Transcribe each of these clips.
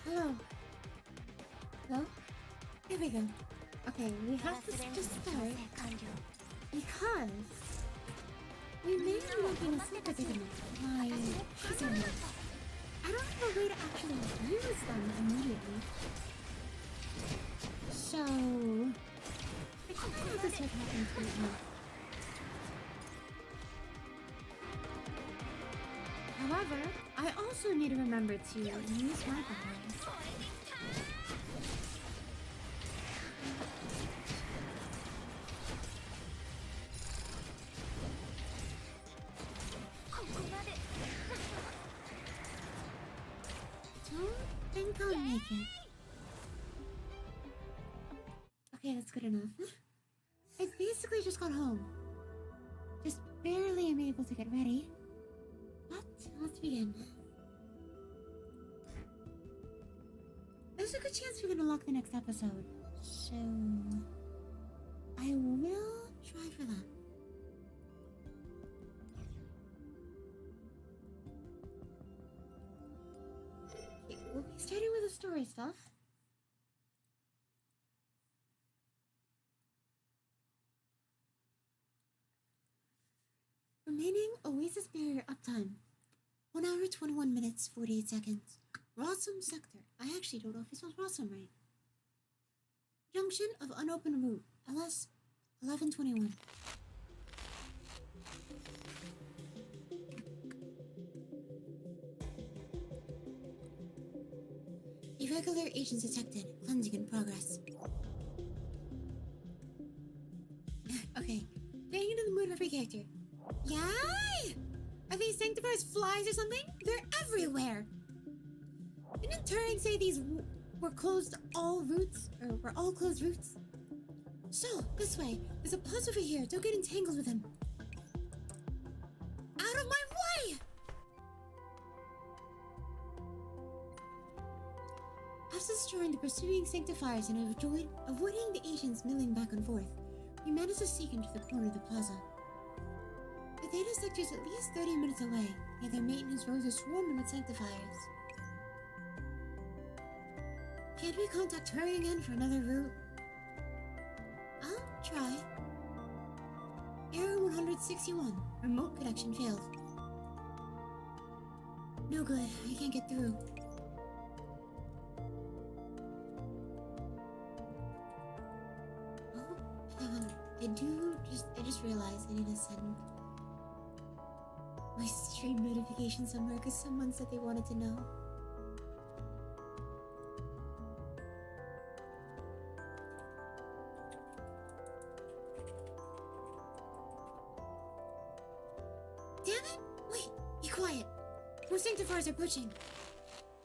Hello. Hello? Here we go. Okay, we have to just start because we may be making a secret segment. My hazelnuts. I don't have a way to actually use them immediately. So I can't have this start happening right now. However, I also need to remember to use my powers. Don't think I'll make it. Okay, that's good enough. I basically just got home. Just barely am able to get ready. But let's begin. There's a good chance we can unlock the next episode. So I will try for that. Okay, we'll be starting with the story stuff. Remaining Oasis barrier uptime. 1 hour, 21 minutes, 48 seconds. Rossum sector. I actually don't know if he spells Rossum right. Junction of unopened route. LS 1121. Irregular agents detected. Cleansing in progress. Okay. Getting into the mood of every character. Yay! Are these sanctifiers flies or something? They're everywhere! Didn't Turing say these were closed all routes? Or were all closed routes? So, this way. There's a plus over here. Don't get entangled with him. Out of my way! After destroying the pursuing sanctifiers and avoiding the agents milling back and forth, we managed to sneak into the corner of the plaza. The data sector is at least 30 minutes away, near their maintenance roads are swarming with sanctifiers. Can't we contact her again for another route? I'll try. Error 161. Remote connection failed. No good. I can't get through. Oh, I just realized I need to send my stream notification somewhere because someone said they wanted to know. Damn it! Wait, be quiet. More sanctifiers are pushing.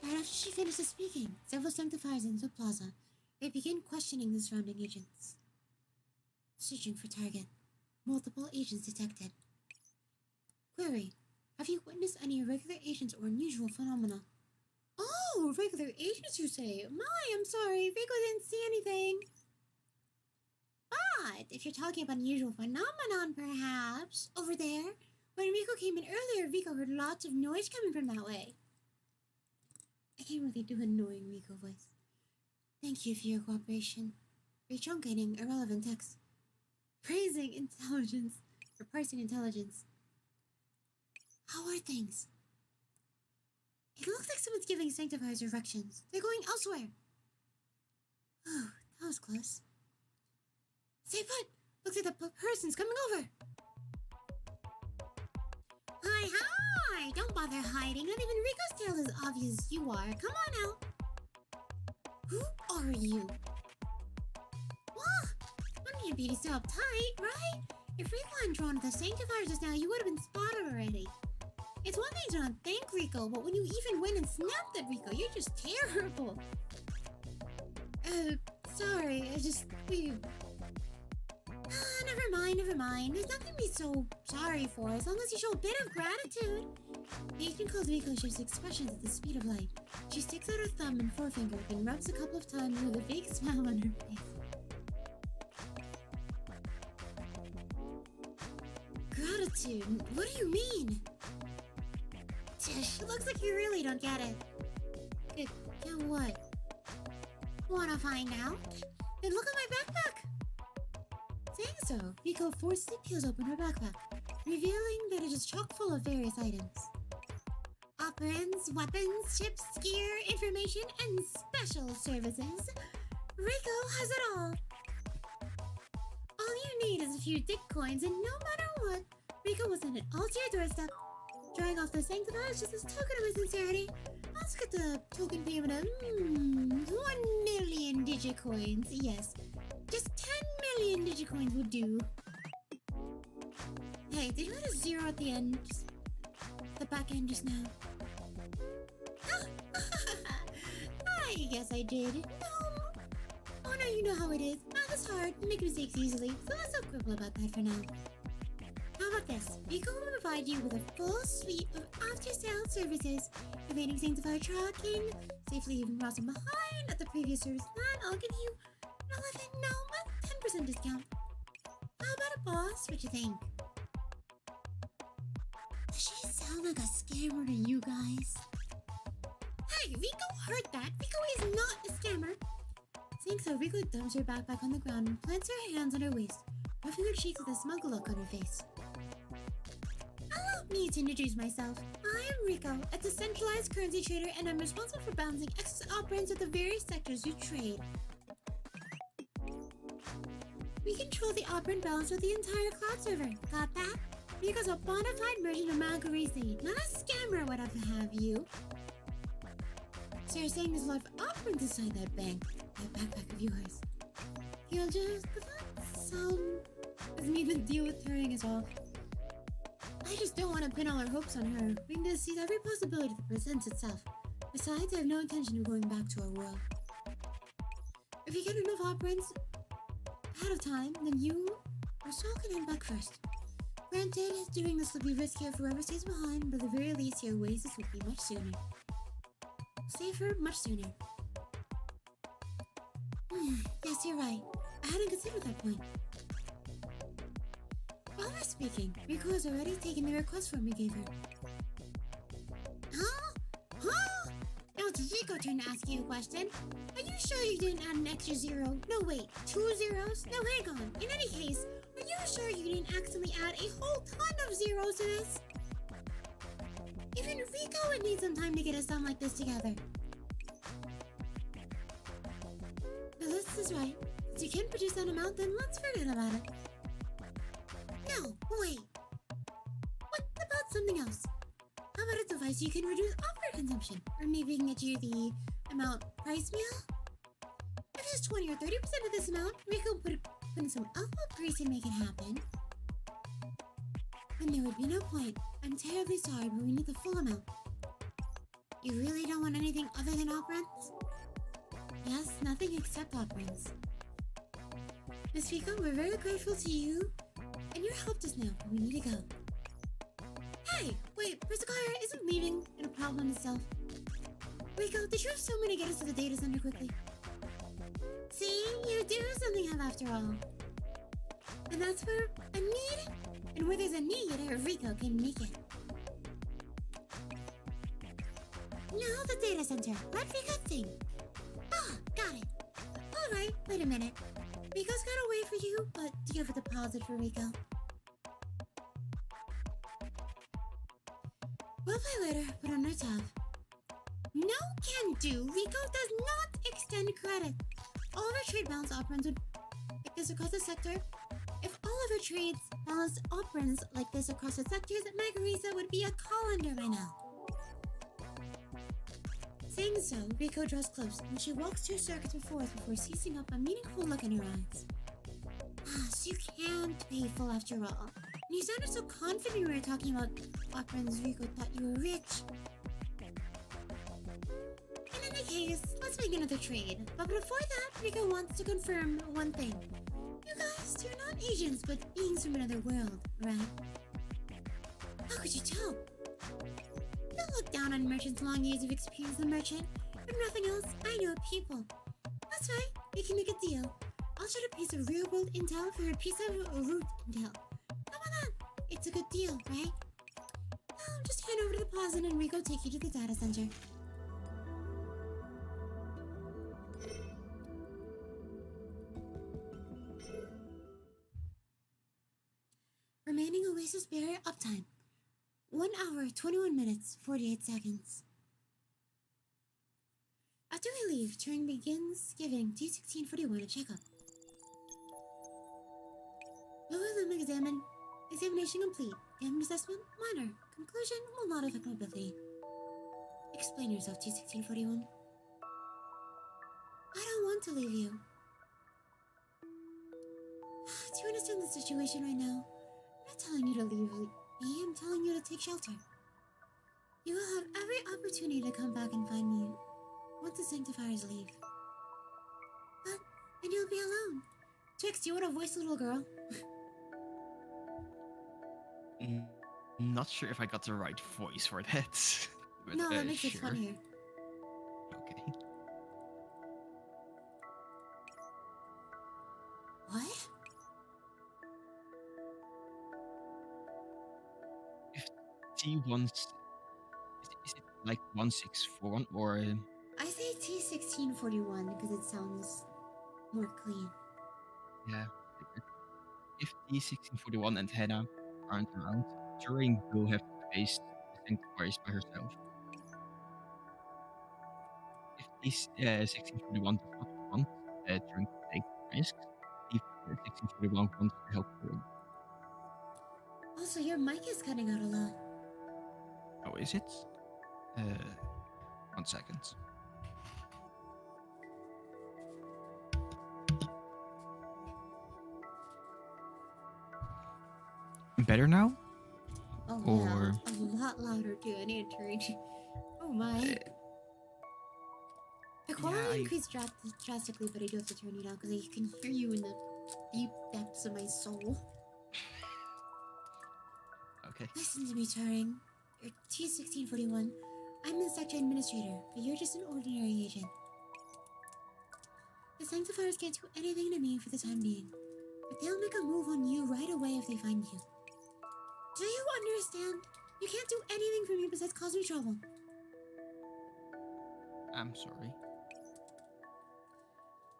Right after she finishes speaking, several sanctifiers in the plaza. They begin questioning the surrounding agents. Searching for target. Multiple agents detected. Query. Have you witnessed any irregular agents or unusual phenomena? Oh, regular agents you say? My, I'm sorry. Rico didn't see anything. But if you're talking about unusual phenomenon, perhaps, over there, when Rico came in earlier, Rico heard lots of noise coming from that way. I can't really do an annoying Rico voice. Thank you for your cooperation. Retruncating irrelevant text. Praising intelligence, or parsing intelligence. How are things? It looks like someone's giving sanctifiers directions. They're going elsewhere. Oh, that was close. Stay put! Looks like the person's coming over. Hi, hi! Don't bother hiding. Not even Rico's tail is obvious as you are. Come on out. Who are you? Well, don't need to be so uptight, right? If Rico hadn't drawn the sanctifiers just now, you would have been spotted already. It's one thing to not thank Rico, but when you even went and snapped at Rico, you're just terrible. Sorry, never mind. There's nothing to be so sorry for, as long as you show a bit of gratitude. The agent calls Rico shifts expressions at the speed of light. She sticks out her thumb and forefinger, then rubs a couple of times with a fake smile on her face. Gratitude? What do you mean? Tish, it looks like you really don't get it. Yeah, what? Wanna find out? Then look at my backpack! Saying so, Rico forcibly peels open her backpack, revealing that it is chock full of various items. Operants, weapons, chips, gear, information, and special services. Rico has it all! All you need is a few dick coins, and no matter what, Rico will send it all to your doorstep. Drawing off the sanctifiers just as token of his sincerity. Let's get the token payment of 1 million digicoins. Yes, just 10 million digicoins would do. Hey, did you add a 0 at the end? Just the back end just now. I guess I did. No. Oh no, you know how it is. Math is hard. You make mistakes easily. So let's not quibble about that for now. How about this? Rico will provide you with a full suite of after-sales services, evading sanctified tracking, safely leaving Rossum behind at the previous service plan. I'll give you a 10% discount. How about a boss? What you think? Does she sound like a scammer to you guys? Hey, Rico heard that. Rico is not a scammer. Saying so, Rico dumps her backpack on the ground and plants her hands on her waist, rubbing her cheeks with a smug look on her face. Allow me to introduce myself. I am Rico, a decentralized currency trader, and I'm responsible for balancing excess operands at the various sectors you trade. We control the operand balance of the entire cloud server. Got that? Rico's a bona fide merchant of Magarisi, not a scammer, whatever have you. So you're saying there's a lot of operands inside that backpack of yours? You'll just... Does me even deal with tearing us off? I just don't want to pin all our hopes on her. We need to seize every possibility that presents itself. Besides, I have no intention of going back to our world. If you get enough operands ahead of time, then you or Saul can head back first. Granted, doing this will be riskier for whoever stays behind, but at the very least your Oasis would be much sooner. Safer much sooner. Yes, you're right. I hadn't considered that point. While we're speaking, Rico has already taken the request form we gave her. Huh? Huh? Now it's Rico's turn to ask you a question. Are you sure you didn't add an extra 0? No, wait, 2 zeros? No, hang on. In any case, are you sure you didn't accidentally add a whole ton of zeros to this? Even Rico would need some time to get a sum like this together. The list is right. If you can't produce that amount, then let's forget about it. No, wait. What about something else? How about a device you can reduce offer consumption? Or maybe we can get you the amount price meal? If it's 20 or 30% of this amount, Rico will put in some alpha price and make it happen. Then there would be no point. I'm terribly sorry, but we need the full amount. You really don't want anything other than operands? Yes, nothing except operands. Miss Rico, we're very grateful to you and your help just now, but we need to go. Hey, wait, Persicaria isn't leaving in a problem itself. Rico, did you have someone to get us to the data center quickly? See, you do something have after all. And that's where a need, and where there's a need, Rico can make it. Now the data center. Let Rico think. Ah, got it. Alright, wait a minute. Rico's gotta wait for you, but do you have a deposit for Rico? We'll play later, but on our tab. No can do. Rico does not extend credit. All of our trade balance operands would like this across the sector. If all of our trades balanced operands like this across the sectors, Margarita would be a colander by now. Saying so, Rico draws close, and she walks 2 circuits before us before seizing up a meaningful look in her eyes. Ah, so you can't pay full after all. And you sounded so confident when we were talking about operands. Rico thought you were rich. In any case, let's make another trade. But before that, Rico wants to confirm one thing. You guys, you're not agents, but beings from another world, right? How could you tell? Don't look down on merchants' long years of experience as a merchant. If nothing else, I know people. That's right, we can make a deal. I'll trade a piece of real-world intel for a piece of root intel. How about that? It's a good deal, right? Just hand over the deposit and Rico take you to the data center. time. 1 hour, 21 minutes, 48 seconds. After we leave, Turing begins giving T1641 a checkup. Lower limb examination complete. Damage assessment, minor. Conclusion will not affect mobility. Explain yourself, T1641. I don't want to leave you. Do you understand the situation right now? I'm not telling you to leave me, I'm telling you to take shelter. You will have every opportunity to come back and find me once the Sanctifiers leave. But then you'll be alone. Twix, do you want to voice a little girl? Not sure if I got the right voice for that. But, No, that makes it sure. funnier. Okay. What? If T1 is it like 1641 or I say T1641 because it sounds more clean. yeah. If T1641 and Hannah aren't around, Turing will have to face the Sanctuaries by herself. If T1641 does not want Turing to take risks, T1641 wants to help Turing. Also, your mic is cutting out a lot. Oh, is it? 1 second. Better now? Oh, Or yeah. A lot louder, too. I need to turn. Oh, my. The quality increased drastically, but I do have to turn it down because I can hear you in the deep depths of my soul. Okay. Listen to me, Turing. You're T1641. I'm the sector administrator, but you're just an ordinary agent. The Sanctifiers can't do anything to me for the time being, but they'll make a move on you right away if they find you. Do you understand? You can't do anything for me besides cause me trouble. I'm sorry.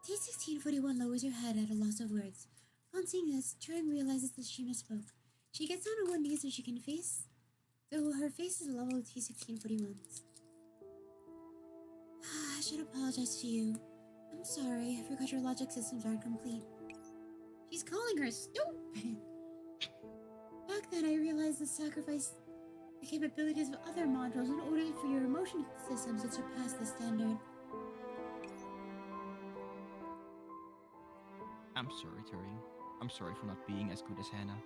T1641 lowers her head at a loss of words. Upon seeing this, Turing realizes that she misspoke. She gets down on one knee so she can face, though her face is level with T1641's. I should apologize to you. I'm sorry, I forgot your logic systems aren't complete. She's calling her stupid. Back then, I realized the sacrifice the capabilities of other modules in order for your emotion systems to surpass the standard. I'm sorry, Turing. I'm sorry for not being as good as Hannah.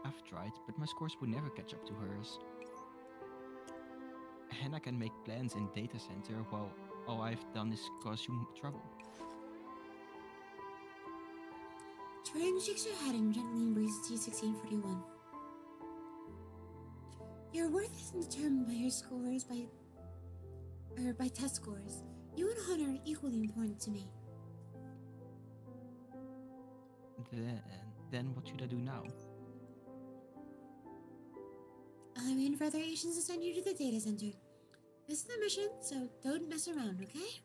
I've tried, but my scores will never catch up to hers. Hannah can make plans in data center while all I've done is cause you trouble. Turing shakes her head and gently embraces T1641. Your worth isn't determined by your scores, by test scores. You and Han are equally important to me. Then what should I do now? I'll arrange for other agents to send you to the data center. This is the mission, so don't mess around, okay?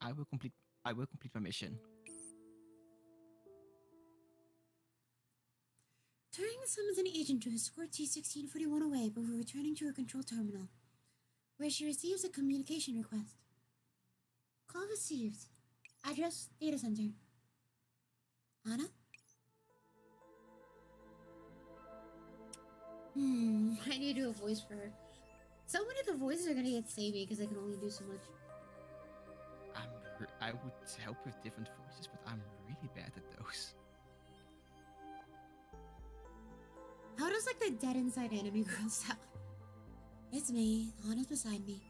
I will complete my mission. Turing summons an agent to escort T1641 away before returning to her control terminal, where she receives a communication request. Call received. Address, data center. Anna? I need to do a voice for her. So many of the voices are gonna get saved because I can only do so much. I would help with different voices, but I'm really bad at those. How does like the dead inside enemy girl sound? It's me. Hana's beside me.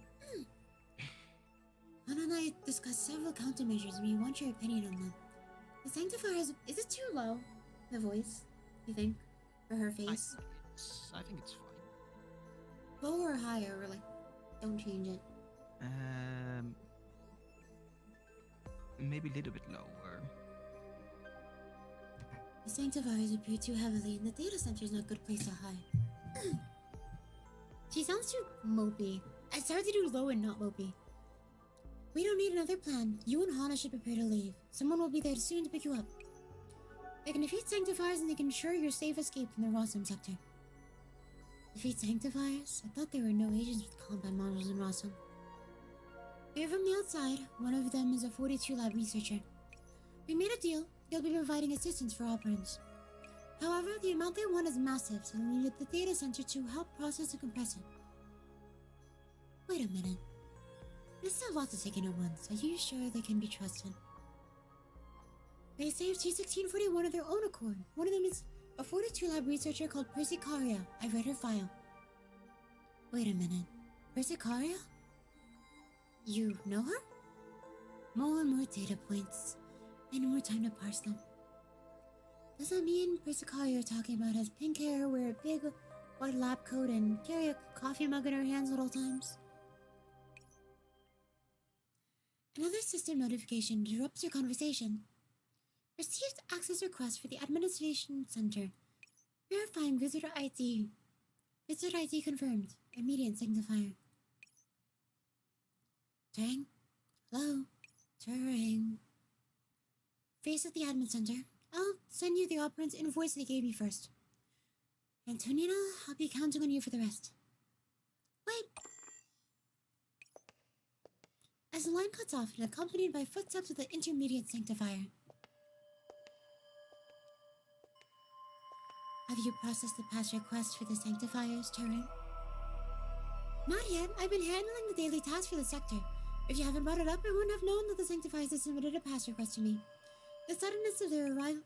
Hana and I discussed several countermeasures and we want your opinion on them. The Sanctifier is it too low? The voice, you think? For her face? I think it's fine. Lower or higher, or like, don't change it. Maybe a little bit lower. The Sanctifiers appear too heavily and the data center is not a good place to hide. She sounds too mopey. It's hard to do low and not mopey. We don't need another plan. You and Hana should prepare to leave. Someone will be there soon to pick you up. They can defeat Sanctifiers and they can ensure your safe escape from the Rossum sector. Defeat Sanctifiers? I thought there were no agents with combat models in Rossum. They're from the outside. One of them is a 42 lab researcher. We made a deal. They'll be providing assistance for operants. However, the amount they want is massive, so they needed the data center to help process and compress it. Wait a minute. This is a lot to take in at once. Are you sure they can be trusted? They saved T-1641 of their own accord. One of them is a 42 lab researcher called Persicaria. I read her file. Wait a minute. Persicaria? You know her? More and more data points. And more time to parse them. Does that mean Persicaria you're talking about has pink hair, wear a big white lab coat, and carry a coffee mug in her hands at all times? Another system notification interrupts your conversation. Received access request for the administration center. Verifying visitor ID. Visitor ID confirmed. Immediate signifier. Turing? Hello? Turing. Face at the admin center. I'll send you the operant's invoice they gave me first. Antonina, I'll be counting on you for the rest. Wait! As the line cuts off and accompanied by footsteps of the intermediate sanctifier. Have you processed the past request for the sanctifiers, Turing? Not yet. I've been handling the daily task for the sector. If you haven't brought it up, I wouldn't have known that the sanctifiers had submitted a past request to me. The suddenness of their arrival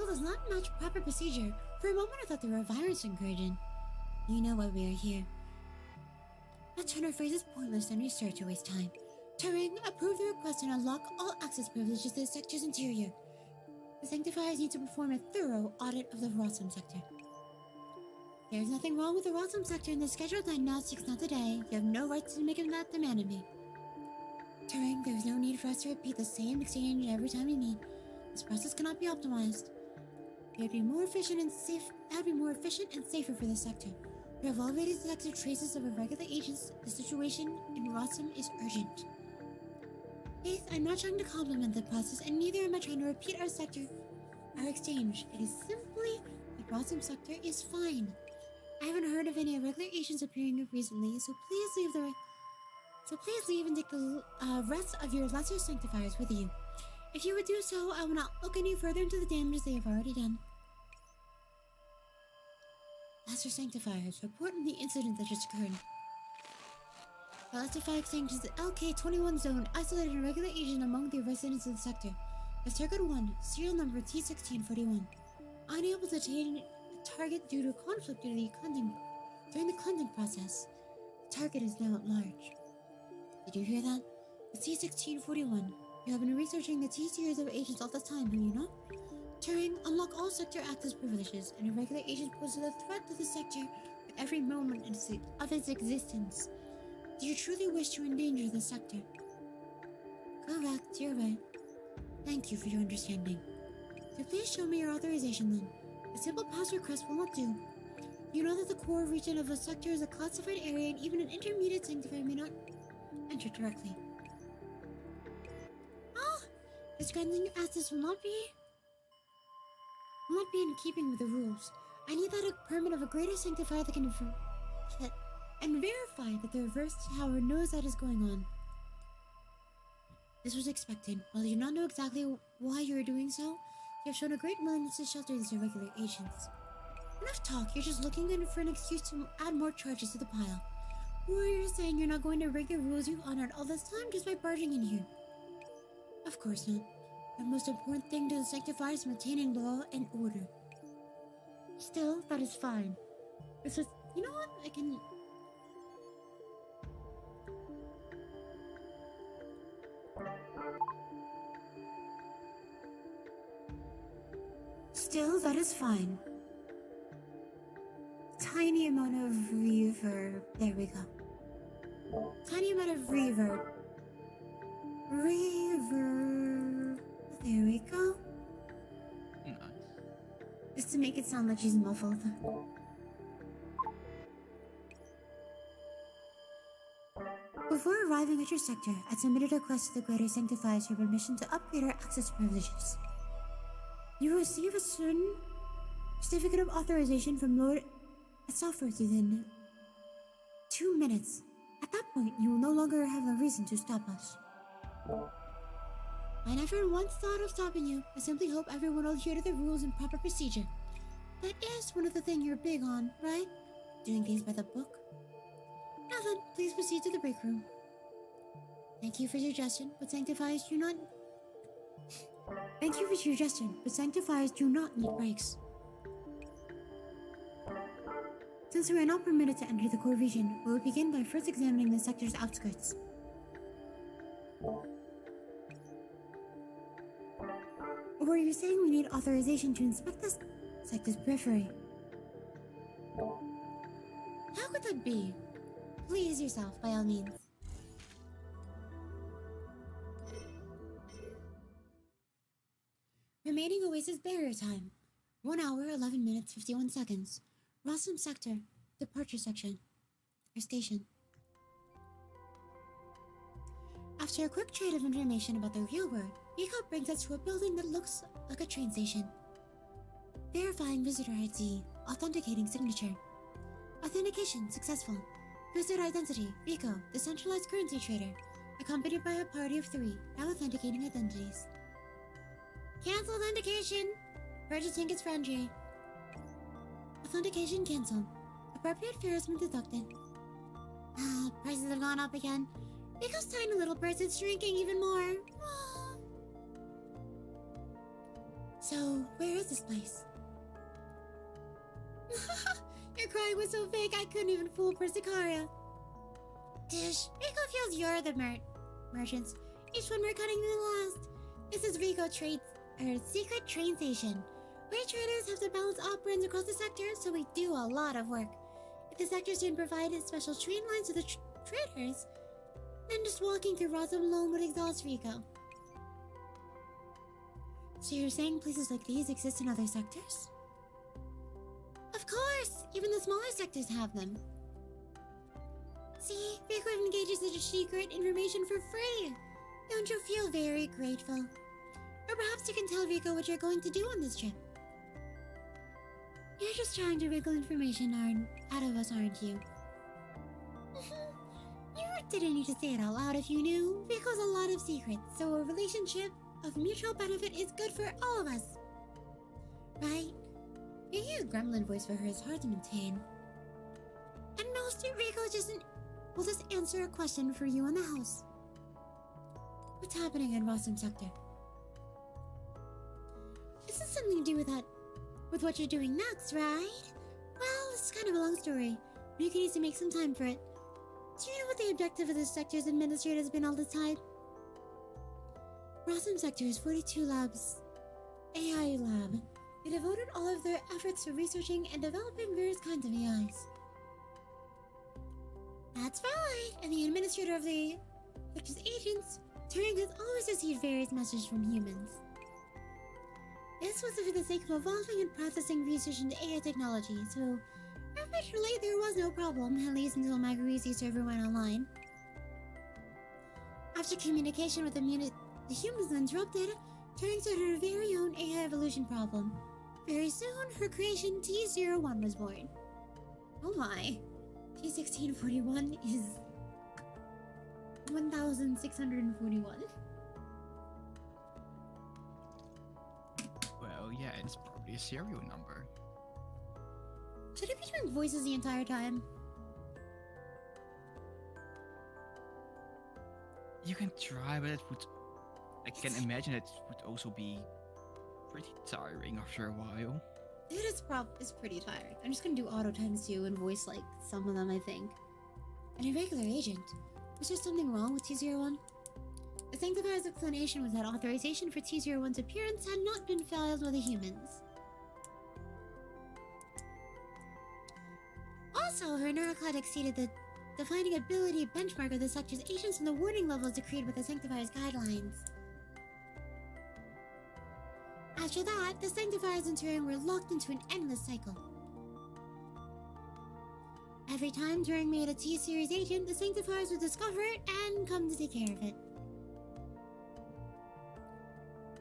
does not match proper procedure. For a moment I thought they were a virus incursion. You know why we are here. That turn of phrase is pointless and research to waste time. Turing, approve the request and unlock all access privileges to the sector's interior. The sanctifiers need to perform a thorough audit of the Rossum sector. There is nothing wrong with the Rossum sector in the scheduled diagnostics, not today. You have no right to make that demand of me. Turing, there is no need for us to repeat the same exchange every time we meet. This process cannot be optimized. It would be more efficient and safer for the sector. We have already detected traces of irregular agents. The situation in Rossum is urgent. Faith, I'm not trying to compliment the process, and neither am I trying to repeat our exchange. It is simply the Rossum sector is fine. I haven't heard of any irregular agents appearing recently, so please leave and take the rest of your lesser sanctifiers with you. If you would do so, I will not look any further into the damages they have already done. Lesser sanctifiers, report on the incident that just occurred. Classified exchange is the LK-21 zone, isolated an irregular agent among the residents of the sector. The target 1, serial number T-1641. Unable to attain a target due to conflict during the cleansing process. The target is now at large. Did you hear that? The T-1641. You have been researching the T-series of agents all the time, have you not? Turing, unlock all sector access privileges. An irregular agent poses a threat to the sector with every moment of its existence. Do you truly wish to endanger the sector? Correct, you're right. Thank you for your understanding. So please show me your authorization then. A simple pass request will not do. You know that the core region of a sector is a classified area and even an intermediate sanctifier may not enter directly. This granting access will not be in keeping with the rules. I need that a permit of a greater sanctifier that can and verify that the reverse tower knows that is going on. This was expected. While you do not know exactly why you are doing so, you have shown a great willingness to shelter these irregular agents. Enough talk, you're just looking for an excuse to add more charges to the pile. Or you're saying you're not going to break the rules you've honored all this time just by barging in here. Of course not. The most important thing to the sanctifier is maintaining law and order. Still, that is fine. This is, you know what? I can... Still, that is fine. Tiny amount of reverb. There we go. Tiny amount of reverb. Reverb. There we go. Nice. Just to make it sound like she's muffled. Before arriving at your sector, I submitted a request to the Greater Sanctifiers for permission to upgrade our access privileges. You will receive a certain certificate of authorization from Lord Asaphir within 2 minutes. At that point, you will no longer have a reason to stop us. I never once thought of stopping you. I simply hope everyone will adhere to the rules and proper procedure. That is one of the things you're big on, right? Doing things by the book. Now then, please proceed to the break room. Thank you for your suggestion, but Sanctifiers do not... Thank you for your suggestion, but Sanctifiers do not need breaks. Since we are not permitted to enter the core region, we will begin by first examining the sector's outskirts. Or were you saying we need authorization to inspect this sector's periphery? How could that be? Please yourself, by all means. Remaining Oasis barrier time. 1 hour, 11 minutes, 51 seconds. Rossum Sector, departure section. Or station. After a quick trade of information about the real world, Rico brings us to a building that looks like a train station. Verifying visitor ID. Authenticating signature. Authentication successful. Visitor identity. Rico, decentralized currency trader. Accompanied by a party of 3, now authenticating identities. Cancel authentication! Purchasing is friendly. Authentication cancelled. Appropriate fare has been deducted. Prices have gone up again. Rico's tiny little purse is shrinking even more. So, where is this place? Your crying was so fake I couldn't even fool Persicaria. Dish, Rico feels you're the merchants. Each one we're cutting to the last. This is Rico secret train station. We traders have to balance operands across the sector, so we do a lot of work. If the sectors didn't provide special train lines to the traders, then just walking through Rosam alone would exhaust Rico. So you're saying places like these exist in other sectors? Of course! Even the smaller sectors have them. See, Rico engages such secret information for free. Don't you feel very grateful? Or perhaps you can tell Rico what you're going to do on this trip. You're just trying to wriggle information out of us, aren't you? You didn't need to say it out loud if you knew. Rico's a lot of secrets, so a relationship of mutual benefit is good for all of us. Right? Making a gremlin voice for her is hard to maintain. And most Rico will just answer a question for you in the house. What's happening in Rossum Sector? This has something to do with what you're doing next, right? Well, it's kind of a long story. Rico needs to make some time for it. Do you know what the objective of this sector's administrator has been all this time? Rossum Sector is 42 labs. AI lab. They devoted all of their efforts to researching and developing various kinds of AIs. That's right, and the administrator of the sector's agents, Turing, has always received various messages from humans. This was for the sake of evolving and processing research into AI technology, so eventually there was no problem, at least until my Greasy server went online. After communication with the humans was interrupted, Turing started her very own AI evolution problem. Very soon, her creation T01 was born. Oh my. T1641 is 1641. Well, yeah, it's probably a serial number. Should I be doing voices the entire time? You can try, but it would... I can imagine it would also be pretty tiring after a while. Dude, it's pretty tired. I'm just gonna do auto times 2 and voice like some of them, I think. An irregular agent. Was there something wrong with T01? The Sanctifier's explanation was that authorization for T01's appearance had not been filed with the humans. Also, her neurocloud exceeded the defining ability benchmark of the sector's agents and the warning levels decreed with the Sanctifier's guidelines. After that, the Sanctifiers and Turing were locked into an endless cycle. Every time Turing made a T-Series agent, the Sanctifiers would discover it and come to take care of it.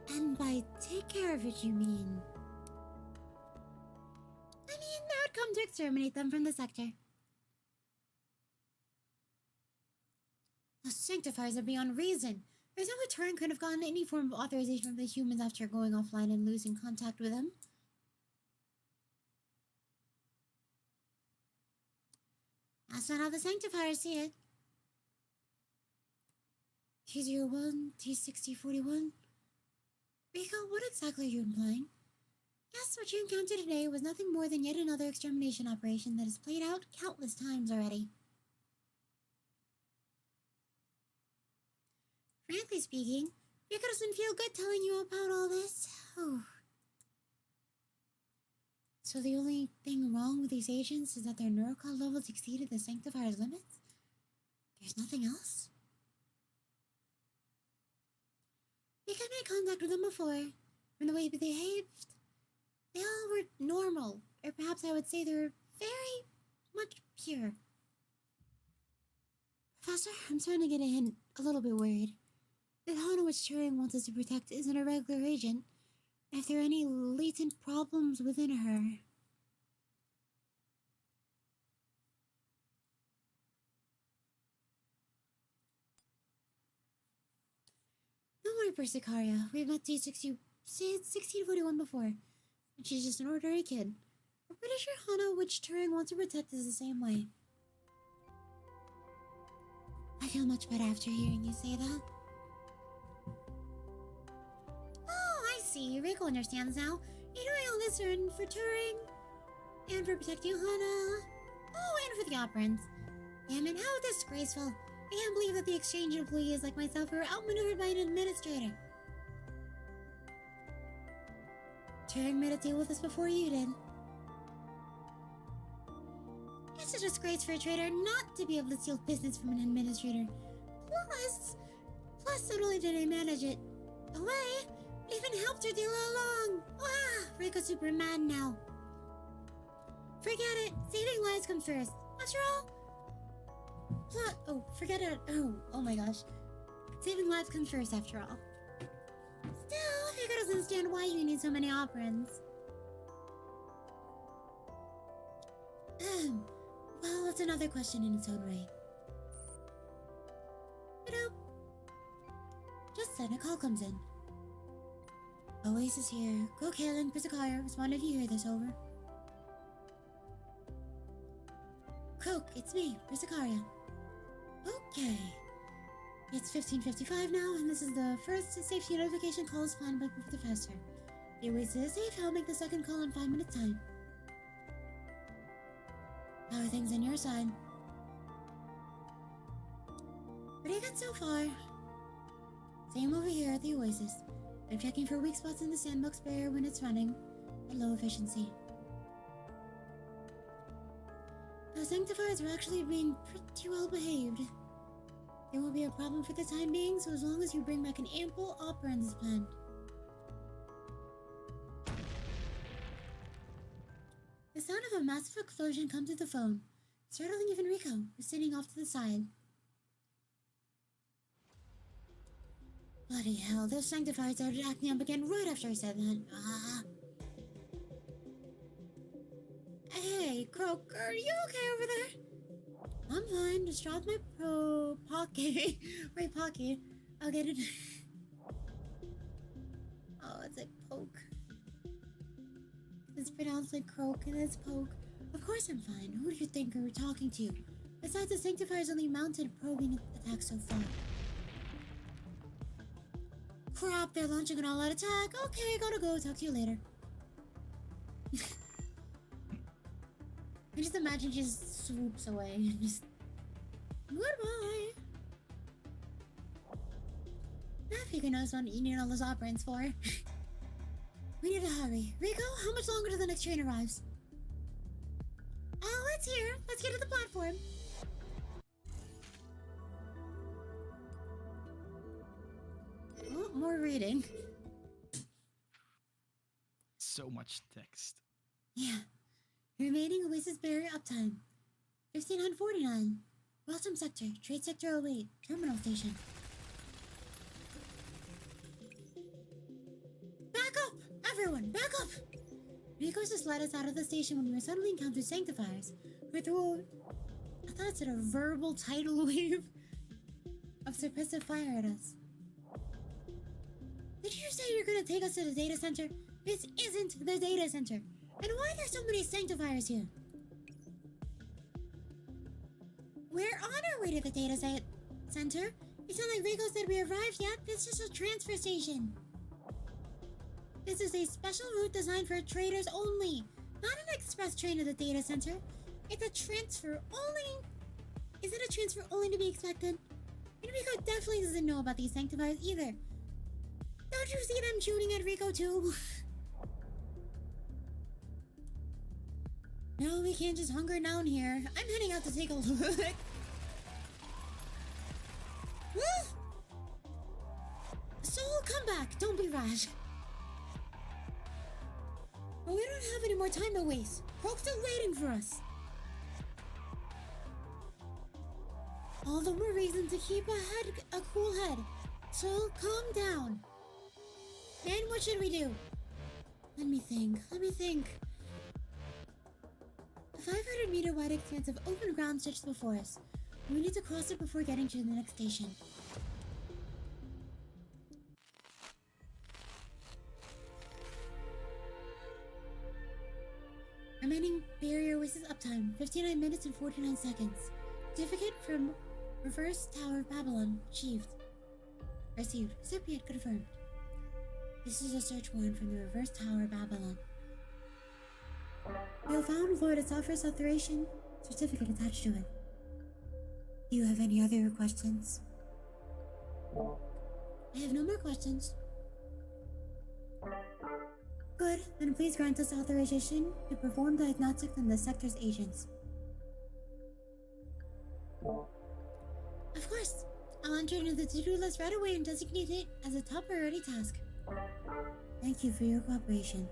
And by take care of it, you mean... I mean, they would come to exterminate them from the sector. The Sanctifiers are beyond reason. There's no way Turing could have gotten any form of authorization from the humans after going offline and losing contact with them. That's not how the Sanctifiers see it. T01, T6041. Rico, what exactly are you implying? Yes, what you encountered today was nothing more than yet another extermination operation that has played out countless times already. Frankly speaking, Rico doesn't feel good telling you about all this. Oh. So the only thing wrong with these agents is that their neurocode levels exceeded the Sanctifier's limits? There's nothing else? We could make contact with them before. From the way they behaved, they all were normal. Or perhaps I would say they were very much pure. Professor, I'm starting to get a little bit worried. The Hana which Turing wants us to protect isn't a regular agent. If there are any latent problems within her... Don't worry, Persicaria. We've met T1641 before, and she's just an ordinary kid. I'm pretty sure Hana, which Turing wants to protect, is the same way. I feel much better after hearing you say that. Oh, I see. Rico understands now. You're doing all this for Turing, and for protecting Hana. Oh, and for the operants. Damn it, how disgraceful. I can't believe that the exchange employees like myself were outmaneuvered by an administrator. Turing made a deal with us before you did. It's a disgrace for a trader not to be able to steal business from an administrator. Plus, not only did I manage it away, it even helped her deal along. Ah, Rico's super mad now. Forget it. Saving lives comes first. After all, forget it. Oh my gosh. Saving lives comes first after all. Still, Rico doesn't understand why you need so many operants. Well, it's another question in its own right. Just then, a call comes in. Oasis here. Croque and Persicaria, respond if you hear this, over. Croque, it's me, Persicaria. Okay. It's 15:55 now, and this is the first safety notification call as planned by the Professor. If Oasis is safe, I'll make the second call in 5 minutes' time. How are things on your side? Pretty good so far. Same over here at the Oasis. I'm checking for weak spots in the sandbox barrier when it's running at low efficiency. The Sanctifiers are actually being pretty well behaved. There won't be a problem for the time being, so as long as you bring back an ample operand as planned. The sound of a massive explosion comes to the phone, startling even Rico, who's sitting off to the side. Bloody hell, those Sanctifiers started acting up again right after I said that. Hey, Croque, are you okay over there? I'm fine, just dropped my pocket. My pocket. I'll get it. Oh, it's like poke. It's pronounced like croak and it's poke. Of course I'm fine. Who do you think we were talking to? Besides, the Sanctifiers only mounted probing attacks so far. Crap, they're launching an all-out attack. Okay, gotta go. Talk to you later. I just imagine she just swoops away and just... Goodbye! Now Rico knows what you need all those operants for. We need to hurry. Rico, how much longer till the next train arrives? Oh, it's here. Let's get to the platform. Oh, more reading. So much text. Yeah. Remaining Oasis barrier uptime. 1549. Welcome Sector, Trade Sector 08, Terminal Station. Back up! Everyone, back up! Rico's just let us out of the station when we were suddenly encountered sanctifiers who threw, I thought it said a verbal tidal wave of suppressive fire at us. Did you say you're gonna take us to the data center? This isn't the data center. And why are there so many sanctifiers here? We're on our way to the data center. It's not like Rico said we arrived yet. This is a transfer station. This is a special route designed for traders only. Not an express train to the data center. It's a transfer only. Is it a transfer only to be expected? And Rico definitely doesn't know about these sanctifiers either. Don't you see them shooting at Rico too? No, we can't just hunker down here. I'm heading out to take a look. Soul, come back. Don't be rash. But we don't have any more time to waste. Croque's still waiting for us. All the more reason to keep a cool head. Soul, calm down. Then what should we do? Let me think. A 500-meter wide expanse of open ground stretches before us. We need to cross it before getting to the next station. Remaining barrier Oasis uptime, 59 minutes and 49 seconds. Certificate from Reverse Tower of Babylon, achieved. Received. Recipient confirmed. This is a search warrant from the Reverse Tower of Babylon. You have found Lord Software's authorization certificate attached to it. Do you have any other questions? I have no more questions. Good, then please grant us authorization to perform diagnostics on the sector's agents. Of course, I'll enter it into the to-do list right away and designate it as a top priority task. Thank you for your cooperation.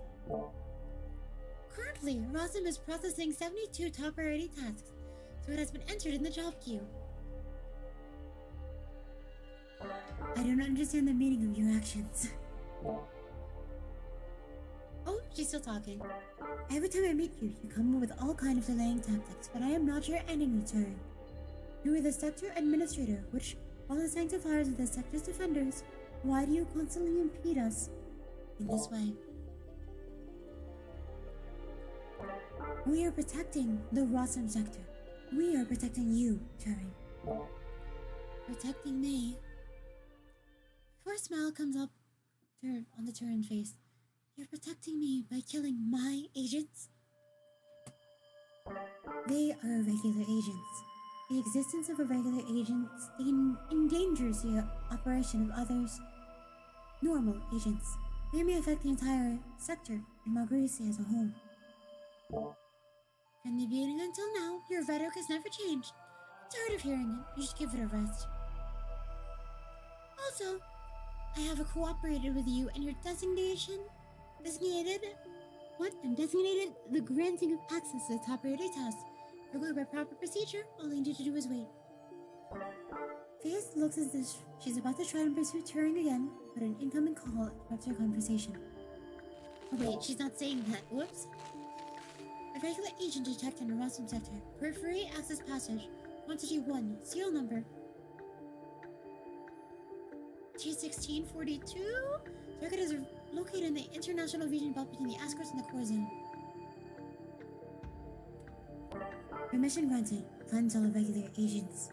Currently, Rossum is processing 72 top priority tasks, so it has been entered in the job queue. I don't understand the meaning of your actions. Oh, she's still talking. Every time I meet you, you come up with all kinds of delaying tactics, but I am not your enemy, Turing. You are the sector administrator, which, while the sanctifiers are the sector's defenders, why do you constantly impede us in this way? We are protecting the Rossum sector. We are protecting you, Turing. Protecting me? Before a smile comes up on the Turing face, you're protecting me by killing my agents? They are irregular agents. The existence of irregular agents endangers the operation of others. Normal agents. They may affect the entire sector and Margarisi as a whole. From the beginning until now, your rhetoric has never changed. I'm tired of hearing it. You should give it a rest. Also, I have cooperated with you and your designated the granting of access to the top priority tasks. If we're going by proper procedure, all I need to do is wait. Faith looks as if she's about to try and pursue Turing again, but an incoming call interrupts her conversation. Oh wait, she's not saying that. Whoops. A regular agent detected in the Rossum sector. Periphery access passage. Quantity 1. Serial number T1642. Target is located in the international region belt between the escorts and the core zone. Permission granted. Cleanse all irregular agents.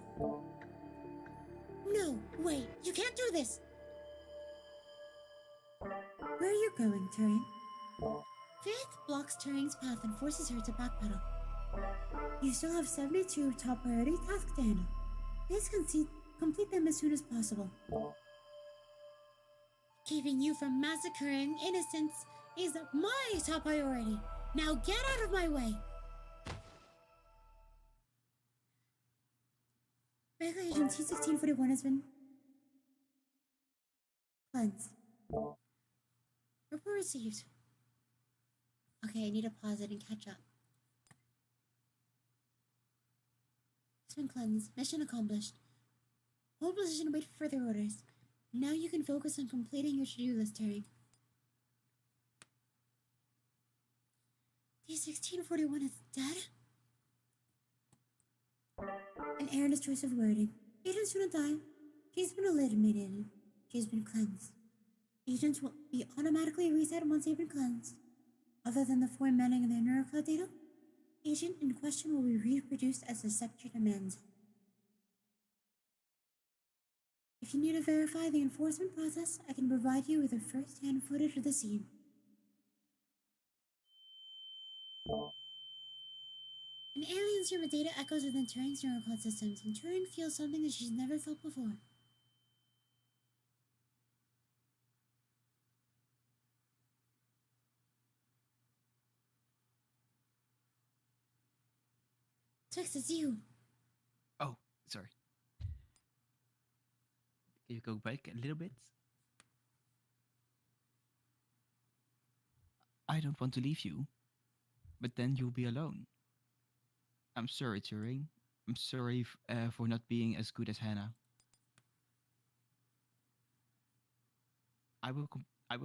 No, wait, you can't do this! Where are you going, Turing? Faith blocks Turing's path and forces her to backpedal. You still have 72 top priority tasks to handle. Please complete them as soon as possible. Keeping you from massacring innocents is my top priority. Now get out of my way! Regular Agent T1641 has been cleansed. Report received. Okay, I need to pause it and catch up. It's been cleansed. Mission accomplished. Hold position and wait for further orders. Now you can focus on completing your to-do list, Turing. D-1641 is dead? An erroneous choice of wording. Agents do not die. She's been eliminated. She's been cleansed. Agents will be automatically reset once they've been cleansed. Other than the formatting of their neurocloud data, agent in question will be reproduced as the sector demands. If you need to verify the enforcement process, I can provide you with a first-hand footage of the scene. An alien stream of data echoes within Turing's neurocloud systems, and Turing feels something that she's never felt before. Text, it's you. Oh, sorry. Can you go back a little bit? I don't want to leave you, but then you'll be alone. I'm sorry, Turing. I'm sorry for not being as good as Hannah. I will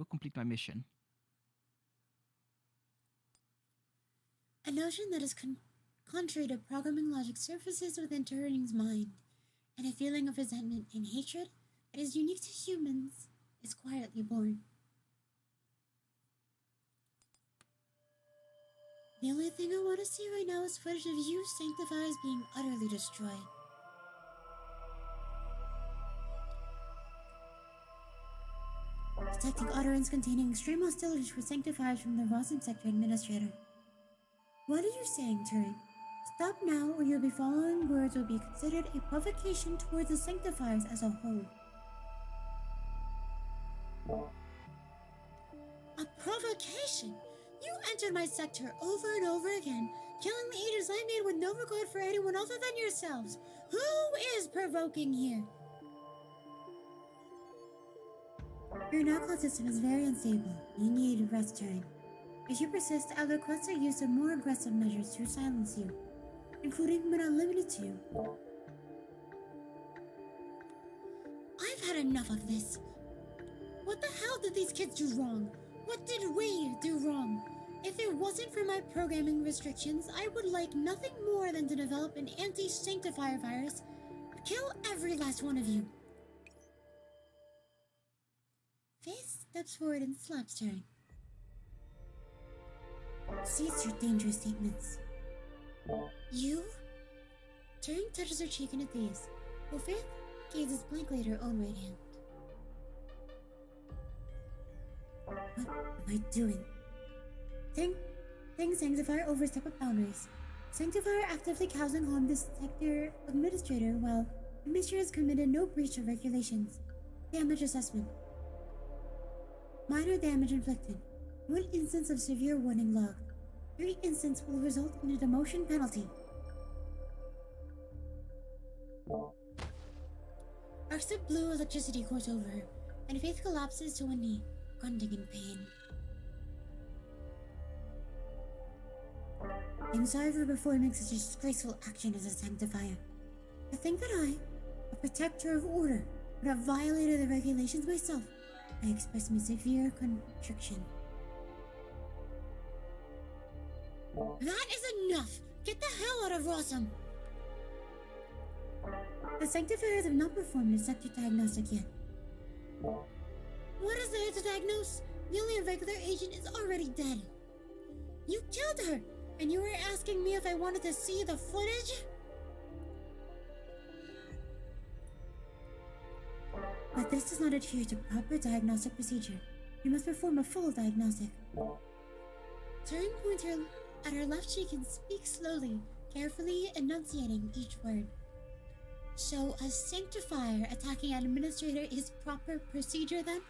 complete my mission. A notion that is contrary to programming logic surfaces within Turing's mind, and a feeling of resentment and hatred that is unique to humans is quietly born. The only thing I want to see right now is footage of you sanctifiers being utterly destroyed. Detecting utterance containing extreme hostility for sanctifiers from the Rossum Sector Administrator. What are you saying, Turing? Stop now, or you'll be following words will be considered a provocation towards the sanctifiers as a whole. A provocation? You entered my sector over and over again, killing the agents I made with no regard for anyone other than yourselves. Who is provoking here? Your neurocloud system is very unstable. You need rest, Turing. If you persist, I'll request the use of more aggressive measures to silence you, including but not limited to. I've had enough of this. What the hell did these kids do wrong? What did we do wrong? If it wasn't for my programming restrictions, I would like nothing more than to develop an anti-sanctifier virus and kill every last one of you. Faith steps forward and slaps Turing. Cease your dangerous statements. You? Turing touches her cheek in a daze, while Faith gazes blankly at her own right hand. What am I doing? Thing Sanctifier overstepped boundaries. Sanctifier actively causing harm to Sector Administrator while Administrator has committed no breach of regulations. Damage assessment. Minor damage inflicted. 1 instance of severe warning logged. 3 instances will result in a demotion penalty. Arcs of blue electricity course over her, and Faith collapses to a knee, grunting in pain. I'm sorry for performing such a disgraceful action as a sanctifier. To think that I, a protector of order, would have violated the regulations myself, I express my severe contrition. That is enough! Get the hell out of Rossum! The sanctifiers have not performed a sector diagnostic yet. What is there to diagnose? The only regular agent is already dead. You killed her, and you were asking me if I wanted to see the footage? But this does not adhere to proper diagnostic procedure. You must perform a full diagnostic. Turing points at her left cheek and speaks slowly, carefully enunciating each word. So, a sanctifier attacking an administrator is proper procedure then?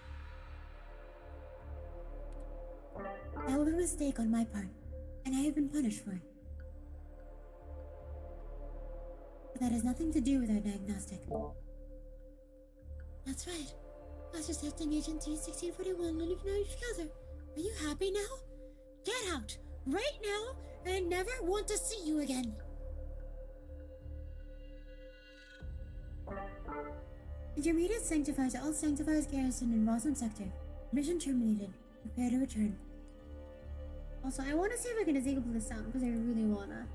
That was a mistake on my part, and I have been punished for it. But that has nothing to do with our diagnostic. That's right. I was just acting Agent T-1641 and you've known each other. Are you happy now? Get out! Right now! And I never want to see you again! Intermediate sanctifiers all sanctifiers garrison in Rossum sector. Mission terminated. Prepare to return. Also, I want to see if I can disable this sound because I really wanna.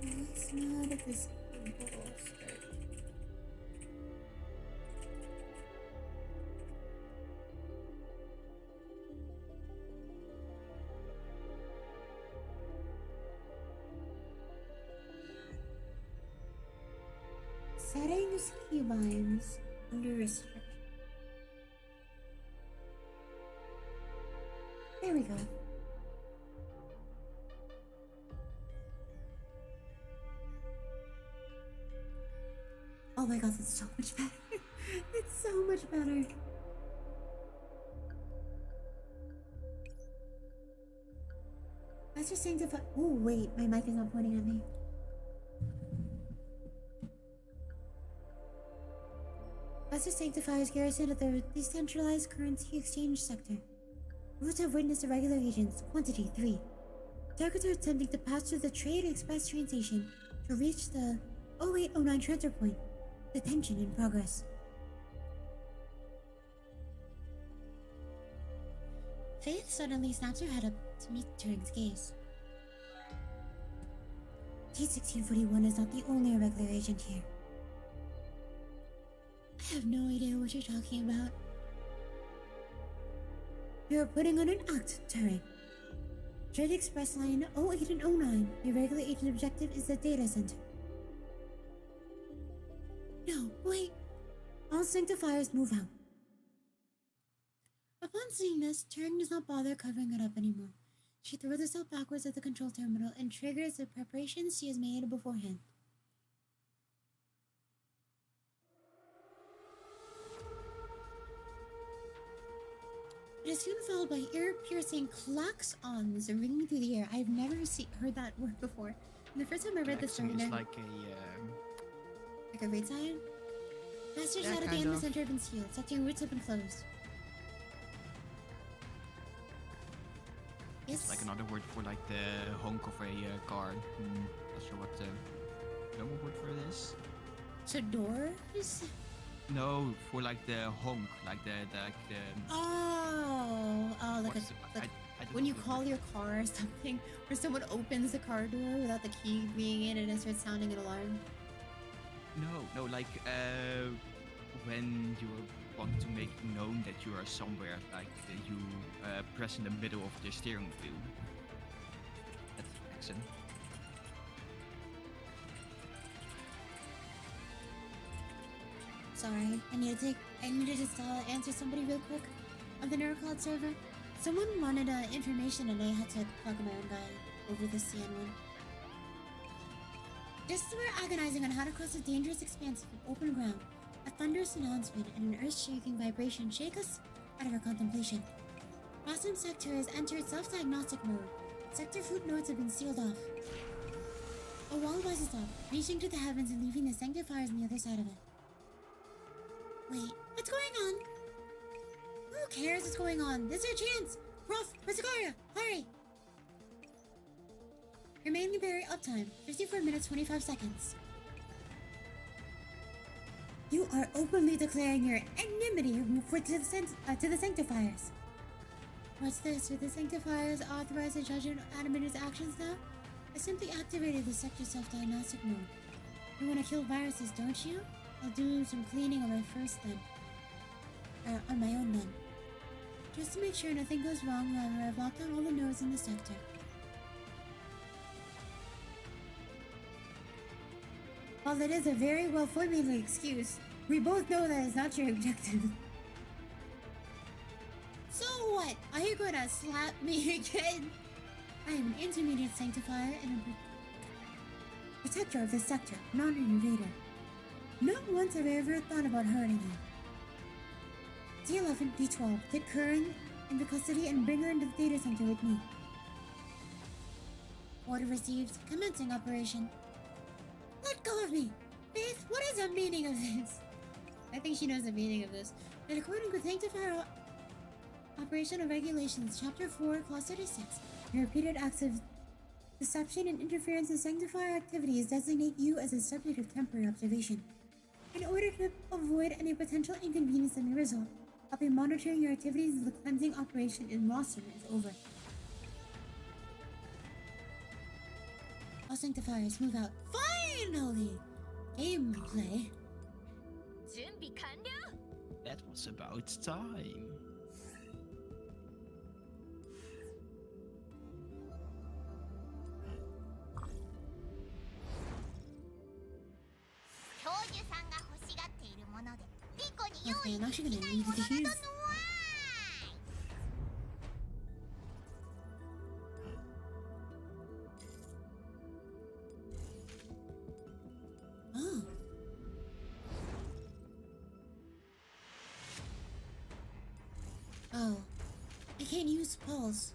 It's not a disable start. Settings keybinds under restriction. There we go. Oh my god, that's so much better. It's so much better. Let's just sanctify. Oh wait, my mic is not pointing at me. Master Sanctifiers garrison at the decentralized currency exchange sector. Routes have witnessed irregular agents. Quantity 3. Targets are attempting to pass through the Trade Express train station to reach the 0809 transfer point. Detention in progress. Faith suddenly snaps her head up to meet Turing's gaze. T-1641 is not the only irregular agent here. I have no idea what you're talking about. You're putting on an act, Turing. Trade Express Line 08 and 09. The irregular agent objective is the data center. No, wait. All sanctifiers move out. Upon seeing this, Turing does not bother covering it up anymore. She throws herself backwards at the control terminal and triggers the preparations she has made beforehand. It is soon followed by ear-piercing klaxons ringing through the air. I've never heard that word before. And the first time I read this story, It's like a raid sign? Passage out at the end of the center have been sealed. Sector routes have been closed. Yes. like another word for like the honk of a car. Not sure what the normal word for it is. So doors? No, for like the honk, like the Like what's I don't when know you the call word. your car or something, or someone opens the car door without the key being in it and starts sounding an alarm. No, like when you want to make known that you are somewhere, like you press in the middle of the steering wheel. That's accent. Sorry, I need to just answer somebody real quick on the NeuroCloud server. Someone wanted information and I had to plug my own guy over the CN one. Just as we're agonizing on how to cross a dangerous expanse of open ground, a thunderous announcement and an earth-shaking vibration shake us out of our contemplation. Rossum sector has entered self-diagnostic mode. Sector fleet nodes have been sealed off. A wall rises up, reaching to the heavens and leaving the sanctifiers on the other side of it. Wait, what's going on? Who cares what's going on? This is your chance! Ruff, Persicaria, hurry! Remaining barrier uptime, 54 minutes 25 seconds. You are openly declaring your enmity to the Sanctifiers. What's this? Are the Sanctifiers authorized to judge an animator's actions now? I simply activated the sector self-diagnostic mode. You want to kill viruses, don't you? I'll do some cleaning on my first then. On my own then. Just to make sure nothing goes wrong, however, I've locked down all the nodes in the sector. While that is a very well-formulated excuse, we both know that is not your objective. So what? Are you gonna slap me again? I am an intermediate sanctifier and a protector of this sector, not an invader. Not once have I ever thought about hurting you. D11, D12, take Curran into custody and bring her into the data center with me. Order received. Commencing operation. Let go of me! Faith, what is the meaning of this? I think she knows the meaning of this. And according to Sanctifier... Operational Regulations, Chapter 4, Clause 36. Your repeated acts of deception and interference in sanctifier activities designate you as a subject of temporary observation. In order to avoid any potential inconvenience that may result, I'll be monitoring your activities until the cleansing operation in roster is over. All sanctifiers, move out. Finally! Gameplay. That was about time. Okay, I'm actually gonna need these. Oh. Oh. I can't use pulse.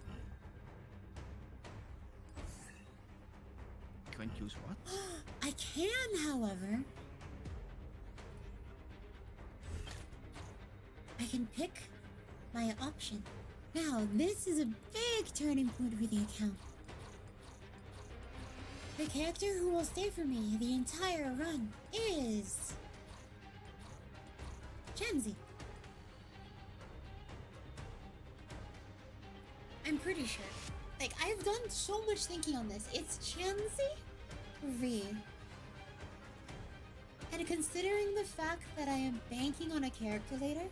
Can't use what? I can, however. I can pick my option. Now, this is a big turning point for the account. The character who will stay for me the entire run is... Chansey. I'm pretty sure. Like, I've done so much thinking on this. It's Chansey V. And considering the fact that I am banking on a character later,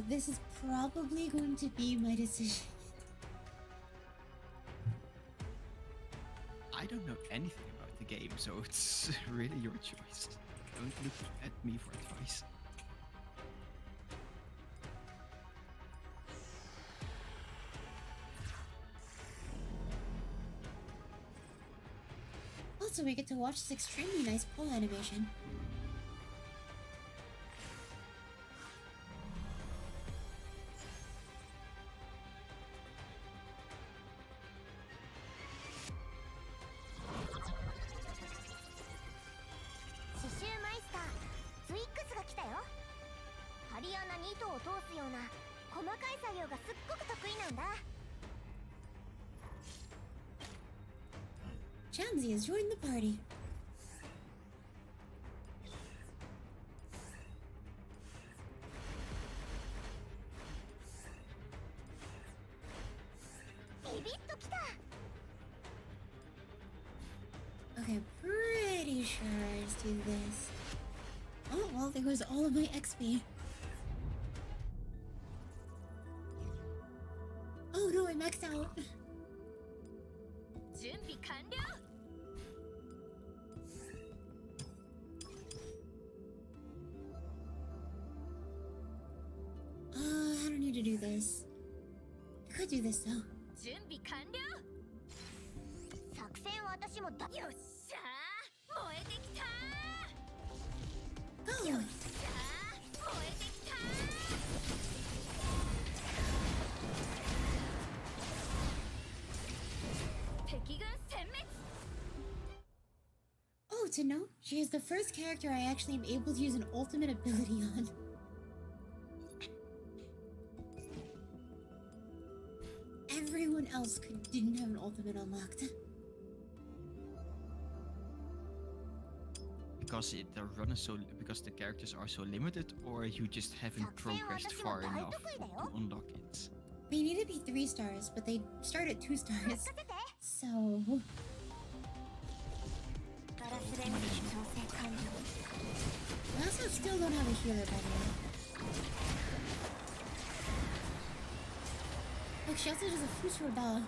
this is probably going to be my decision. I don't know anything about the game, so it's really your choice. Don't look at me for advice. Also, we get to watch this extremely nice pull animation. Chansey has joined the party. Okay, pretty sure I do this. Oh, well, there goes all of my XP. Oh no, I maxed out. I don't need to do this. I could do this though. Go! Oh, to note, she is the first character I actually am able to use an ultimate ability on. Everyone else didn't have an ultimate unlocked. Because the characters are so limited, or you just haven't progressed far enough to unlock it? They need to be 3 stars, but they start at 2 stars. So... I also still don't have a healer, by the way. Look, she also does a future bell.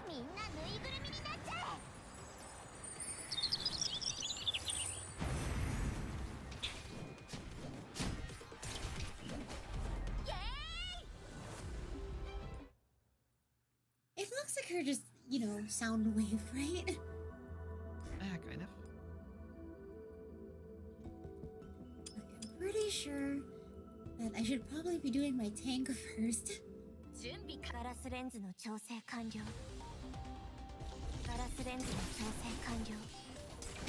It looks like her just, you know, sound wave, right? Yeah, kind of. Okay, I'm pretty sure that I should probably be doing my tank first. I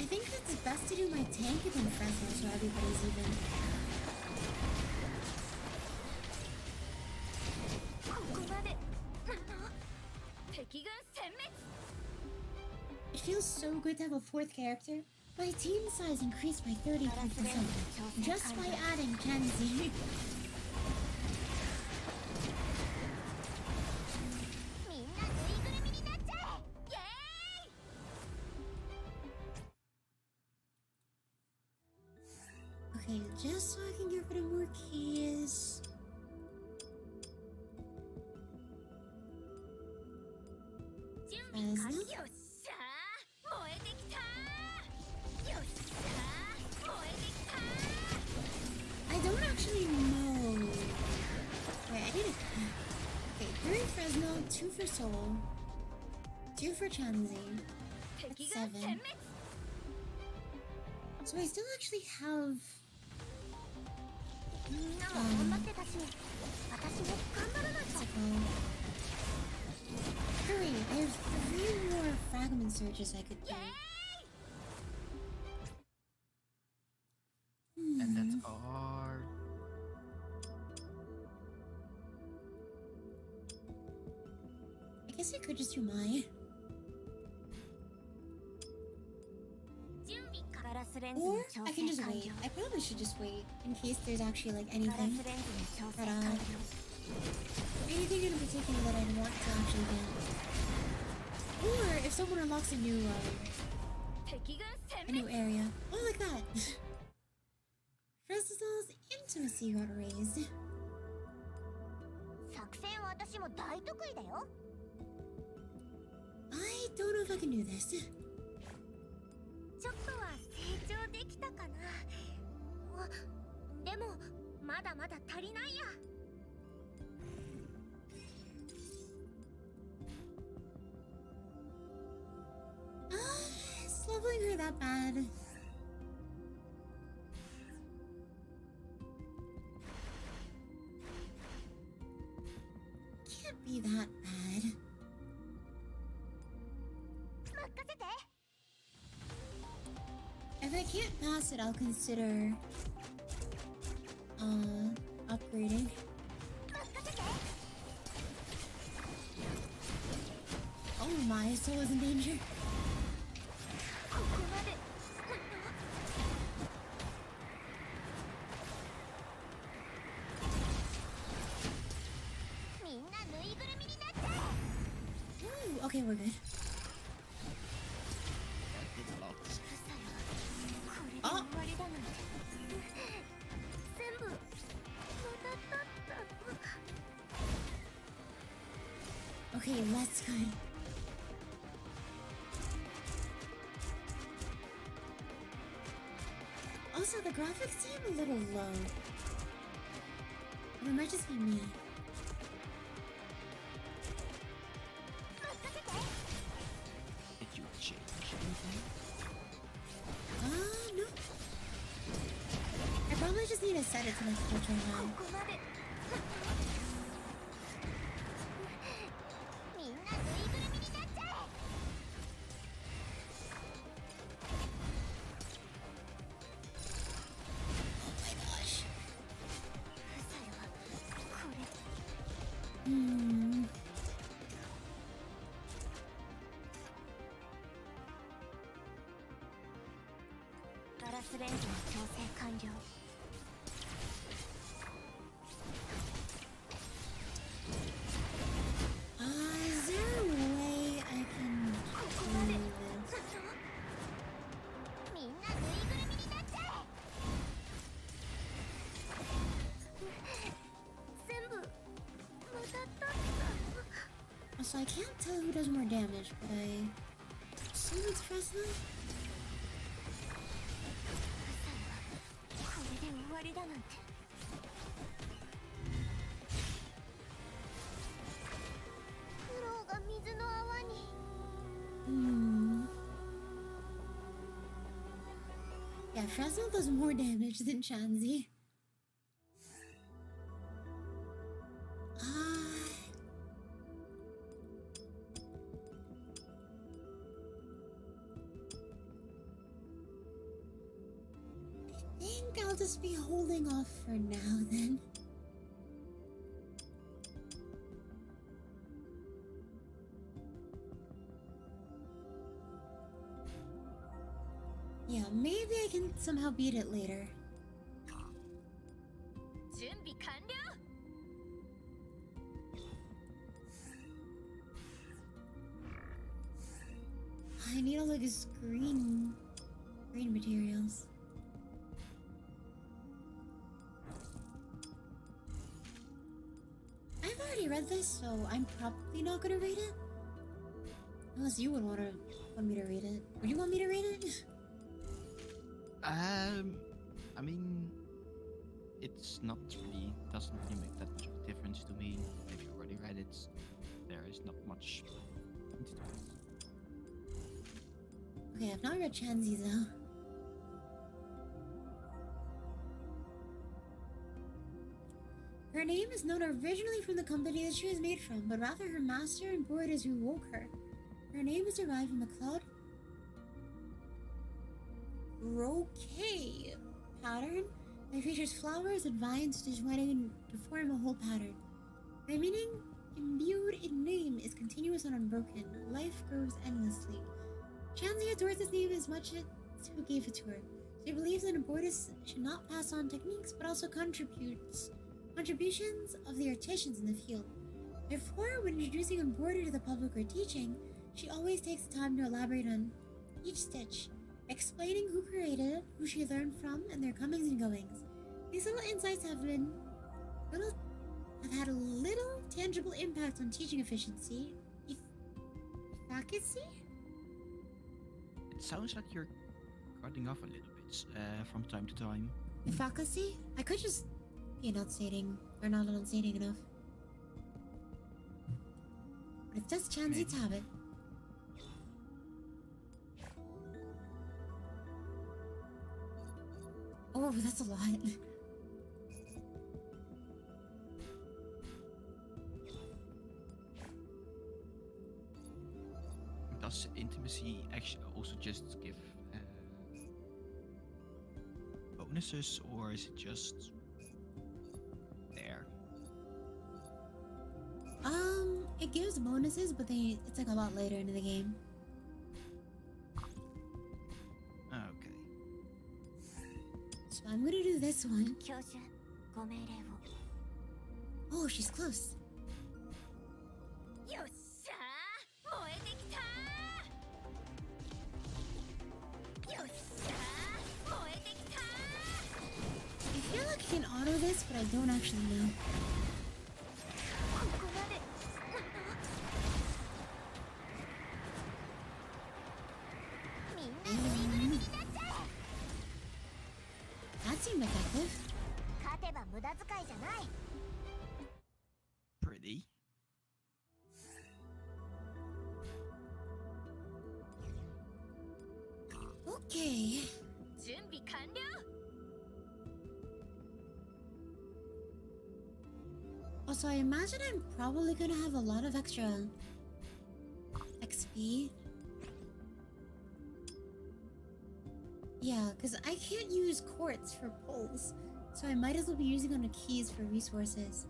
think it's best to do my tank and then Fresno so everybody's even. feels so good to have a fourth character. My team size increased by 33% just by adding Kenzie. Okay, just so I can get rid of more keys. I don't actually know. Wait, I need to... Okay, 3 Fresno, 2 for Soul, 2 for Chanzi. That's 7. So I still actually have... what's it called? 3. I have 3 more fragment searches I could do. And that's hard. I guess I could just do mine. Or I can just wait. I probably should just wait in case there's actually like anything that anything in particular that I'd want to actually get. Or if someone unlocks a new area. Oh, like that. Fresnel's intimacy got raised. I don't know if I can do this. Is leveling her that bad? Can't be that bad. If I can't pass it, I'll consider upgrading. Oh my, soul is in danger. Ooh, okay, we're good. Oh! Okay, that's good. Also, the graphics seem a little low. Or it might just be me. Did you change anything? No. I probably just need to set it to like ultra high. Is there a way I can do this? Also, I can't tell who does more damage, but I assume it's Fresno? Yeah, Fresno does more damage than Chanzi. I think I'll just be holding off for now then. Yeah, maybe I can somehow beat it later. I need all of his green materials. I've already read this, so I'm probably not gonna read it. Unless you would want me to read it. Would you want me to read it? I mean, doesn't really make that much of a difference to me. If you already read it, there is not much point to it. Okay, I've not read Chanzi though. Her name is not originally from the company that she was made from, but rather her master and boarders who woke her. Her name is derived from the cloud Croque pattern that features flowers and vines joining to form a whole pattern. The meaning imbued in name is continuous and unbroken. Life grows endlessly. Chanzi adores this name as much as who gave it to her. She believes that boarders should not pass on techniques, but also contributions of the artisans in the field. Therefore, when introducing a boarder to the public or teaching, she always takes the time to elaborate on each stitch, explaining who created it, who she learned from, and their comings and goings. These little insights have had a little tangible impact on teaching efficiency. Efficacy? It sounds like you're cutting off a little bit from time to time. Efficacy? I could just be enunciating or not enunciating enough. But it's just Chanzi's habit. Oh, that's a lot. Does intimacy actually also just give bonuses, or is it just there? It gives bonuses, but it's like a lot later into the game. Okay. So I'm gonna do this one. Oh, she's close. I feel like I can auto this, but I don't actually know. That seemed effective. Pretty. Okay. Also, I imagine I'm probably gonna have a lot of extra XP. Yeah, because I can't use quartz for pulls, so I might as well be using on the keys for resources.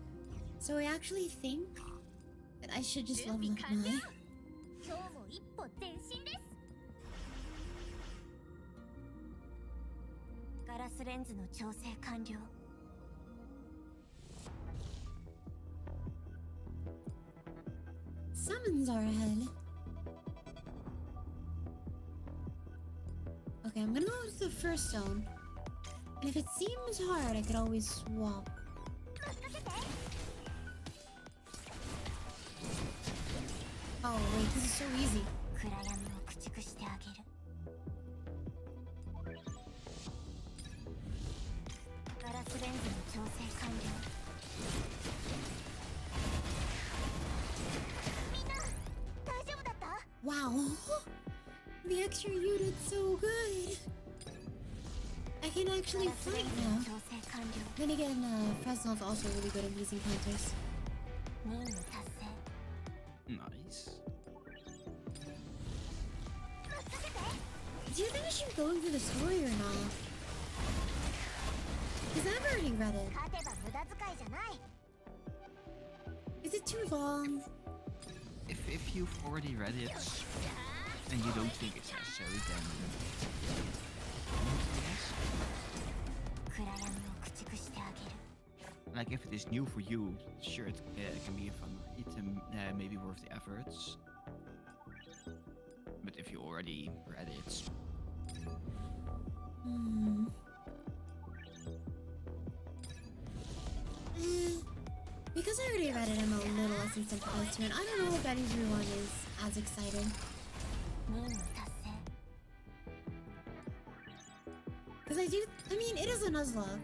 So I actually think that I should just level up my... Summons are ahead. Okay, I'm gonna go to the first zone. And if it seems hard, I could always swap. Oh wait, this is so easy. Wow, the extra unit's so good. I can actually fight now. Then again, Fresnel's also really good at using counters. Nice. Do you think I should go into the story or not? Because I've already read it. Is it too long? If you've already read it and you don't think it's necessary, then Like if it is new for you, sure, it can be a fun item, maybe worth the efforts. But if you already read it, Hmm. Because I already read it, I'm a little less incentivized to it. I don't know if everyone is as excited. Because I mean, it is a Nuzlocke.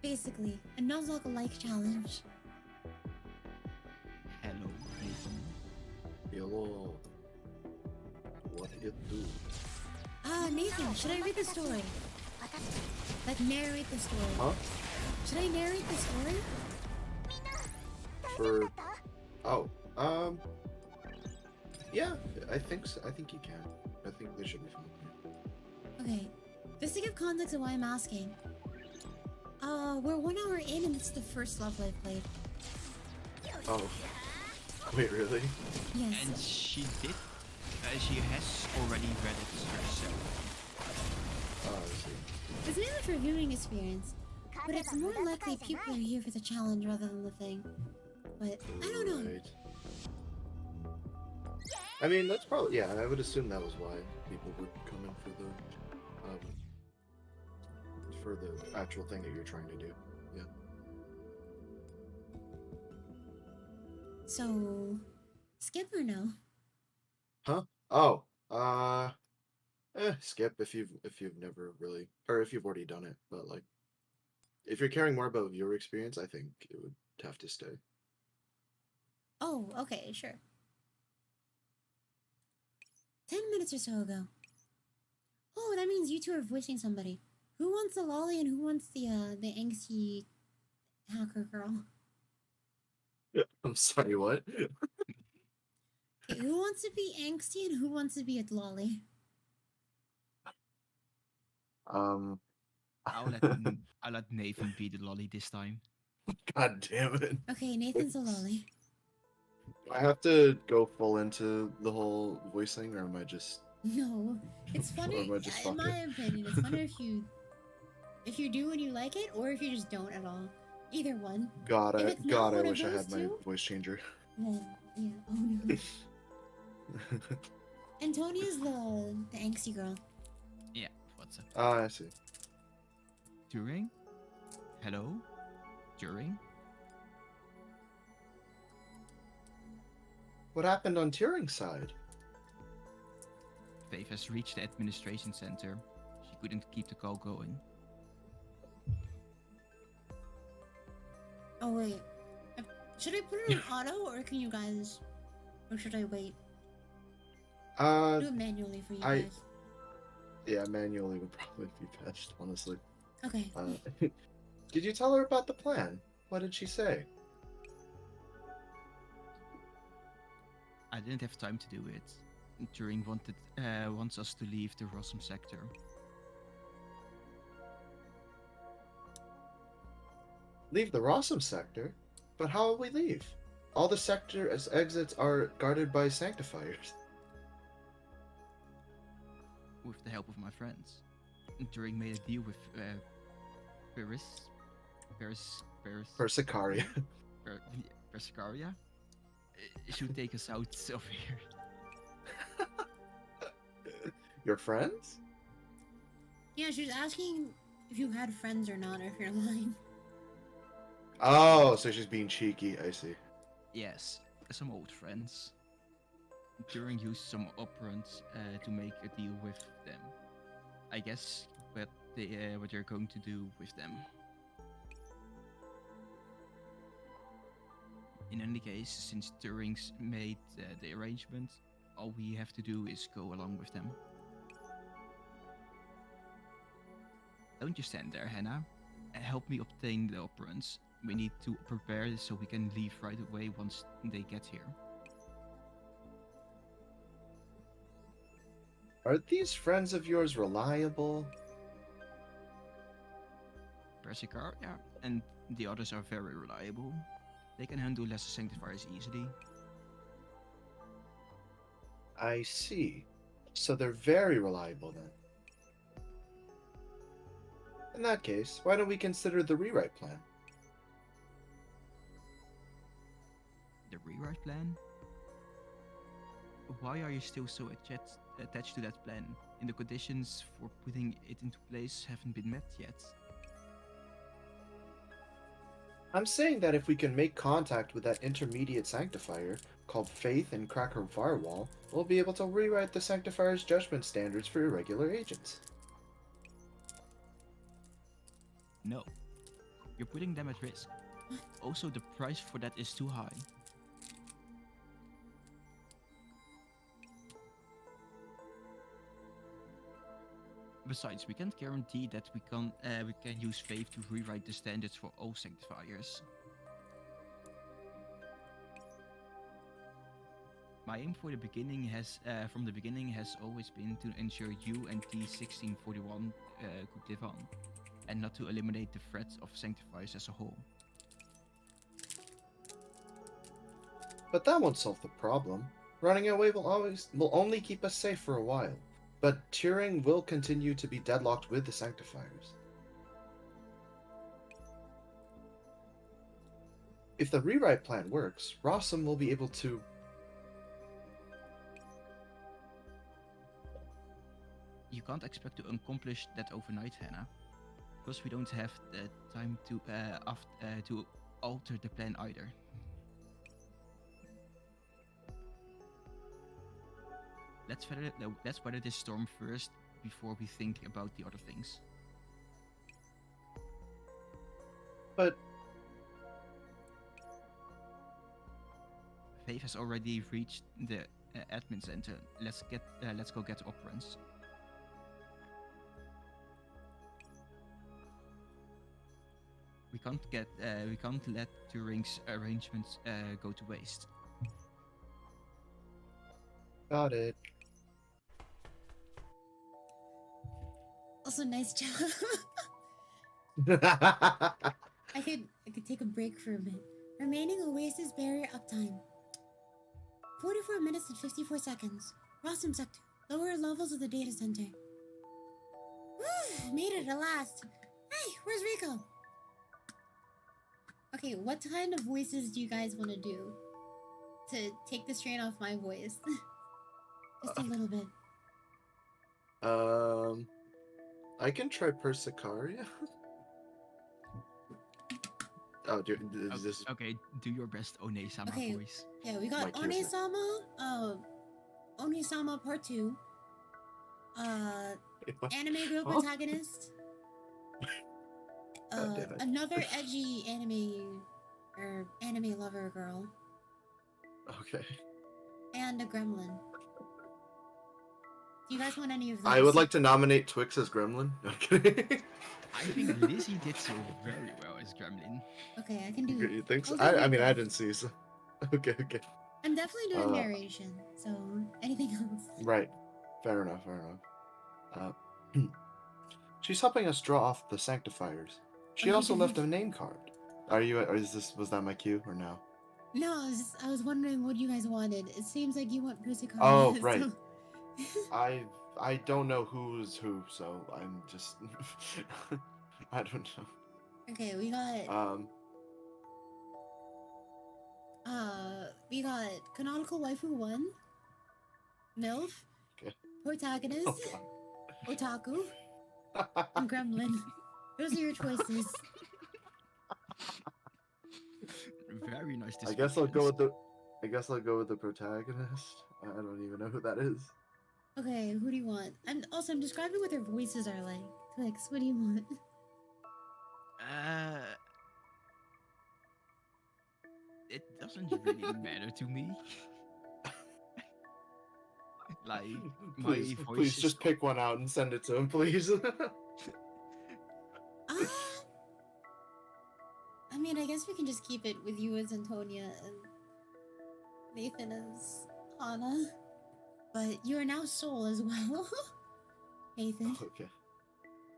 Basically, a Nuzlocke-like challenge. hello, Nathan. Hello. What do you do? Nathan, should I read the story? Like, narrate the story. Huh? Should I narrate the story? For... Oh, yeah, I think so. I think you can. I think they should be fine. Okay, just to give context of why I'm asking. We're 1 hour in and it's the first level I've played. Oh. Wait, really? Yes. And she did. She has already read it herself. Oh, I see. It's mainly for viewing experience, but it's more likely people are here for the challenge rather than the thing. But I don't know. Right. I mean, that's probably... Yeah, I would assume that was why people would come in for the actual thing that you're trying to do. Yeah. So, skip or no? Huh? Oh, skip if you've never really, or if you've already done it. But like, if you're caring more about your experience, I think it would have to stay. Oh, okay, sure. 10 minutes or so ago. Oh, that means you two are voicing somebody. Who wants the lolly and who wants the angsty hacker girl? I'm sorry, what? Okay, who wants to be angsty and who wants to be a lolly? Um, I'll let Nathan be the lolly this time. God damn it. Okay, Nathan's a lolly. Do I have to go full into the whole voice thing, or am I just... No, it's funny. Or am I just In my fucking- opinion, it's funny if you do and you like it, or if you just don't at all. Either one. God, If I it's not one of wish I those had my two- voice changer. Then yeah. Oh no. Antonia's the angsty girl. Yeah, what's up? Ah, I see. Turing? Hello? Turing? What happened on Turing's side? Faith has reached the administration center. She couldn't keep the call going. Oh wait. Should I put it on auto or can you guys? Or should I wait? Do it manually for you guys. Yeah, manually would probably be best, honestly. Okay. Did you tell her about the plan? What did she say? I didn't have time to do it. Turing wants us to leave the Rossum sector. Leave the Rossum sector? But how will we leave? All the sector exits are guarded by sanctifiers. With the help of my friends. Turing made a deal with Persicaria. Persicaria? Should take us out of here. Your friends? Yeah, she was asking if you had friends or not, or if you're lying. Oh, so she's being cheeky. I see. Yes, some old friends. Turing used some operants to make a deal with them. I guess what they're going to do with them. In any case, since Turing's made the arrangement, all we have to do is go along with them. Don't you stand there, Hannah. Help me obtain the operants. We need to prepare this so we can leave right away once they get here. Are these friends of yours reliable? Persicaria and the others are very reliable. They can handle lesser sanctifiers easily. I see. So they're very reliable then. In that case, why don't we consider the rewrite plan? rewrite plan? Why are you still so attached to that plan? And the conditions for putting it into place haven't been met yet. I'm saying that if we can make contact with that intermediate sanctifier, called Faith in Cracker Firewall, we'll be able to rewrite the sanctifier's judgment standards for irregular agents. No. You're putting them at risk. Also, the price for that is too high. Besides, we can't guarantee that we can use Faith to rewrite the standards for all sanctifiers. My aim for the beginning from the beginning has always been to ensure you and T1641 could live on, and not to eliminate the threat of sanctifiers as a whole. But that won't solve the problem. Running away will only keep us safe for a while. But Turing will continue to be deadlocked with the sanctifiers. If the rewrite plan works, Rossum will be able to... You can't expect to accomplish that overnight, Hannah. Plus, we don't have the time to alter the plan either. Let's weather this storm first before we think about the other things. But... Faith has already reached the admin center. Let's go get operants. We can't let Turing's arrangements go to waste. Got it. Also, nice job. I could take a break for a bit. Remaining Oasis barrier uptime. 44 minutes and 54 seconds. Rossum sector. Lower levels of the data center. Whew, made it at last. Hey, where's Rico? Okay, what kind of voices do you guys want to do to take the strain off my voice? Just a little bit. I can try Persicaria. Oh, dude, this is... Okay, do your best One-sama Okay. voice. Yeah, we got My cues One-sama, One-sama Part 2, anime girl Huh? protagonist, God damn it. another edgy anime lover girl, Okay. and a gremlin. Do you guys want any of those? I would like to nominate Twix as Gremlin. Okay. I think Lizzie did so very well as Gremlin. Okay, I can do. You think so? I'll do I mean, I Rico. didn't see so. Okay, okay. I'm definitely doing narration, so anything else? Right. Fair enough, fair enough. She's helping us draw off the sanctifiers. She Okay, also good. left a name card. Was that my cue or no? No, I was wondering what you guys wanted. It seems like you want Persicaria. Oh, right. So... I don't know who's who, so I'm just I don't know. Okay, we got canonical waifu 1, MILF, Okay. protagonist, Oh, otaku, and gremlin. Those are your choices. Very nice. I guess I'll go with the protagonist. I don't even know who that is. Okay, who do you want? I'm describing what their voices are like. Twix, what do you want? It doesn't really matter to me. Like, Please, my voice please is just pick one out and send it to him, please. I mean, I guess we can just keep it with you as Antonia and Nathan as Hana. But you are now Soul as well, Nathan. Okay.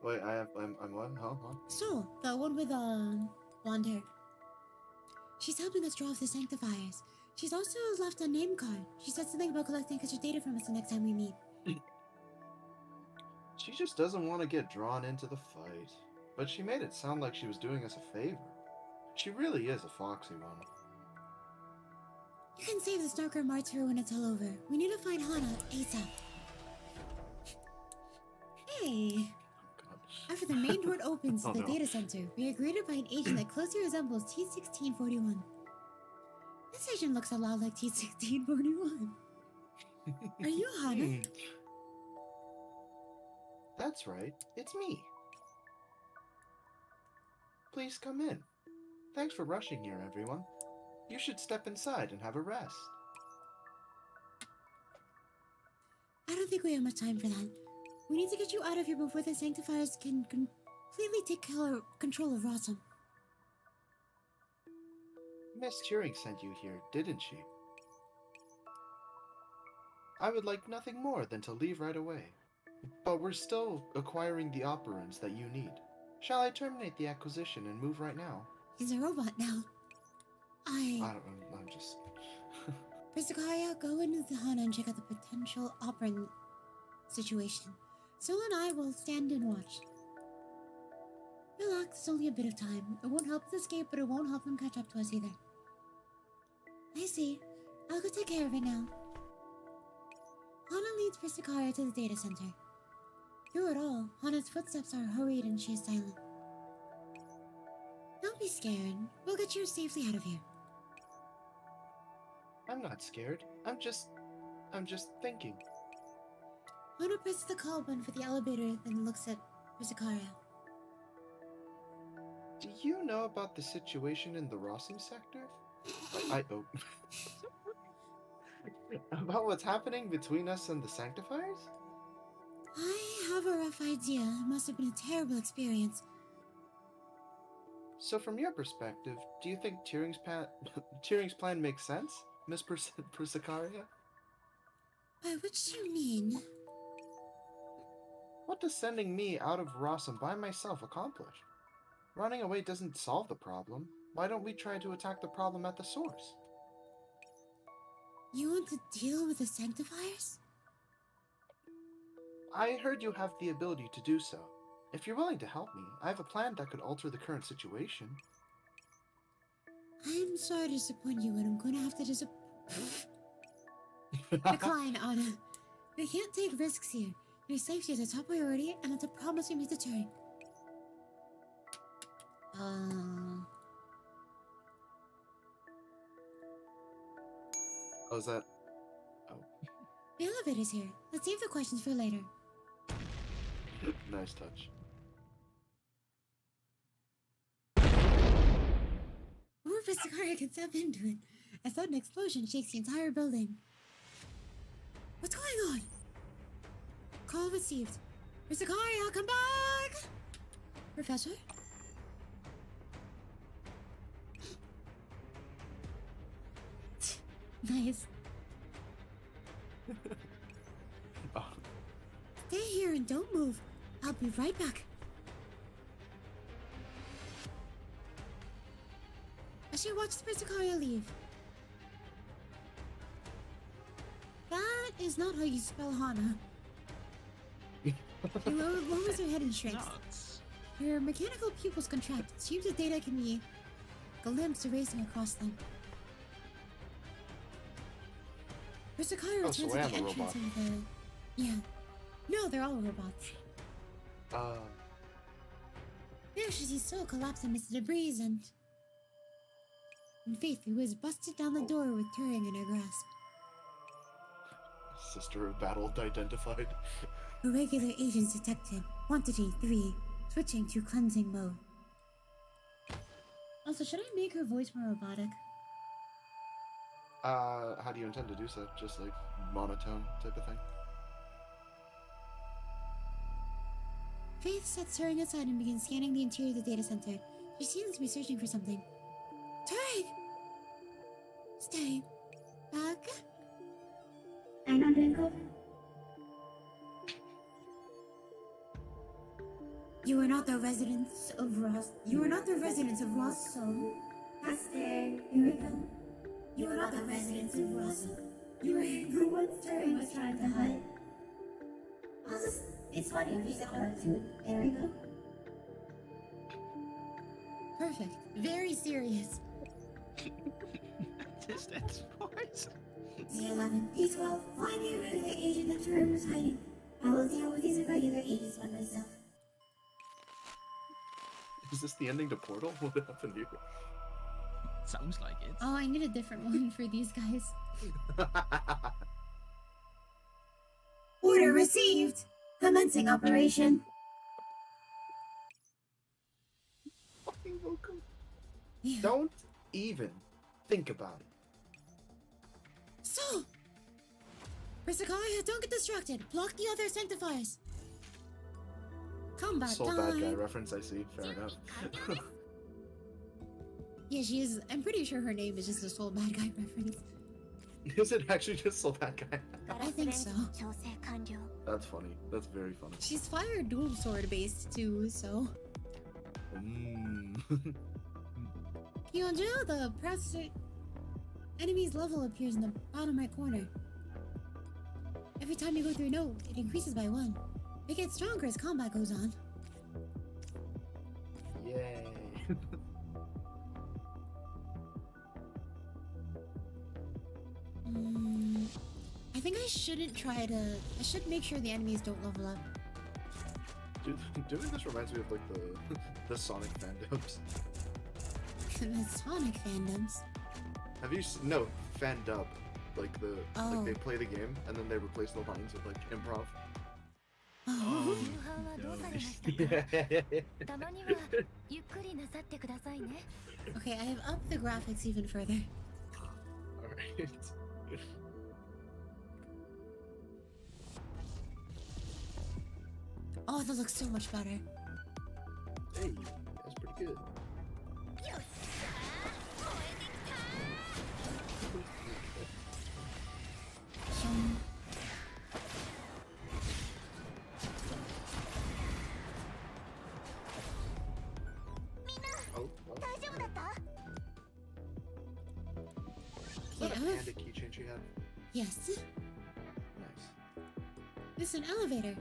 Wait, I'm what? Huh? Soul, the one with blonde hair. She's helping us draw off the sanctifiers. She's also left a name card. She said something about collecting extra data from us the next time we meet. She just doesn't want to get drawn into the fight. But she made it sound like she was doing us a favor. She really is a foxy one. You can save the Stalker Martyr when it's all over. We need to find Hana ASAP. Hey! After the main door opens to Oh, the no. data center, we agree to find an agent that closely resembles T-1641. This agent looks a lot like T-1641. Are you Hana? That's right. It's me. Please come in. Thanks for rushing here, everyone. You should step inside and have a rest. I don't think we have much time for that. We need to get you out of here before the Sanctifiers can completely take control of Rossum. Miss Turing sent you here, didn't she? I would like nothing more than to leave right away. But we're still acquiring the operants that you need. Shall I terminate the acquisition and move right now? He's a robot now. I'm just... Persicaria, go into the Hana and check out the potential operant situation. Sol and I will stand and watch. Relax, it's only a bit of time. It won't help us escape, but it won't help them catch up to us either. I see. I'll go take care of it now. Hana leads Persicaria to the data center. Through it all, Hana's footsteps are hurried and she is silent. Don't be scared. We'll get you safely out of here. I'm not scared. I'm just thinking. Hana presses the call button for the elevator, then looks at Persicaria. Do you know about the situation in the Rossum sector? About what's happening between us and the Sanctifiers? I have a rough idea. It must have been a terrible experience. So from your perspective, do you think Turing's plan makes sense, Miss Persicaria? By which do you mean? What does sending me out of Rossum by myself accomplish? Running away doesn't solve the problem. Why don't we try to attack the problem at the source? You want to deal with the Sanctifiers? I heard you have the ability to do so. If you're willing to help me, I have a plan that could alter the current situation. I'm sorry to disappoint you, but I'm going to have to decline, Anna. We can't take risks here. Your safety is a top priority, and it's a promise we made to Turing. How's that? The elevator's here. Let's save the questions for later. Nice touch. Before Persicaria can step into it, a sudden explosion shakes the entire building. What's going on? Call received. Persicaria, come back! Professor? Nice. Oh. Stay here and don't move. I'll be right back. As she watches Persicaria leave. That is not how you spell Hana. She lowers her head and shrinks. Nuts. Her mechanical pupils contract. Streams of data can be glimpsed racing across them. Persicaria Oh, so returns I at am the a entrance robot. of the... Yeah. No, they're all robots. There she sees Soul collapse amidst the debris and Faith, who has busted down the door with Turing in her grasp. Sister of Battle identified. Irregular agents detected. Quantity 3. Switching to cleansing mode. Also, should I make her voice more robotic? How do you intend to do so? Just like monotone type of thing? Faith sets Turing aside and begins scanning the interior of the data center. She seems to be searching for something. Turing! Stay. Back. I'm not doing good. You are not the residents of Ross. You are not the residents of Ross, so. That's there. Here we go. You are not the residents of Ross. You are the ones Turing was trying to hide. It's funny if you said that too. There we go. Perfect. Very serious. is that voice? Z11, D12, find the irregular agent that Turin was hiding. I will deal with these irregular agents by myself. Is this the ending to Portal? What happened here? Sounds like it. Oh, I need a different one for these guys. Order received! Commencing operation. Fucking welcome. Yeah. Don't even think about it. So! Persicaria, don't get distracted. Block the other sanctifiers. Combat Soul time. bad guy reference, I see. Fair enough. Yeah, she is. I'm pretty sure her name is just a soul bad guy reference. Is it actually just Soul bad guy? I think so. That's funny. That's very funny. She's fire dual sword based too, so. Kyonju, the press enemy's level appears in the bottom right corner. Every time you go through a node, it increases by 1. It gets stronger as combat goes on. Yay. I think I shouldn't try to. I should make sure the enemies don't level up. Dude, doing this reminds me of like the Sonic fandoms. The Sonic fandoms. Have you no fandub? Like Oh. like they play the game and then they replace the lines with like improv. Oh. Okay, I have upped the graphics even further. Alright. Oh, that looks so much better. Hey, that's pretty good. Oh, well. Is that a Yeah. panda keychain she had? Yes. Nice. This is an elevator.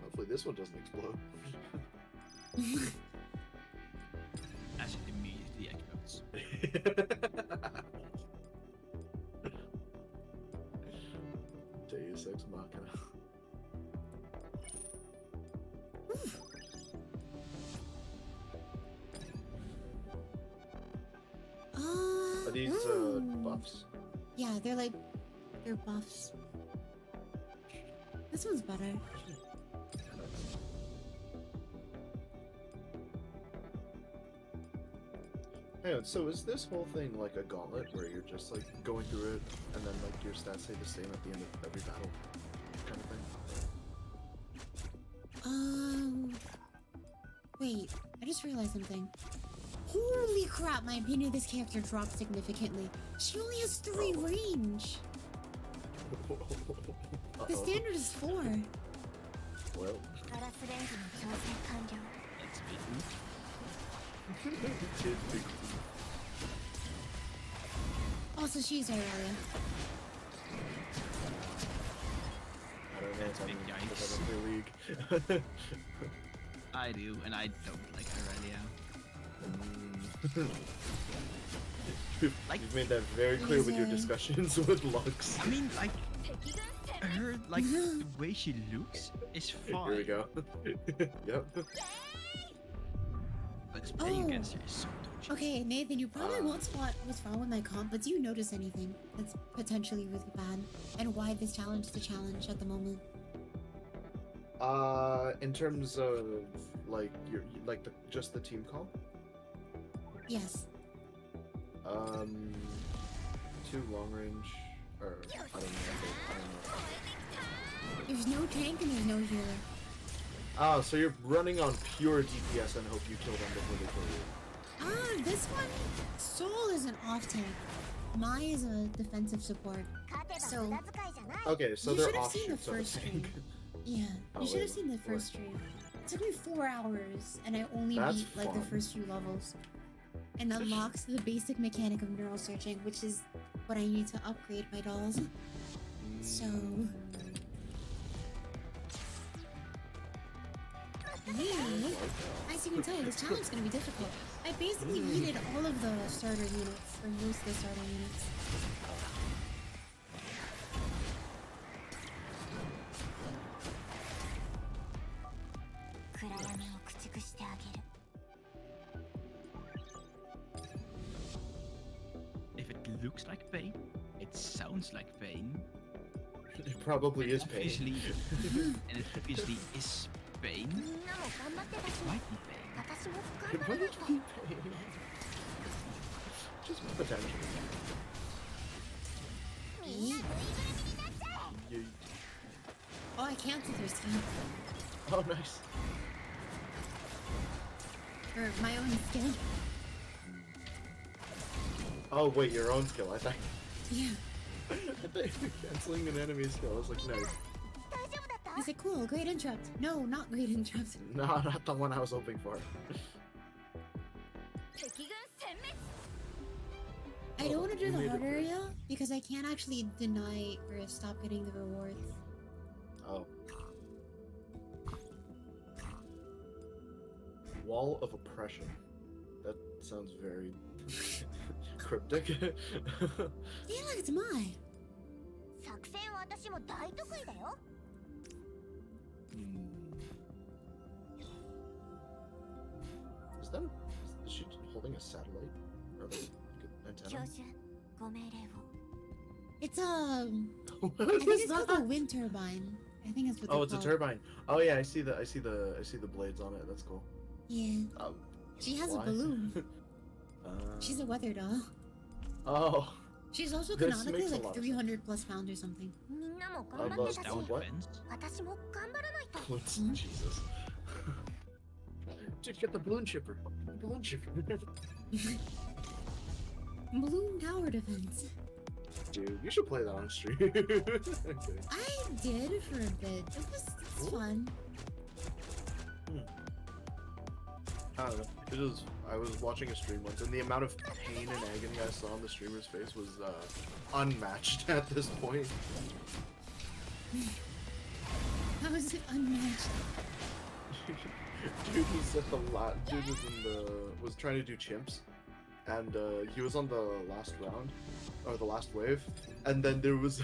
Hopefully this one doesn't explode. As it immediately explodes. Deus Ex Machina. Are these buffs? Yeah, they're buffs. This one's better. Hang on, so is this whole thing like a gauntlet where you're just like going through it and then like your stats stay the same at the end of every battle kind of thing? Wait, I just realized something. Holy crap, my opinion of this character dropped significantly. She only has 3 range. The standard is 4. Well. It's a bit weak. It's big. Also, she's Aurelia. I don't know, That's big yikes. I league. I do, and I don't like Aurelia. Like- You've made that very clear with your discussions with Lux. I mean, like, her, like, the way she looks is fine. Here we go. Yep. But playing Oh. against her is so dodgy. Okay, Nathan, you probably won't spot what's wrong with my comp, but do you notice anything that's potentially really bad? And why this challenge is the challenge at the moment? In terms of like just the team call. Yes. Too long range, or I don't know. There's no tank and there's no healer. Oh, so you're running on pure DPS and hope you kill them before they kill you. This one, Soul is an off tank. Mai is a defensive support. So, Okay, so you they're should have seen the offshoots of a first tank. stream. Yeah, Oh, you should have wait, seen the what? first stream. It took me 4 hours, and I only That's beat like the fun. first few levels. And unlocks the basic mechanic of neural searching, which is what I need to upgrade my dolls. So, Yeah. As you can tell, this challenge is going to be difficult. I basically needed all of the starter units, or most of the starter units. If it looks like pain, it sounds like pain. It probably is pain. Obviously, and it obviously is pain. It might be pain. It might be pain. Just potentially. You... Oh, I canceled her skill. Oh, nice. Or my own skill. Oh, wait, your own skill. I thought Yeah. you were canceling an enemy skill. I was like, no. I said, cool, great interrupt. No, not great interrupt. No, not the one I was hoping for. I don't want to do You the made hard it work. area because I can't actually deny or stop getting the rewards. Oh. Wall of Oppression. That sounds very cryptic. Yeah, look, it's mine. Is that is she holding a satellite? Or like an antenna? It's I think What is it's called that? a wind turbine. I think that's what Oh, they're it's a called. turbine. Oh yeah, I see the blades on it. That's cool. Yeah. She has why? a balloon. She's a weather doll. Oh. She's also This canonically makes a like lot of 300 plus pounds or something. Almost Down what? fence. Jesus. Dude, get the balloon shipper. Balloon shipper. Balloon tower defense. Dude, you should play that on stream. Okay. I did for a bit. It's fun. I don't know. I was watching a stream once, and the amount of pain and agony I saw on the streamer's face was unmatched at this point. How is it unmatched? Dude was at the dude was trying to do chimps, and he was on the last round, or the last wave, and then there was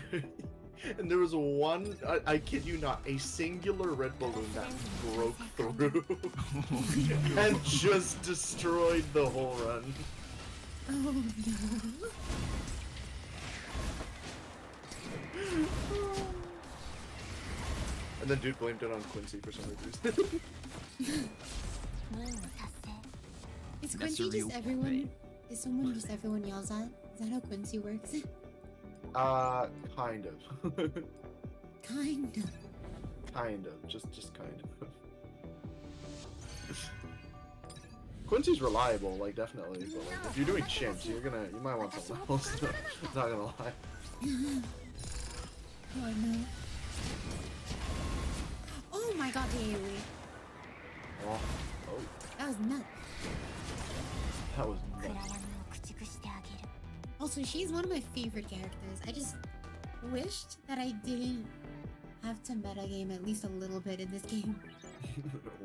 one, I kid you not, a singular red balloon that broke through and just destroyed the whole run. Oh no. And then dude blamed it on Quincy for some reason. Is That's Quincy a just real everyone? pain. Is someone just everyone yells at? Is that how Quincy works? Kind of. Kind of. Kind of. Just kind of. Quincy's reliable, like definitely, but like, if you're doing chimps, you might want something else. Not gonna lie. Oh no. Oh my god, the AoE. Oh, That was nuts. that was nuts. Also, she's one of my favorite characters. I just wished that I didn't have to metagame at least a little bit in this game.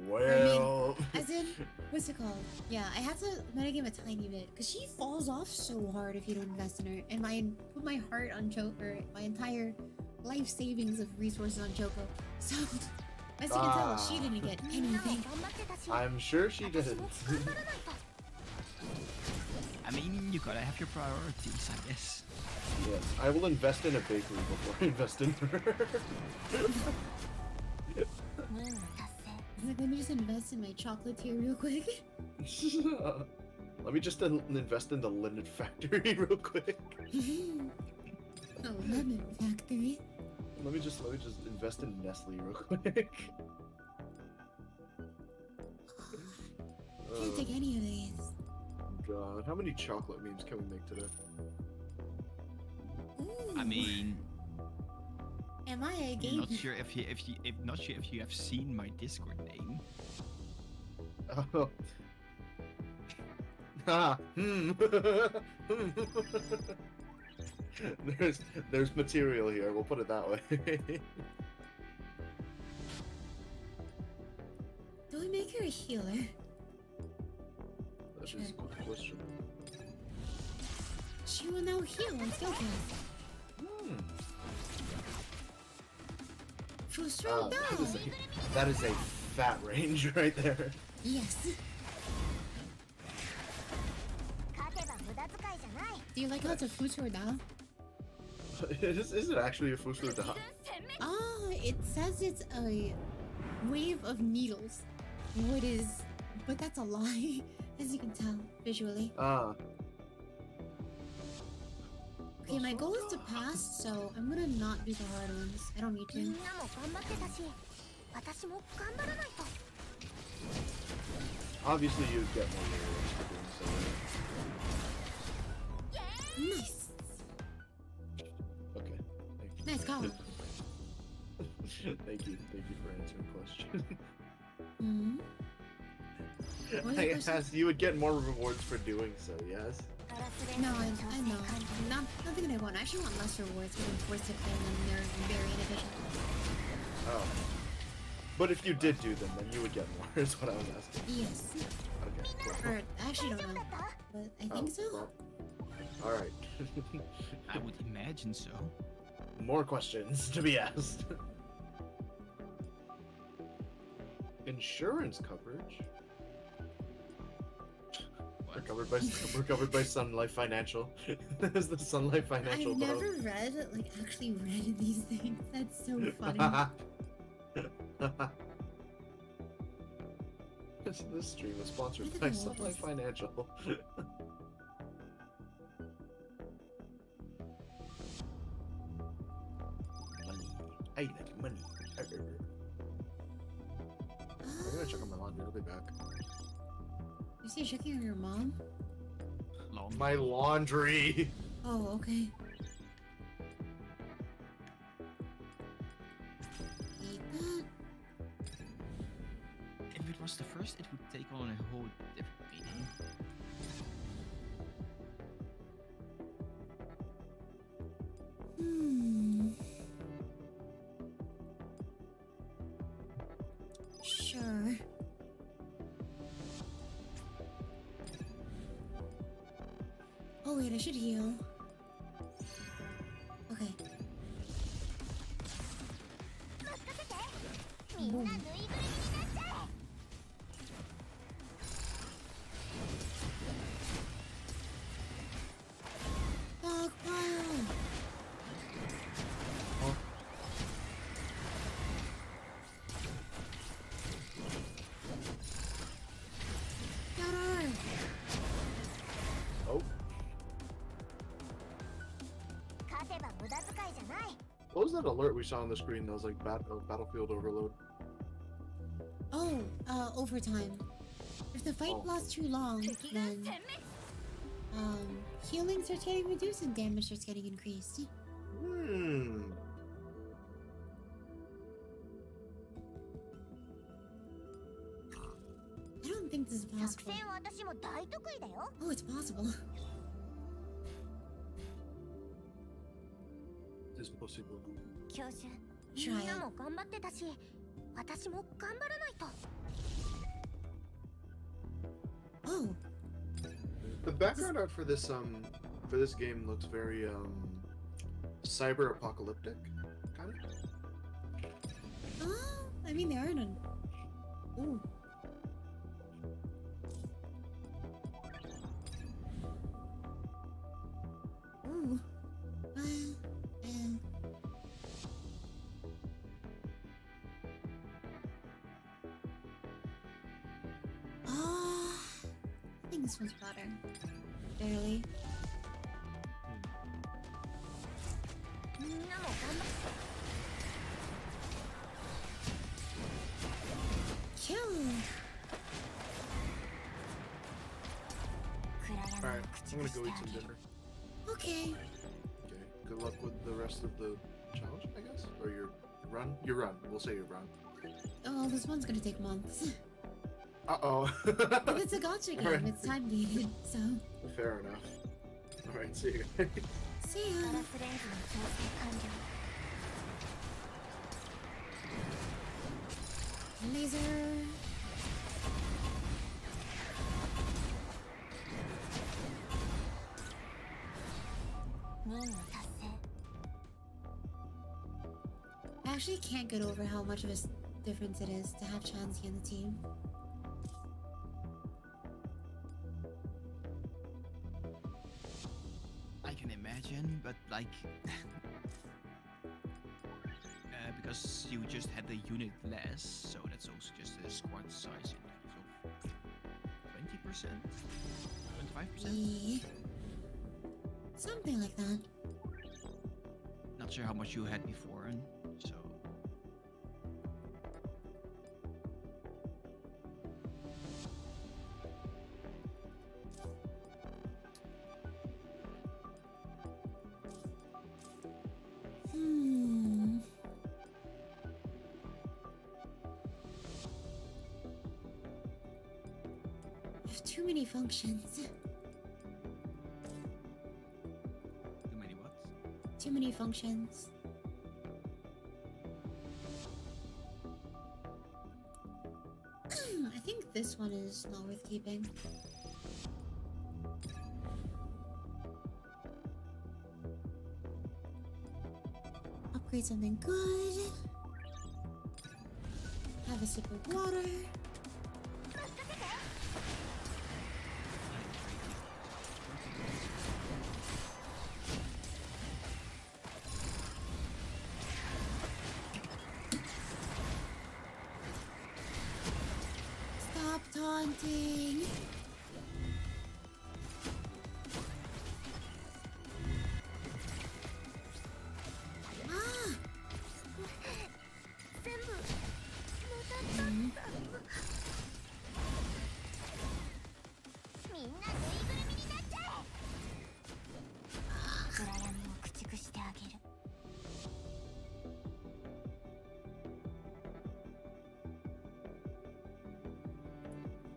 Well, As in, what's it called? Yeah, I have to metagame a tiny bit because she falls off so hard if you don't invest in her. And I put my heart on Choker, my entire life savings of resources on Choco. So, as you can tell, she didn't get anything. I'm sure she did. I mean, you gotta have your priorities, I guess. Yes, I will invest in a bakery before I invest in her. Like, let me just invest in my chocolatier real quick. Let me just invest in the linen factory real quick. Oh, lemon factory. Let me just invest in Nestle real quick. Can't take any of these. God, how many chocolate memes can we make today? Ooh. I mean, Am I a I'm game? not sure if you have seen my Discord name. Oh. Ah, there's material here. We'll put it that way. Do I make her a healer? That is a good question. She will now heal on skill cast. Trust her That is a fat range right there. Yes. Do you like how it's a Futur Da? Is it actually a Fusu Da? Oh, it says it's a wave of needles. But that's a lie, as you can tell visually. Okay, my goal is to pass, so I'm gonna not do the hard ones. I don't need to. Obviously, you'd get more rewards for doing so. Nice. Okay. Nice call. Thank you for answering the question. Hmm. What was the I question? asked you would get more rewards for doing so, yes? No, I know. Nothing I want. I actually want less rewards because I'm forced to play them and they're very inefficient. Oh. But if you did do them, then you would get more, is what I was asking. Yes. Okay. Cool. Or, I actually don't know. But I think so. Well, alright. I would imagine so. More questions to be asked. Insurance coverage? What? We're covered by Sun Life Financial. Is the Sun Life Financial I've never actually read these things. That's so funny. This stream is sponsored Look at by the Sun Life walls. Financial. Money. I like money. I'm gonna check on my laundry. I'll be back. You say checking on your mom? Long. My laundry. Oh, okay. Eat that. If it was the first, it would take on a whole different meaning. Sure. Oh wait, I should heal. Okay. Boom. Dogpile. Oh. Got her. Oh. What was that alert we saw on the screen that was like battlefield overload? Oh, overtime. If the fight Oh. lasts too long, then healing starts getting reduced and damage starts getting increased. I don't think this is possible. Oh, it's possible. It's possible. Try it. Oh, The background art for this game looks very cyber apocalyptic, kind of. oh, I mean they are none. Ooh. Ooh. Oh, I think this one's better. Barely. Kill. Alright, I'm gonna go eat some dinner. Okay. Okay, good luck with the rest of the challenge, I guess? Or your run? Your run. We'll say your run. Oh, this one's gonna take months. Uh-oh. But it's a gacha game. Alright. It's time gated, so. Fair enough. Alright, see you guys. See ya. Laser. actually can't get over how much of a difference it is to have Chansey on the team. I can imagine, but like, because you just had the unit less, so that's also just a squad size increase of 20%, 25%. Yeah. Something like that. Not sure how much you had before, so. I have too many functions. Too many what? Too many functions. I think this one is not worth keeping. Upgrade something good. Have a sip of water. Stop taunting.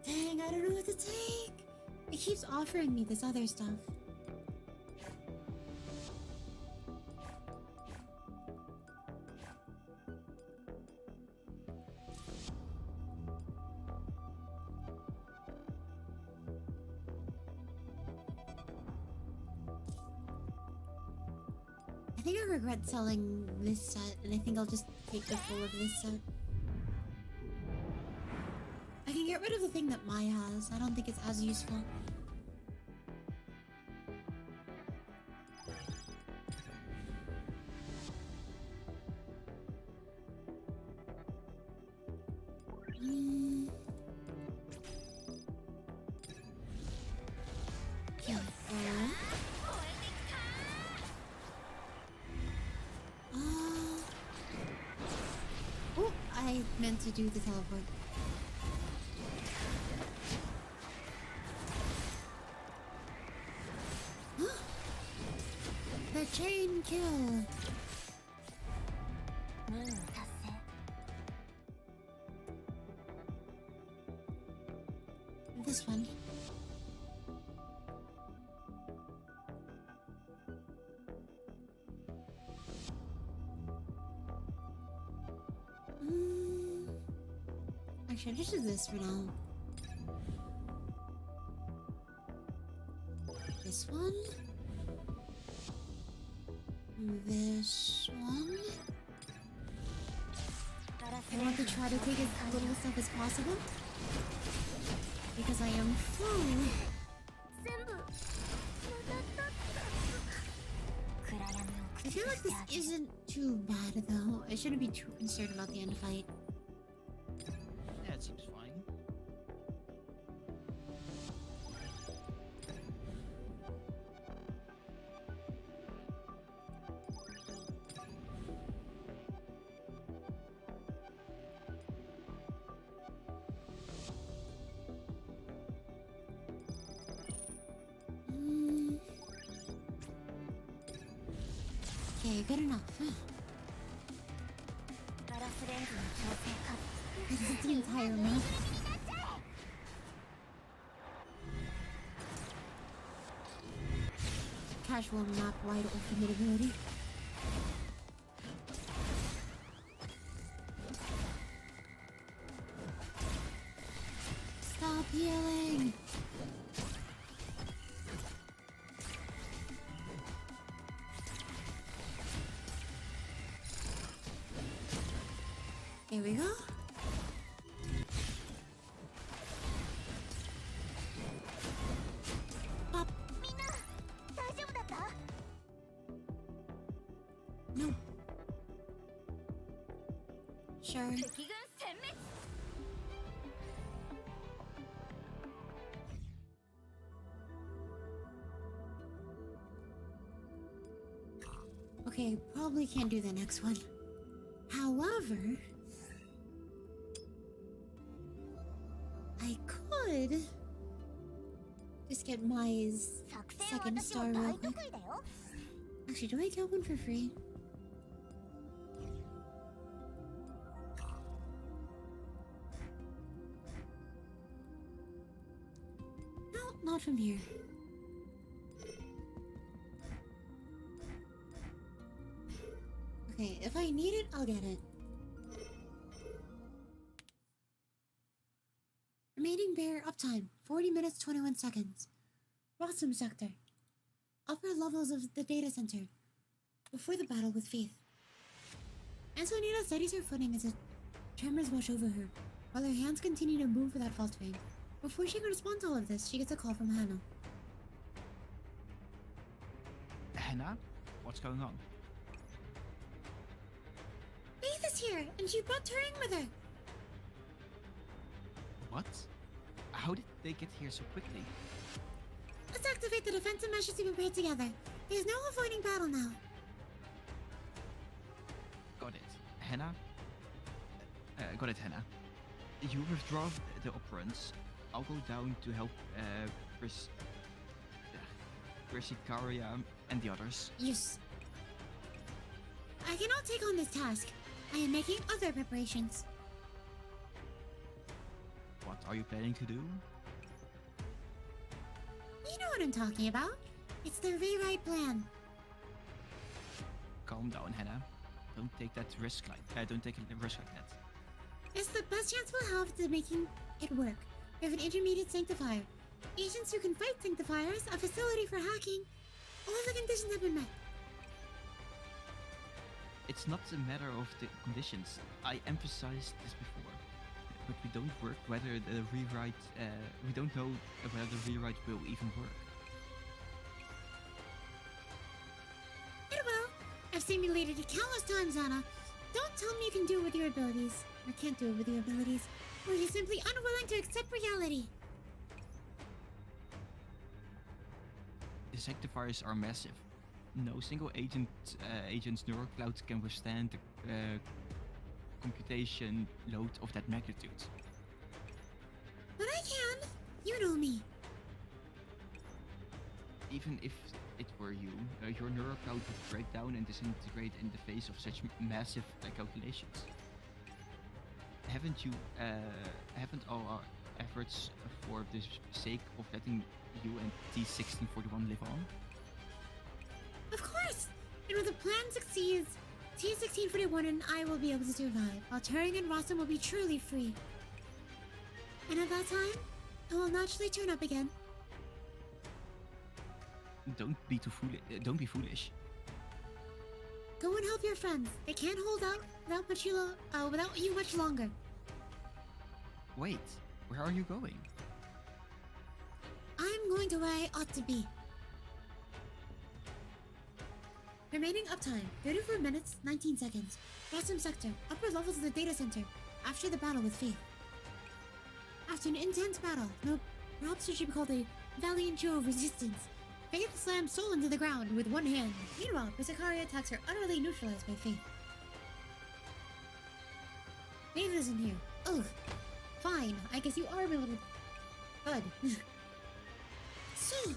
Dang, I don't know what to take. It keeps offering me this other stuff. I think I regret selling this set, and I think I'll just take the full of this set. I can get rid of the thing that Mai has. I don't think it's as useful. Kill that. Oh, I meant to do the teleport. The chain kill. This one. Actually, just do this for now. This one. This one. I want to try to take as little stuff as possible. Because I am full. I feel like this isn't too bad though. I shouldn't be too concerned about the end fight. Yeah, it seems fine. Okay, good enough. This is the entire map. Casual map wide ultimate ability. Stop yelling! Sure. Okay, probably can't do the next one. However, I could just get Mai's second star real quick. Actually, do I get one for free? No, not from here. Okay, if I need it, I'll get it. Remaining bear uptime, 40 minutes, 21 seconds. Rossum sector. Upper levels of the data center. Before the battle with Faith. Antonina steadies her footing as the tremors wash over her, while her hands continue to move without faltering. Before she can respond to all of this, she gets a call from Hannah. Hannah? What's going on? Faith is here, and she brought Turing with her. What? How did they get here so quickly? Let's activate the defensive measures we prepared together. There's no avoiding battle now. Got it. Hannah? Got it, Hannah. You withdraw the operants. I'll go down to help Persicaria and the others. Yes. I cannot take on this task. I am making other preparations. What are you planning to do? You know what I'm talking about. It's the rewrite plan. Calm down, Hannah. Don't take that risk don't take a risk like that. It's the best chance we'll have to making it work. We have an intermediate sanctifier. Agents who can fight sanctifiers, a facility for hacking. All the conditions have been met. It's not a matter of the conditions. I emphasized this before. But we don't work whether the rewrite we don't know whether the rewrite will even work. It will. I've simulated it countless times, Anna. Don't tell me you can do it with your abilities. Or can't do it with your abilities. Or you're simply unwilling to accept reality. The sanctifiers are massive. No single agent's neural cloud can withstand the computation load of that magnitude. But I can. You know me. Even if it were you, your neural cloud would break down and disintegrate in the face of such massive calculations. Haven't all our efforts for the sake of letting you and T-1641 live on? Of course! And when the plan succeeds, T-1641 and I will be able to survive, while Turing and Rossum will be truly free. And at that time, I will naturally turn up again. Don't be foolish. Go and help your friends. They can't hold out without you much longer. Wait, where are you going? I'm going to where I ought to be. Remaining uptime, 34 minutes, 19 seconds. Rossum sector, upper levels of the data center, after the battle with Faith. After an intense battle, no, perhaps it should be called a valiant show of resistance. Faith slams Soul into the ground with one hand. Meanwhile, Persicaria attacks her utterly neutralized by Faith. Faith isn't here. Ugh. Fine, I guess you are a little bud. So,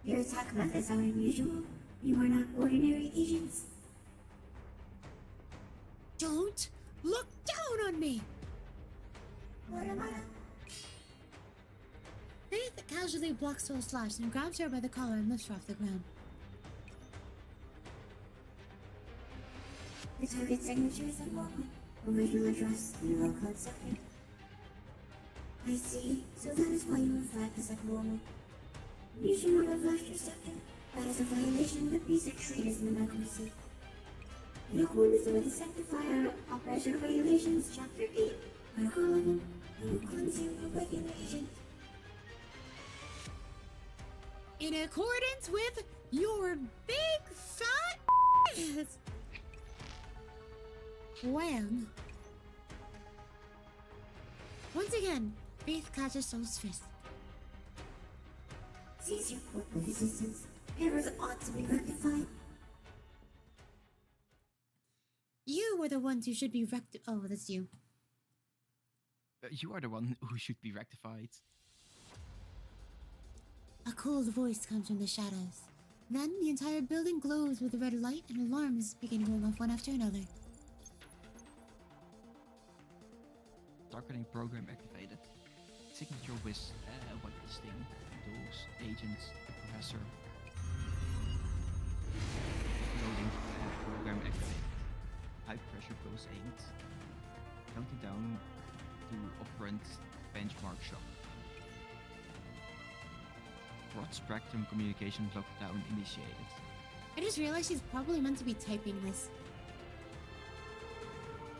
your attack methods are unusual. You are not ordinary agents. don't look down on me! What am I? Faith casually blocks Soul's slash and grabs her by the collar and lifts her off the ground. The target signature is abnormal. Original address, neural code sector. I see. So that is why you reflect as abnormal. You should not have left your sector. That is a violation of the basic treatise in democracy. In accordance with the Sanctifier Operational Regulations, Chapter 8, Article 11, I will cleanse you of regulation. In accordance with your big fat ass. Wham! Once again, Faith catches Soul's fist. Seize your point of resistance. Errors ought to be rectified. You were the ones who should be Oh, that's you. You are the one who should be rectified. A cold voice comes from the shadows. Then the entire building glows with red light and alarms begin going off one after another. Targeting program activated. Signature with whitelisting. Those agents, the professor. Loading program activated. High pressure pulse aimed. Counting down to operant benchmark shock. Broad spectrum communication lockdown initiated. I just realized she's probably meant to be typing this.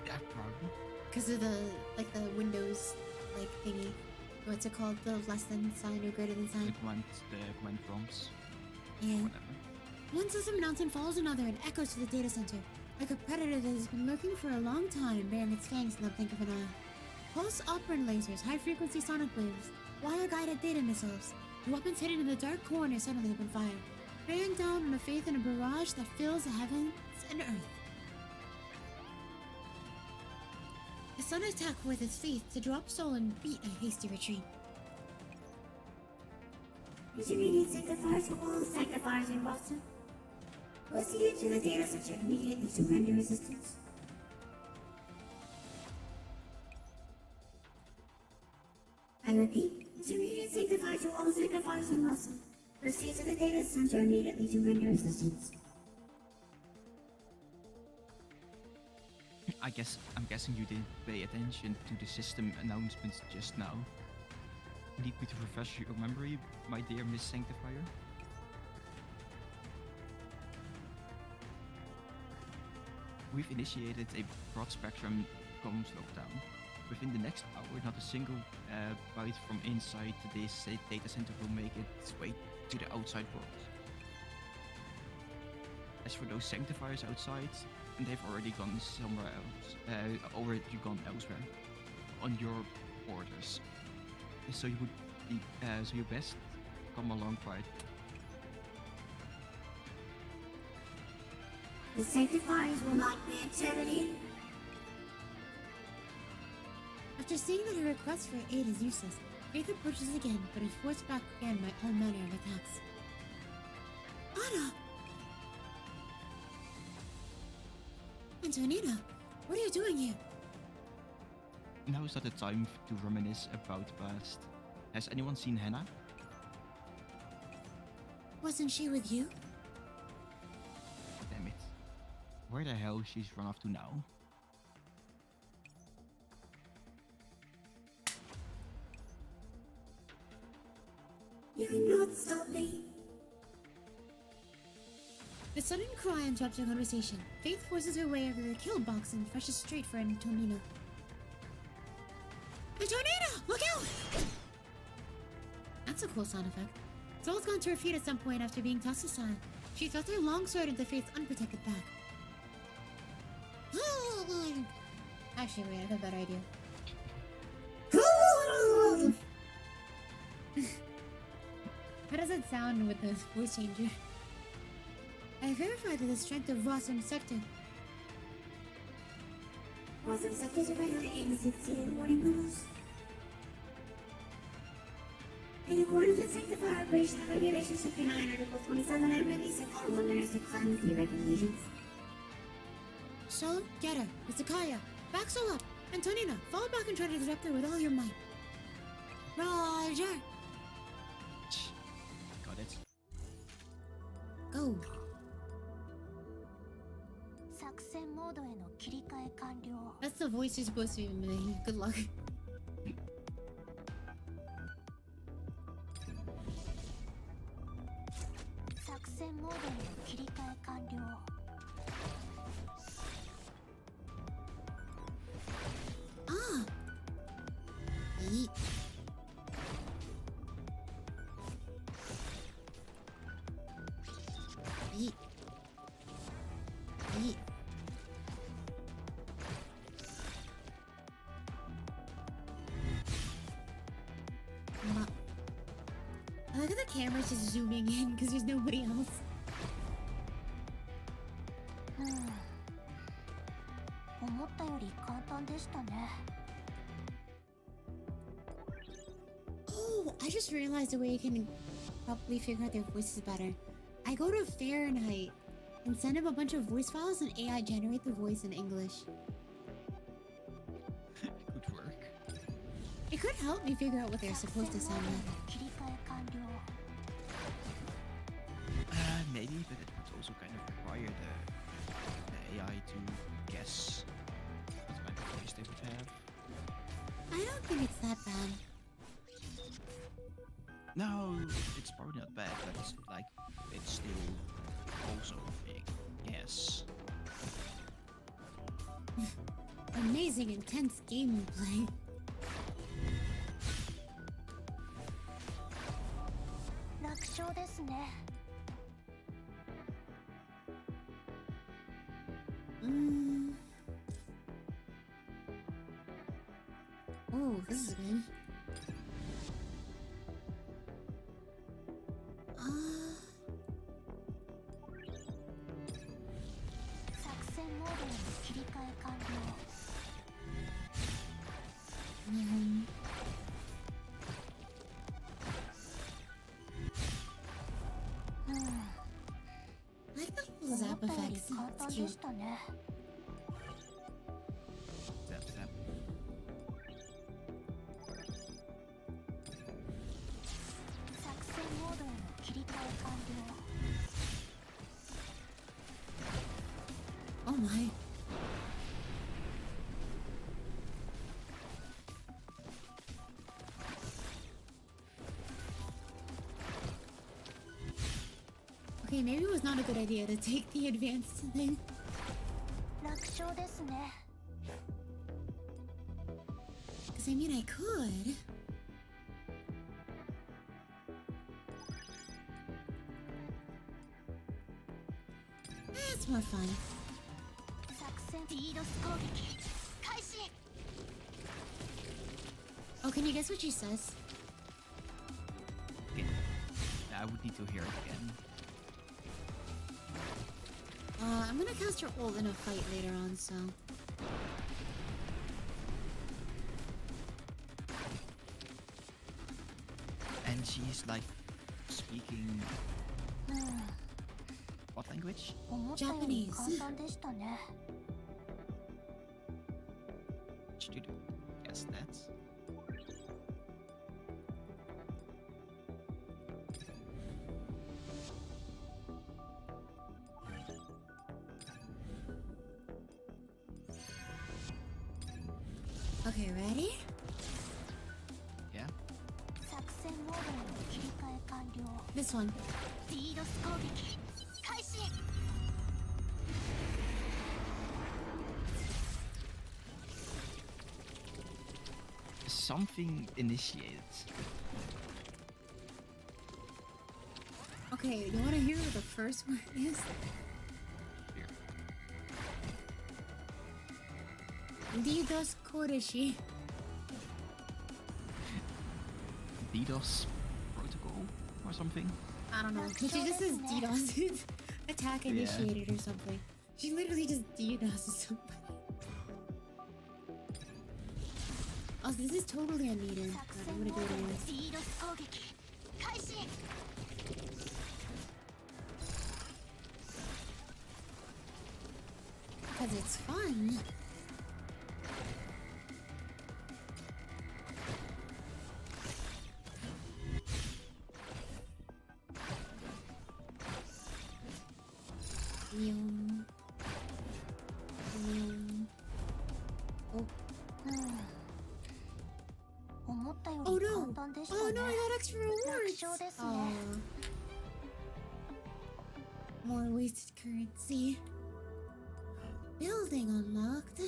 Yeah, probably. Because of the Windows, thingy. What's it called? The less than sign or greater than sign? The command prompts. Yeah. Whatever. One system announcement follows another and echoes to the data center. Like a predator that has been lurking for a long time, bearing its fangs in the blink of an eye. Pulse operant lasers, high-frequency sonic waves, wire-guided data missiles. The weapons hidden in the dark corner suddenly open fire, bearing down on a Faith in a barrage that fills the heavens and earth. The sun attacked with its Faith to drop Soul and beat a hasty retreat. Intermediate sanctifiers for all sanctifiers in Boston. Proceed to the data center immediately to render resistance. I repeat, intermediate sanctifiers for all sanctifiers in Boston. Proceed to the data center immediately to render resistance. I'm guessing you didn't pay attention to the system announcements just now. Need me to refresh your memory, my dear Miss Sanctifier? We've initiated a broad spectrum comms lockdown. Within the next hour, not a single byte from inside this data center will make its way to the outside world. As for those sanctifiers outside, they've already gone somewhere else, already gone elsewhere, on your orders. So you would be, so you best come along quiet. The sanctifiers will not be intimidated. After seeing that her request for aid is useless, Faith approaches again, but is forced back again by all manner of attacks. Anna! Antonina, what are you doing here? Now is not the time to reminisce about the past. Has anyone seen Hannah? Wasn't she with you? Damn it. Where the hell she's run off to now? You cannot stop me. The sudden cry interrupts the conversation. Faith forces her way over the kill box and rushes straight for Antonina. Antonina! Look out! That's a cool sound effect. Soul's gone to her feet at some point after being tossed aside. She thrust her long sword into Faith's unprotected back. Actually, wait, I have a better idea. How does it sound with this voice changer? I verified that the strength of Rossum Sector. Awesome sectors are regularly aimed at exceeding warning levels. In accordance with Sanctifier Operation and Regulations Chapter 9, Article 27, I'm releasing all winners to climb the regulations. Soul, get her. Persicaria, back Soul up. Antonina, fall back and try to disrupt her with all your might. Roger! Got it. Go. 作戦モードへの切り替え完了。 That's the voice you're supposed to be making. Good luck. 作戦モードへの切り替え完了。 Ah! Yeet. Yeet. Yeet. Look at the cameras just zooming in because there's nobody else. 思ったより簡単でしたね。 Oh, I just realized a way I can probably figure out their voices better. I go to Fahrenheit and send him a bunch of voice files and AI generate the voice in English. Good work. It could help me figure out what they're supposed to sound like. 切り替え完了。 Maybe, but it would also kind of require the AI to guess what kind of voice they would have. I don't think it's that bad. No, it's probably not bad, but it's like it's still also big. Yes. Amazing, intense gameplay. Oh, this is good. I like the little zap effects. It's cute. Zap zap. Oh my. Okay, maybe it was not a good idea to take the advanced thing. Because I mean, I could. That's more fun. Oh, can you guess what she says? Yeah. I would need to hear it again. I'm gonna cast her ult in a fight later on, so... And she's like speaking what language? Japanese. Should you guess that? Okay, ready? Yeah. This one. Something initiated. Okay, you wanna hear what the first one is? Here. DDoS Kodeshi. DDoS protocol or something. I don't know. She just says DDoS. Attack initiated or something. She literally just DDoSes somebody. Oh, this is totally unneeded. But I'm gonna do it anyways. Because it's fun. Yum. Yum. Oh. Oh no! Oh no, I got extra rewards! Aw. More wasted currency. Building unlocked.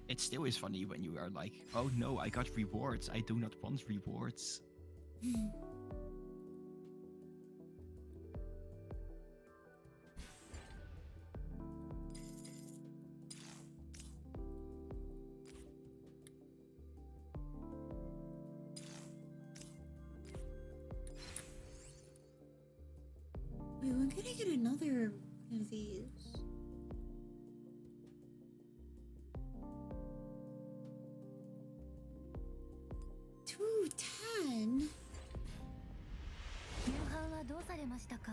It still is funny when you are like, oh no, I got rewards. I do not want rewards. Wait, when can I get another one of these? $210? 夕飯はどうされましたか？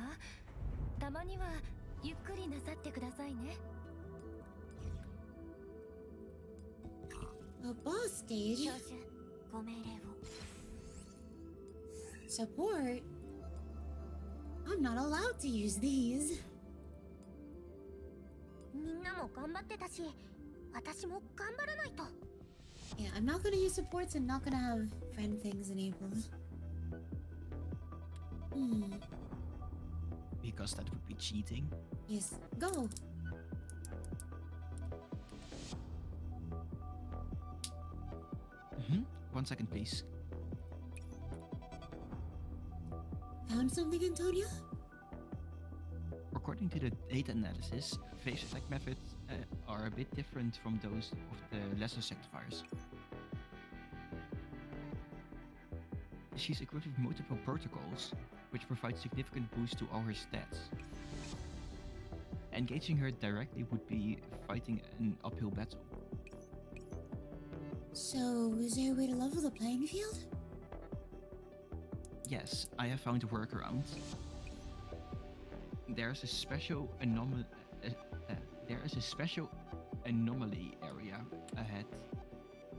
たまにはゆっくりなさってくださいね。 A boss stage? 教授、ご命令を。 Support? I'm not allowed to use these. みんなも頑張ってたし、私も頑張らないと。 Yeah, I'm not gonna use supports and not gonna have friend things enabled. Because that would be cheating. Yes, go! Mm-hmm. 1 second, please. Found something, Antonia? According to the data analysis, phase attack methods are a bit different from those of the lesser sectifiers. She's equipped with multiple protocols, which provide significant boost to all her stats. Engaging her directly would be fighting an uphill battle. So, is there a way to level the playing field? Yes, I have found a workaround. There's a special anomaly area ahead.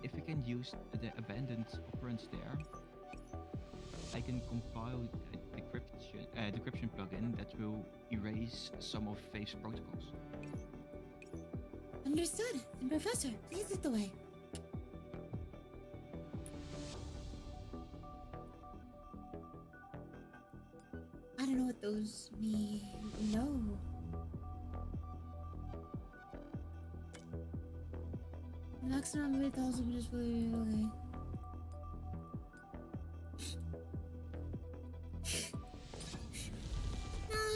If we can use the abandoned operands there, I can compile a decryption plugin that will erase some of Faith's protocols. Understood. And Professor, please lead the way. I don't know what those mean. No. Maximum 8,000 just okay.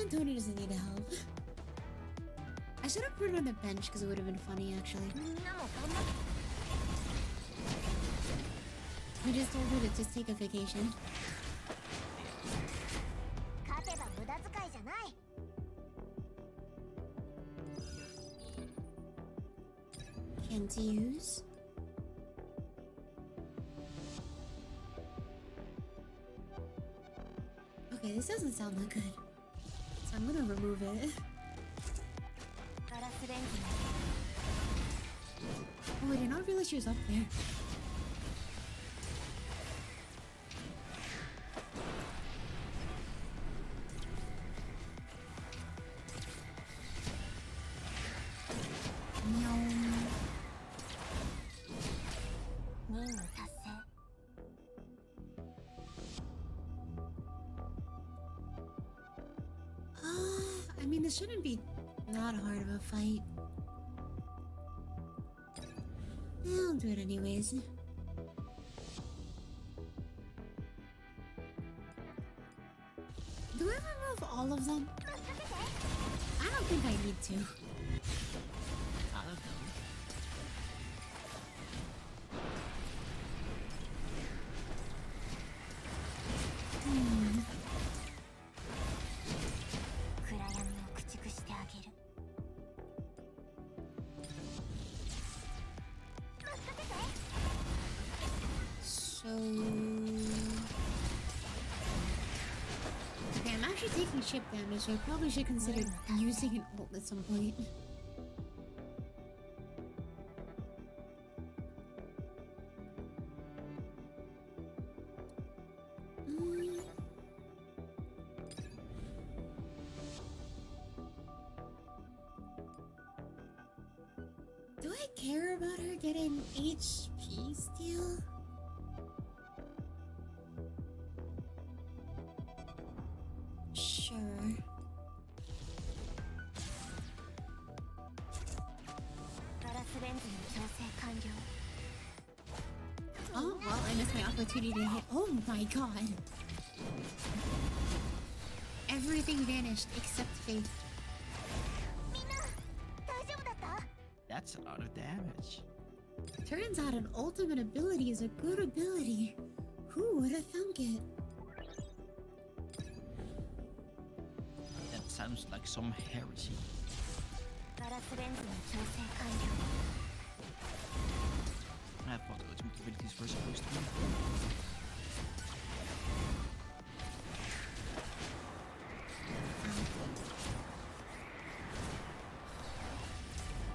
Tony doesn't need help. I should have put it on the bench because it would have been funny actually. We just told her to just take a vacation. Can't use. Okay, this doesn't sound that good. So I'm gonna remove it. Oh, I did not realize she was up there. I mean, this shouldn't be that hard of a fight. I'll do it anyways. Do I remove all of them? I don't think I need to. I don't know. Okay, I'm actually taking ship damage, so I probably should consider using an ult at some point. Do I care about her getting HP steal? Sure. Oh, well, I missed my opportunity to hit. Oh my god. Everything vanished except Faith. That's a lot of damage. Turns out an ultimate ability is a good ability. Who would have thunk it? That's sounds like some heresy. ガラスレンズの調整完了。 I thought ultimate abilities were supposed to be.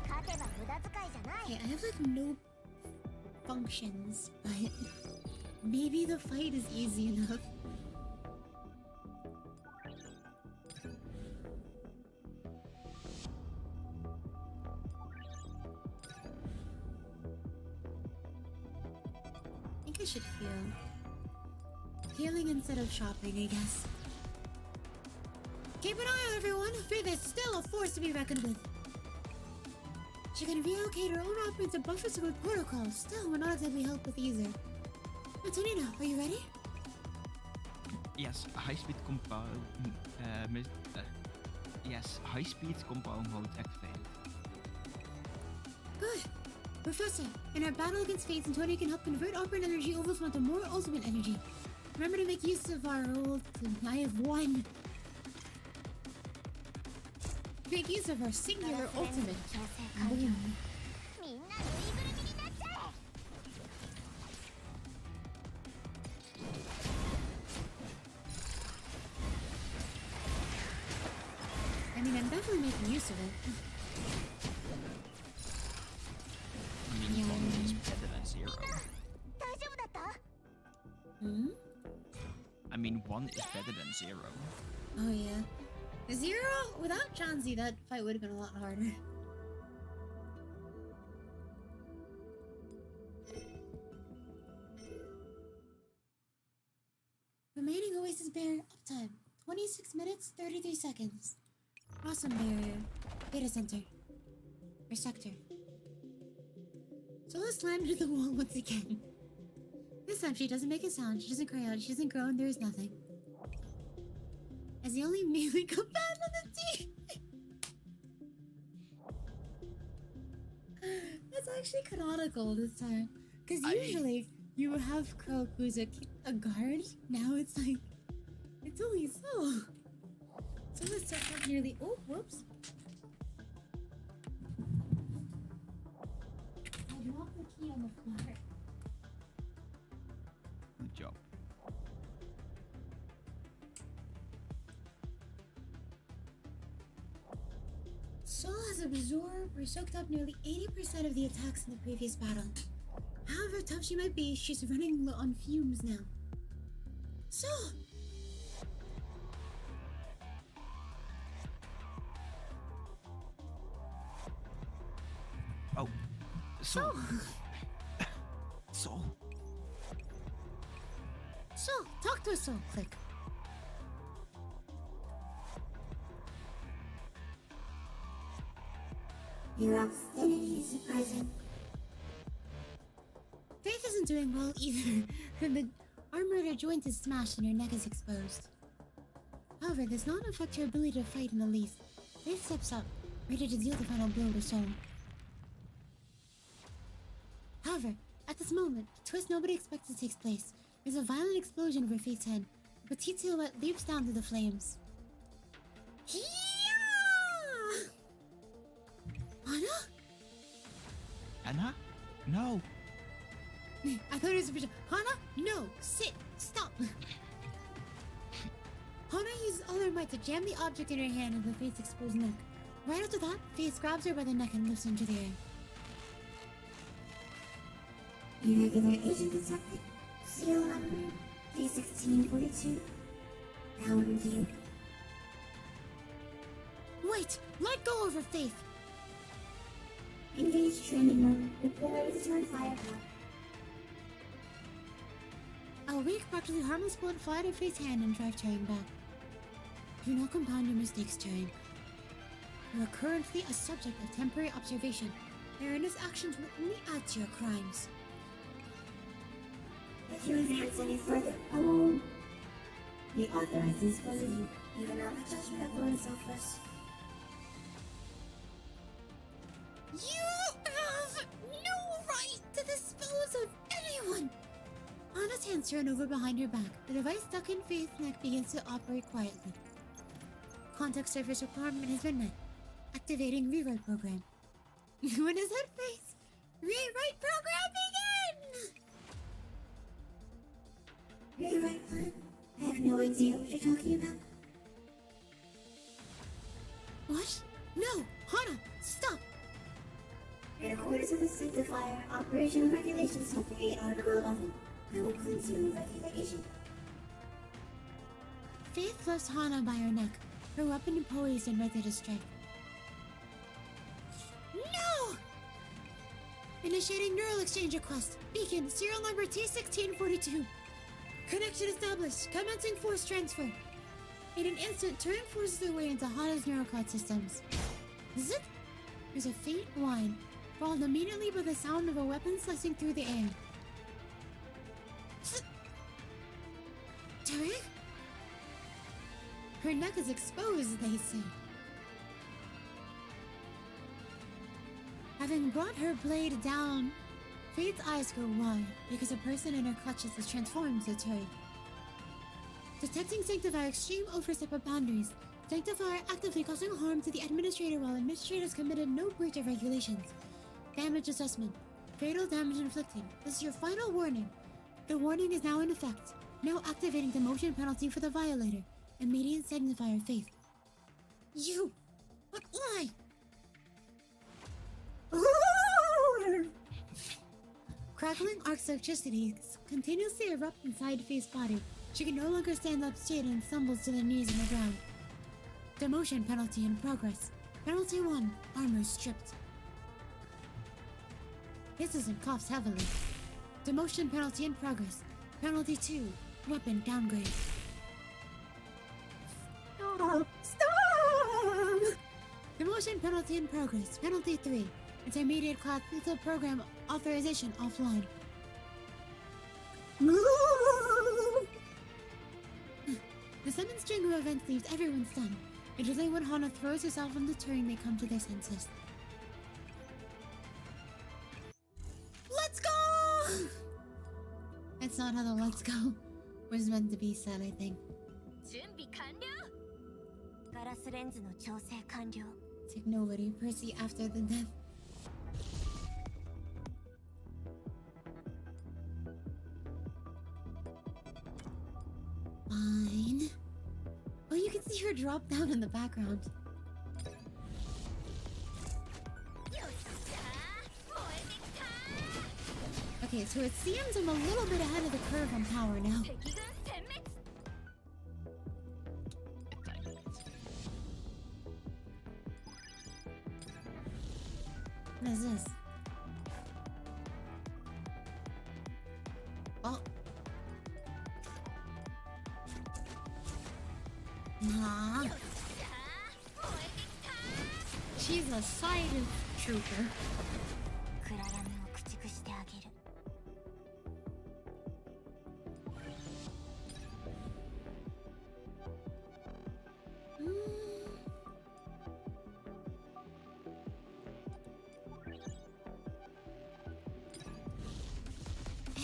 勝てば無駄遣いじゃない。 Okay, I have like no functions, but maybe the fight is easy enough. I think I should heal. Healing instead of shopping, I guess. Keep an eye on everyone! Faith is still a force to be reckoned with. She can relocate her own operates and buffers with protocols. Still, we're not exactly help with either. Antonina, are you ready? Yes, high-speed compound. Yes, high-speed compound mode activated. Good. Professor, in our battle against Faith, Antonina can help convert operant energy overflow to more ultimate energy. Remember to make use of our old... I have one. Make use of our singular ultimate. Boom. みんなぬいぐるみになっちゃえ。 I mean, I'm definitely making use of it. I mean, Yeah. 1 is better than 0. 大丈夫だった？ Hmm? I mean, 1 is better than 0. Oh, yeah. Zero? Without Chansey, that fight would have been a lot harder. Remaining Oasis barrier uptime 26 minutes 33 seconds. Awesome barrier. Data center. Or sector. So let's slam into the wall once again. This time she doesn't make a sound, she doesn't cry out, she doesn't groan, there is nothing. As the only melee combat on the team! That's actually canonical this time. Because usually you have Croque who's a guard. Now it's like, it's only so. So let's start up nearly. Oh, whoops. I dropped the key on the floor. Good job. Soul has absorbed or soaked up nearly 80% of the attacks in the previous battle. However tough she might be, she's running on fumes now. Soul! Oh, Soul. Soul. Soul! Talk to us, Soul! Click. Your obscenity is surprising. Faith isn't doing well either. The armor at her joint is smashed and her neck is exposed. However, this does not affect her ability to fight in the least. Faith steps up, ready to deal the final blow to Soul. However, at this moment, a twist nobody expected takes place. There's a violent explosion over Faith's head. A petite silhouette leaps down through the flames. Hiya! Anna? Anna? No. I thought it was a picture. Hana? No! Sit! Stop! Hana uses all her might to jam the object in her hand into Faith's exposed neck. Right after that, Faith grabs her by the neck and lifts her into the air. Irregular agent detected. Serial number D1642. Power review. Wait! Let go of her, Faith! Engage training mode. Deploy return firepower. I'll wreak practically harmless bullet fly out of Faith's hand and drive Turing back. Do not compound your mistakes, Turing. You are currently a subject of temporary observation. Erroneous actions will only add to your crimes. If you advance any further, I will be authorized to dispose of you, even on the judgment of Lord Selfless. You have no right to dispose of anyone! Anna's hands turn over behind her back. The device stuck in Faith's neck begins to operate quietly. Context surface requirement has been met. Activating rewrite program. When is that face? Rewrite program begin! Rewrite plan? I have no idea what you're talking about. What? No! Hana! Stop! In accordance with the Sanctifier Operational Regulations Upgrade Article 11, I will consume regulation. Faith lifts Hana by her neck, her weapon poised and ready to strike. No! Initiating neural exchange request. Beacon, serial number T1642. Connection established. Commencing force transfer. In an instant, Turing forces their way into Hana's neurocloud systems. Zip! There's a faint whine, followed immediately by the sound of a weapon slicing through the air. Zip! Turing? Her neck is exposed, they say. Having brought her blade down, Faith's eyes go wide because a person in her clutches is transformed to Turing. Detecting Sanctifier extreme oversight of boundaries, Sanctifier actively causing harm to the Administrator while Administrators committed no breach of regulations. Damage assessment. Fatal damage inflicted. This is your final warning. The warning is now in effect. Now activating the motion penalty for the violator. Immediate Sanctifier Faith. You! But why? Crackling arcs of electricity continuously erupt inside Faith's body. She can no longer stand up straight and stumbles to the knees on the ground. Demotion penalty in progress. Penalty 1, armor stripped. Hisses and coughs heavily. Demotion penalty in progress. Penalty 2, weapon downgrade. Stop! Demotion penalty in progress. Penalty 3, intermediate class lethal program authorization offline. The sudden string of events leaves everyone stunned. It is only when Hana throws herself on the Turing they come to their senses. Let's go! That's not how the let's go was meant to be said, I think. 準備完了。ガラスレンズの調整完了。 It's like nobody, Persi after the death. Fine. Oh, you can see her drop down in the background. Okay, so it seems I'm a little bit ahead of the curve on power now. What is this? Oh. Nah. She's a silent trooper. 暗闇を駆逐してあげる。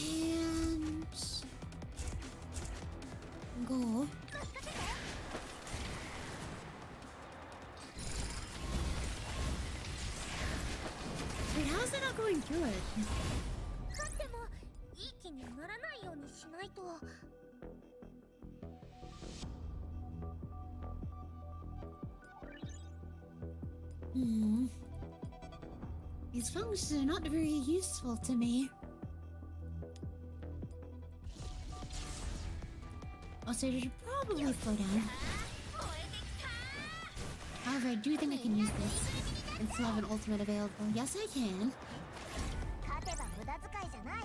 And go. Wait, how is it not going through it? 勝ってもいい気にならないようにしないと。 These functions are not very useful to me. Also, you should probably slow down. However, I do think I can use this and still have an ultimate available. Yes, I can. 勝てば無駄遣いじゃない。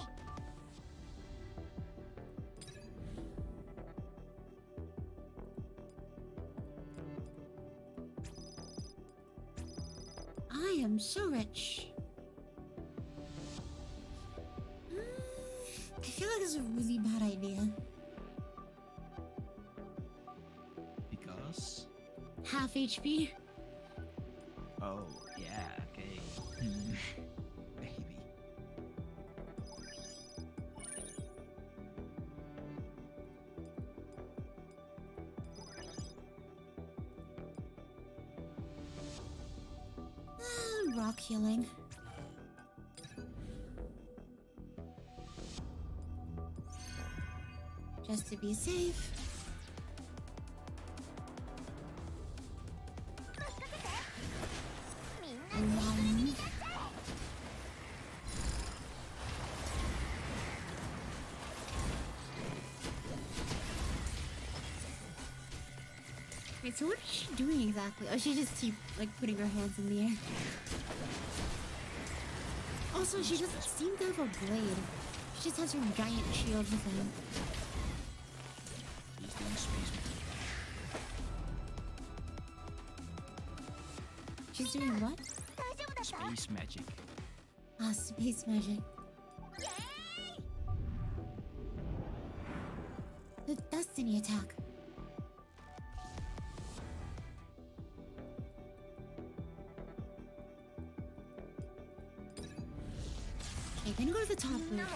I am so rich. I feel like this is a really bad idea. Because? Half HP. Oh, yeah, okay. Maybe. rock healing. Just to be safe. Wait, so what is she doing exactly? Oh, she just keep like putting her hands in the air. Also, she doesn't seem to have a blade. She just has her giant shield with her. He's doing space magic. She's doing what? Space magic. Ah, space magic. The destiny attack. Okay, gonna go to the top roof.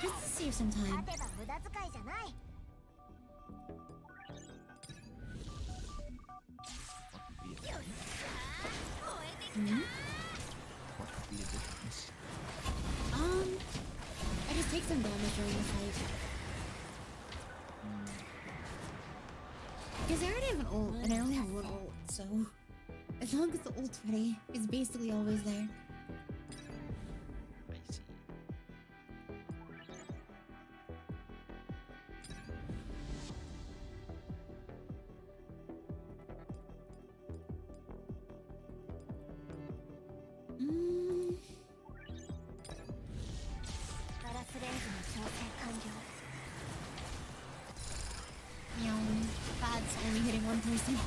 Just to save some time. What would be the difference? I just take some damage during the fight. Because I already have an ult, and I only have one ult, so as long as the ult's ready, it's basically always there. I see. Meow. That's only hitting one person.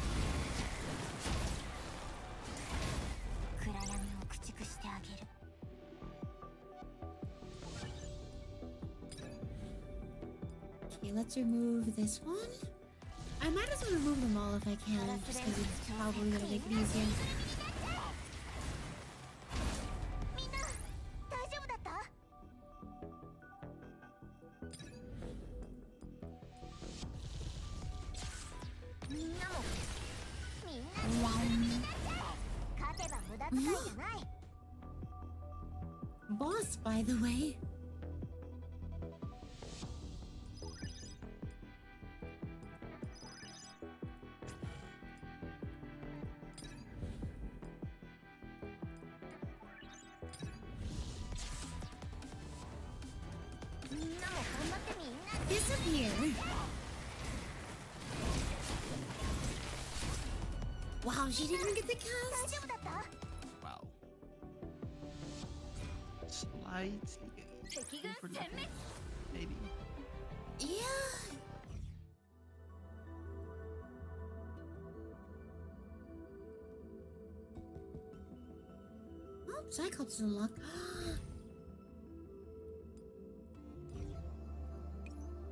Okay, let's remove this one. I might as well remove them all if I can, just because it's probably gonna make it easier. Boss, by the way. Disappear. Wow, she didn't even get the cast. Wow. Slightly overlapping, maybe. Yeah. Oh, Cyclops is unlocked.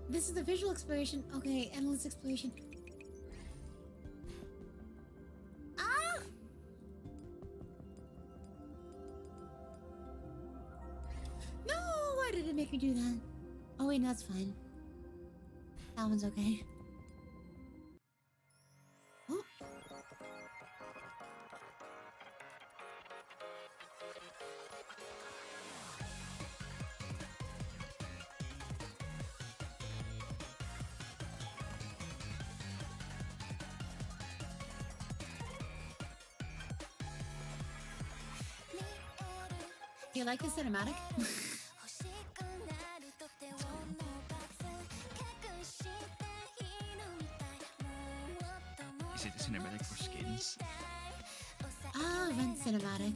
This is the visual exploration. Okay, endless exploration. Ah! No! Why did it make me do that? Oh wait, no, that's fine. That one's okay. Oh. Do you like the cinematic? Is it a cinematic for skins? Ah, event cinematic.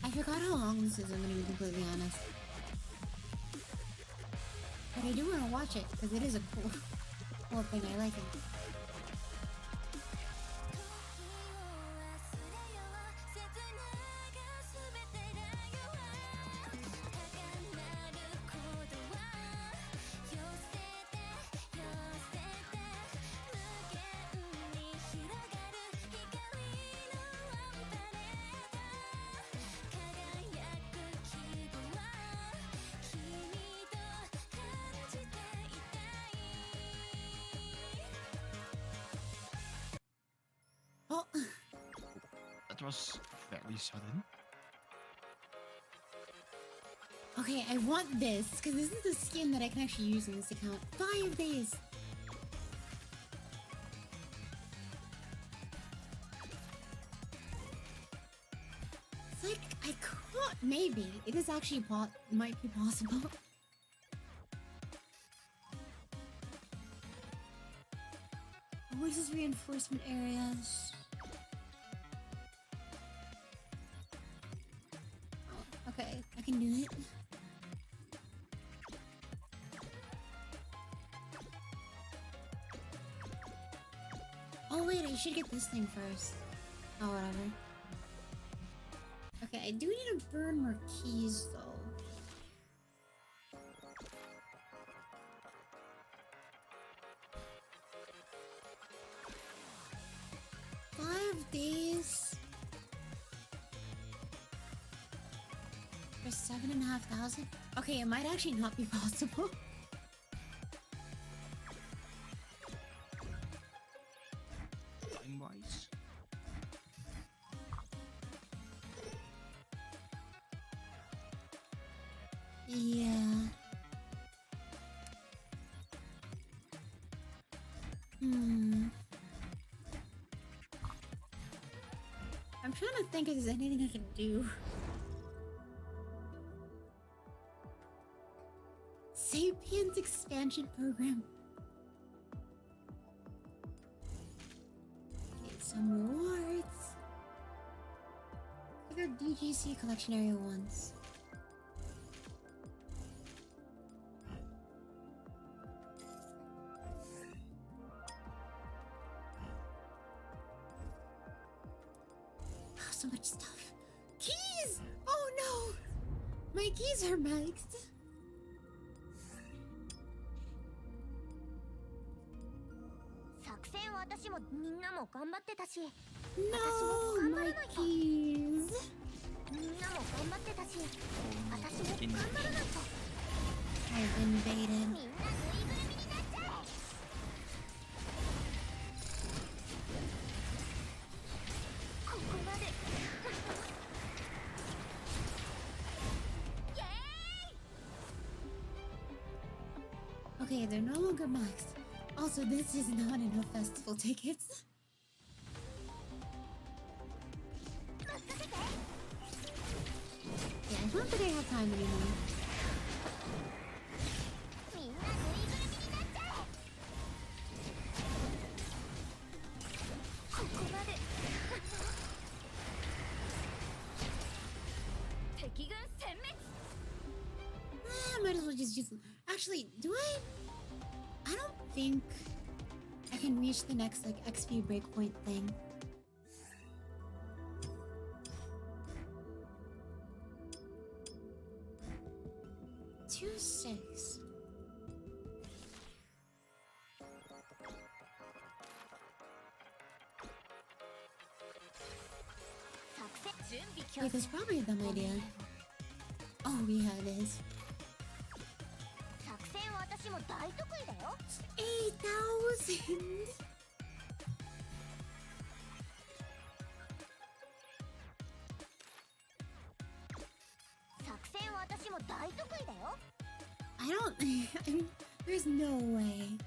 I forgot how long this is, I'm gonna be completely honest. But I do want to watch it, because it is a cool thing, I like it. Oh, That was very sudden. okay, I want this, because this is the skin that I can actually use in this account. 5 days! It's like, I could, maybe. It is actually, might be possible. Oasis reinforcement areas. Oh, okay, I can do it. Oh wait, I should get this thing first. Oh, whatever. Okay, I do need to burn more keys though. Days for 7,500. Okay, it might actually not be possible. Time wise. Yeah. I'm trying to think if there's anything I can do. Sapiens expansion program. Get some rewards. Look at DGC collection area once. So much stuff. Keys! Oh no! My keys are maxed. No, my keys. I've invaded. Okay, they're no longer maxed. Also, this is not enough festival tickets. Yeah, it's not that I have time anymore. I might as well just use them. Actually, do I? I don't think I can reach the next like XP breakpoint thing. Two six. Wait, that's probably a dumb idea. Oh yeah, it is. 8,000. I don't. I mean, there's no way.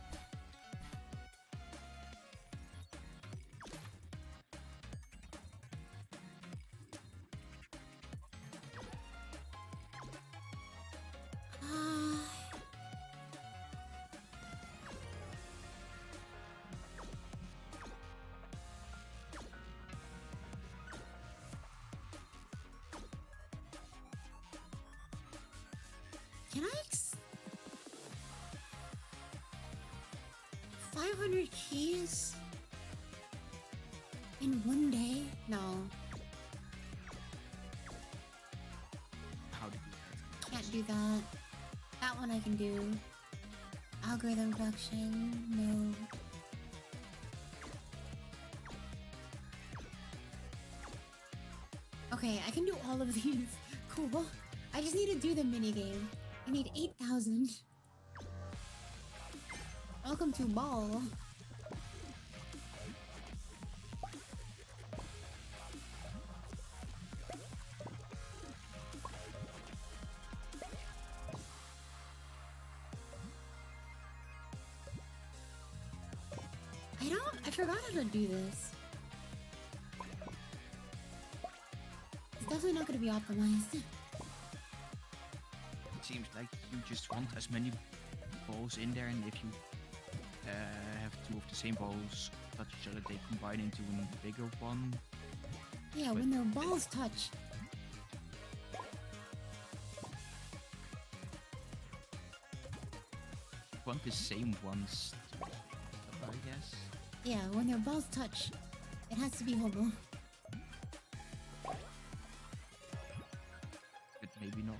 500 keys in one day? No, How to do that? can't do that. That one I can do. Algorithm production, no. Okay, I can do all of these. Cool. I just need to do the minigame. I need 8,000. Welcome to Ball. I forgot how to do this. It's definitely not gonna be optimized. It seems like you just want as many balls in there, and if you have two of the same balls touch each other, they combine into a bigger one. Yeah, when their balls touch. You want the same ones, I guess. Yeah, when their balls touch. It has to be hobo. But maybe not.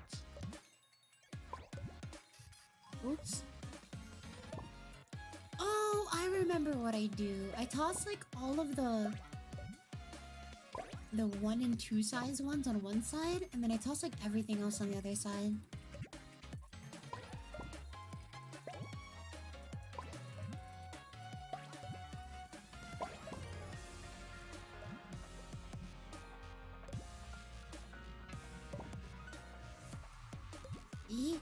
Oops. Oh, I remember what I do. I toss like all of the 1 and 2 size ones on one side, and then I toss like everything else on the other side. Eee.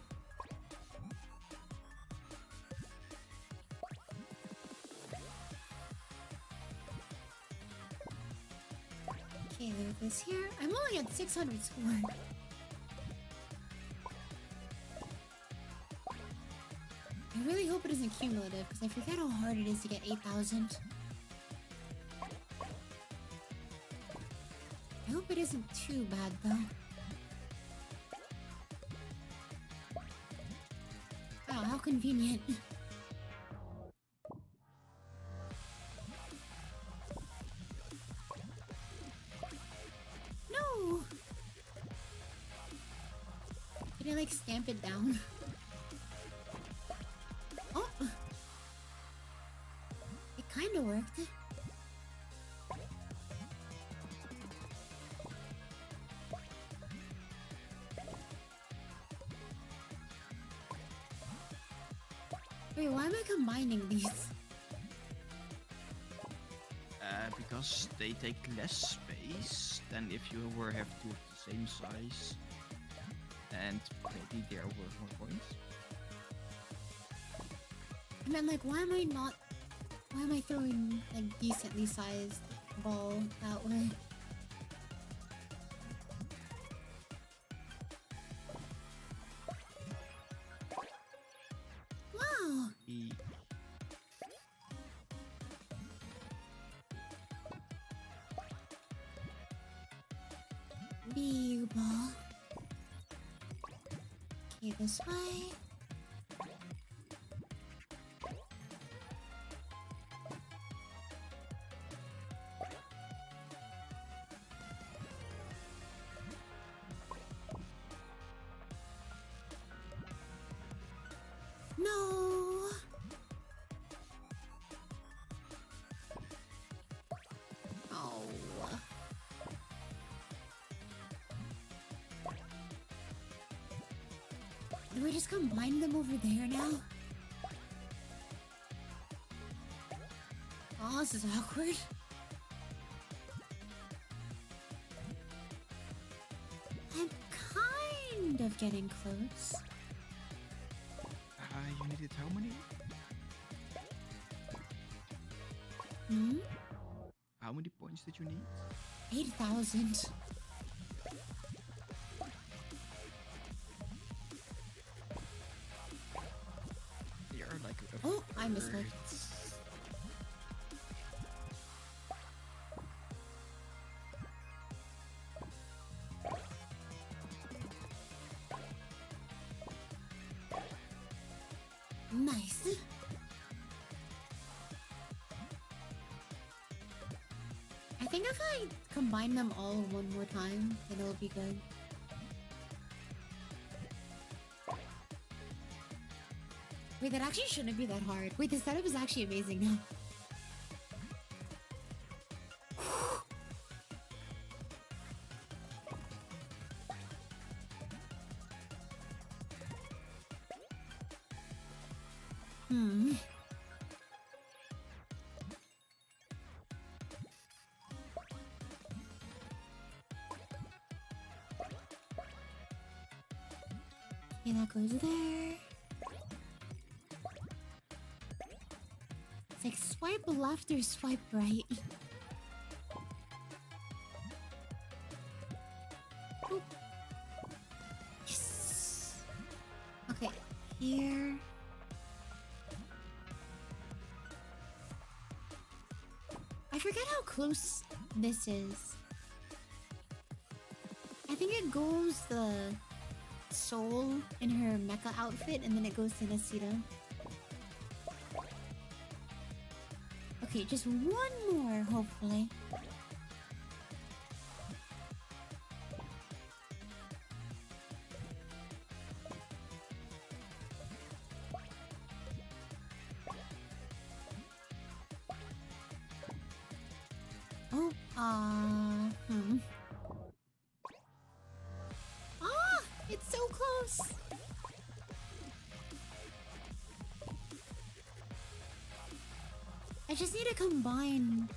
Okay, leave this here. I'm only at 600 score. I really hope it isn't cumulative, because I forget how hard it is to get 8,000. I hope it isn't too bad, though. Wow, how convenient. No! Did I like stamp it down? Oh! It kinda worked. Wait, why am I combining these? Because they take less space than if you were have two of the same size, and maybe they are worth more points. And then like, why am I throwing like decently sized ball that way? Wow! E- Big ball. Okay, this way. No. Oh. Do we just combine them over there now? Oh, this is awkward. I'm kind of getting close. you needed how many? Hmm? How many points did you need? 8,000. They are like a Oh, I missed it. Nice. if I combine them all one more time, then it'll be good. Wait, that actually shouldn't be that hard. Wait, the setup is actually amazing now. Hmm. Okay, that goes there. It's like swipe left or swipe right. Oop. Yes. Okay, here. I forget how close this is. I think it goes the soul in her mecha outfit and then it goes to Nasita. Okay, just one more, hopefully. Oh, Ah, it's so close. I just need to combine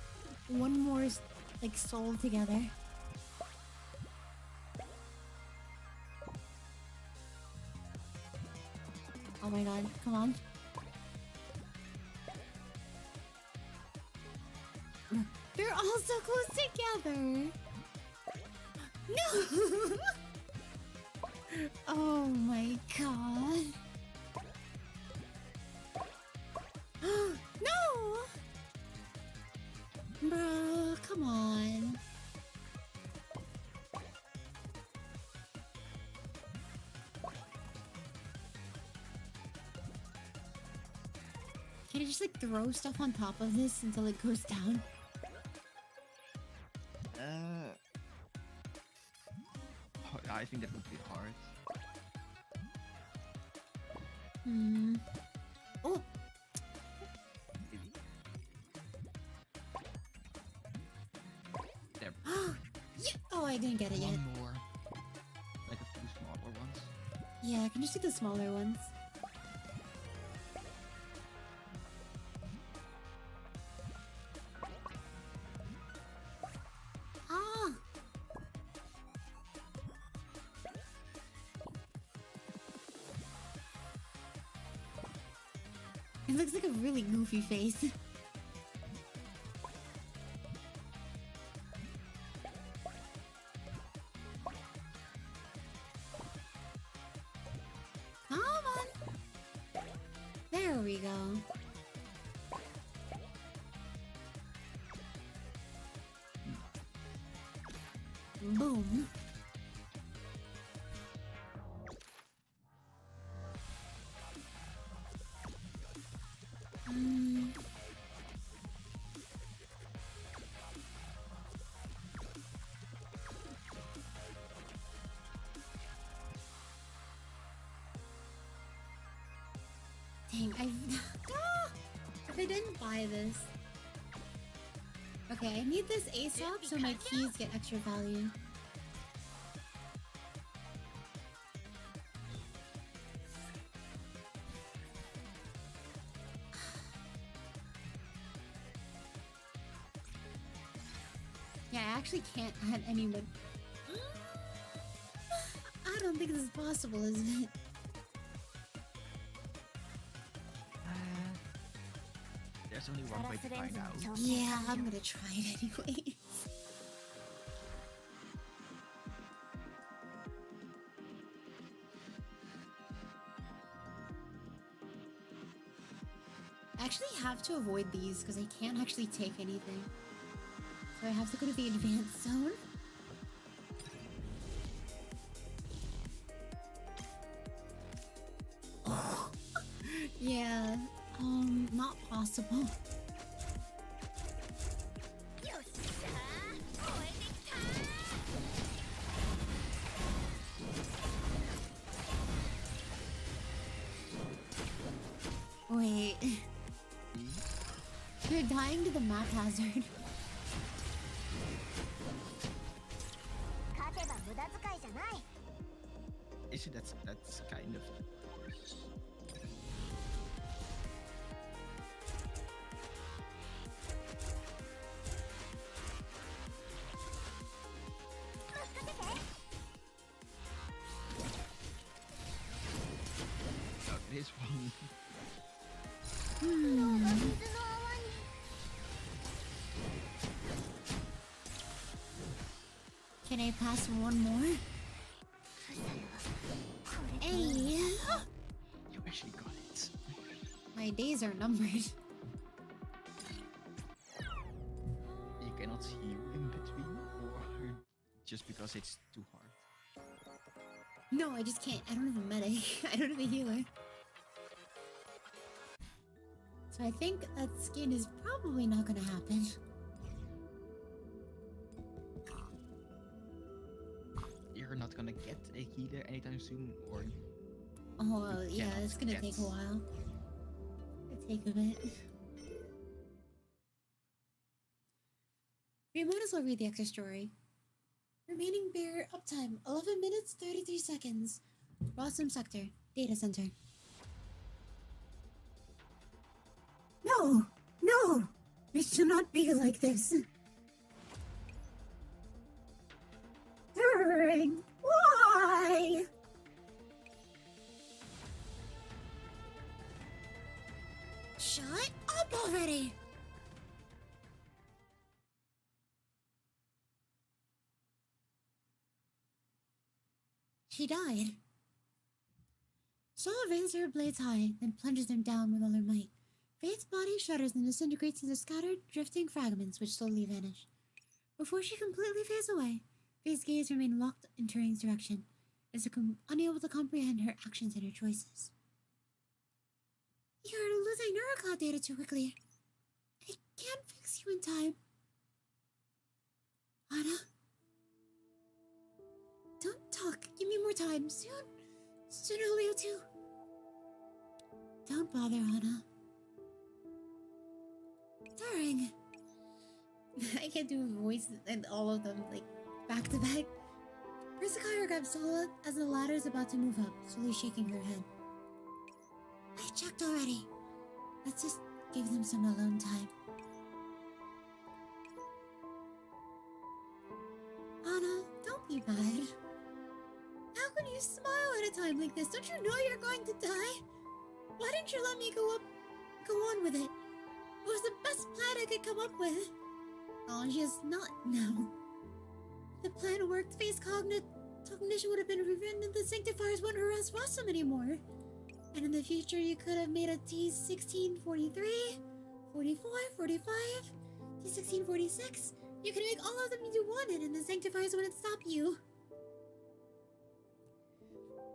one more, like, soul together. Oh my god, come on. They're all so close together. No! Oh my god. No! Bro, come on. Can I just like throw stuff on top of this until it goes down? I think that would be hard. Hmm. Oh! Maybe. There. Yeah! Oh, I didn't get it yet. One more. Like a few smaller ones. Yeah, I can just do the smaller ones. Ah! It looks like a really goofy face. Come on! There we go. Boom. Dang, if I didn't buy this. Okay, I need this ASAP so my keys get extra value. Yeah, I actually can't add anyone. I don't think this is possible, is it? There's only one way to find out. Yeah, I'm gonna try it anyway. I actually have to avoid these because I can't actually take anything. So I have to go to the advanced zone. Yeah, not possible. Wait. You're dying to the map hazard. 勝てば無駄遣いじゃない。 Is it that's kind of course. Oh, this one. Can I pass one more? Hey! You actually got it. My days are numbered. You cannot heal in between, or just because it's too hard. No, I just can't. I don't have a medic. I don't have a healer. So I think that skin is probably not gonna happen. You're not gonna get a healer anytime soon, or Oh, well, you yeah, cannot it's gonna get- take a while. It'll take a bit. We might as well read the extra story. Remaining bear uptime 11 minutes 33 seconds. Rossum Sector, Data Center. No! No! It should not be like this. Turing! Why? Shut up already! She died. Saw raised her blades high, then plunges them down with all her might. Faith's body shudders and disintegrates into scattered, drifting fragments which slowly vanish. Before she completely fades away, Faith's gaze remained locked in Turing's direction, as if unable to comprehend her actions and her choices. You're losing neurocloud data too quickly. I can't fix you in time. Anna? Don't talk. Give me more time. Soon. Soon I'll leave too. Don't bother, Anna. Turing. I can't do a voice and all of them, like, back to back. Persicaria grabs Sola as the ladder is about to move up, slowly shaking her head. I checked already. Let's just give them some alone time. Anna, don't be mad. How can you smile at a time like this? Don't you know you're going to die? Why didn't you let me go on with it? It was the best plan I could come up with. Oh, just not now. If the plan worked, Faith's cognition would have been rewritten and the Sanctifiers wouldn't harass Rossum anymore. And in the future, you could have made a T1643, 44, 45, T1646. You could make all of them you wanted and the Sanctifiers wouldn't stop you.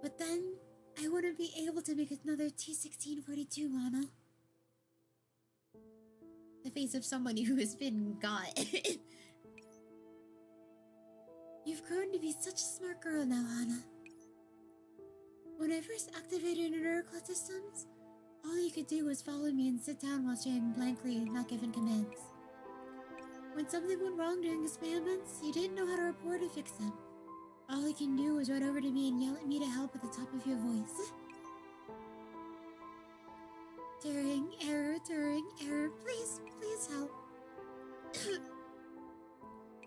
But then, I wouldn't be able to make another T1642, Anna. The face of someone who has been got. You've grown to be such a smart girl now, Anna. When I first activated your neurocloud systems, all you could do was follow me and sit down while staring blankly, not giving commands. When something went wrong during experiments, you didn't know how to report or fix them. All you can do was run over to me and yell at me to help at the top of your voice. Turing, error, please, please help.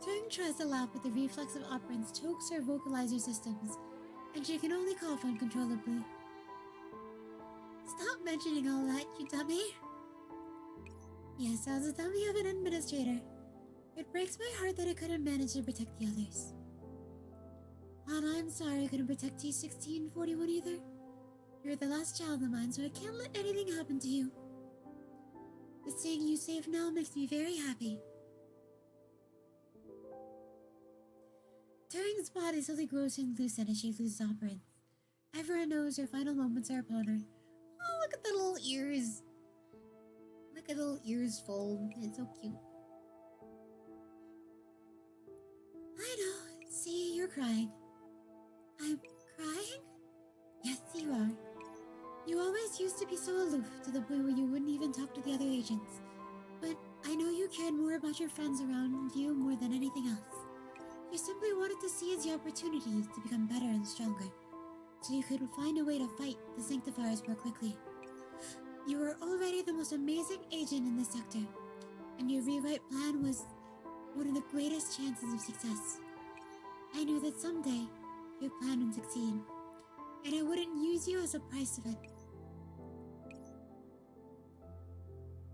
Turing tries to laugh, but the reflex of operants chokes her vocalizer systems, and she can only cough uncontrollably. Stop mentioning all that, you dummy. Yes, I was a dummy of an administrator. It breaks my heart that I couldn't manage to protect the others. Anna, I'm sorry I couldn't protect T1641 either. You're the last child of mine, so I can't let anything happen to you. But seeing you safe now makes me very happy. Turing's body slowly grows and loosen as she loses operants. Everyone knows her final moments are upon her. Oh, look at the little ears. Look at the little ears fold. It's so cute. I know. See, you're crying. I'm crying? Yes, you are. You always used to be be so aloof to the point where you wouldn't even talk to the other agents. But I know you cared more about your friends around you more than anything else. You simply wanted to seize the opportunity to become better and stronger, so you could find a way to fight the Sanctifiers more quickly. You were already the most amazing agent in this sector, and your rewrite plan was one of the greatest chances of success. I knew that someday your plan would succeed, and I wouldn't use you as a price of it.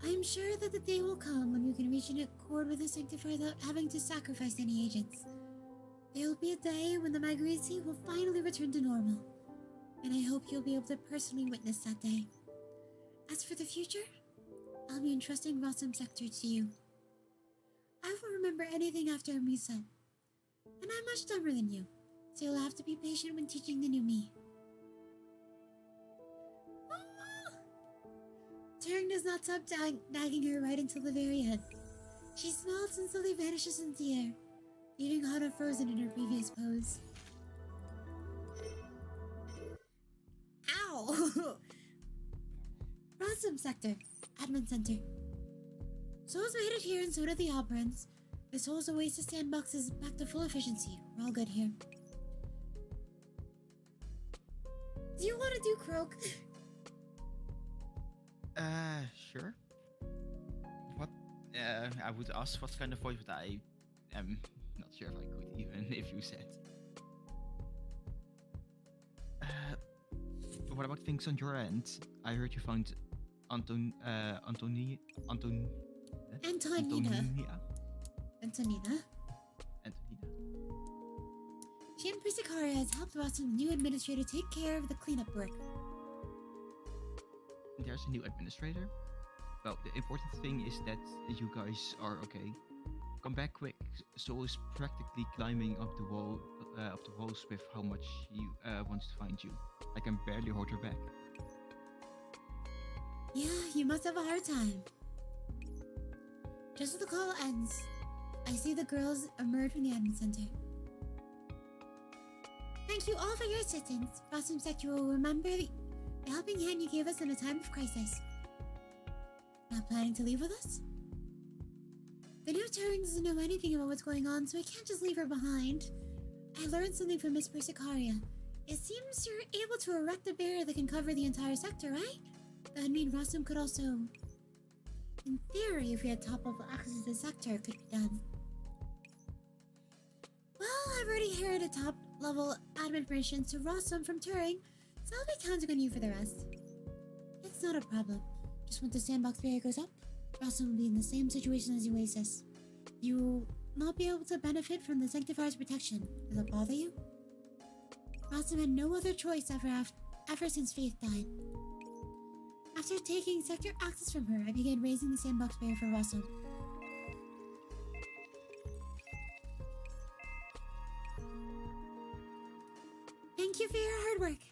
I am sure that the day will come when you can reach an accord with the Sanctifier without having to sacrifice any agents. There will be a day when the migrancy will finally return to normal, and I hope you'll be able to personally witness that day. As for the future, I'll be entrusting Rossum Sector to you. I won't remember anything after I'm reset, and I'm much dumber than you, so you'll have to be patient when teaching the new me. Turing does not stop nagging her right until the very end. She smiles and slowly vanishes into the air, leaving Hana frozen in her previous pose. Ow! Rossum Sector, Admin Center. Souls made it here and so did the operants. The Souls Oasis sandbox is back to full efficiency. We're all good here. Do you want to do Croque? Sure. What? I would ask what kind of voice, but I am not sure if I could, even if you said. What about things on your end? I heard you found Antonina. She and Persicaria has helped Rossum's new administrator take care of the cleanup work. There's a new administrator? Well, the important thing is that you guys are okay. Come back quick. Soul is practically climbing up the walls with how much she wants to find you. I can barely hold her back. Yeah, you must have a hard time. Just as the call ends, I see the girls emerge from the admin center. Thank you all for your assistance. Rossum Sector will remember the helping hand you gave us in a time of crisis. Not planning to leave with us? The new Turing doesn't know anything about what's going on, so I can't just leave her behind. I learned something from Miss Persicaria. It seems you're able to erect a barrier that can cover the entire sector, right? That would mean Rossum could also... In theory, if we had top-level access to the sector, it could be done. Well, I've already inherited top-level admin permissions to Rossum from Turing, so I'll be counting on you for the rest. It's not a problem. Just once the sandbox barrier goes up, Rossum will be in the same situation as Oasis. You will not be able to benefit from the Sanctifier's protection. Does it bother you? Rossum had no other choice ever since Faith died. After taking sector access from her, I began raising the sandbox barrier for Rossum. Thank you for your hard work.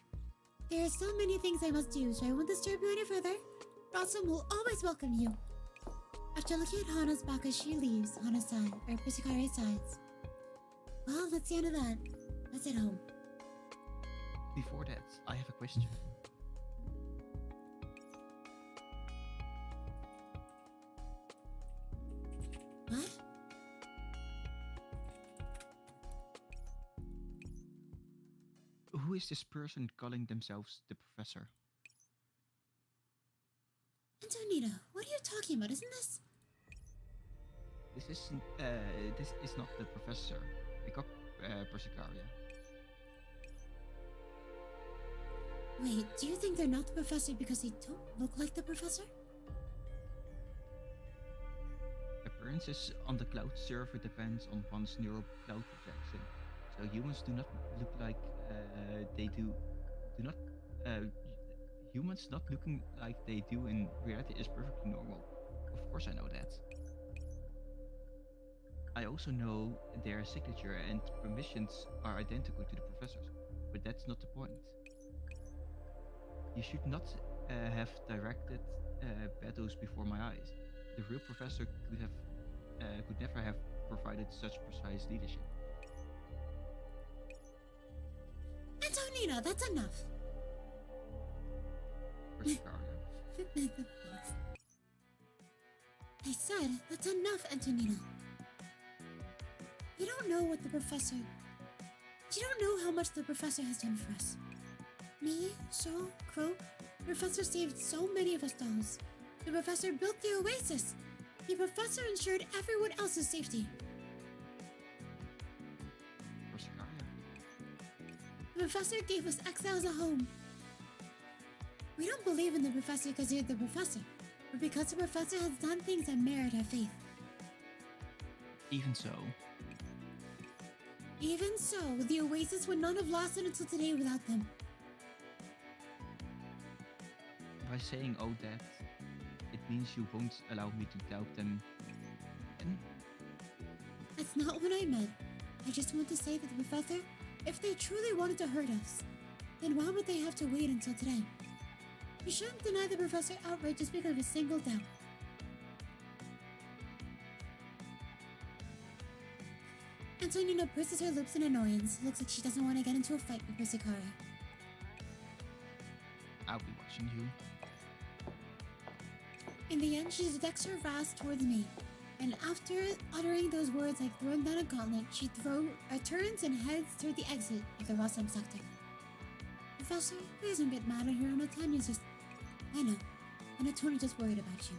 There are so many things I must do, so I won't disturb you any further. Rossum will always welcome you. After looking at Hana's back as she leaves Hana's side, or Persicary's sides. Well, that's the end of that. Let's head home. Before that, I have a question. What? Who is this person calling themselves the Professor? Antonina, what are you talking about? Isn't this... This is not the Professor. Pick up Persicaria. Wait, do you think they're not the Professor because they don't look like the Professor? Appearances on the cloud server depends on one's neural cloud projection. So humans do not look like humans not looking like they do in reality is perfectly normal. Of course I know that. I also know their signature and permissions are identical to the professor's, but that's not the point. You should not have directed battles before my eyes. The real professor could never have provided such precise leadership. Antonina, that's enough. Persicaria. I said, that's enough, Antonina. You don't know what the professor... You don't know how much the professor has done for us. Me, So, Croque, the professor saved so many of us dolls. The professor built the Oasis. The professor ensured everyone else's safety. Persicaria. The professor gave us exiles a home. We don't believe in the professor because you're the professor, but because the professor has done things that merit our faith. Even so, Even so, the Oasis would not have lasted until today without them. by saying oh that, it means you won't allow me to doubt them. And That's not what I meant. I just want to say that the professor, if they truly wanted to hurt us, then why would they have to wait until today? You shouldn't deny the professor outright just because of a single doubt. Antonina purses her lips in annoyance. Looks like she doesn't want to get into a fight with Persicaria. I'll be watching you. In the end, she directs her wrath towards me. And after uttering those words like throwing down a gauntlet, she turns and heads toward the exit of the Rossum sector. Professor, please don't get mad at her. Natanya's just... I know. And Antonia just worried about you.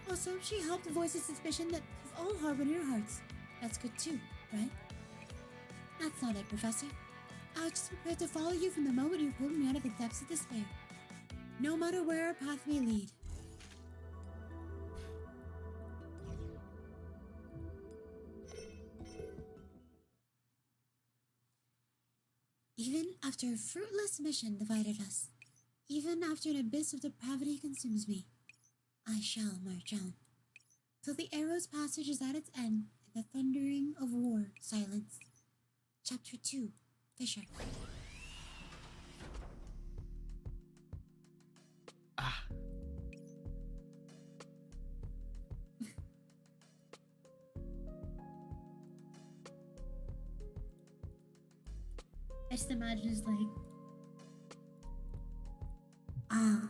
Also, she helped voice a suspicion that you've all harbored in your hearts. That's good too, right? That's not it, Professor. I was just prepared to follow you from the moment you pulled me out of the depths of despair. No matter where our path may lead. Even after a fruitless mission divided us, even after an abyss of depravity consumes me, I shall march on, till the arrow's passage is at its end and the thundering of war silenced. Chapter 2, Fisher. Ah, I just imagine it's like... Ah.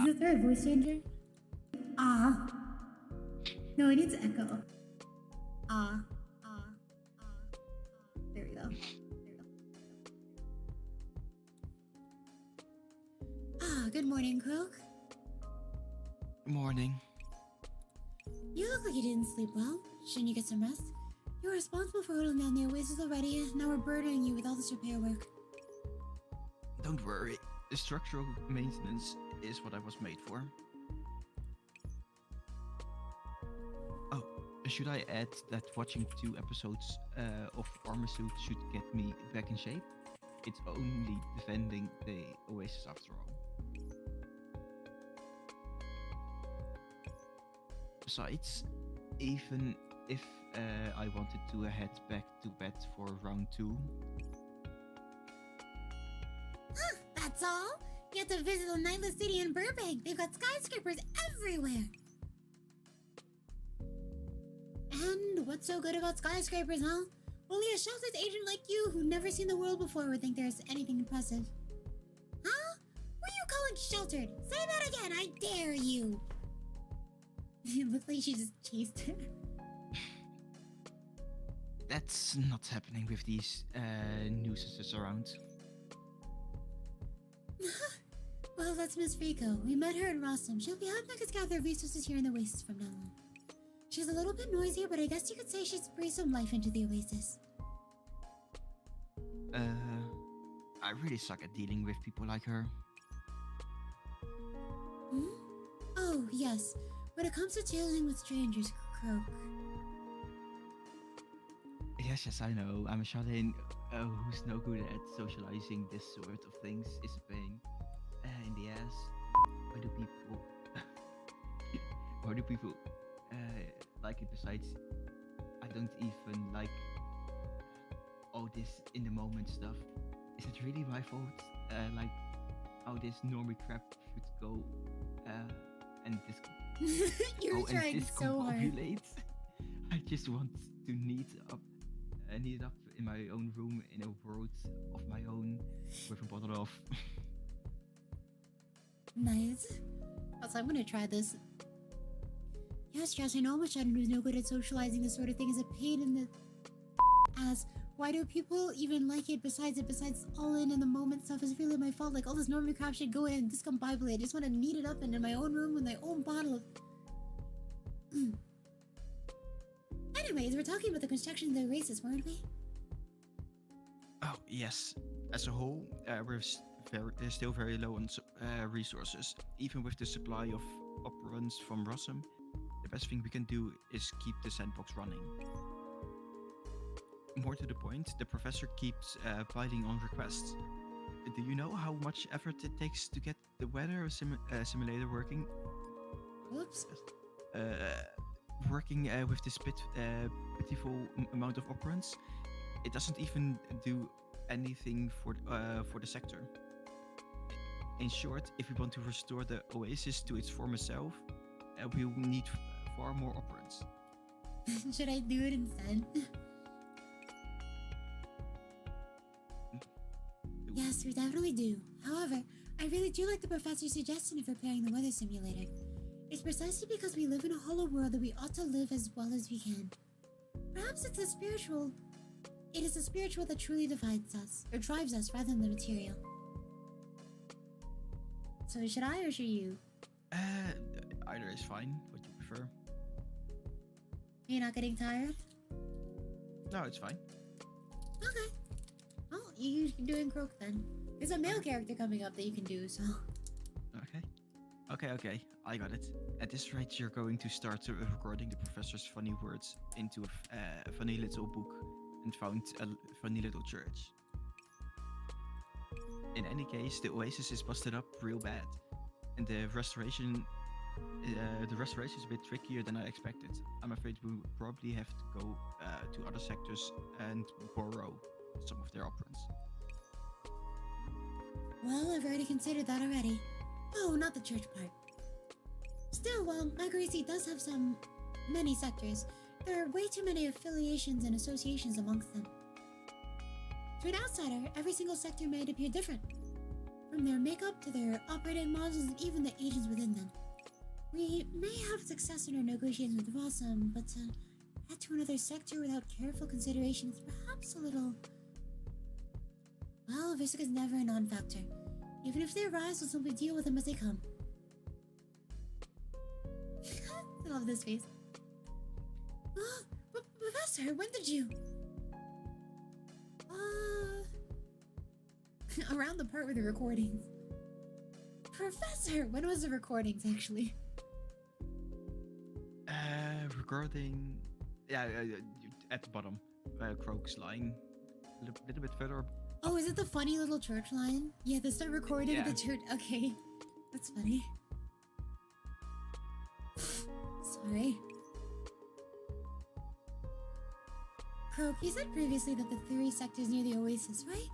Is there a voice changer? Ah. No, it needs echo. Ah. Ah. Ah. Ah. There we go. Ah, good morning, Croque. morning. You look like you didn't sleep well. Shouldn't you get some rest? You were responsible for holding down the Oasis already. Now we're burdening you with all this repair work. Don't worry. The structural maintenance is what I was made for. Oh, should I add that watching 2 episodes of Armor Suit should get me back in shape? It's only defending the Oasis after all. Besides, even if I wanted to head back to bed for round 2. Huh, that's all? You have to visit the Nightless City in Burbank. They've got skyscrapers everywhere. And what's so good about skyscrapers, huh? Only a sheltered agent like you who've never seen the world before would think there's anything impressive. Huh? What are you calling sheltered? Say that again, I dare you! It looked like she just chased her. That's not happening with these nuisances around. Well, that's Miss Rico. We met her in Rossum. She'll be helping us gather resources here in the Oasis from now on. She's a little bit noisy, but I guess you could say she's breathed some life into the Oasis. I really suck at dealing with people like her. Hmm? Oh, yes. When it comes to dealing with strangers, Croque. Yes, I know. I'm a Charlene who's no good at socializing this sort of things. Is a pain in the ass. Why do people... Why do people like it? Besides, I don't even like all this in the moment stuff. Is it really my fault? Like how this normie crap should go and this You're trying so hard. discombobulate. I just want to neat up in my own room in a world of my own with a bottle of Nice. Also, I'm gonna try this. Yes, Jess, I know my shadow is no good at socializing. This sort of thing is a pain in the ass. Why do people even like it? Besides, it's all in the moment stuff is really my fault. Like, all this normie crap should go in and discombobulate. I just want to neat it up and in my own room with my own bottle of... Anyways, we're talking about the construction of the Oasis, weren't we? Oh, yes. As a whole, we're still very low on resources. Even with the supply of operants from Rossum, the best thing we can do is keep the sandbox running. More to the point, the professor keeps piling on requests. Do you know how much effort it takes to get the weather simulator working? Whoops. Working with this pitiful amount of operants? It doesn't even do anything for the sector. In short, if we want to restore the Oasis to its former self, we will need far more operants. Should I do it instead? Yes, we definitely do. However, I really do like the professor's suggestion of repairing the weather simulator. It's precisely because we live in a hollow world that we ought to live as well as we can. Perhaps it is the spiritual that truly divides us, or drives us rather than the material. So should I or should you? Either is fine. What you prefer? You're not getting tired? No, it's fine. Okay. Well, you can do in Croque then. There's a male character coming up that you can do, so... Okay. I got it. At this rate, you're going to start recording the professor's funny words into a funny little book and found a funny little church. In any case, the Oasis is busted up real bad, and the restoration is a bit trickier than I expected. I'm afraid we will probably have to go to other sectors and borrow some of their operants. Well, I've already considered that already. Oh, not the church part. Still, while Magarici does have many sectors, there are way too many affiliations and associations amongst them. To an outsider, every single sector may appear different, from their makeup to their operating models and even the agents within them. We may have success in our negotiations with Rossum, but to head to another sector without careful consideration is perhaps a little... Well, risk is never a non-factor. Even if they arise, we'll simply deal with them as they come. I love this face. Professor, when did you... Around the part with the recordings. Professor, when was the recordings, actually? Recording... Yeah, at the bottom. Croque's line. A little bit further. Oh, is it the funny little church line? Yeah, they start recording at the church. Okay. That's funny. Sorry. Croque, you said previously that the 3 sectors near the Oasis, right?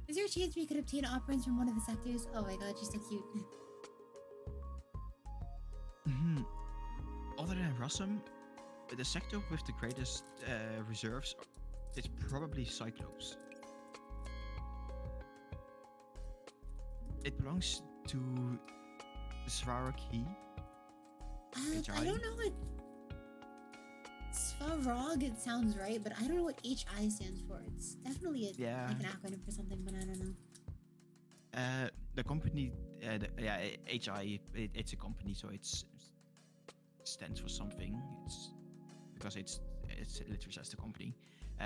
Is there a chance we could obtain operants from one of the sectors? Oh my god, she's so cute. Other than Rossum, the sector with the greatest reserves is probably Cyclops. It belongs to Svaraki. I don't know what... Svarog, it sounds right, but I don't know what HI stands for. It's definitely like an acronym for something, but I don't know. The company, HI, it's a company, so it stands for something. Because it's literally just a company.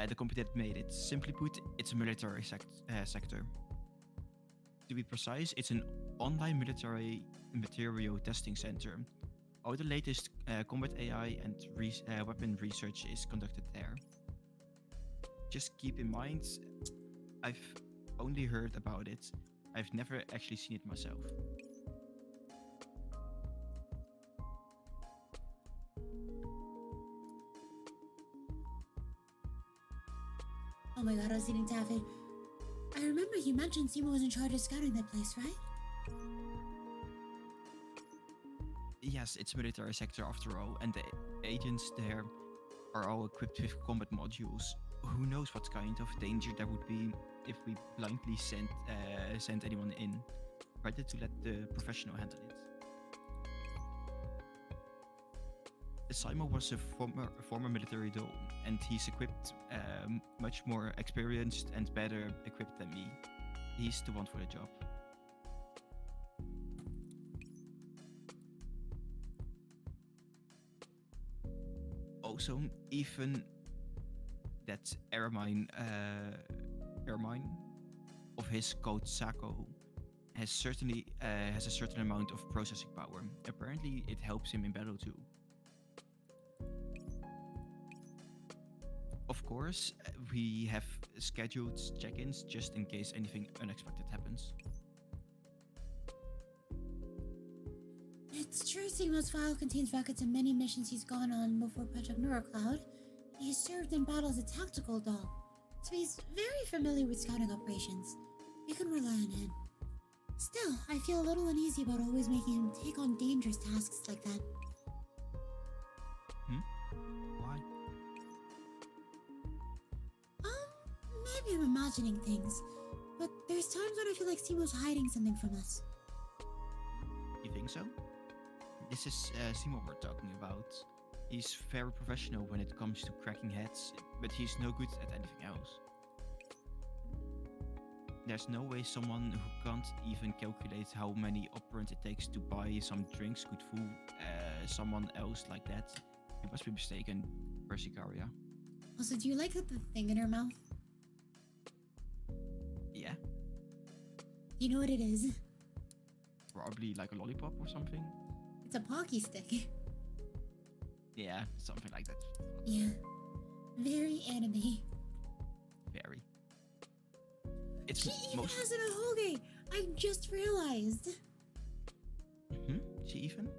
The company that made it. Simply put, it's a military sector. To be precise, it's an online military material testing center. All the latest combat AI and weapon research is conducted there. Just keep in mind, I've only heard about it. I've never actually seen it myself. Oh my god, I was eating taffy. I remember you mentioned Simo was in charge of scouting that place, right? Yes, it's a military sector after all, and the agents there are all equipped with combat modules. Who knows what kind of danger there would be if we blindly sent anyone in. better to let the professional handle it. Simo was a former military doll, and he's equipped much more experienced and better equipped than me. He's the one for the job. Also, even that Ermine of his code Sako has a certain amount of processing power. Apparently, it helps him in battle too. Of course, we have scheduled check-ins just in case anything unexpected happens. It's true Simo's file contains records of many missions he's gone on before Project Neurocloud. He served in battle as a tactical doll, so he's very familiar with scouting operations. You can rely on him. Still, I feel a little uneasy about always making him take on dangerous tasks like that. Why? Maybe I'm imagining things, but there's times when I feel like Simo's hiding something from us. You think so? This is Simo we're talking about. He's very professional when it comes to cracking heads, but he's no good at anything else. There's no way someone who can't even calculate how many operants it takes to buy some drinks could fool someone else like that. You must be mistaken, Persicaria. Also, do you like the thing in her mouth? Yeah, You know what it is? probably like a lollipop or something. It's a Pocky stick. Yeah, something like that. Yeah. Very anime. Very. It's She even most. has an ahoge! I just realized. She even?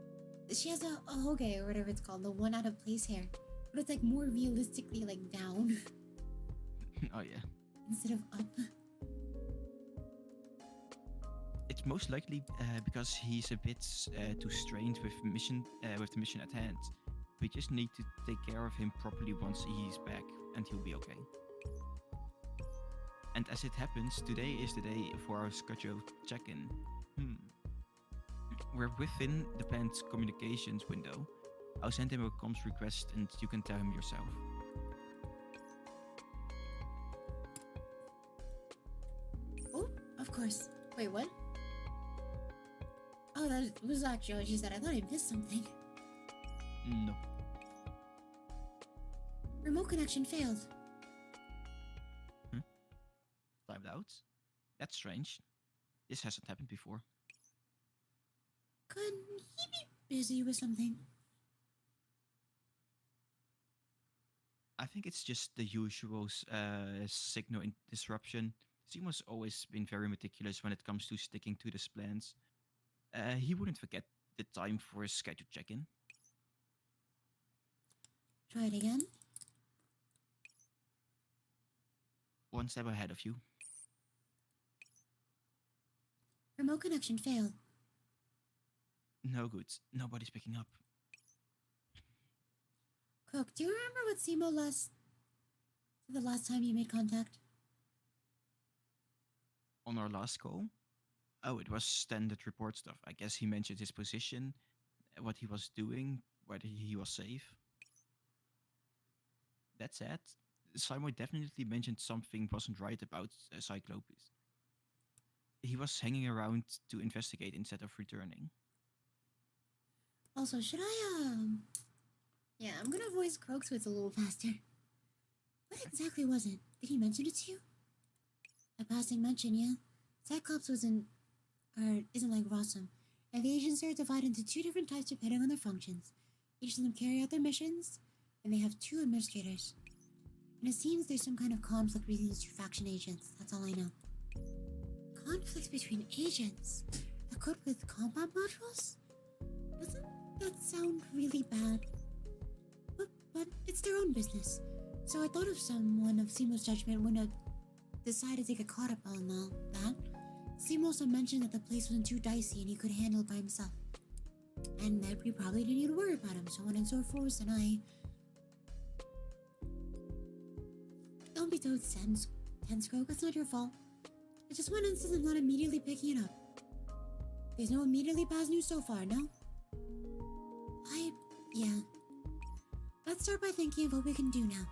She has a ahoge, or whatever it's called, the one out of place hair. But it's like more realistically like down Oh yeah. instead of up. It's most likely because he's a bit too strained with the mission at hand. We just need to take care of him properly once he's back, and he'll be okay. And as it happens, today is the day for our scheduled check-in. We're within the planned communications window. I'll send him a comms request and you can tell him yourself. Oh, of course. Wait, what? Oh, that was actually what she said. I thought I missed something. No. Remote connection failed. Timed out? That's strange. This hasn't happened before. Could he be busy with something? I think it's just the usual signal disruption. Simo's always been very meticulous when it comes to sticking to his plans. He wouldn't forget the time for his scheduled check-in. Try it again. One step ahead of you. Remote connection failed. No good. Nobody's picking up. Croque, do you remember what Simo the last time you made contact? On our last call? Oh, it was standard report stuff. I guess he mentioned his position, what he was doing, whether he was safe. That said, Simon definitely mentioned something wasn't right about Cyclopes. He was hanging around to investigate instead of returning. Also, should I, Yeah, I'm gonna voice Croque so it's a little faster. What exactly was it? Did he mention it to you? A passing mention, yeah. Cyclops isn't like Rossum. And the agents are divided into two different types depending on their functions. Each of them carry out their missions, and they have two administrators. And it seems there's some kind of conflict between these two faction agents. That's all I know. Conflicts between agents? Equipped with combat modules? Doesn't that sound really bad? But it's their own business. So I thought if someone of Simo's judgment wouldn't have decided to get caught up on all that. Simo also mentioned that the place wasn't too dicey and he could handle it by himself. And that we probably didn't need to worry about him, so on and so forth, and I... Don't be so tense, Croque. That's not your fault. It's just one instance of not immediately picking it up. There's no immediately past news so far, no? Yeah. Let's start by thinking of what we can do now.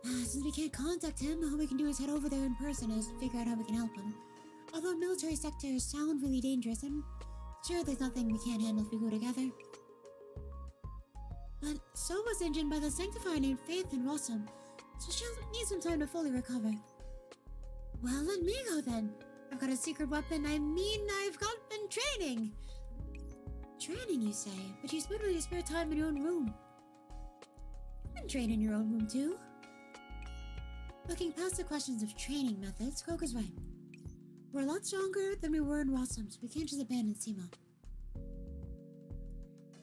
Since we can't contact him, all we can do is head over there in person and figure out how we can help him. Although military sectors sound really dangerous, I'm sure there's nothing we can't handle if we go together. But So was injured by the sanctifier named Faith in Rossum, so she'll need some time to fully recover. Well, let me go then. I've got a secret weapon. I've got been training. Training, you say? But you spend all your spare time in your own room. You can train in your own room too. Looking past the questions of training methods, Croque is right. We're a lot stronger than we were in Rossum, so we can't just abandon Simo.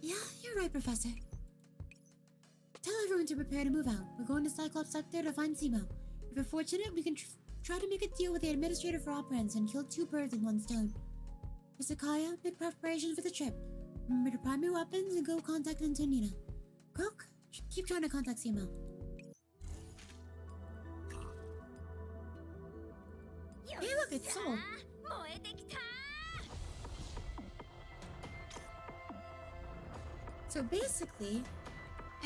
Yeah, you're right, Professor. Tell everyone to prepare to move out. We're going to Cyclops Sector to find Simo. If we're fortunate, we can try to make a deal with the administrator for operants and kill two birds with one stone. Persicaria, make preparations for the trip. Remember to prime your weapons and go contact Antonina. Croque, keep trying to contact Simo. Hey look, it's Soul! So basically,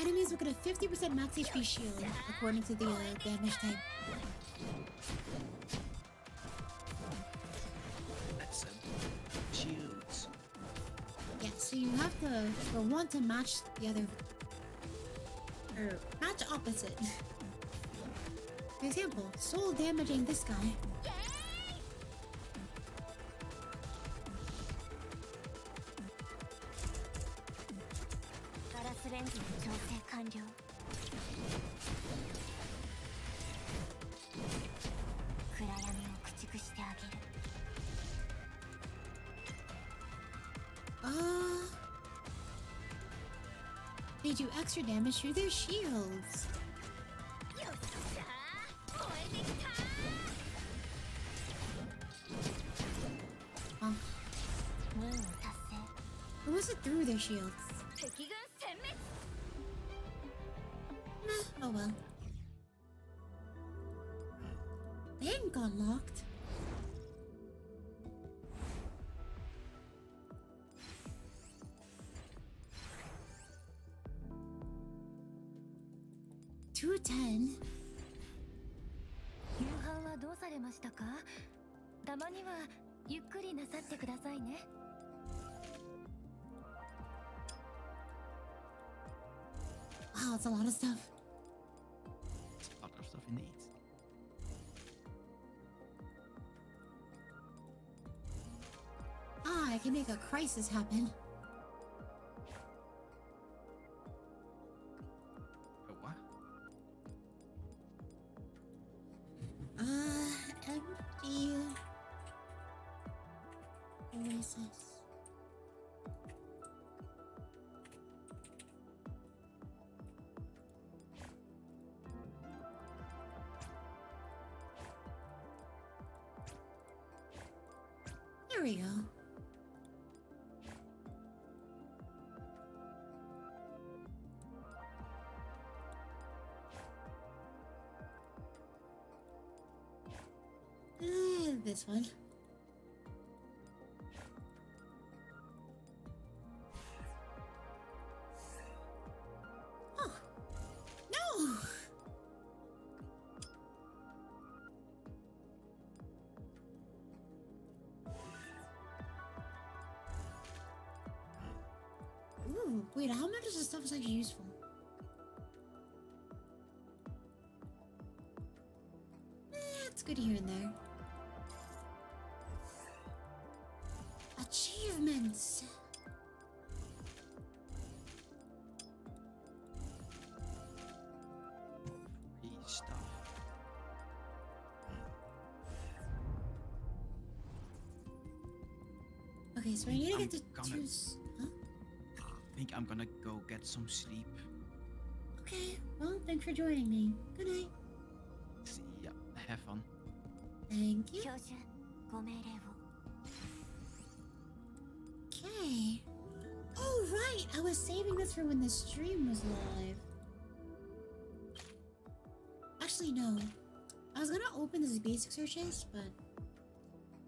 enemies will get a 50% max HP shield, according to the damage type. That's shields. Yeah, so you have to, or want to match the other, or match opposite. For example, Soul damaging this guy. They do extra damage through their shields. Huh? Or was it through their shields? Oh well. Bank got locked. $210. 夕飯はどうされましたか？たまにはゆっくりなさってくださいね。Wow, it's a lot of stuff. It's a lot of stuff indeed. I can make a crisis happen. Oh, what? Empty Oasis. There we go. This one. Oh. No! Ooh, wait, how much of this stuff is actually useful? It's good here and there. Achievements! Free stuff. Okay, so I need to get to gonna- choose. Huh? I think I'm gonna go get some sleep. Okay, well, thanks for joining me. Good night. See ya. Have fun. Thank you. 教授、ご命令を。 Okay. Oh, right! I was saving this for when the stream was live. Actually, no. I was gonna open this basic searches, but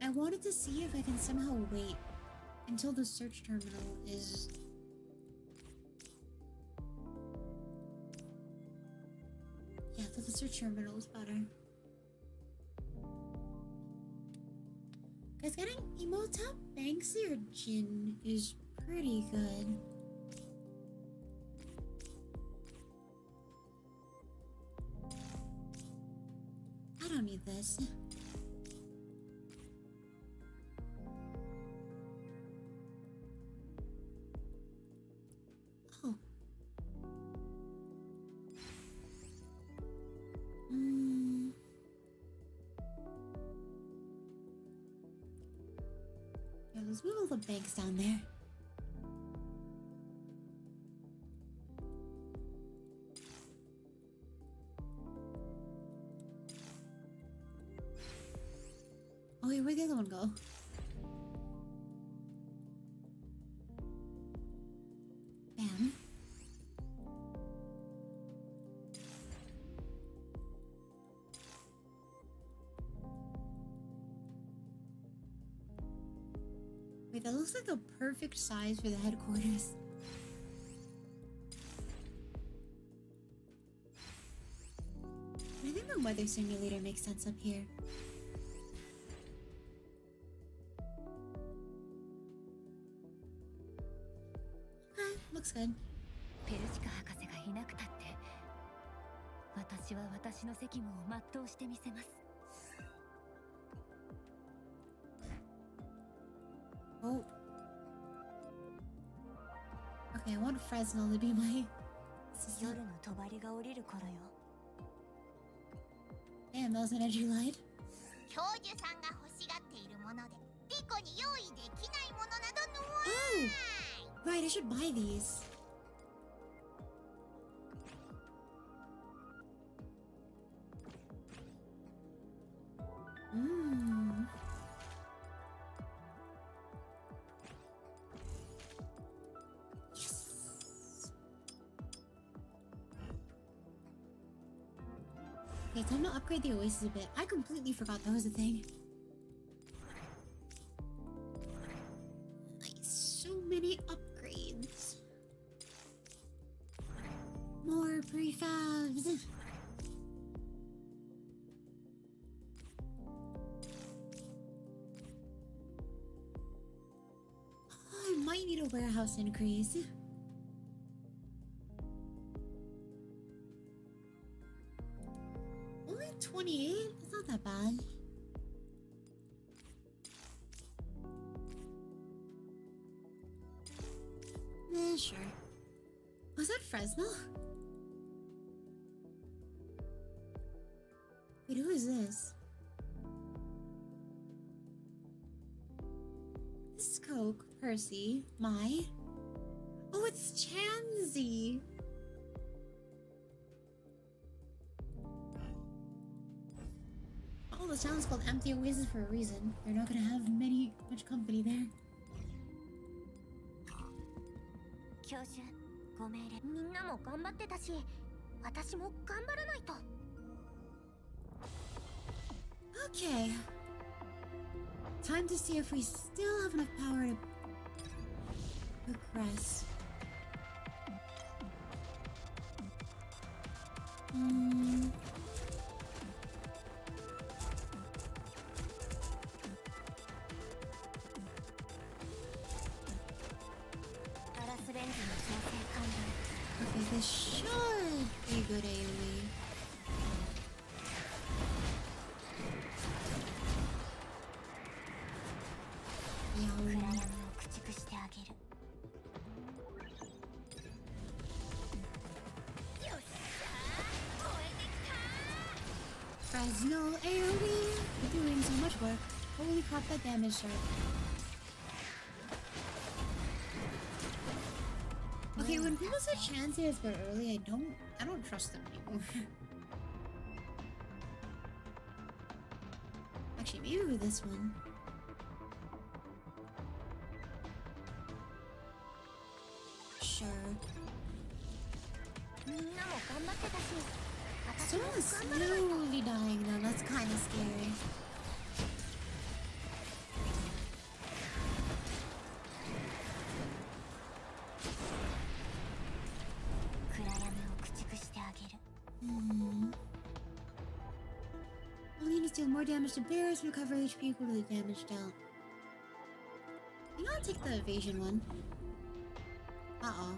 I wanted to see if I can somehow wait until the search terminal is... Yeah, till the search terminal is better. Guys, getting Emotep, Banksy, or Jin is pretty good. I don't need this. Oh. Yeah, let's move all the banks down there. Oh wait, where'd the other one go? Bam. Wait, that looks like the perfect size for the headquarters. I think the weather simulator makes sense up here. Okay, looks good. ペルシカ博士がいなくたって私は私の責務を全うしてみせます。 Oh. Okay, I want Fresnel to be my assistant. 夜の帳が降りる頃よ。 Damn, that was an edgy light. 教授さんが欲しがっているものでリコに用意できないものなどのわ Oh! Right, I should buy these. Mmm. Yes. Okay, time to upgrade the Oasis a bit. I completely forgot that was a thing. Nice. So many upgrades. More prefabs. I might need a warehouse increase. Only 28? That's not that bad. Sure. Was that Fresnel? Wait, who is this? This is Croque, Persi, Mai. Oh, it's Chansey. Oh, the town's called Empty Oasis for a reason. They're not gonna have much company there. 教授、ご命令。みんなも頑張ってたし、私も頑張らないと。 Okay. Time to see if we still have enough power to progress. Okay, this should be good AoE. Fresnel AoE! You're doing so much work. Holy crap, that damage sharp. Okay, when people say Chansey is good early, I don't trust them anymore. Actually, maybe with this one. Sure. Someone is slowly dying though, that's kinda scary. more damage to bears, recover HP equal to the damage dealt. I think I'll take the evasion one. Uh-oh.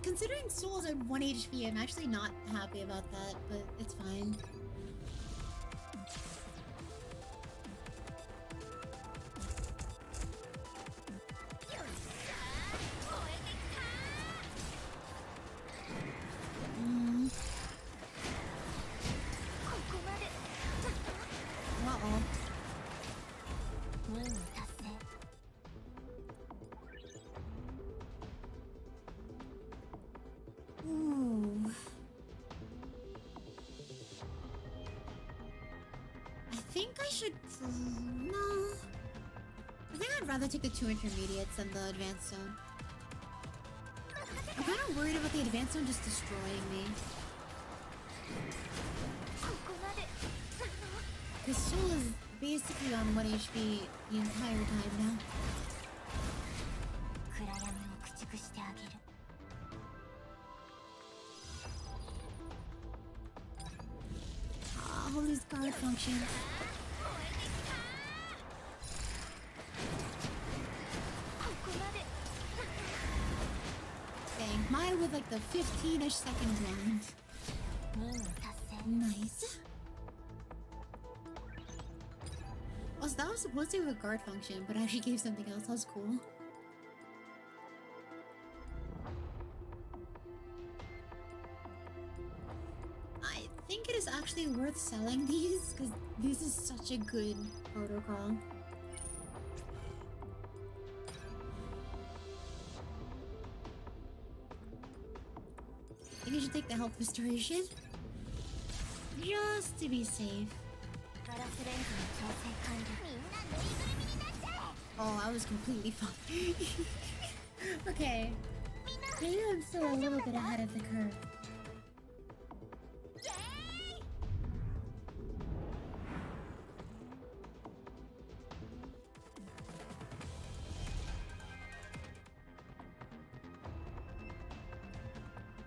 Considering souls at 1 HP, I'm actually not happy about that, but it's fine. Uh-oh. Ooh. I think I should... No. I think I'd rather take the 2 intermediates than the advanced zone. I'm kind of worried about the advanced zone just destroying me. Because Soul is basically on 1 HP the entire time now. All these guard functions. Dang, mine with like the 15-ish second round. Nice. Also, that was supposed to be a guard function, but I actually gave something else. That was cool. I think it is actually worth selling these, because this is such a good protocol. I think I should take the health restoration. Just to be safe. Oh, I was completely fine. Okay. Maybe I'm still a little bit ahead of the curve.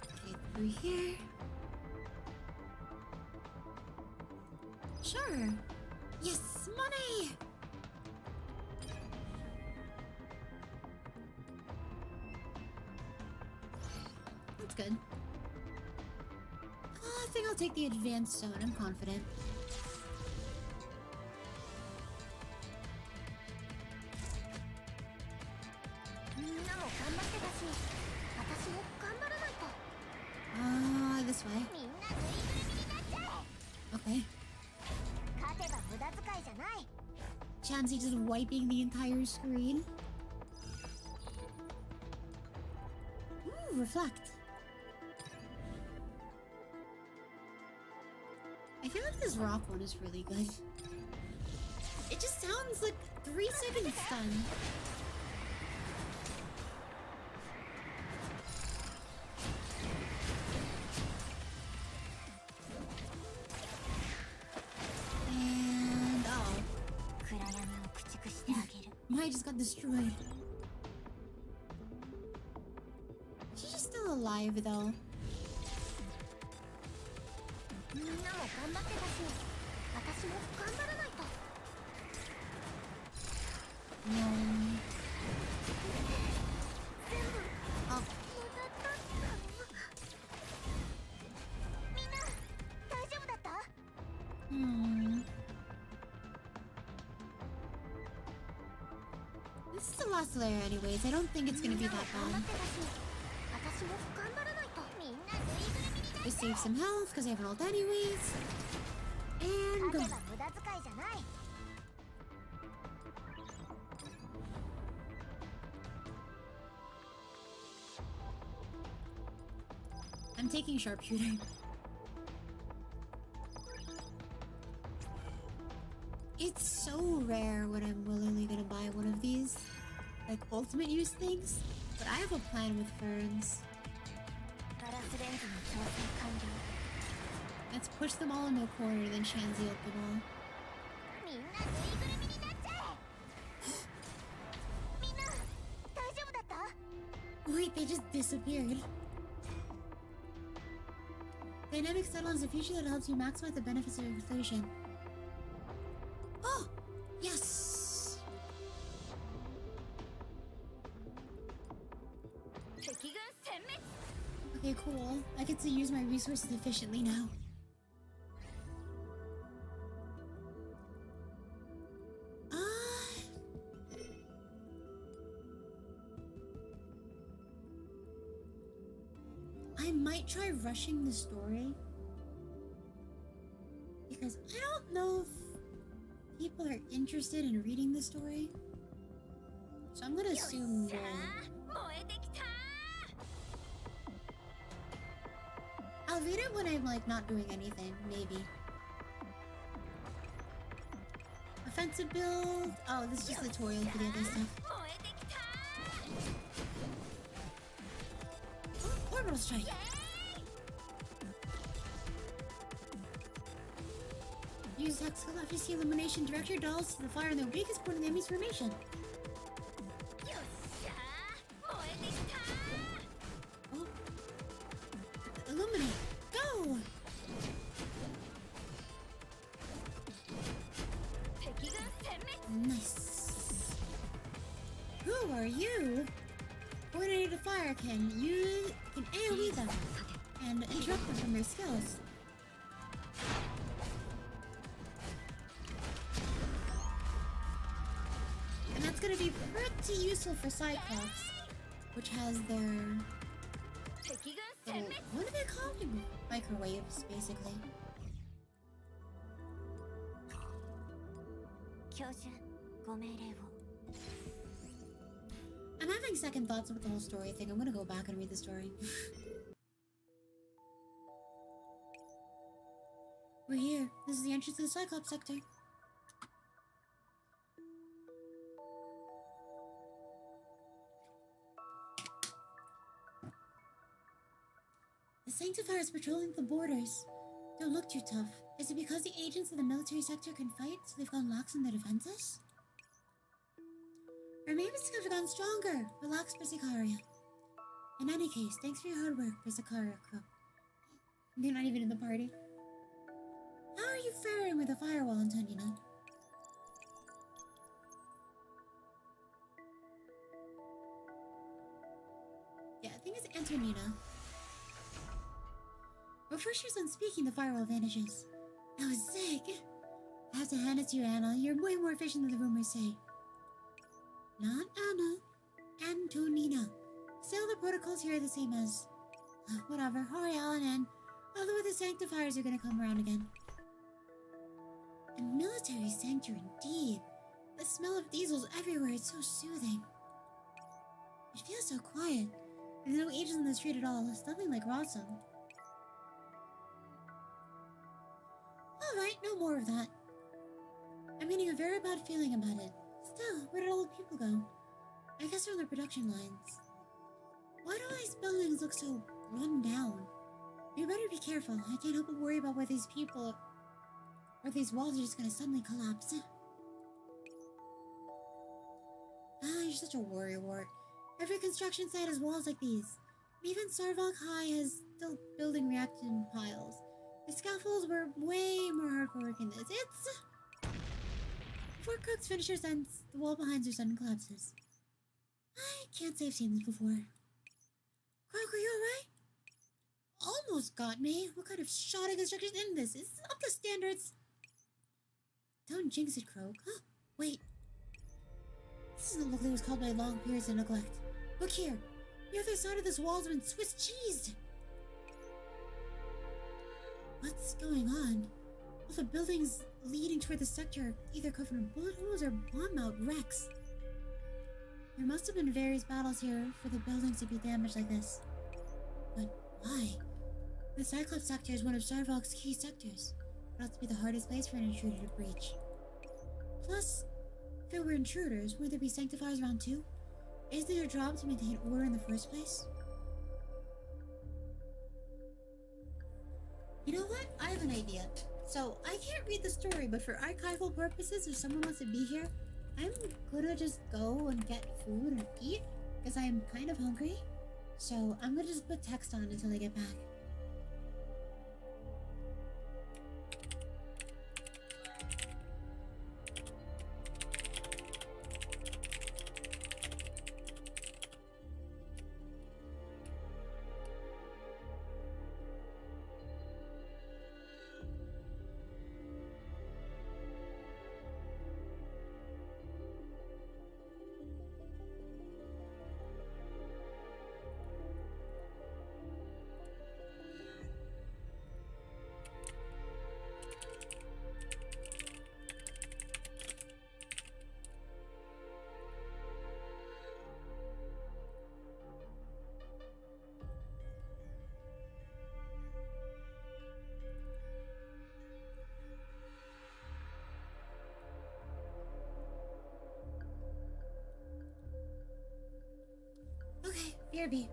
Okay, through here. Sure. Yes, money! That's good. I think I'll take the advanced zone. I'm confident. This way. Okay. Chansey just wiping the entire screen. Ooh, reflect. I feel like this rock one is really good. It just sounds like 3-second stun. And Mine just got destroyed. She's just still alive though. Oh. This is the last layer anyways. I don't think it's gonna be that bad. Just save some health because I have an ult anyways. And go. I'm taking sharpshooter. It's so rare when I'm willingly gonna buy one of these, like ultimate use things, but I have a plan with ferns. Let's push them all into a corner, then Chansey ult them all. Wait, they just disappeared. Dynamic settle is a feature that helps you maximize the benefits of inflation. Oh! Yes! Okay, cool. I get to use my resources efficiently now. I might try rushing the story. Because I don't know if people are interested in reading the story. So I'm gonna assume no. I'll read it when I'm like not doing anything, maybe. Offensive build. Oh, this is just a tutorial for the other stuff. Oh, orbital strike. Use tactical efficacy illumination. Direct your dolls to the fire in the weakest point of the enemy's formation. Oh. Illuminate. Go! Nice. Who are you? Coordinated fire can AoE them and interrupt them from their skills. And that's gonna be pretty useful for Cyclops, which has their little, what are they called? Microwaves, basically. I'm having second thoughts about the whole story thing. I'm gonna go back and read the story. We're here. This is the entrance to the Cyclops sector. The Sanctifier is patrolling the borders. Don't look too tough. Is it because the agents of the military sector can fight, so they've gone lax in their defenses? Or maybe it's because they've gone stronger. Relax, Persicaria. In any case, thanks for your hard work, Persicaria. You're not even in the party. How are you faring with the firewall, Antonina? Yeah, I think it's Antonina. Before she was done speaking, the firewall vanishes. That was sick. I have to hand it to you, Anna. You're way more efficient than the rumors say. Not Anna. Antonina. Still, the protocols here are the same as... whatever. Hurry, Alan, and... although the Sanctifiers are gonna come around again. A military sanctuary, indeed. The smell of diesels everywhere, it's so soothing. It feels so quiet. There's no agents in the street at all. It's nothing like Rossum. Alright, no more of that. I'm getting a very bad feeling about it. Still, where did all the people go? I guess they're on the production lines. Why do all these buildings look so run down? You better be careful. I can't help but worry about where these people... or these walls are just gonna suddenly collapse. You're such a worrywart. Every construction site has walls like these. Even Sarvok High has still building reaction piles. The scaffolds were way more hardcore work in this. It's... before Croque's finisher sends, the wall behind her sudden collapses. I can't say I've seen this before. Croque, are you alright? Almost got me. What kind of shoddy construction is this? Is this up to standards? Don't jinx it, Croque. Huh? Wait. This doesn't look like it was caused by long periods of neglect. Look here. The other side of this wall's been Swiss cheesed. What's going on? All the buildings leading toward the sector are either covered in bullet holes or bomb-out wrecks. There must have been various battles here for the buildings to be damaged like this. But why? The Cyclops sector is one of Sarvok's key sectors. It ought to be the hardest place for an intruder to breach. Plus, if there were intruders, would there be Sanctifiers around too? Isn't it your job to maintain order in the first place? You know what? I have an idea. So, I can't read the story, but for archival purposes, if someone wants to be here, I'm gonna just go and get food and eat, because I am kind of hungry. So, I'm gonna just put text on until I get back. BRB.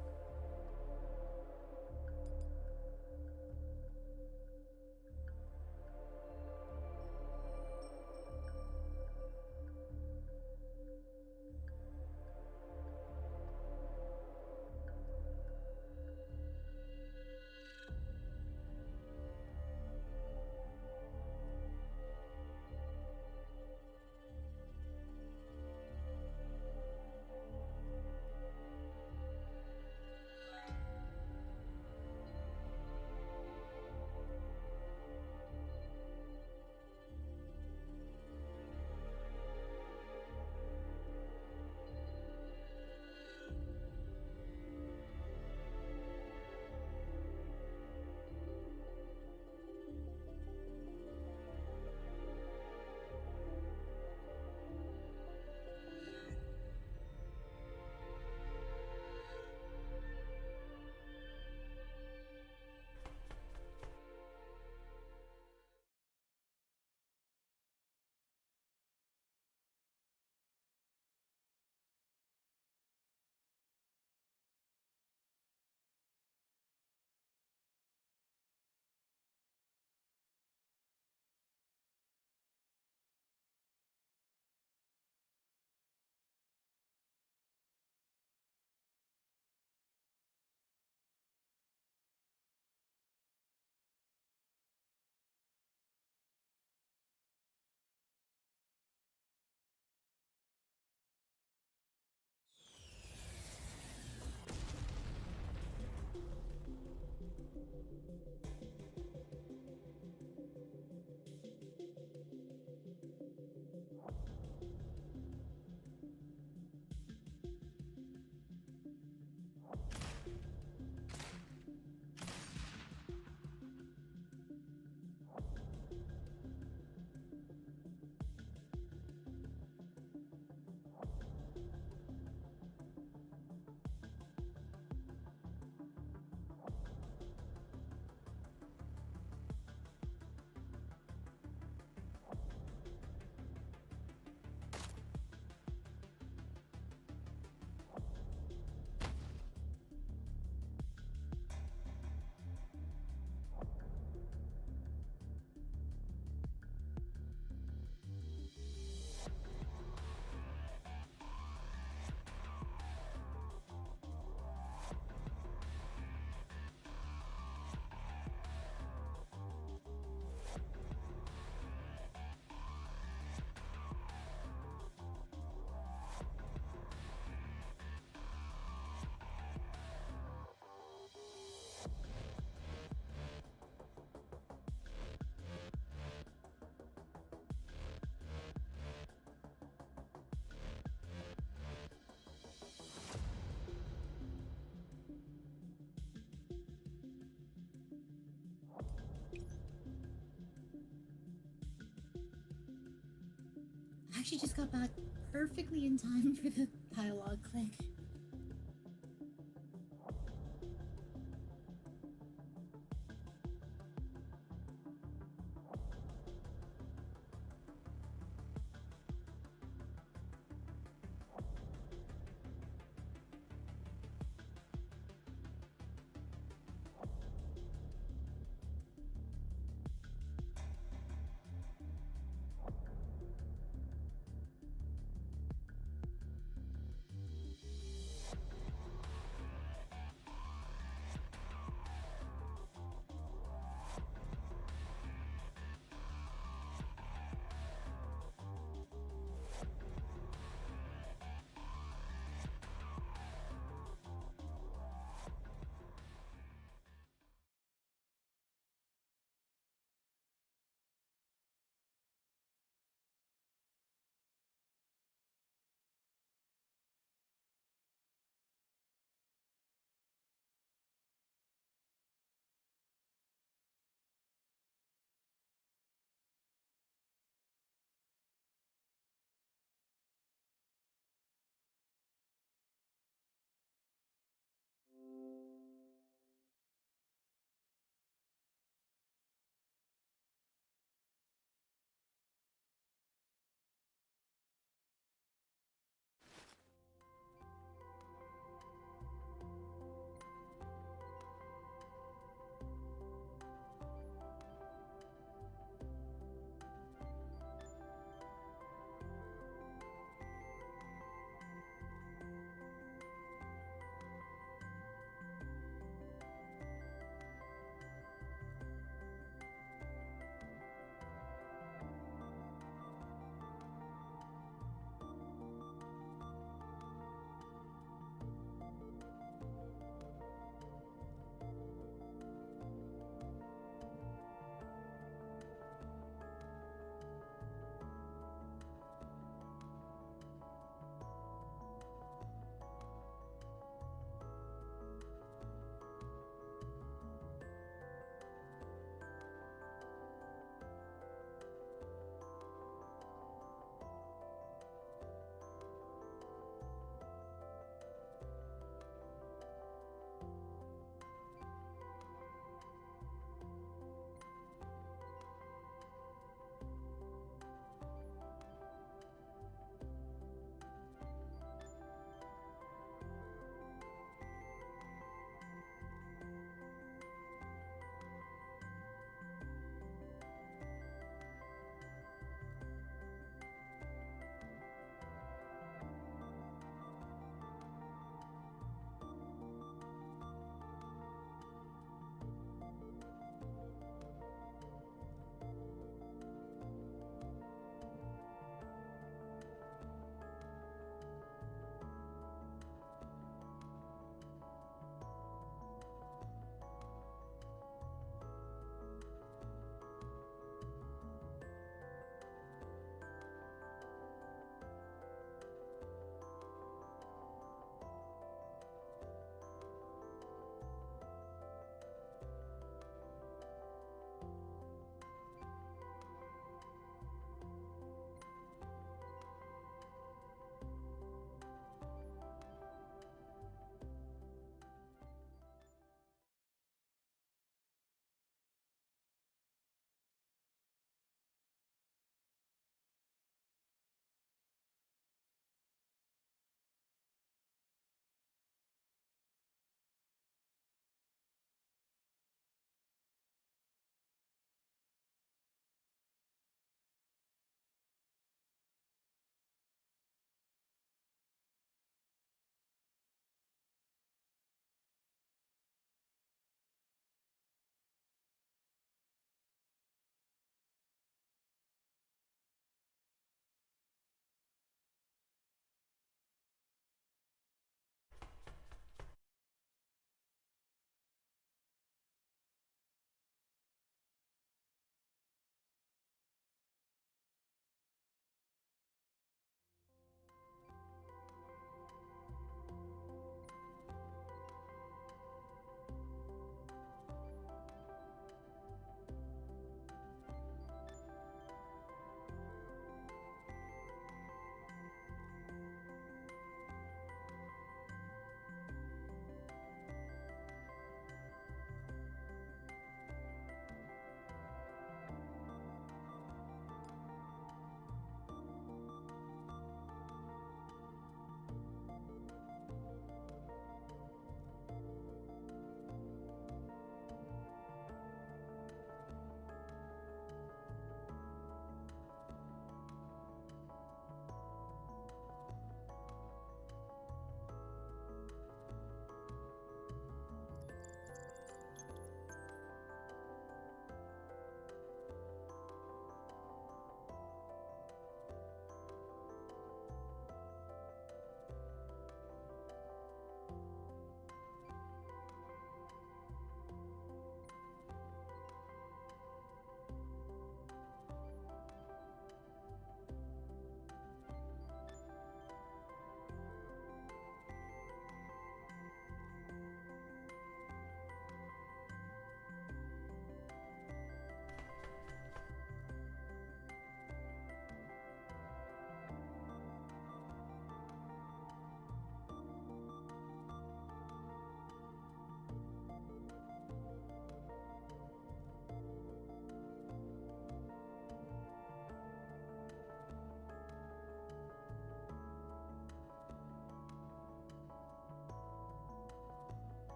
I actually just got back perfectly in time for the dialogue click.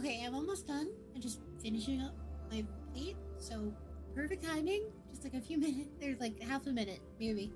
Okay, I'm almost done. I'm just finishing up my plate, so perfect timing. Just like a few minutes. There's like half a minute, maybe.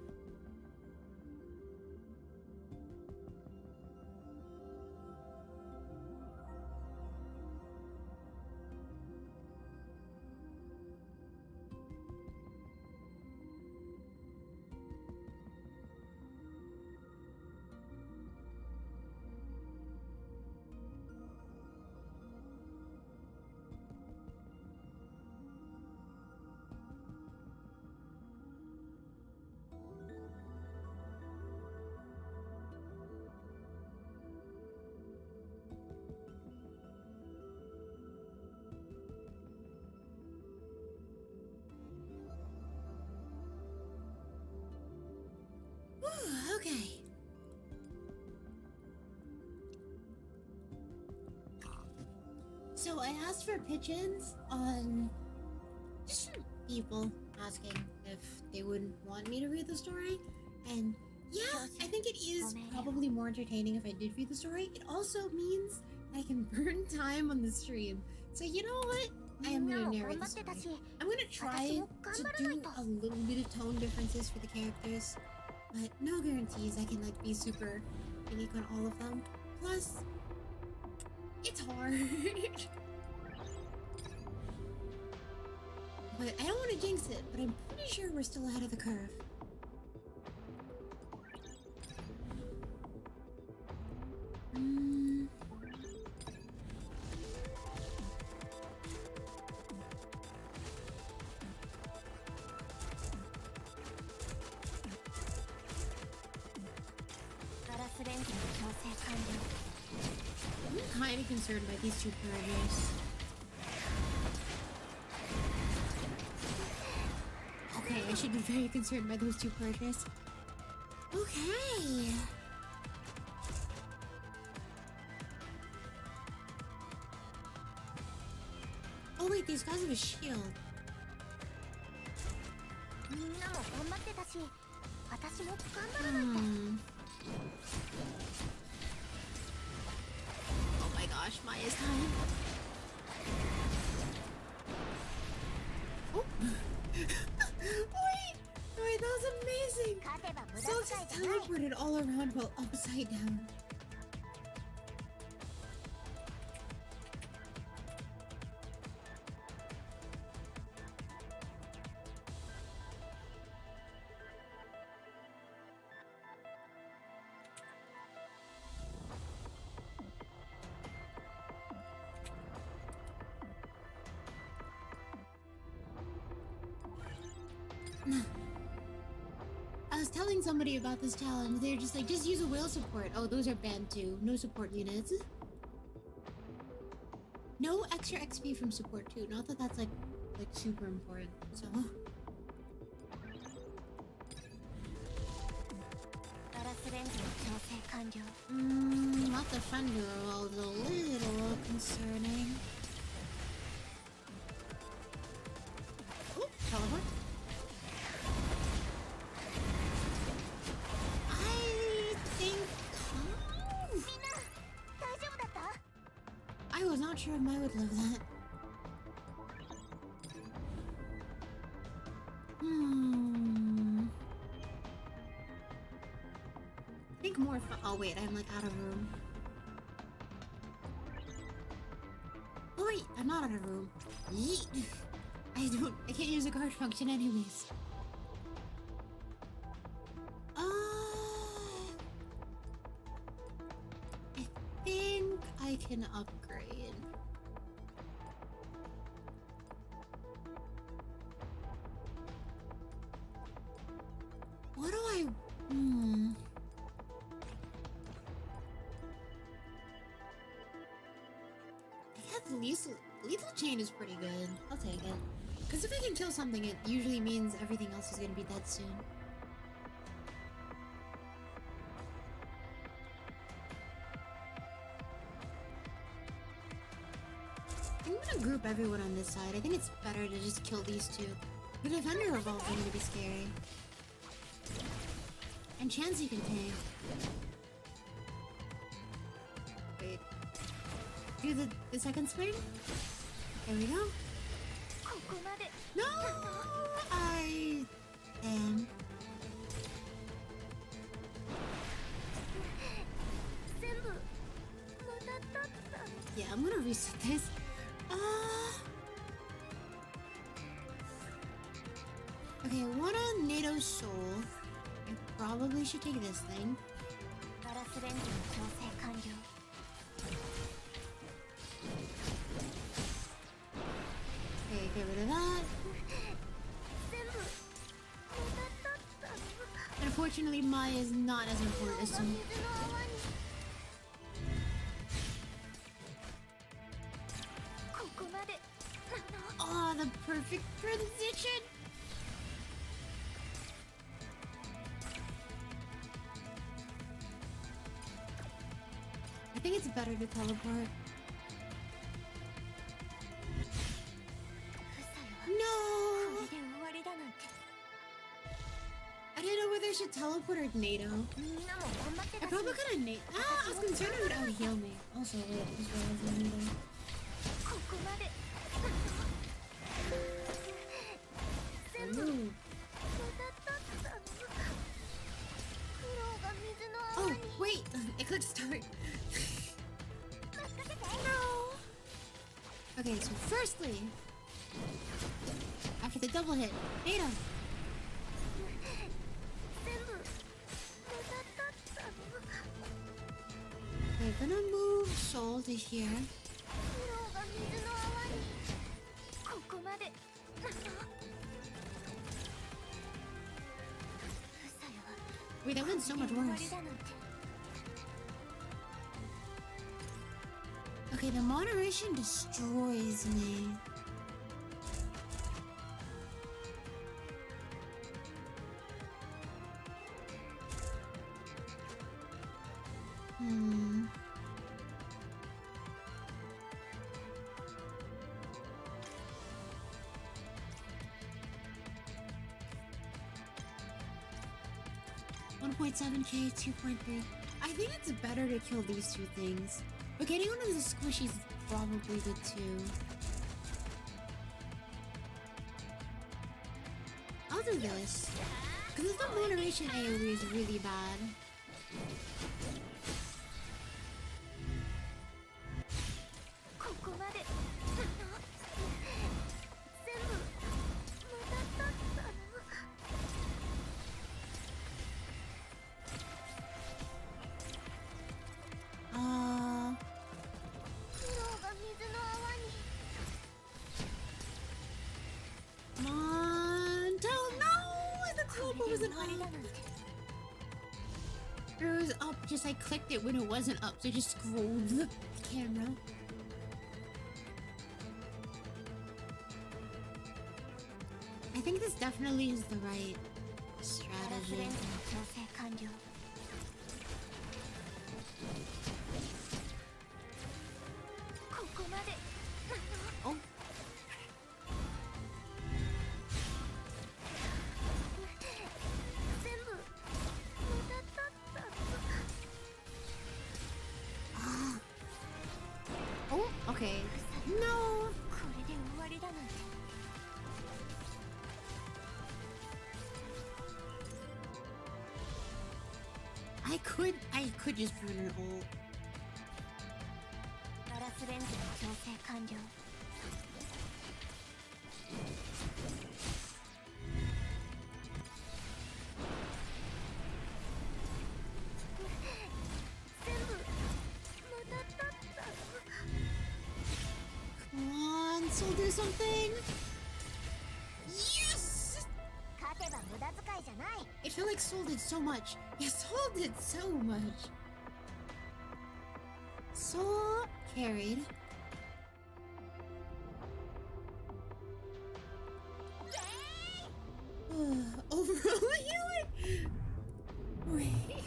Okay. So I asked for pitch-ins on just from people asking if they wouldn't want me to read the story, and yeah, I think it is probably more entertaining if I did read the story. It also means I can burn time on the stream. So you know what? I am gonna narrate the story. I'm gonna try to do a little bit of tone differences for the characters, but no guarantees I can like be super unique on all of them. Plus, it's hard. But I don't want to jinx it, but I'm pretty sure we're still ahead of the curve. I'm kind of concerned by these two purgers. Okay, I should be very concerned by those two purgers. Okay. Oh wait, these guys have a shield. Oh my gosh, Maya's time. Oh. Wait, that was amazing! So just teleported all around while upside down. I was telling somebody about this challenge. They're just like, just use a whale support. Oh, those are banned too. No support units. No extra XP from support too. Not that that's like super important. So. Not the thunder world is a little concerning. Oh, teleport. I was not sure if I would live that. I think more oh wait, I'm like out of room. Oh wait, I'm not out of room. Yeet. I can't use the guard function anyways. I think I can upgrade. What do I... I guess lethal chain is pretty good. I'll take it. Because if I can kill something, it usually means everything else is going to be dead soon. I'm gonna group everyone on this side. I think it's better to just kill these two. The Defender Revolve is gonna be scary. And Chansey can tank. Wait. do the second spin. There we go. ここまで No, I am. 全部無駄だった Yeah, I'm gonna reset this. Okay, one on NATO Soul. I probably should take this thing. ガラスレンジの調整完了 Okay, get rid of that. 全部無駄だった Unfortunately, Maya is not as important as 水 some. の泡にここまで Oh, the perfect transition. I think it's better to teleport. No! これで終わりだなんて I didn't know whether I should teleport or NATO. みんなも頑張って I たし probably could have NATO. Ah, I was concerned it would out heal me. Also, wait, I just realized I need them. ここまで全部 Ooh. 無駄だった苦労が水の Oh, 泡に wait! I clicked start. 任せて No! Okay, so firstly, after the double hit, NATO! 全部無駄だった Okay, gonna move Soul to here. 苦労が水の泡にここまで嘘よ Wait, that went so much 終わり worse. だなんて Okay, the moderation destroys me. Hmm. $1.7K, 2.3. I think it's better to kill these two things. But getting one of the squishies is probably good too. I'll do this. Because the moderation AoE is really bad. ここまで全部無駄だったの 苦労が水の泡に Come on, tell no! The teleport wasn't 終わりだ up. なんて It was up, just I clicked it when it wasn't up, so I just scrolled the camera. I think this definitely is the right ガラス strategy. レンジの調整完了 ここまで Oh, 全部無駄だった oh, okay. No! これで終わりだなんて I could just burn an ult. ガラスレンジの調整完了 全部無駄だった Come on, Soul, do something! Yes! 勝てば無駄遣いじゃない It felt like Soul did so much. Yeah, Soul did so much. Soul carried. Overall healing! Wait.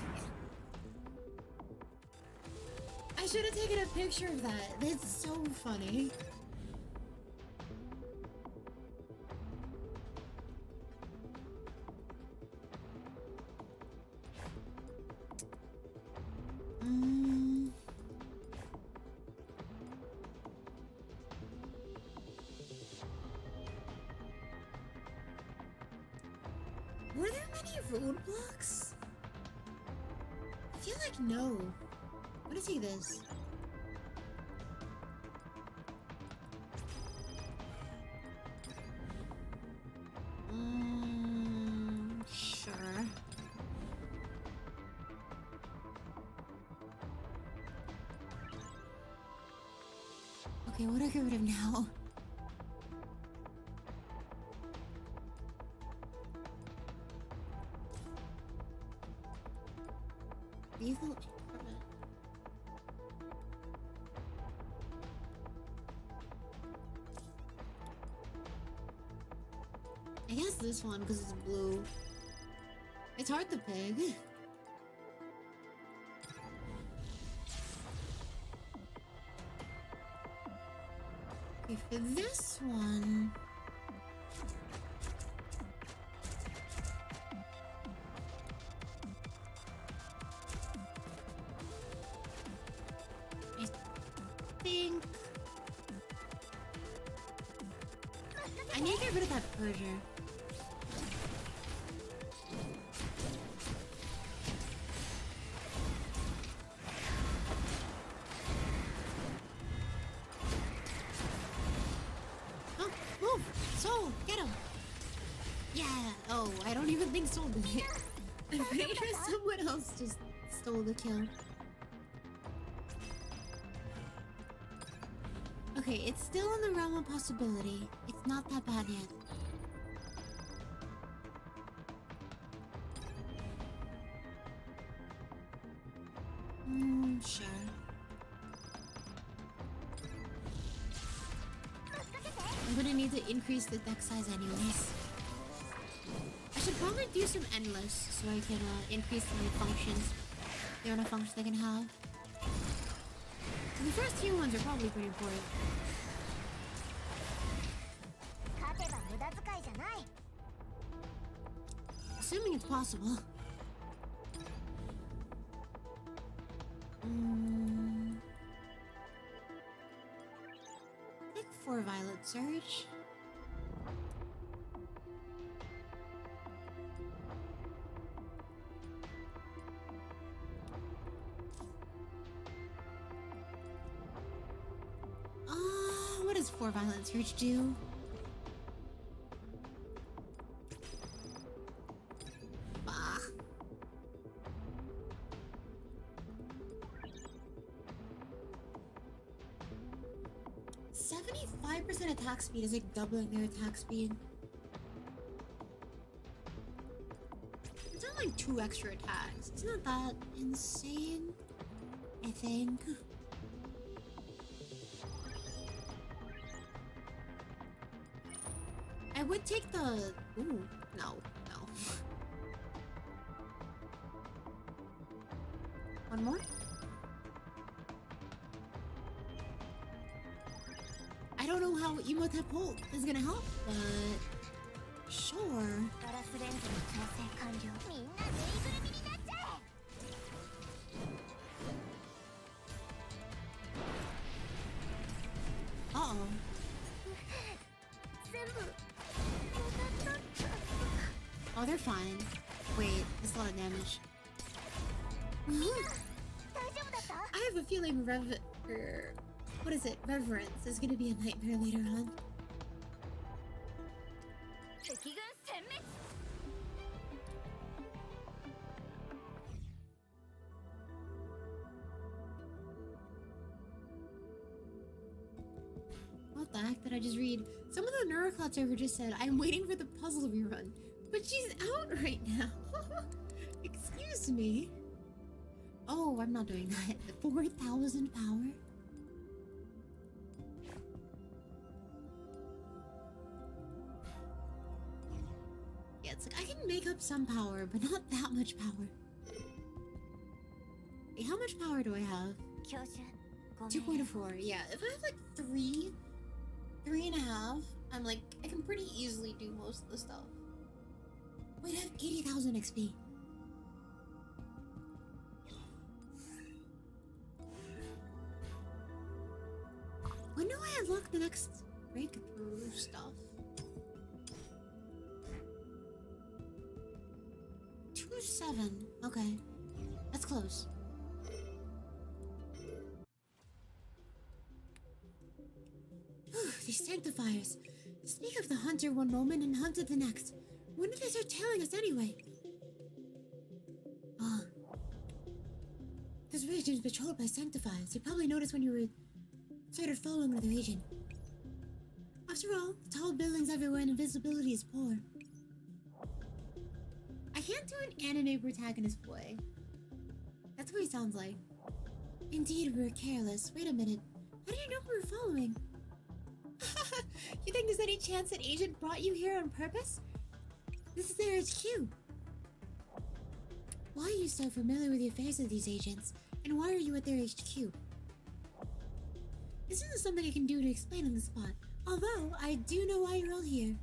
I should have taken a picture of that. That's so funny. there many roadblocks? I feel like no. I'm gonna take this. Sure. Okay, what do I get rid of now? Lethal increment. I guess this one because it's blue. It's hard to pick. Okay, for this one. I think I need to get rid of that Persia. Oh, move! Soul, get him! Yeah. Oh, I don't even think Soul did it. I'm pretty sure someone else just stole the kill. Okay, it's still in the realm of possibility. It's not that bad yet. Sure. I'm gonna need to increase the deck size anyways. I should probably do some endless so I can increase the functions. The amount of functions they can have. The first few ones are probably pretty important. Assuming it's possible. I think 4 Violet Surge. What does 4 Violet Surge do? Bah. 75% attack speed is like doubling their attack speed. It's not like 2 extra attacks. It's not that insane, I think. I would take the... Ooh, no. One more? I don't know how Emotep Hold is gonna help, but... Sure. Uh-oh. Oh, they're fine. Wait, that's a lot of damage. I have a feeling what is it? Reverence is gonna be a nightmare later on. What the heck did I just read? Some of the Neuroclots over just said, I'm waiting for the puzzle rerun. But she's out right now. Excuse me. Oh, I'm not doing that. 4,000 power? Yeah, it's like I can make up some power, but not that much power. Wait, how much power do I have? 2.4. Yeah, if I have like 3.5, I'm like, I can pretty easily do most of the stuff. Wait, I have 80,000 XP. When do I unlock the next breakthrough stuff? 2-7. Okay. That's close. Whew, these sanctifiers. Speak of the hunter one moment and hunted the next. When did they start tailing us anyway? Ah. This region is patrolled by sanctifiers. You probably noticed when you started following the region. After all, tall buildings everywhere and visibility is poor. I can't do an anime protagonist boy. That's what he sounds like. Indeed, we were careless. Wait a minute. How do you know we were following? You think there's any chance that agent brought you here on purpose? This is their HQ. Why are you so familiar with the affairs of these agents? And why are you at their HQ? This isn't something I can do to explain on the spot. Although, I do know why you're all here.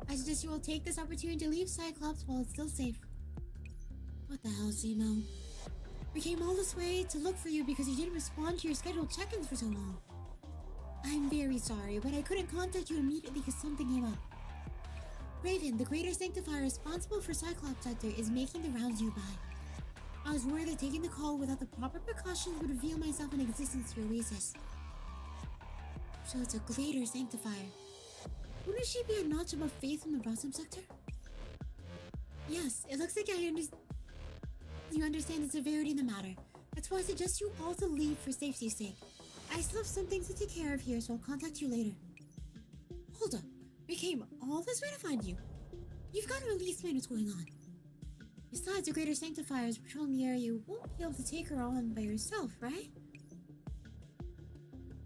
I suggest you all take this opportunity to leave Cyclops while it's still safe. What the hell, Zemo? We came all this way to look for you because you didn't respond to your scheduled check-ins for so long. I'm very sorry, but I couldn't contact you immediately because something came up. Raven, the greater sanctifier responsible for Cyclops Sector, is making the rounds nearby. I was worried that taking the call without the proper precautions would reveal myself in existence to Oasis. So it's a greater sanctifier. Wouldn't she be a notch above Faith from the Blossom Sector? Yes, it looks like you understand the severity of the matter. That's why I suggest you all to leave for safety's sake. I still have some things to take care of here, so I'll contact you later. Hold up. We came all this way to find you. You've got to at least find what's going on. Besides, the greater sanctifier is patrolling the area. You won't be able to take her on by yourself, right?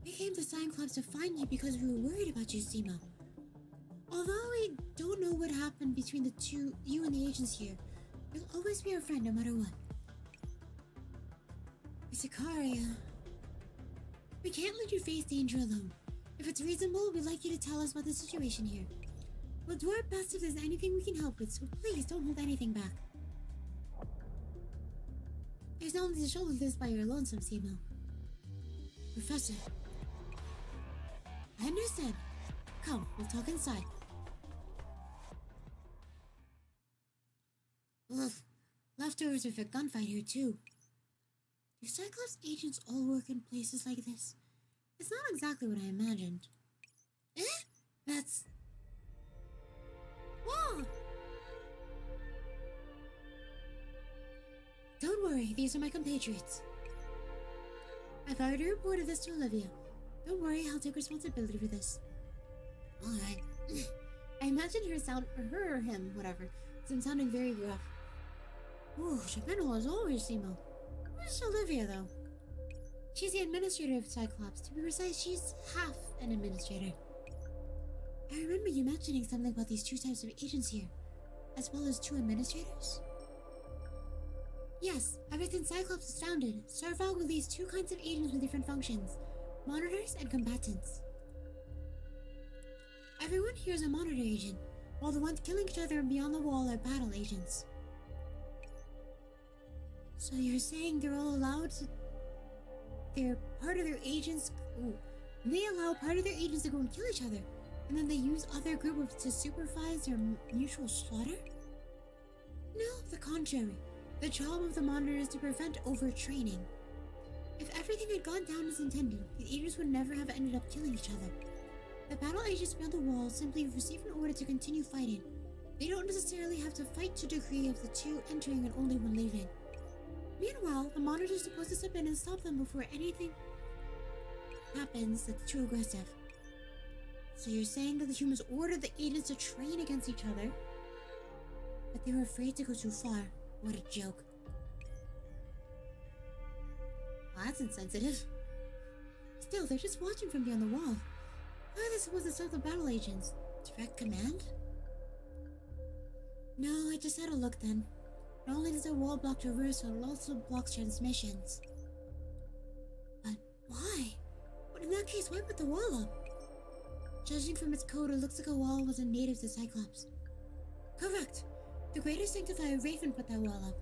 We came to Cyclops to find you because we were worried about you, Zemo. Although I don't know what happened between you and the agents here, you'll always be our friend no matter what. Persicaria. We can't let you face danger alone. If it's reasonable, we'd like you to tell us about the situation here. We'll do our best if there's anything we can help with, so please don't hold anything back. There's no need to shoulder this by your lonesome, Zemo. Professor. I understand. Come, we'll talk inside. Ugh, leftovers of a gunfight here too. Do Cyclops agents all work in places like this? It's not exactly what I imagined. Eh? That's... Whoa! Don't worry, these are my compatriots. I've already reported this to Olivia. Don't worry, I'll take responsibility for this. Alright. I imagined her or him, whatever. It's sounding very rough. Ooh, Shapiro as always, Zemo. Where's Olivia, though? She's the administrator of Cyclops. To be precise, she's half an administrator. I remember you mentioning something about these two types of agents here, as well as two administrators. Yes, ever since Cyclops was founded, Starfog released two kinds of agents with different functions, monitors and combatants. Everyone here is a monitor agent, while the ones killing each other beyond the wall are battle agents. So you're saying they're all allowed to... They're part of their agents... Ooh, they allow part of their agents to go and kill each other, and then they use other groups to supervise their mutual slaughter? No, the contrary. The job of the monitor is to prevent overtraining. If everything had gone down as intended, the agents would never have ended up killing each other. The battle agents beyond the wall simply receive an order to continue fighting. They don't necessarily have to fight to the degree of the two entering and only one leaving. Meanwhile, the monitor is supposed to step in and stop them before anything happens that's too aggressive. So you're saying that the humans ordered the agents to train against each other, but they were afraid to go too far. What a joke. Well, that's insensitive. Still, they're just watching from beyond the wall. How are they supposed to stop the battle agents? Direct command? No, I just had a look then. Not only does the wall block traversal, it also blocks transmissions. But why? But in that case, why put the wall up? Judging from its code, it looks like a wall wasn't native to Cyclops. Correct. The greater sanctifier Raven put that wall up.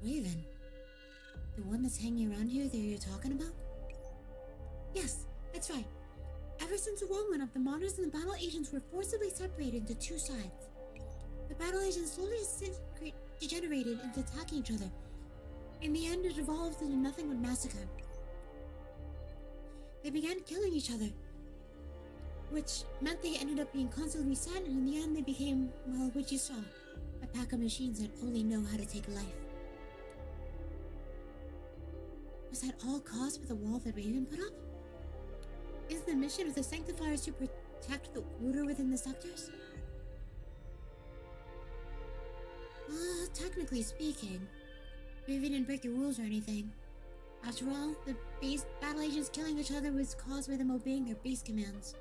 Raven? The one that's hanging around here that you're talking about? Yes, that's right. Ever since the wall went up, the monitors and the battle agents were forcibly separated into two sides. The battle agents slowly degenerated into attacking each other. In the end, it evolved into nothing but massacre. They began killing each other, which meant they ended up being constantly reset, and in the end they became, well, what you saw. A pack of machines that only know how to take life. Was that all caused by the wall that Raven put up? Is the mission of the Sanctifiers to protect the order within the sectors? Technically speaking, Raven didn't break the rules or anything. After all, the base battle agents killing each other was caused by them obeying their base commands.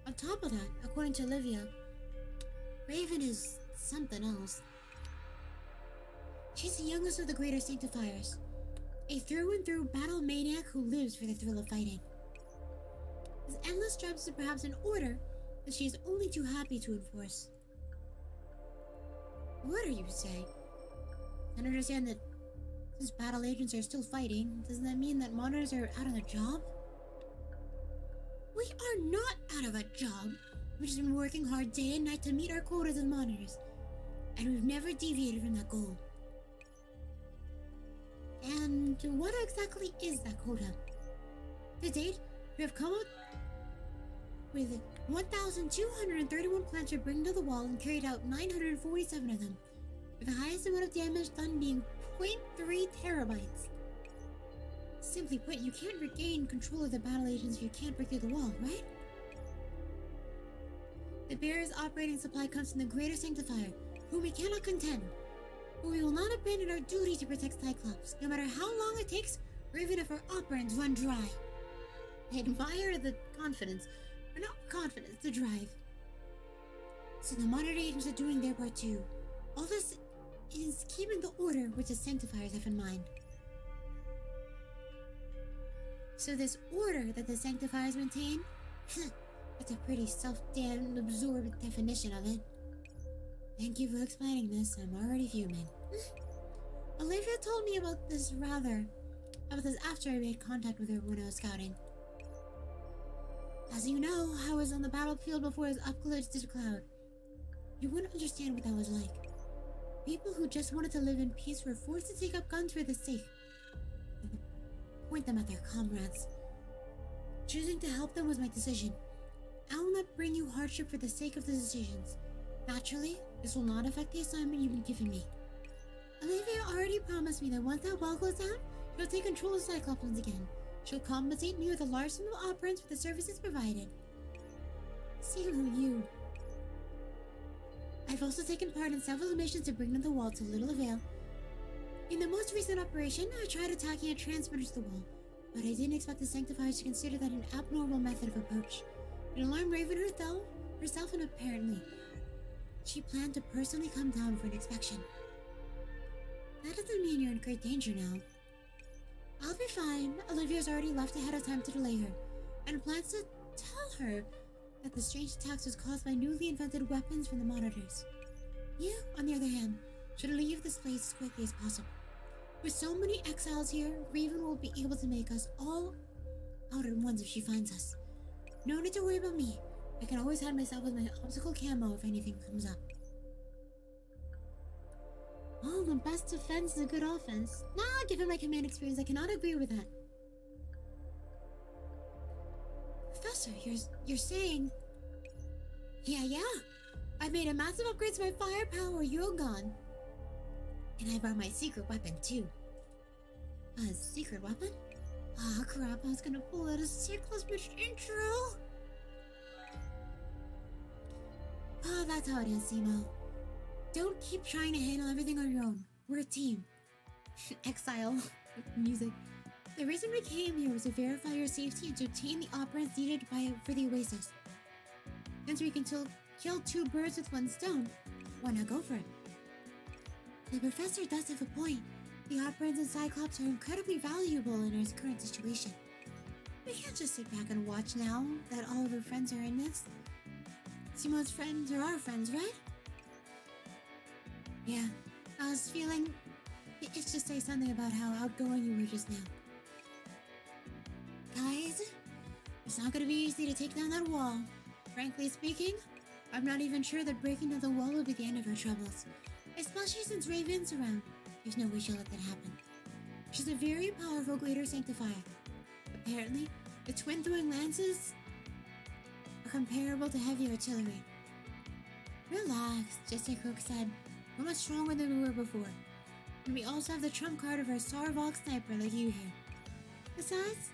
On top of that, according to Olivia, Raven is something else. She's the youngest of the greater Sanctifiers, a through-and-through battle maniac who lives for the thrill of fighting. His endless drives to perhaps an order that she is only too happy to enforce. Order, you say? I understand that since battle agents are still fighting, doesn't that mean that monitors are out of a job? We are not out of a job. We've just been working hard day and night to meet our quotas as monitors, and we've never deviated from that goal. And what exactly is that quota? To date, we have come up with 1,231 plants to bring to the wall and carried out 947 of them, with the highest amount of damage done being 0.3 terabytes. Simply put, you can't regain control of the battle agents if you can't break through the wall, right? The bearer's operating supply comes from the greater Sanctifier, whom we cannot contend. But we will not abandon our duty to protect Cyclops, no matter how long it takes, or even if our operants run dry. I admire the confidence, or not confidence, the drive. So the monitor agents are doing their part too. All this is keeping the order which the Sanctifiers have in mind. So this order that the Sanctifiers maintain, that's a pretty self-damned absorbed definition of it. Thank you for explaining this. I'm already fuming. Olivia told me about this after I made contact with her when I was scouting. As you know, I was on the battlefield before I was upgraded to the cloud. You wouldn't understand what that was like. People who just wanted to live in peace were forced to take up guns for the sake and point them at their comrades. Choosing to help them was my decision. I will not bring you hardship for the sake of the decisions. Naturally, this will not affect the assignment you've been given me. Olivia already promised me that once that wall goes down, she'll take control of Cyclops once again. She'll compensate me with a large sum of operants for the services provided. Same you. I've also taken part in several missions to bring down the wall to little avail. In the most recent operation, I tried attacking a transmitter to the wall, but I didn't expect the Sanctifiers to consider that an abnormal method of approach. It alarmed Raven herself, and apparently, she planned to personally come down for an inspection. That doesn't mean you're in great danger now. I'll be fine. Olivia's already left ahead of time to delay her, and plans to tell her that the strange attacks was caused by newly invented weapons from the monitors. You, on the other hand, should leave this place as quickly as possible. With so many exiles here, Raven will be able to make us all out at once if she finds us. No need to worry about me. I can always hide myself with my obstacle camo if anything comes up. Oh, the best defense is a good offense. Nah, given my command experience, I cannot agree with that. Professor, you're saying... Yeah. I made a massive upgrade to my firepower, you're gone. And I brought my secret weapon, too. A secret weapon? Ah, crap, I was gonna pull out a Cyclops bitch intro. That's how it is, Simo. Don't keep trying to handle everything on your own. We're a team. Exile. Music. The reason we came here was to verify your safety and to obtain the operants needed for the Oasis. Since we can kill two birds with one stone, why not go for it? The professor does have a point. The operants and Cyclops are incredibly valuable in our current situation. We can't just sit back and watch now that all of our friends are in this. Simo's friends are our friends, right? Yeah, I was feeling the itch to say something about how outgoing you were just now. Guys, it's not gonna be easy to take down that wall. Frankly speaking, I'm not even sure that breaking down the wall will be the end of her troubles. Especially since Raven's around. There's no way she'll let that happen. She's a very powerful greater sanctifier. Apparently, the twin throwing lances are comparable to heavy artillery. Relax, just like Croque said. We're much stronger than we were before. And we also have the trump card of our Sarvok sniper like you here. Besides,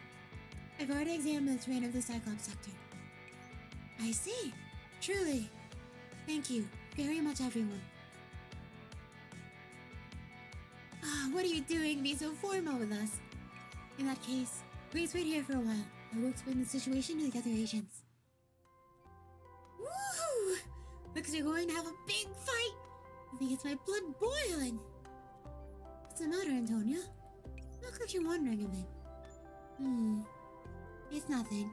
I've already examined the terrain of the Cyclops sector. I see. Truly. Thank you very much, everyone. What are you doing being so formal with us? In that case, please wait here for a while. I will explain the situation to the other agents. Woohoo! Looks like we're going to have a big fight. I think it's my blood boiling. What's the matter, Antonia? Looks like you're wondering a bit. It's nothing.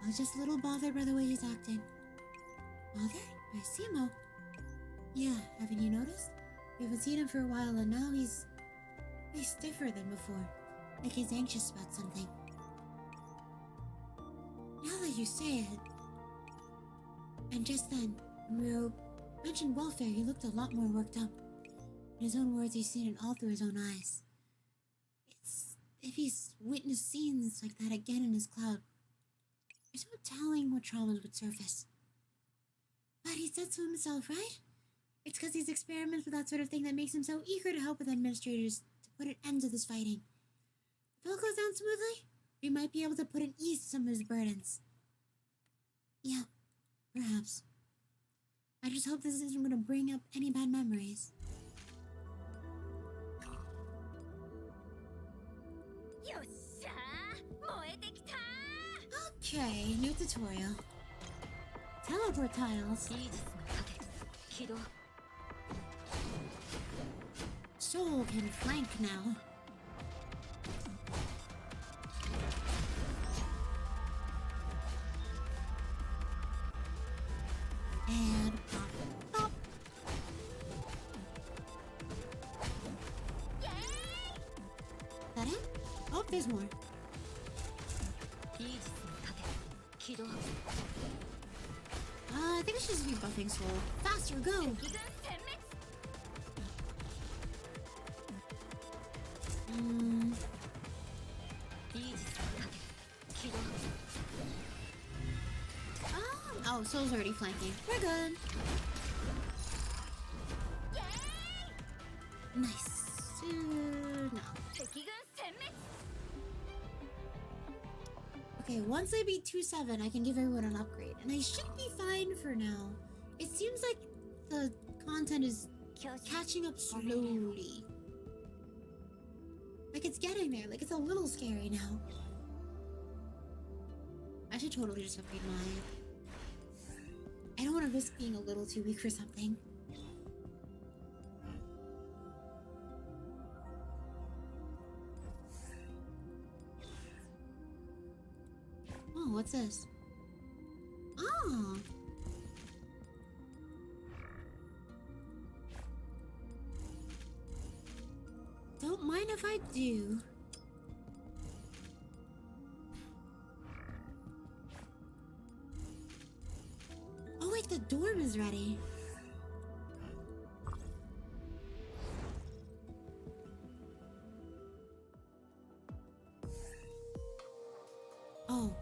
I was just a little bothered by the way he's acting. Bothered? By Simo? Yeah, haven't you noticed? We haven't seen him for a while and now he's stiffer than before. Like he's anxious about something. Now that you say it... And just then, when Rio mentioned welfare, he looked a lot more worked up. In his own words, he's seen it all through his own eyes. It's... If he's witnessed scenes like that again in his cloud, there's no telling what traumas would surface. But he said so himself, right? It's because he's experiments with that sort of thing that makes him so eager to help with administrators to put an end to this fighting. If all goes down smoothly, we might be able to put an ease to some of his burdens. Yeah, perhaps. I just hope this isn't going to bring up any bad memories. Okay, new tutorial. Teleport tiles. Soul can flank now. And pop, pop. That it? Oh, there's more. I think I should just be buffing Soul. Faster, go! Oh, Soul's already flanking. We're good. Nice. No. Okay, once I beat 2-7, I can give everyone an upgrade. And I should be fine for now. It seems like the content is catching up slowly. Like it's getting there. Like it's a little scary now. I should totally just upgrade mine. I don't want to risk being a little too weak for something. Oh, what's this? Oh! Don't mind if I do. Oh wait, the dorm is ready. Oh.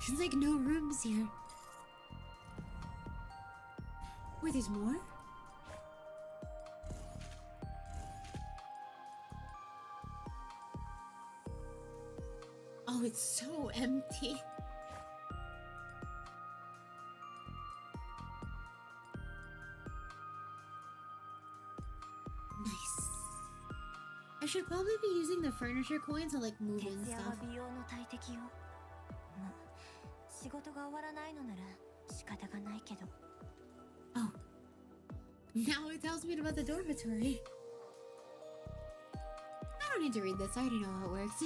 There's like no rooms here. Wait, there's more? Oh, it's so empty. Nice. I should probably be using the furniture coins to like move and stuff. Oh. Now it tells me about the dormitory. I don't need to read this, I already know how it works.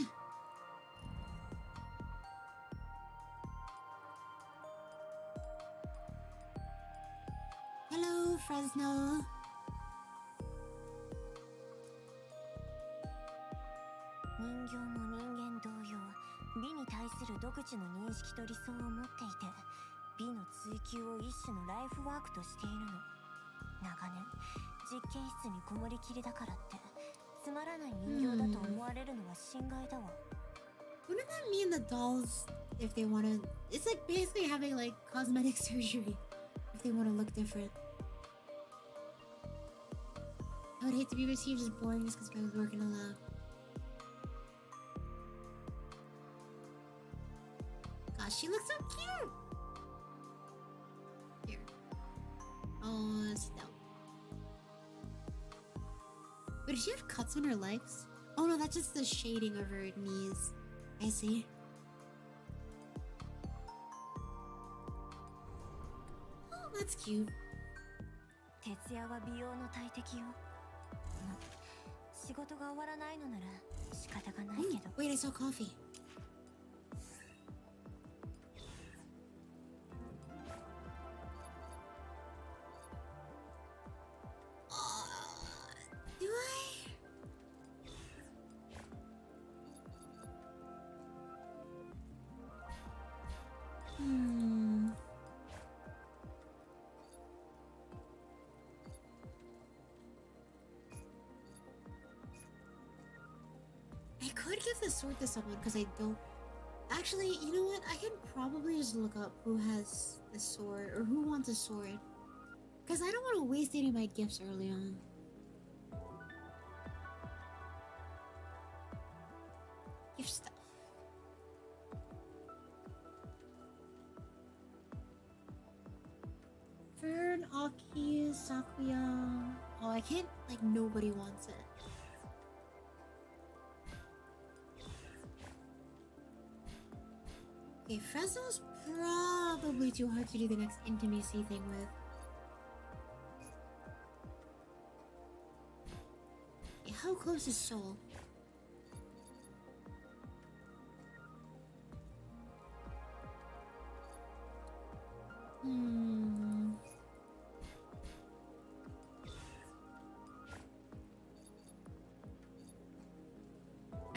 Hello, Fresno. 美の追求を一種のライフワークとしているの。長年実験室にこもりきりだからってつまらない人形だと思われるのは心外だわ。Wouldn't that mean the dolls, if they want to, it's like basically having like cosmetic surgery if they want to look different. I would hate to be perceived as boring just because I was working aloud. Gosh, she looks so cute! Here. Oh, sit down. Wait, does she have cuts on her legs? Oh no, that's just the shading of her knees. I see. Oh, that's cute. 徹夜は美容の大敵よ。ま、仕事が終わらないのなら仕方がないけど。Wait, I saw coffee. Do I? I could give the sword to someone because I don't. Actually, you know what? I can probably just look up who has the sword or who wants a sword. Because I don't want to waste any of my gifts early on. Gift stuff. Fern, Aki, Sakuya. Oh, I can't. Like, nobody wants it. Okay, Fresno's probably too hard to do the next intimacy thing with. Okay, how close is Soul?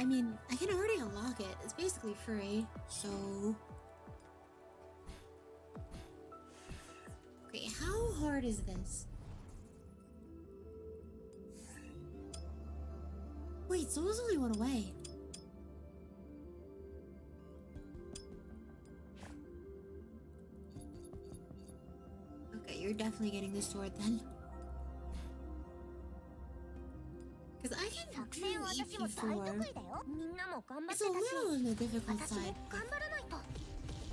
I mean, I can already unlock it. It's basically free, so... Okay, how hard is this? Wait, Soul's only one away. Okay, you're definitely getting the sword then. Because I can do EP4. It's a little on the difficult side.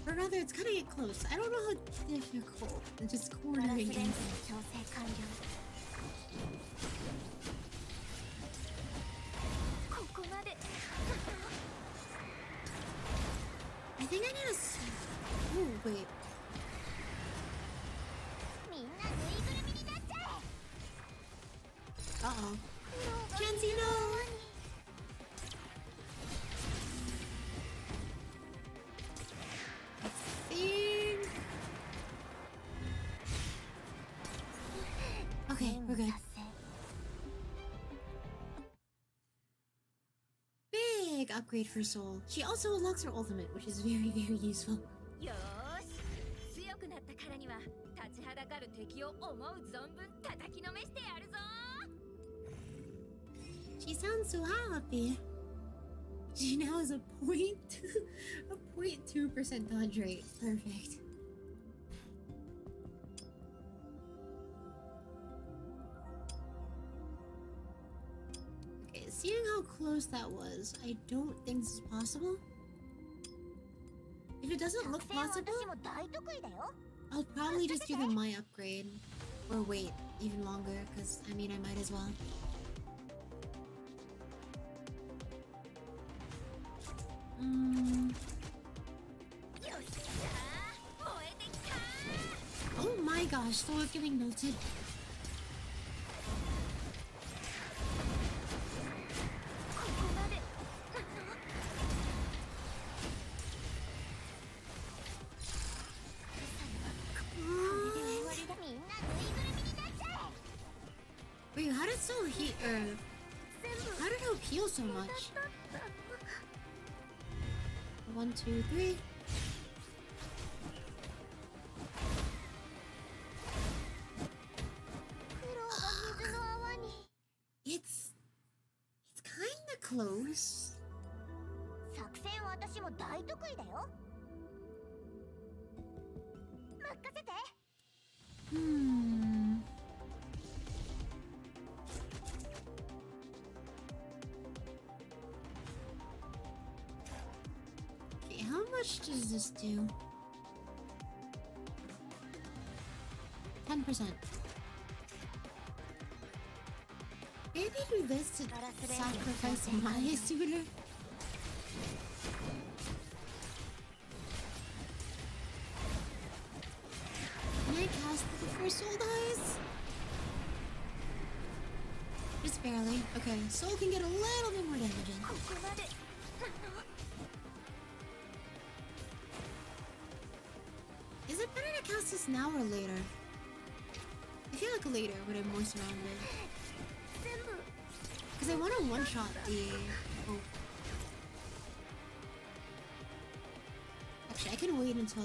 Or rather, it's gonna get close. I don't know how difficult. It's just cornering anything. I think I need a... Oh, wait. Uh-oh. Kenzie, no! I think... Okay, we're good. Big upgrade for Soul. She also unlocks her ultimate, which is very, very useful. She sounds so happy. She now has a 0.2% dodge rate. Perfect. Okay, seeing how close that was, I don't think this is possible. If it doesn't look possible, I'll probably just do the my upgrade. Or wait even longer, because I mean I might as well. Oh my gosh, Soul is getting melted. Wait, how did Soul heal, how did Hope heal so much? 1, 2, 3. close. 作戦は私も大得意だよ。任せて。Hmm. Okay, how much does this do? 10%. Maybe do this to sacrifice my sooner. Can I cast it before Soul dies? Just barely. Okay, Soul can get a little bit more damage in. ここまで。Is it better to cast this now or later? I feel like later when I'm more surrounded. 全部。 Because I want to one-shot the... Oh. Actually, I can wait until...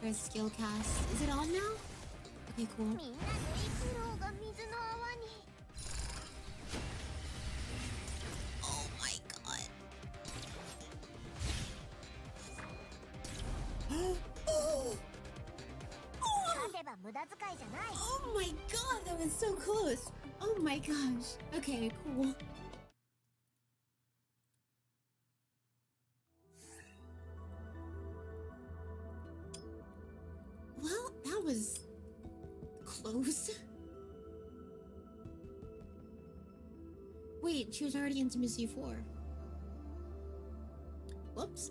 there's skill cast. Is it on now? Okay, cool. みんなで苦労が水の泡に。 Oh my god. Oh! 勝てば無駄遣いじゃない。 Oh my god, that was so close. Oh my gosh. Okay, cool. Well, that was close. Wait, she was already Intimacy 4. Whoops.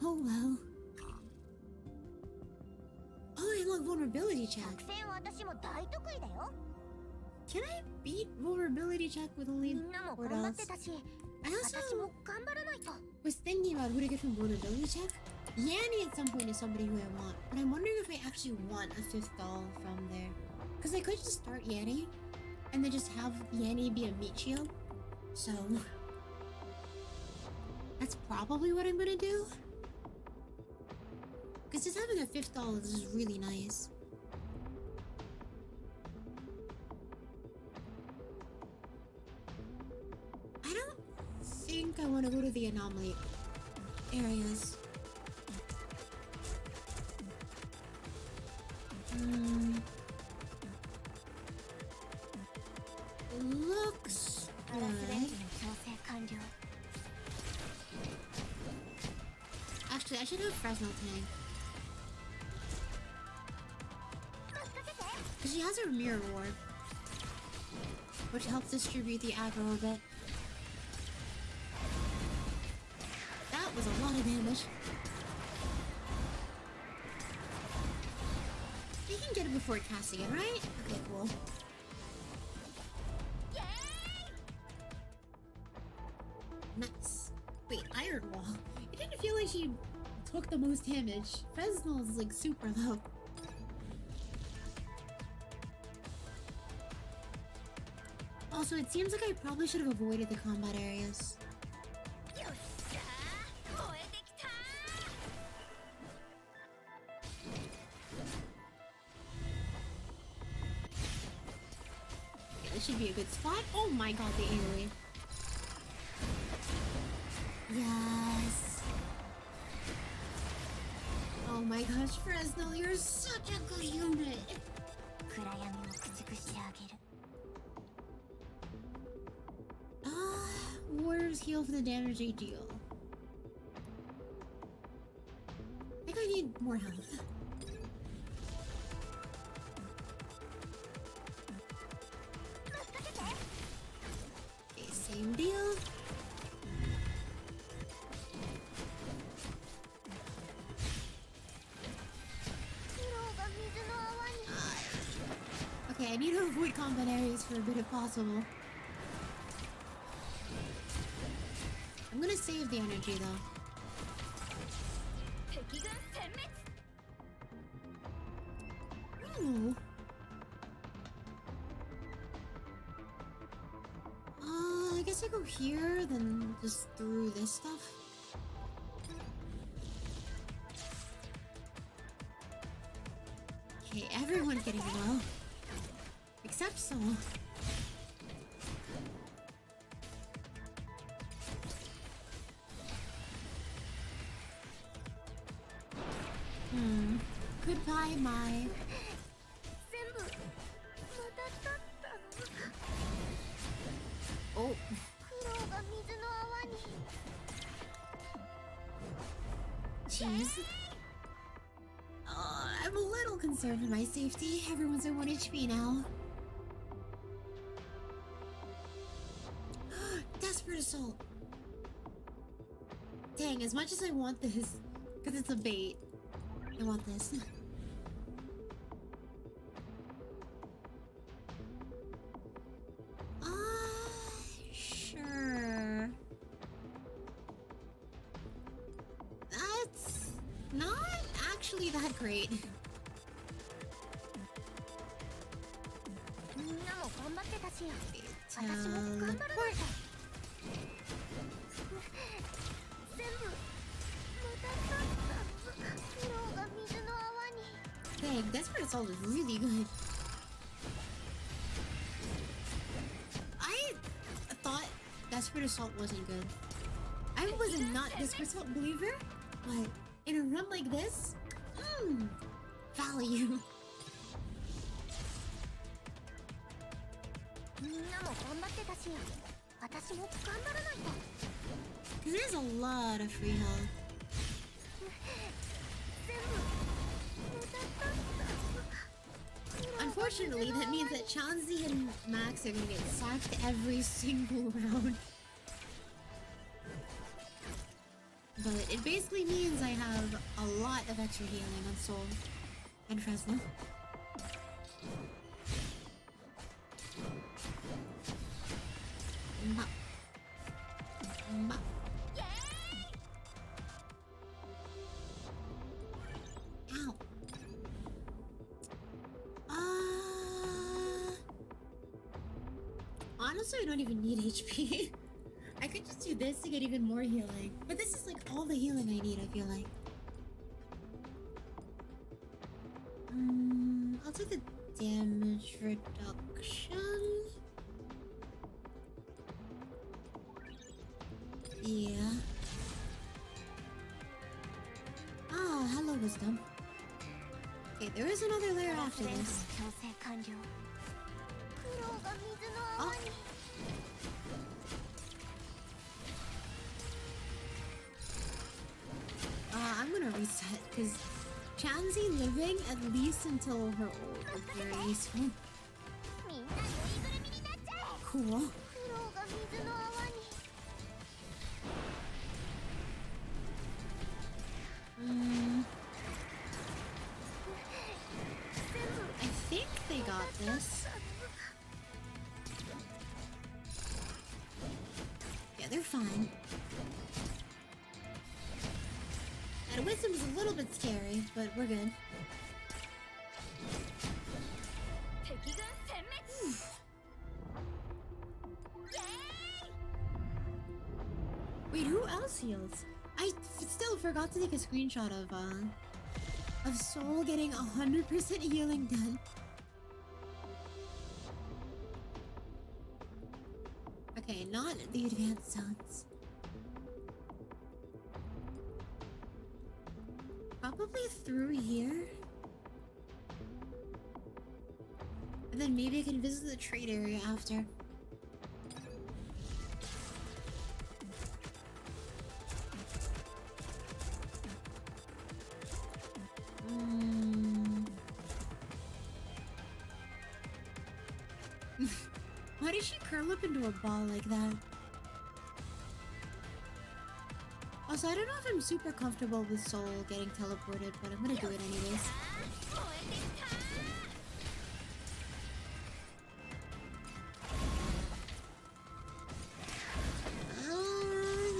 Oh well. Oh, I unlock vulnerability check. 作戦は私も大得意だよ。 Can I beat vulnerability check with み only んなも 4 頑張っ dots? てたし、 I 私 also も頑張らないと。 was thinking about who to get from vulnerability check. Yanni at some point is somebody who I want, but I'm wondering if I actually want a 5th doll from there. Because I could just start Yanni, and then just have Yanni be a Michio. So... that's probably what I'm gonna do. Because just having a 5th doll is just really nice. I don't think I want to go to the anomaly areas. Looks ガラスレン good. ジの調整完了。 Actually, I should have Fresno Tank. 任せて。 Because she has her mirror ward, which helps distribute the aggro a bit. That was a lot of damage. You can get it before casting it, right? Okay, cool. イエーイ。 Nice. Wait, Iron Wall. It didn't feel like she took the most damage. Fresnel is like super low. Also, it seems like I probably should have avoided the combat areas. よっしゃー、燃えてきたー。 Okay, this should be a good spot. Oh my god, the AoE. Yes. Oh my gosh, Fresnel, you're such a good unit. 暗闇を駆逐してあげる。 Warriors heal for the damage they deal. I think I need more health. Okay, same deal. Okay, I need to avoid combat areas for a bit if possible. I'm gonna save the energy though. 敵軍殲滅。 Ooh. I guess I go here, then just through this stuff. Okay, everyone's getting low. Except Soul. Goodbye, Mai. 全部また立ったの Oh, 苦労が水の泡に jeez. I'm a little concerned for my safety. Everyone's at 1 HP now. Desperate Assault. Dang, as much as I want this, because it's a bait, I want this. Sure. That's not actually that great. みんなも頑張ってたし私も Teleport. 頑張らないと全部また立った苦労が水の泡に Dang, Desperate Assault is really good. I thought Desperate Assault wasn't good. I was a not Desperate Assault believer, but in a run like this, value. みんなも頑張ってたし私も頑張らないと Because there's a lot of free health. 全部また立った Unfortunately, that means that Chansey and Max are gonna get sacked every single round. But it basically means I have a lot of extra healing on Soul and Fresno. Mop. Mop. Ow. Honestly, I don't even need HP. I could just do this to get even more healing. But this is like all the healing I need, I feel like. I'll take the damage reduction. Yeah. Ah, hello, wisdom. Okay, there is another layer after this. 強制完了苦労が水の Oh. 泡に I'm gonna reset, because Chansey living at least until her ult is very useful. みんなぬいぐるみになっちゃえ Cool. 苦労が水の泡に I think they got this. Yeah, they're fine. And Wisdom's a little bit scary, but we're good. 敵軍殲滅 Wait, who else heals? I still forgot to take a screenshot of Soul getting 100% healing done. Okay, not the advanced zones. Probably through here. And then maybe I can visit the trade area after. Why did she curl up into a ball like that? Also, I don't know if I'm super comfortable with Soul getting teleported, but I'm gonna do it anyways.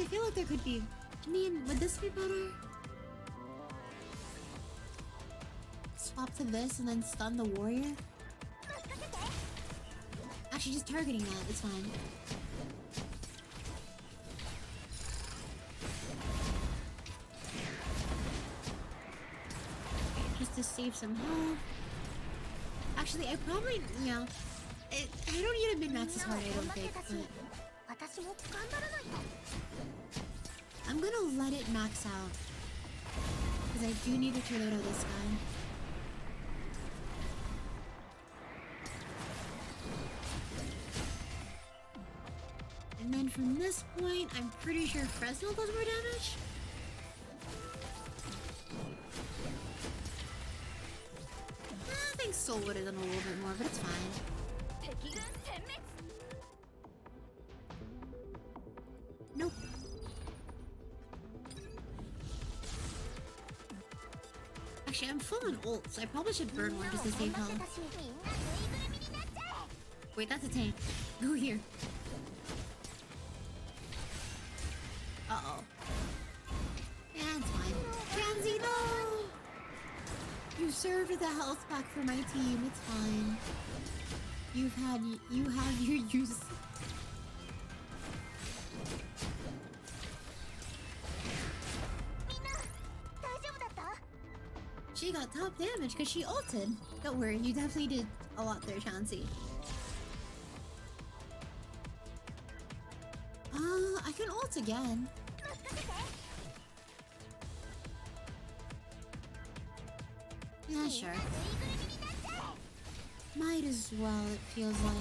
I feel like there could be... I mean, would this be better? Swap to this and then stun the warrior? Actually, just targeting that, it's fine. Just to save some health. Actually, I probably, yeah. I don't need a min-max as hard, I don't think, but 私も頑張らないと。 I'm gonna let it max out. Because I do need a tornado this time. And then from this point, I'm pretty sure Fresnel does more damage. I think Soul would have done a little bit more, but it's fine. 敵軍殲滅。 Nope. Actually, I'm full on ults. I probably should burn one just to save health. みんなぬいぐるみになっちゃえ。 Wait, that's a tank. Go here. Uh-oh. Yeah, it's fine. Pansy, no! You served the health pack for my team. It's fine. You have your use. She got top damage because she ulted. Don't worry, you definitely did a lot there, Chansey. I can ult again. Yeah, sure. Might as well, it feels like.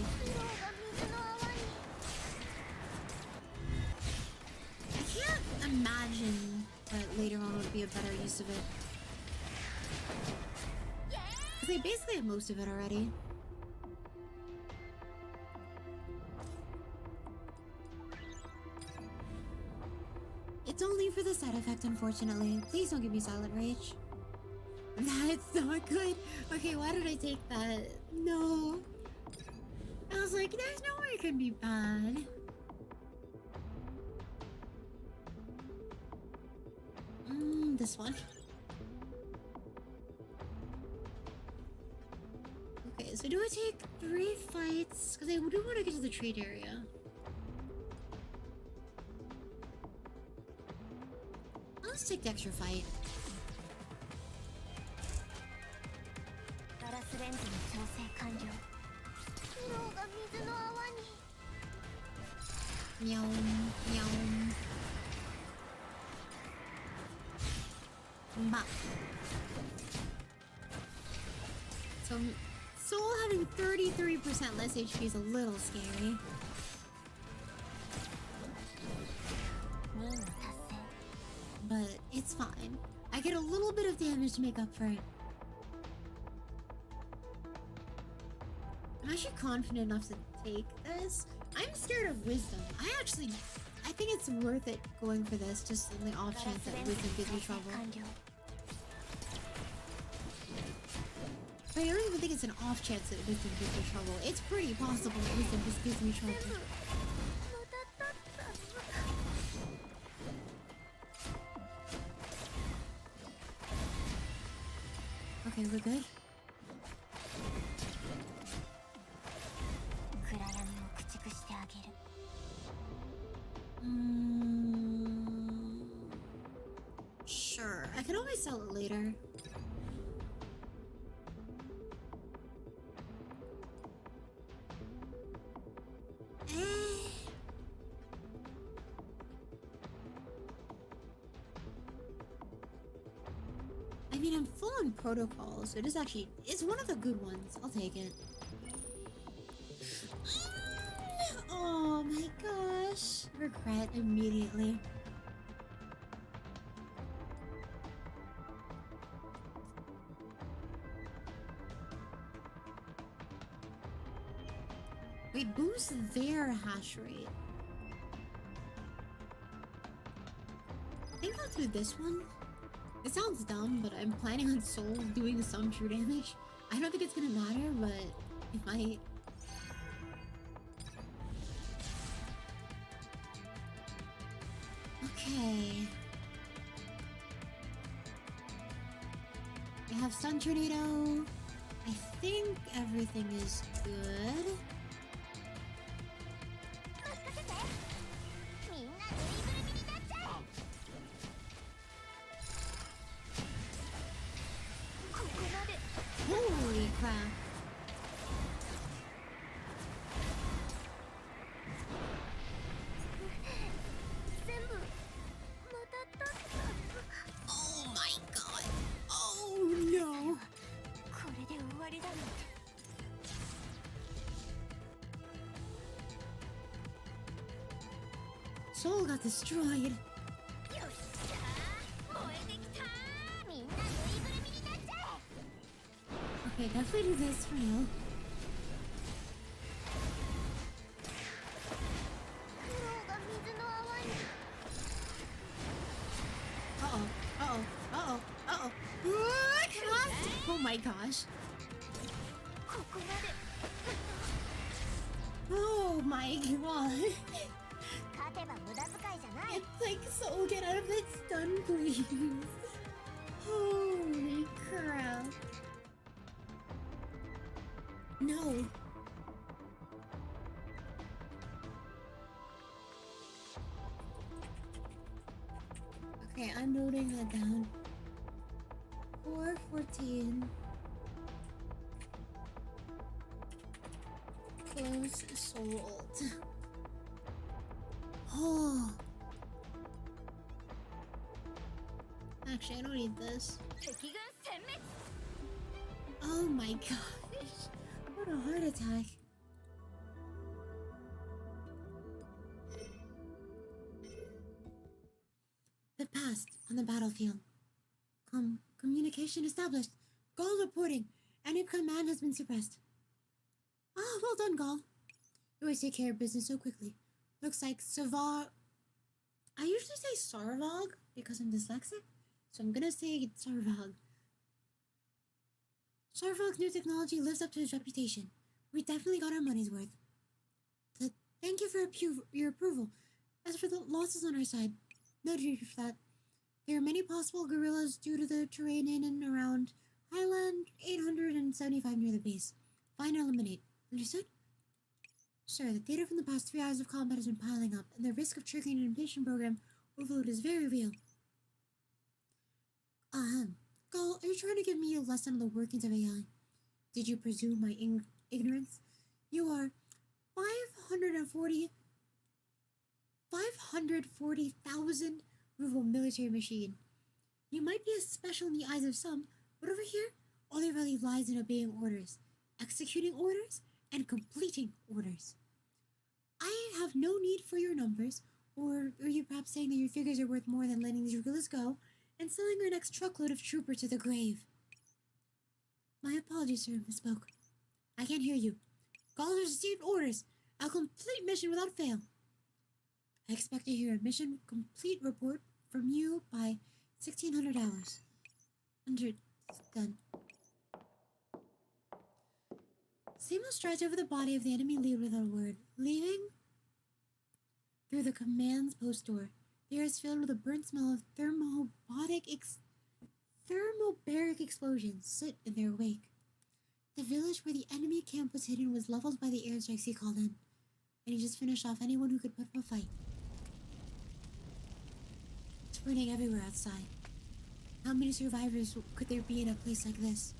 I can't imagine that later on would be a better use of it. Because they basically have most of it already. It's only for the side effect, unfortunately. Please don't give me Silent Rage. That's not good. Okay, why did I take that? No. I was like, there's no way it could be bad. This one. Okay, so do I take 3 fights? Because I do want to get to the trade area. Let's take the extra fight. ガラスレンズの調整完了。脳が水の泡に。 Meow, meow. Bop. So, Soul having 33% less HP is a little scary. 任務達成。 But it's fine. I get a little bit of damage to make up for it. I'm actually confident enough to take this. I'm scared of Wisdom. I think it's worth it going for this, just on the off chance that Wisdom gives me trouble. But I don't even think it's an off chance that Wisdom gives me trouble. It's pretty possible that Wisdom just gives me trouble. Okay, we're good. 暗闇を駆逐してあげる。Sure. I can always sell it later. I mean, I'm full on protocol, so it's one of the good ones. I'll take it. Oh my gosh. Regret immediately. We boost their hash rate. I think I'll do this one. It sounds dumb, but I'm planning on Soul doing some true damage. I don't think it's gonna matter, but it might. Okay. We have Stun Tornado. I think everything is good. みんなぬいぐるみになっちゃえ。ここまで。 Holy crap. soul got destroyed. よっしゃー燃えてきたーみんなぬいぐるみになっちゃえ Okay, definitely do this for now. 苦労が水の泡に Uh-oh. What? Oh my gosh. ここまで Oh my god. 勝てば無駄遣いじゃない It's like, soul, get out of that stun, please. Holy crap. No. Okay, I'm noting that down. 414. Close sold. Oh. Actually, I don't need this. 敵軍殲滅 Oh my gosh. What a heart attack. The past on the battlefield. Communication established. Gaul reporting. Any command has been suppressed. Ah, well done, Gaul. You always take care of business so quickly. Looks like Savar. I usually say Sarvog because I'm dyslexic, so I'm gonna say Sarvog. Sarvog's new technology lives up to his reputation. We definitely got our money's worth. Thank you for your approval. As for the losses on our side, noted for that. There are many possible guerrillas due to the terrain in and around Highland 875 near the base. Find and eliminate. Understood? Sir, the data from the past 3 hours of combat has been piling up, and the risk of triggering an invasion program overload is very real. Gaul, are you trying to give me a lesson on the workings of AI? Did you presume my ignorance? You are 540,000 ruble military machine. You might be as special in the eyes of some, but over here, all your value lies in obeying orders, executing orders, and completing orders. I have no need for your numbers, or are you perhaps saying that your figures are worth more than letting these guerrillas go and selling our next truckload of troopers to the grave? My apologies, sir, misspoke. I can't hear you. Gaul has received orders. A complete mission without fail. I expect to hear a mission complete report from you by 1600 hours. Done. Simo strides over the body of the enemy leader without a word, leaving through the command's post door. The air is filled with a burnt smell of thermobaric explosions sit in their wake. The village where the enemy camp was hidden was leveled by the airstrikes he called in, and he just finished off anyone who could put up a fight. It's burning everywhere outside. How many survivors could there be in a place like this?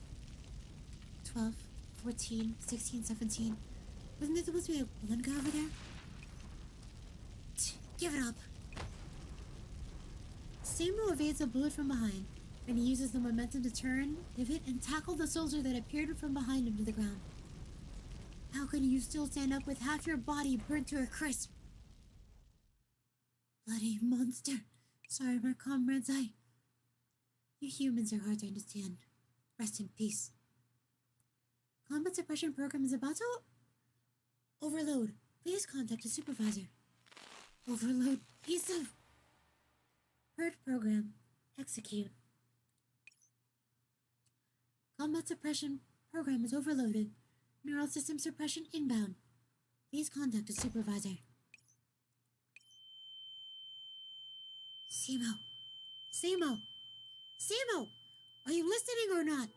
12, 14, 16, 17. Wasn't there supposed to be one guy over there? Give it up. Simo evades a bullet from behind, and he uses the momentum to turn, pivot, and tackle the soldier that appeared from behind him to the ground. How can you still stand up with half your body burnt to a crisp? Bloody monster. Sorry, my comrades, You humans are hard to understand. Rest in peace. Combat suppression program is about to overload. Please contact a supervisor. Overload. Piece of... Herd program. Execute. Combat suppression program is overloaded. Neural system suppression inbound. Please contact a supervisor. Simo. Simo! Simo! Are you listening or not?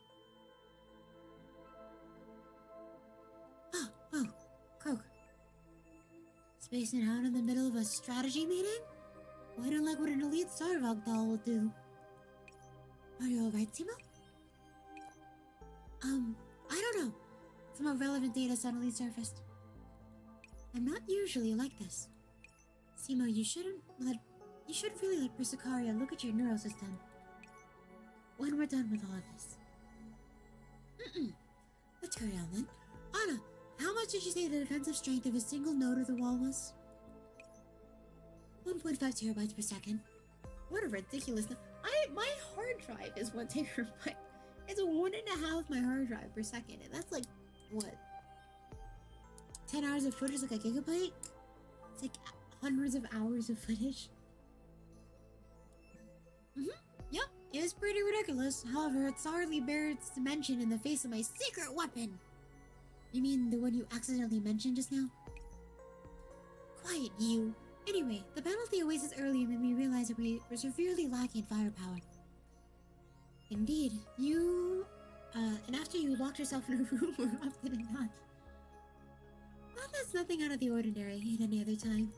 Oh, Croque. Spacing out in the middle of a strategy meeting? Well, I don't like what an elite Sarvog doll will do. Are you alright, Simo? I don't know. Some irrelevant data suddenly surfaced. I'm not usually like this. Simo, you shouldn't really let Persicaria look at your neural system. When we're done with all of this. Let's carry on then. Anna, how much did you say the defensive strength of a single node of the wall was? 1 1.5 terabytes per second. What a ridiculous my hard drive is 1 terabyte. It's 1.5 my hard drive per second, and that's like what? 10 hours of footage, like a gigabyte? It's like hundreds of hours of footage. Yep, it was pretty ridiculous. However, it's hardly bears to mention in the face of my secret weapon. You mean the one you accidentally mentioned just now? Quiet, you. Anyway, the battle at the Oasis earlier made me realize that we were severely lacking firepower. Indeed, and after you locked yourself in a room more often than not. Well, that's nothing out of the ordinary at any other time.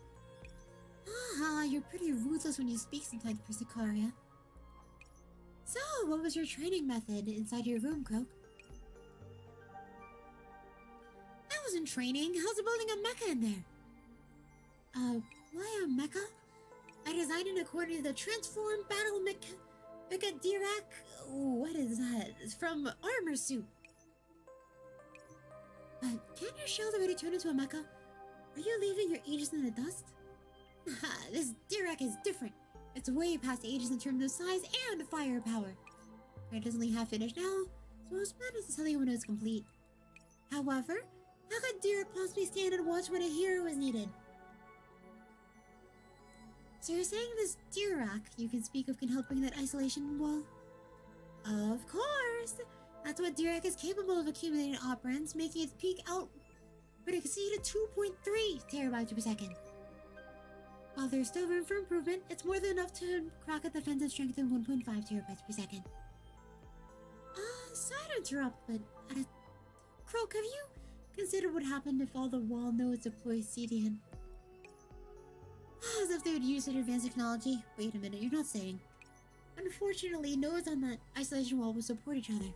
You're pretty ruthless when you speak sometimes, Persicaria. So, what was your training method inside your room, Croque? That wasn't training. How's it building a mecha in there? Why a mecha? I designed it according to the Transform Battle Mecha Dirac. What is that? It's from Armor Suit. Can't your shells already turn into a mecha? Are you leaving your Aegis in the dust? This Dirac is different. It's way past Aegis in terms of size and firepower. It is only half finished now, so it's better to tell you when it's complete. However, how could Dirac possibly stand and watch when a hero is needed? So you're saying this Dirac you can speak of can help bring that isolation wall? Of course! That's what Dirac is capable of accumulating operands, making its peak output exceed 2.3 terabytes per second. While there's still room for improvement, it's more than enough to crack at the defensive strength of 1.5 terabytes per second. Sorry to interrupt, but Croque, have you considered what happened if all the wall nodes deploy CDN? As if they would use their advanced technology. Wait a minute, you're not saying. Unfortunately, nodes on that isolation wall will support each other,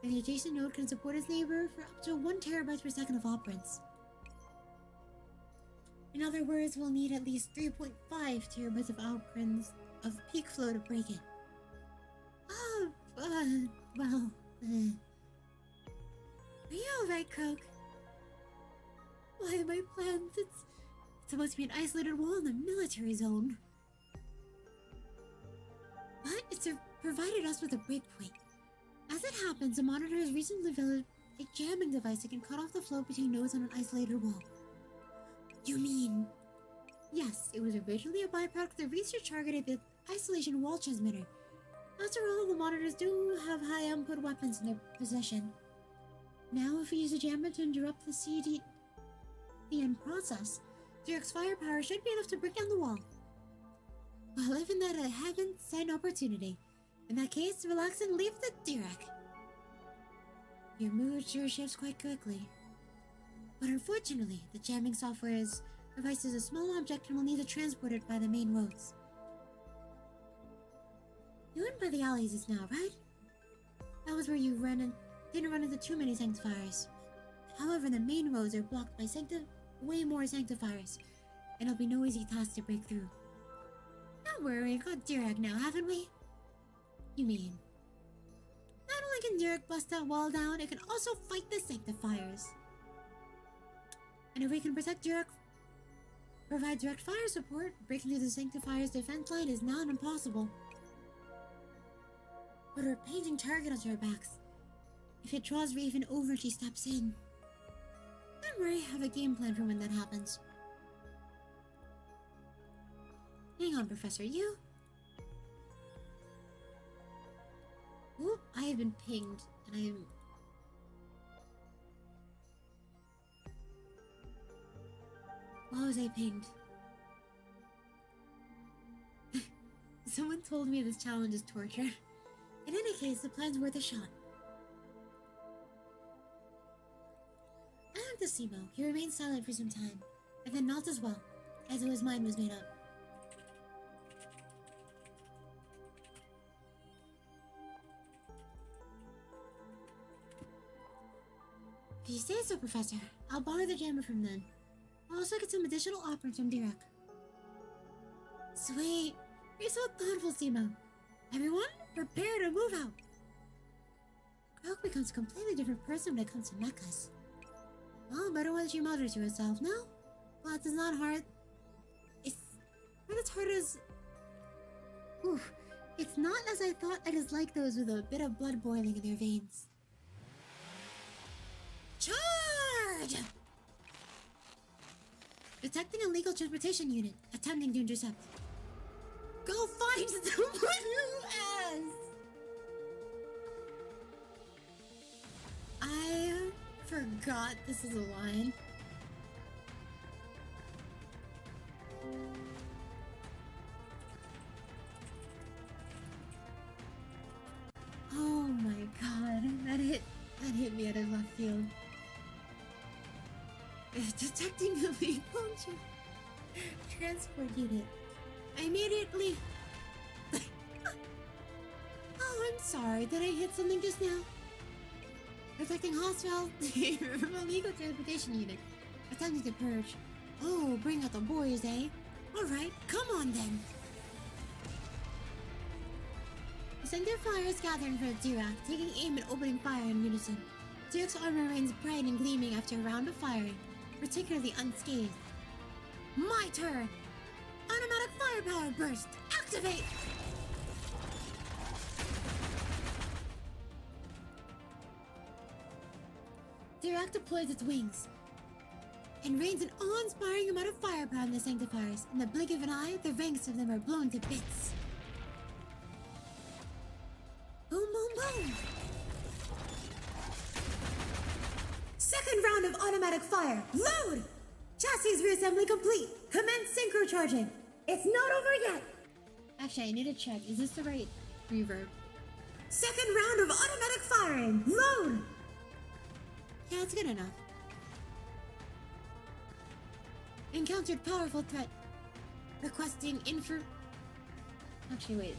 and the adjacent node can support its neighbor for up to 1 terabyte per second of operands. In other words, we'll need at least 3.5 terabytes of operands of peak flow to break it. Are you alright, Croque? Why am I planned? It's supposed to be an isolated wall in the military zone. But it's provided us with a breakpoint. As it happens, the monitor has recently developed a jamming device that can cut off the flow between nodes on an isolated wall. You mean... Yes, it was originally a byproduct of the research targeted the isolation wall transmitter. After all, the monitors do have high-output weapons in their possession. Now, if we use a jammer to interrupt the end process, Dirk's firepower should be enough to break down the wall. Well, even that a heaven-sent opportunity. In that case, relax and leave the Dirac. Your mood sure shifts quite quickly. But unfortunately, the jamming software device is a small object and will need to transport it by the main roads. You went by the alleys just now, right? That was where you didn't run into too many sanctifiers. However, the main roads are blocked by way more sanctifiers, and it'll be no easy task to break through. Don't worry, we've got Dirac now, haven't we? You mean? Not only can Dirac bust that wall down, it can also fight the sanctifiers. And if we can provide direct fire support, breaking through the sanctifier's defense line is not impossible. But we're painting target onto our backs. If it draws Raven over, she steps in. Don't worry, I have a game plan for when that happens. Hang on, Professor, you? Oop, I have been pinged, and I am... Why was I pinged? Someone told me this challenge is torture. In any case, the plan's worth a shot. I like the Simo. He remained silent for some time, and then nods as well, as though his mind was made up. If you say so, Professor, I'll borrow the jammer from then. I'll also get some additional operands from Dirac. Sweet! You're so thoughtful, Simo. Everyone, prepare to move out! Croque becomes a completely different person when it comes to mechas. Well, better watch your mother to herself, no? Well, it's not hard. It's Not as hard as... Oof. It's not as I thought. I just like those with a bit of blood boiling in their veins. Charge! Detecting illegal transportation unit. Attempting to intercept. Go find someone who has! I forgot this is a line. Oh my god, that hit me out of left field. Detecting illegal transport unit. I immediately... Oh, I'm sorry. Did I hit something just now? Detecting hostile illegal transportation unit. Attempting to purge. Oh, bring out the boys, eh? Alright, come on then. The center fires gather in front of Dirac, taking aim and opening fire in unison. Dirac's armor remains bright and gleaming after a round of firing, particularly unscathed. My turn! Automatic firepower burst! Activate! Dirac deploys its wings and rains an awe-inspiring amount of firepower on the Sanctifiers. In the blink of an eye, the ranks of them are blown to bits. Boom, boom, boom! Second round of automatic fire. Load! Chassis reassembly complete. Commence synchro charging. It's not over yet. Actually, I need to check. Is this the right reverb? Second round of automatic firing. Load! Yeah, it's good enough. Encountered powerful threat. Requesting info. Actually, wait.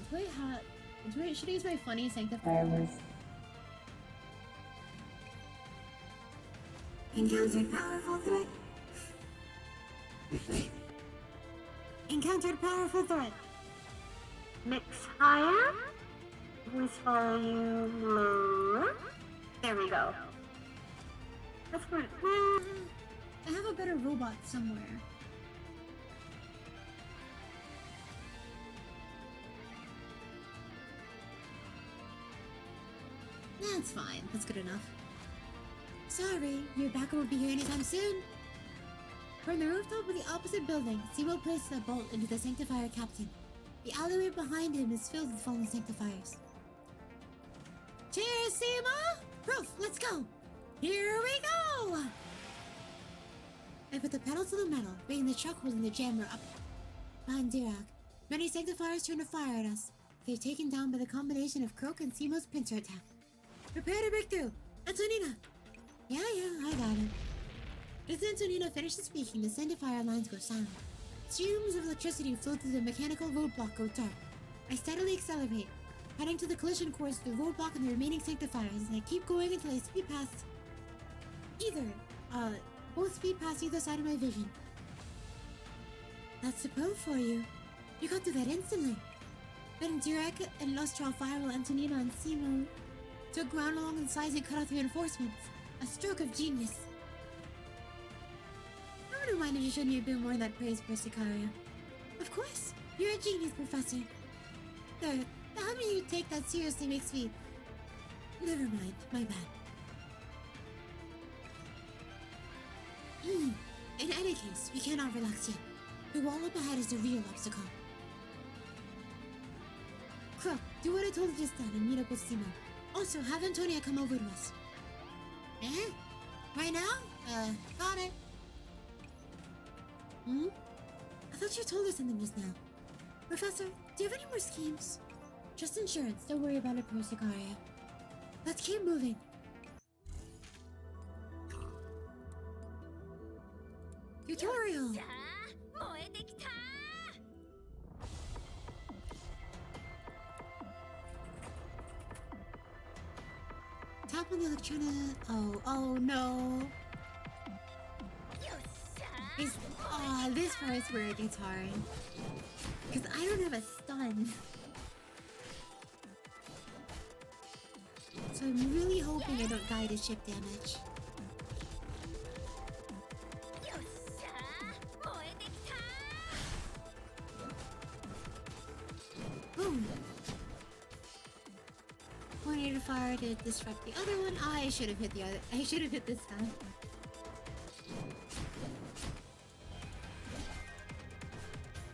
Should I use my funny sanctifier voice? Encountered powerful threat. Encountered powerful threat. Mix higher. Voice volume lower. There we go. That's good. I have a better robot somewhere. That's fine. That's good enough. Sorry, your backup won't be here anytime soon. From the rooftop of the opposite building, Simo places a bolt into the Sanctifier captain. The alleyway behind him is filled with fallen Sanctifiers. Cheers, Simo! Proof, let's go! Here we go! I put the pedal to the metal, bringing the truck holding the jammer up behind Dirac. Many Sanctifiers turn to fire at us. They're taken down by the combination of Croque and Simo's pincer attack. Prepare to break through! Antonina! Yeah, I got it. As Antonina finishes speaking, the Sanctifier lines go silent. Streams of electricity flow through the mechanical roadblock go dark. I steadily accelerate, heading to the collision course with the roadblock and the remaining Sanctifiers, and I keep going until I speed past both speed past either side of my vision. That's the pro for you. You got through that instantly. Then Dirac and Lustral fire while Antonina and Simo took ground along the sides and cut off reinforcements. A stroke of genius. I wouldn't mind if you showed me a bit more of that praise, Persicaria. Of course, you're a genius, Professor. Though, having you take that seriously makes me... Never mind, my bad. In any case, we cannot relax yet. The wall up ahead is the real obstacle. Croque, do what I told you just then and meet up with Simo. Also, have Antonia come over to us. Eh? Right now? Got it. I thought you told us something just now. Professor, do you have any more schemes? Just insurance, don't worry about it, Persicaria. Let's keep moving. Tutorial! Tap on the electronic... Oh no! This part's where it gets hard. Because I don't have a stun. So I'm really hoping I don't die to ship damage. far to disrupt the other one. I should have hit the other. I should have hit this time.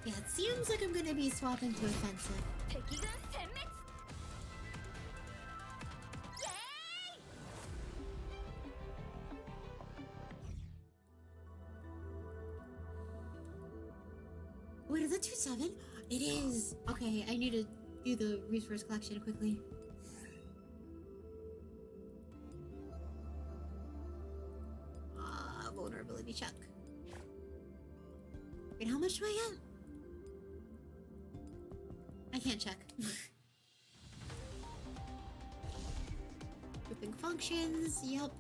Yeah, it seems like I'm gonna be swapping to offensive. 敵軍殲滅。イエーイ。 Wait, is that 2-7? It is! Okay, I need to do the resource collection quickly. Vulnerability check. Wait, how much do I get? I can't check. Equipping functions, yep.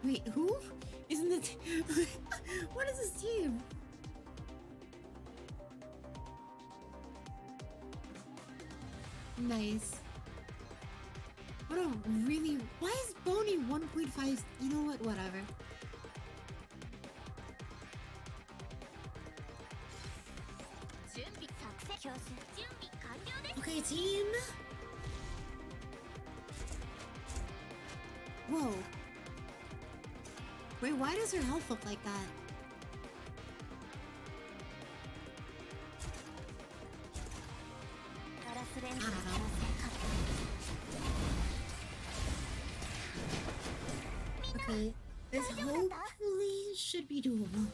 Wait, who? Isn't it? What is this team? Nice. What a really... Why is Boney 1.5? You know what? Whatever. Okay, team. Whoa. Wait, why does her health look like that? I don't know. Okay, this hopefully should be doable.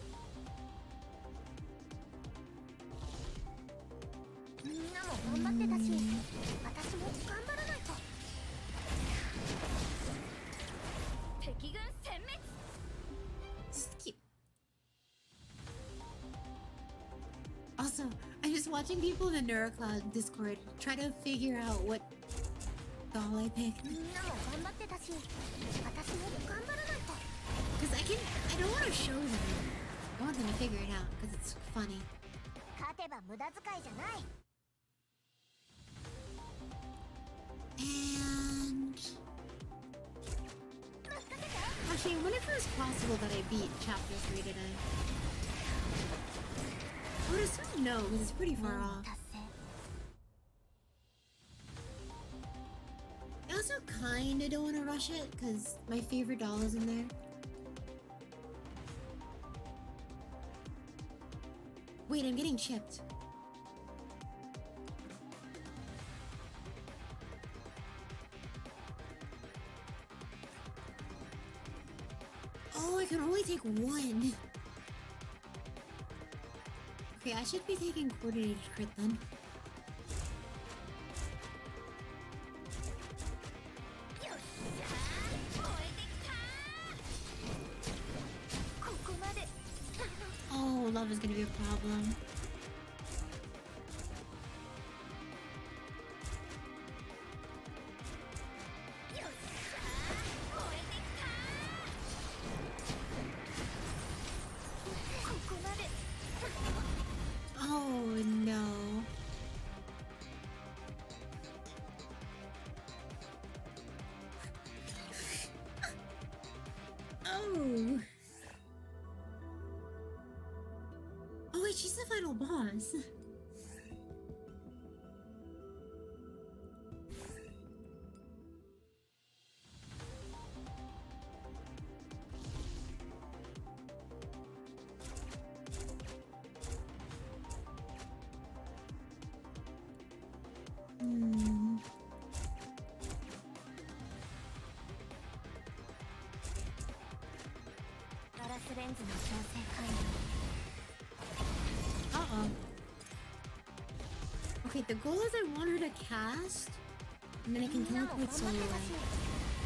みんなも頑張ってたし、私も頑張らないと。敵軍殲滅。 Just keep. Also, I'm just watching people in the NeuroCloud Discord try to figure out what doll I picked. みんなも頑張ってたし、私も頑張らないと。 Because I don't want to show them. I want them to figure it out because it's funny. 勝てば無駄遣いじゃない。 And actually, I wonder if it was possible that I beat Chapter 3 today. I would assume no, because it's pretty far off. 達成。 I also kinda don't want to rush it, because my favorite doll is in there. Wait, I'm getting chipped. Oh, I can only take one. Okay, I should be taking coordinated crit then. よっしゃー、燃えてきたー。ここまで。 Oh, love is gonna be a problem. よっしゃー、燃えてきたー。ここまで。 Oh no. Oh. Oh wait, she's the final boss. Hmm. ガラスレンズの調整完了。 Uh-oh. Okay, the goal is I want her to cast, and then I can みんなも頑張 teleport って solo たし、 away.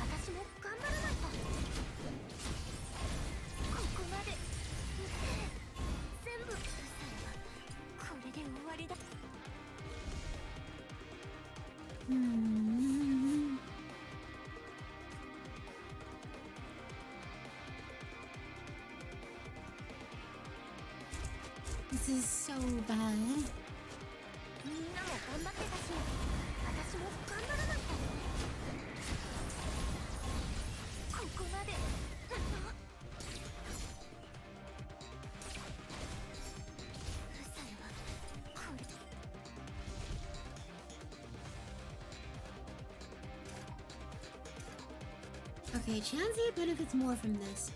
私も頑張らないと。ここまで。全部。これで終わりだ。 Hmm. This is so bad. みんなも頑張ってたし、私も頑張らないと。ここまで。ウサルはこれ。Okay, Chansey benefits more from this.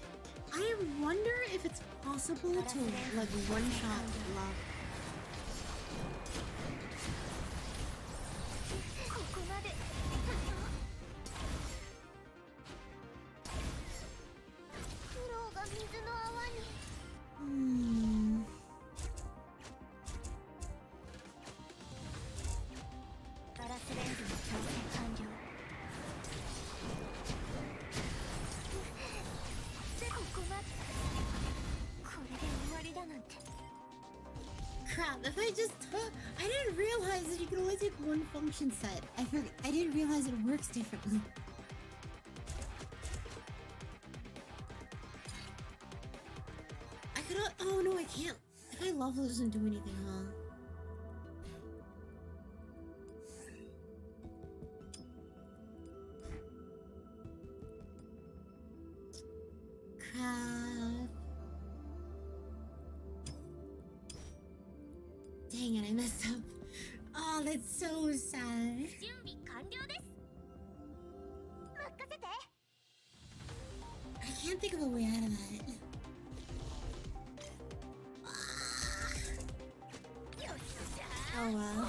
I wonder if it's possible to, like, one-shot love. ここまで苦労が水の泡に Hmm. ガラスレンズの調整完了でここまでこれで終わりだなんて Crap, if I just took... I didn't realize that you can only take one function set. I didn't realize it works differently. I could... Oh, no, I can't. If I level, it doesn't do anything, huh? Crap. Dang it, I messed up. Oh, that's so sad. 準備完了です任せて I can't think of a way out of that. Oh well.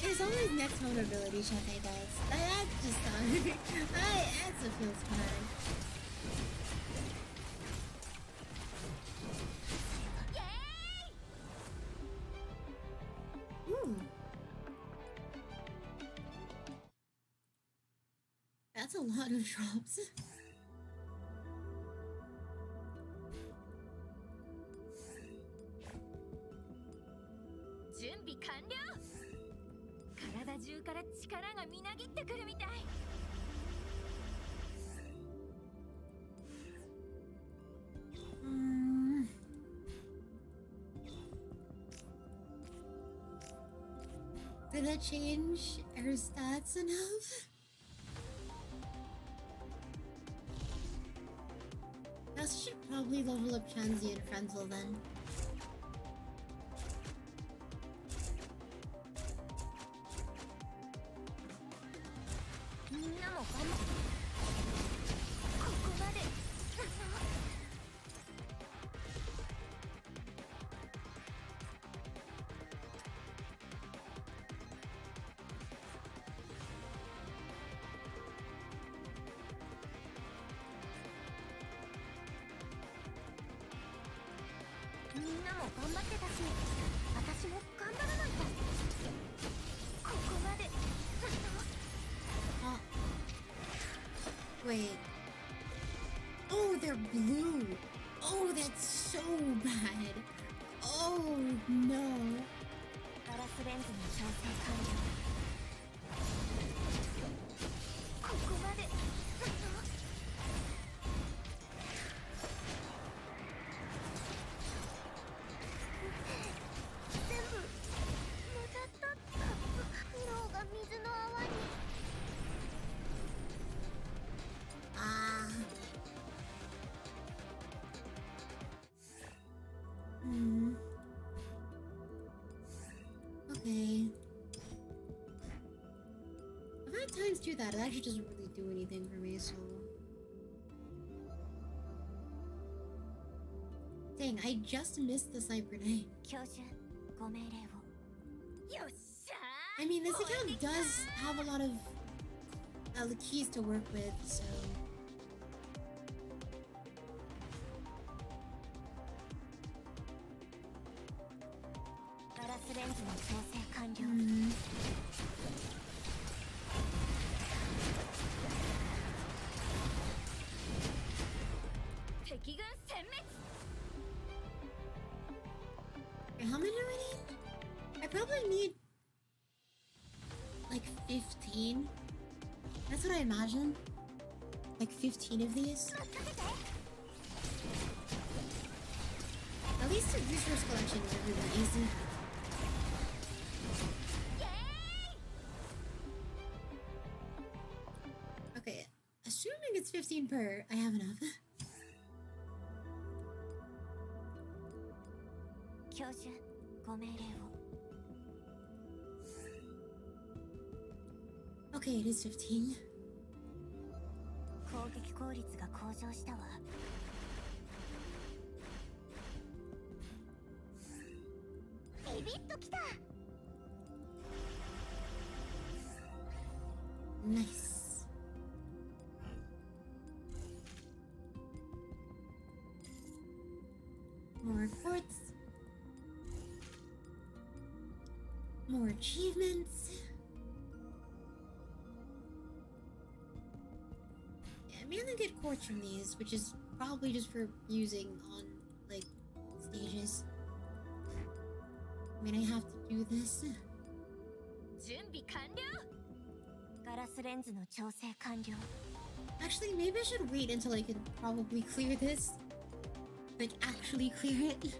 There's always next vulnerability Shafe does. That just that feels bad. Ooh. That's a lot of drops. Mm. Did that change her stats enough? I should probably level up Chansey and Frenzel then. Wait. Oh, they're blue. Oh, that's so bad. Oh, no. ガラスレンズの調整完了ここまで全部無駄だった苦労が水の泡に Ah. Hmm. Okay. I've had times do that. It actually doesn't really do anything for me, so... Dang, I just missed the sniper knife. 教授ご命令をよっしゃー I mean, this account does have a lot of keys to work with, so... Mm. Okay, how many do I need? I probably need like 15. That's what I imagine. Like 15 of these. At least the resource collection is really easy. Okay, assuming it's 15 per, I have enough. 教授ご命令を Okay, it is 15. 攻撃効率が向上したわ。ビビッときた。 Nice. More quartz. More achievements. Yeah, I mainly get quartz from these, which is probably just for using on, like, stages. I mean, I have to do this. 準備完了。ガラスレンズの調整完了。 Actually, maybe I should wait until I can probably clear this. Like, actually clear it.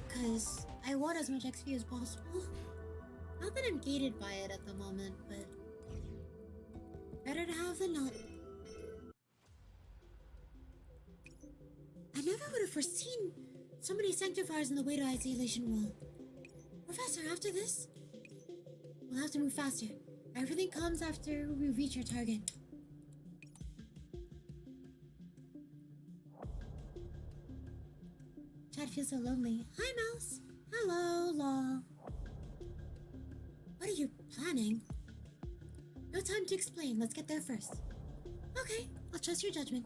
Because I want as much XP as possible. Not that I'm gated by it at the moment, but better to have than not. I never would have foreseen so many sanctifiers in the way to isolation wall. Professor, after this, we'll have to move faster. Everything comes after we reach our target. Chad feels so lonely. Hi, Mouse. Hello, Law. What are you planning? No time to explain. Let's get there first. Okay, I'll trust your judgment.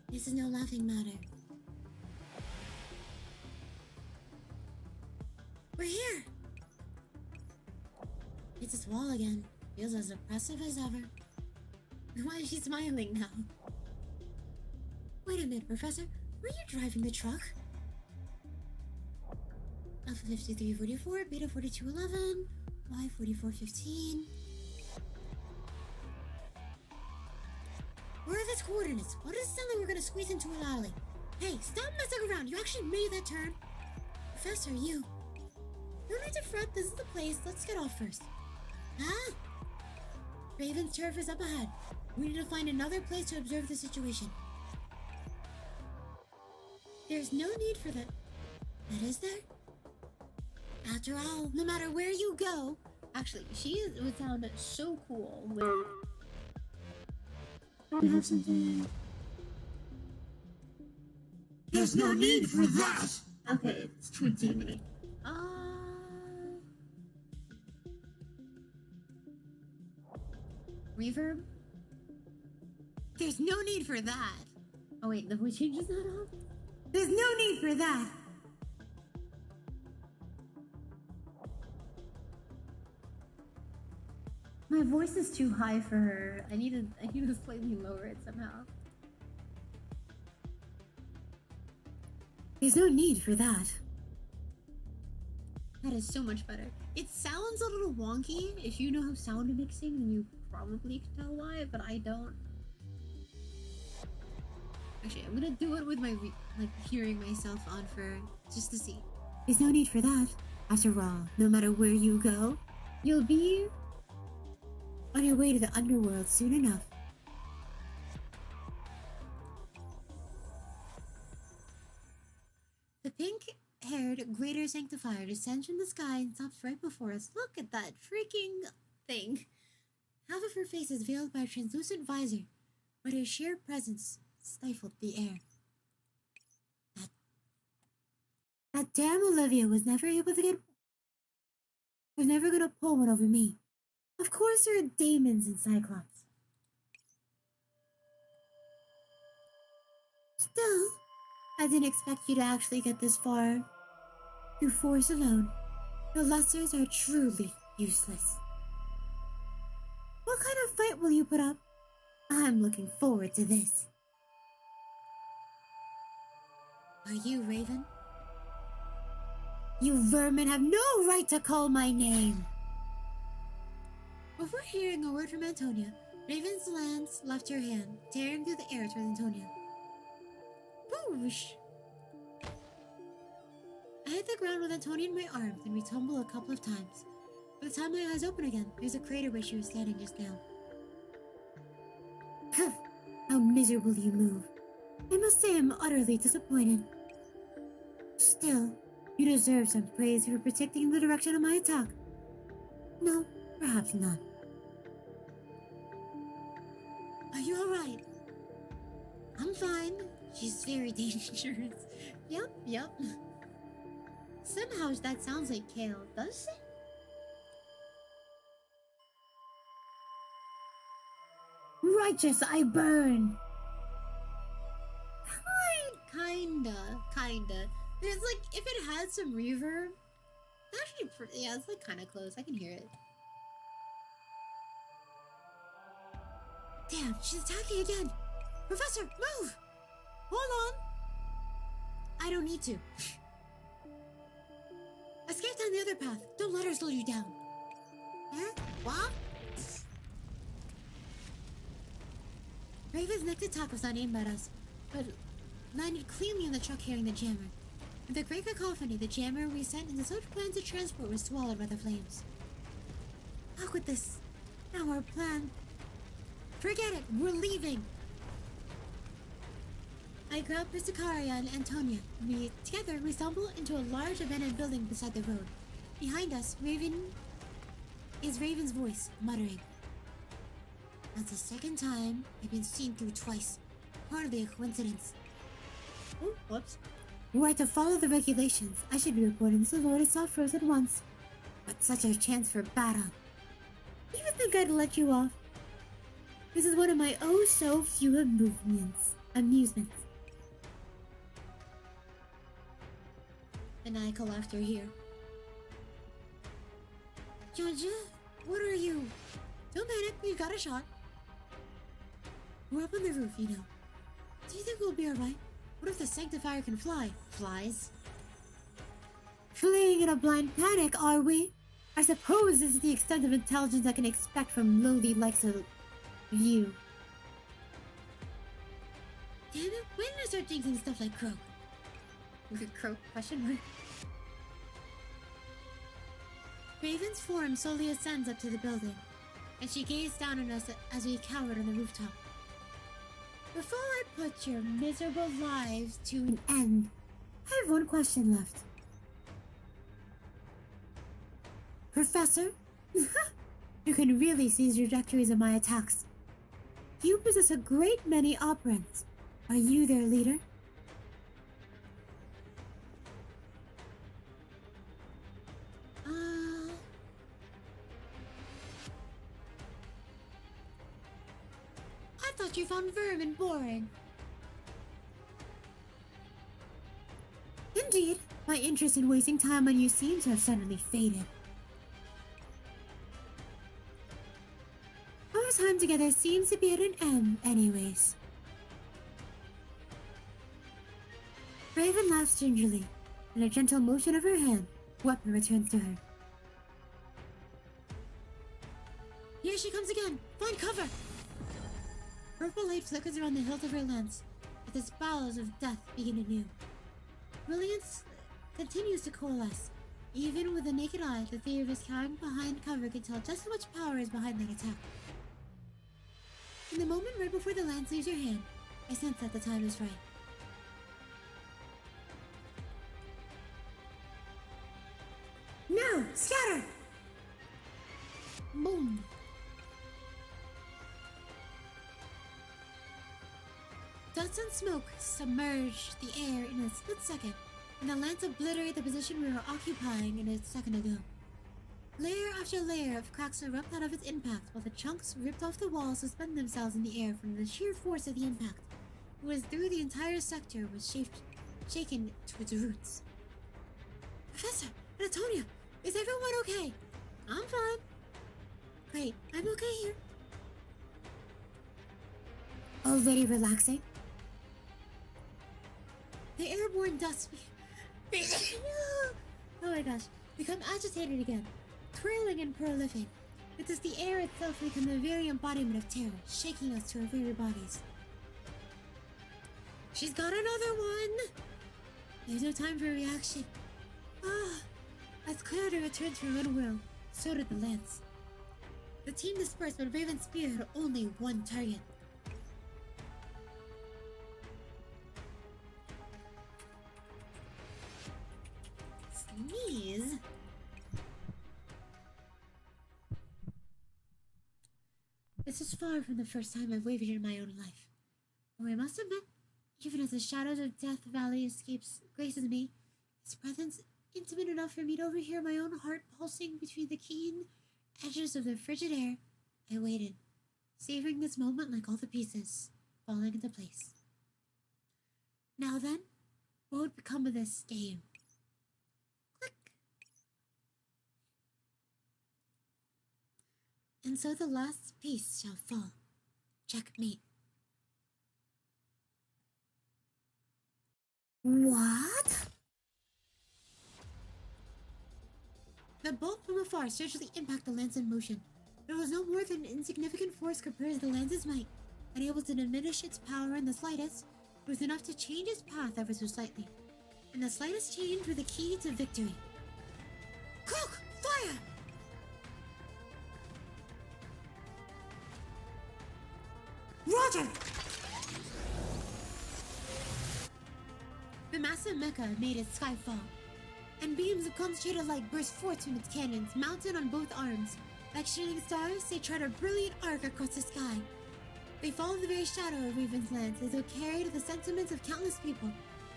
This is no laughing matter. We're here! It's this wall again. Feels as oppressive as ever. Why is she smiling now? Wait a minute, Professor. Were you driving the truck? Alpha 5344, Beta 4211, Y 4415. Where are these coordinates? What does it sound like we're gonna squeeze into an alley? Hey, stop messing around! You actually made that turn! Professor, you... No need to fret, this is the place. Let's get off first. Huh? Raven's turf is up ahead. We need to find another place to observe the situation. There's no need for that. That is there? After all, no matter where you go... Actually, would sound so cool with... I have something. There's no need for that! Okay, it's too teeny. Reverb? There's no need for that. Oh wait, the voice changes that up? There's no need for that. My voice is too high for her. I need to slightly lower it somehow. There's no need for that. That is so much better. It sounds a little wonky. If you know how sound mixing, then you probably can tell why, but I don't. Actually, I'm gonna do it with my hearing myself on for just to see. There's no need for that. After all, no matter where you go, you'll be on your way to the underworld soon enough. The pink-haired Greater Sanctifier descends from the sky and stops right before us. Look at that freaking thing. Half of her face is veiled by a translucent visor, but her sheer presence stifled the air. That damn Olivia was never gonna pull one over me. Of course there are daemons in Cyclops. Still, I didn't expect you to actually get this far. Through force alone, the lessers are truly useless. What kind of fight will you put up? I'm looking forward to this. Are you Raven? You vermin have no right to call my name! Before hearing a word from Antonia, Raven's lance left her hand, tearing through the air towards Antonia. Boosh! I hit the ground with Antonia in my arms, and we tumble a couple of times. By the time my eyes open again, there's a crater where she was standing just now. How miserable you move. I must say I'm utterly disappointed. Still, you deserve some praise for protecting the direction of my attack. No, perhaps not. Are you alright? I'm fine. She's very dangerous. Yep. Somehow that sounds like Kale, does it? Righteous I burn! Kinda. There's like, if it had some reverb, actually, yeah, it's like kind of close. I can hear it. Damn, she's attacking again. Professor, move! Hold on. I don't need to. Escape down the other path. Don't let her slow you down. Huh? What? Raven's next attack was not aimed at us, but landed cleanly on the truck carrying the jammer. With a great cacophony, the jammer we sent into such plans of transport was swallowed by the flames. How could this? Now our plan. Forget it, we're leaving! I grabbed Persicaria and Antonia. Together, we stumbled into a large abandoned building beside the road. Behind us, Raven's voice, muttering. That's the second time I've been seen through twice. Hardly a coincidence. Oh, whoops. Were I to follow the regulations, I should be reporting this avoided soft froze at once. But such a chance for battle. You would think I'd let you off. This is one of my oh so few amusements. Maniacal laughter here. Georgia, what are you? Don't panic, we've got a shot. We're up on the roof, you know. Do you think we'll be alright? What if the Sanctifier can fly? Flies? Fleeing in a blind panic, are we? I suppose this is the extent of intelligence I can expect from lowly likes of you. Damn it, when did I start jinxing stuff like Croque? Croque? Question mark? Raven's form slowly ascends up to the building, and she gazed down on us as we cowered on the rooftop. Before I put your miserable lives to an end, I have one question left. Professor? You can really see the trajectories of my attacks. You possess a great many operants. Are you their leader? I thought you found vermin boring. Indeed, my interest in wasting time on you seems to have suddenly faded. Our time together seems to be at an end, anyways. Raven laughs gingerly, and a gentle motion of her hand, weapon returns to her. Here she comes again! Find cover! Purple light flickers around the hilt of her lance, as the spirals of death begin anew. Brilliance continues to coalesce. Even with the naked eye, the three of us cowering behind cover can tell just how much power is behind that attack. In the moment right before the lance leaves your hand, I sense that the time is right. Now, scatter! Boom! Dust and smoke submerged the air in a split second, and the lance obliterated the position we were occupying in a second ago. Layer after layer of cracks erupt out of its impact, while the chunks ripped off the walls suspend themselves in the air from the sheer force of the impact. It was through the entire sector was shaken to its roots. Professor, Antonia, is everyone okay? I'm fine. Great, I'm okay here. Already relaxing? The airborne dust oh my gosh, become agitated again, twirling and prolific. It is the air itself become the very embodiment of terror, shaking us to our very bodies. She's got another one! There's no time for a reaction. As Clarity returned to her own world, so did the lance. The team dispersed, but Raven's spear had only one target. Sneeze? This is far from the first time I've wavered in my own life. Though I must admit, even as the shadows of Death Valley graces me, its presence intimate enough for me to overhear my own heart pulsing between the keen edges of the frigid air. I waited, savoring this moment like all the pieces falling into place. Now then, what would become of this game? Click. And so the last piece shall fall. Checkmate. What? The bolt from afar surgically impacted the lance in motion. There was no more than an insignificant force compared to the lance's might, unable to diminish its power in the slightest. It was enough to change its path ever so slightly, and the slightest change were the key to victory. Croque, fire! Roger! The massive mecha made its sky fall, and beams of concentrated light burst forth from its cannons, mounted on both arms. Like shooting stars, they trod a brilliant arc across the sky. They followed the very shadow of Raven's lance as though carried the sentiments of countless people.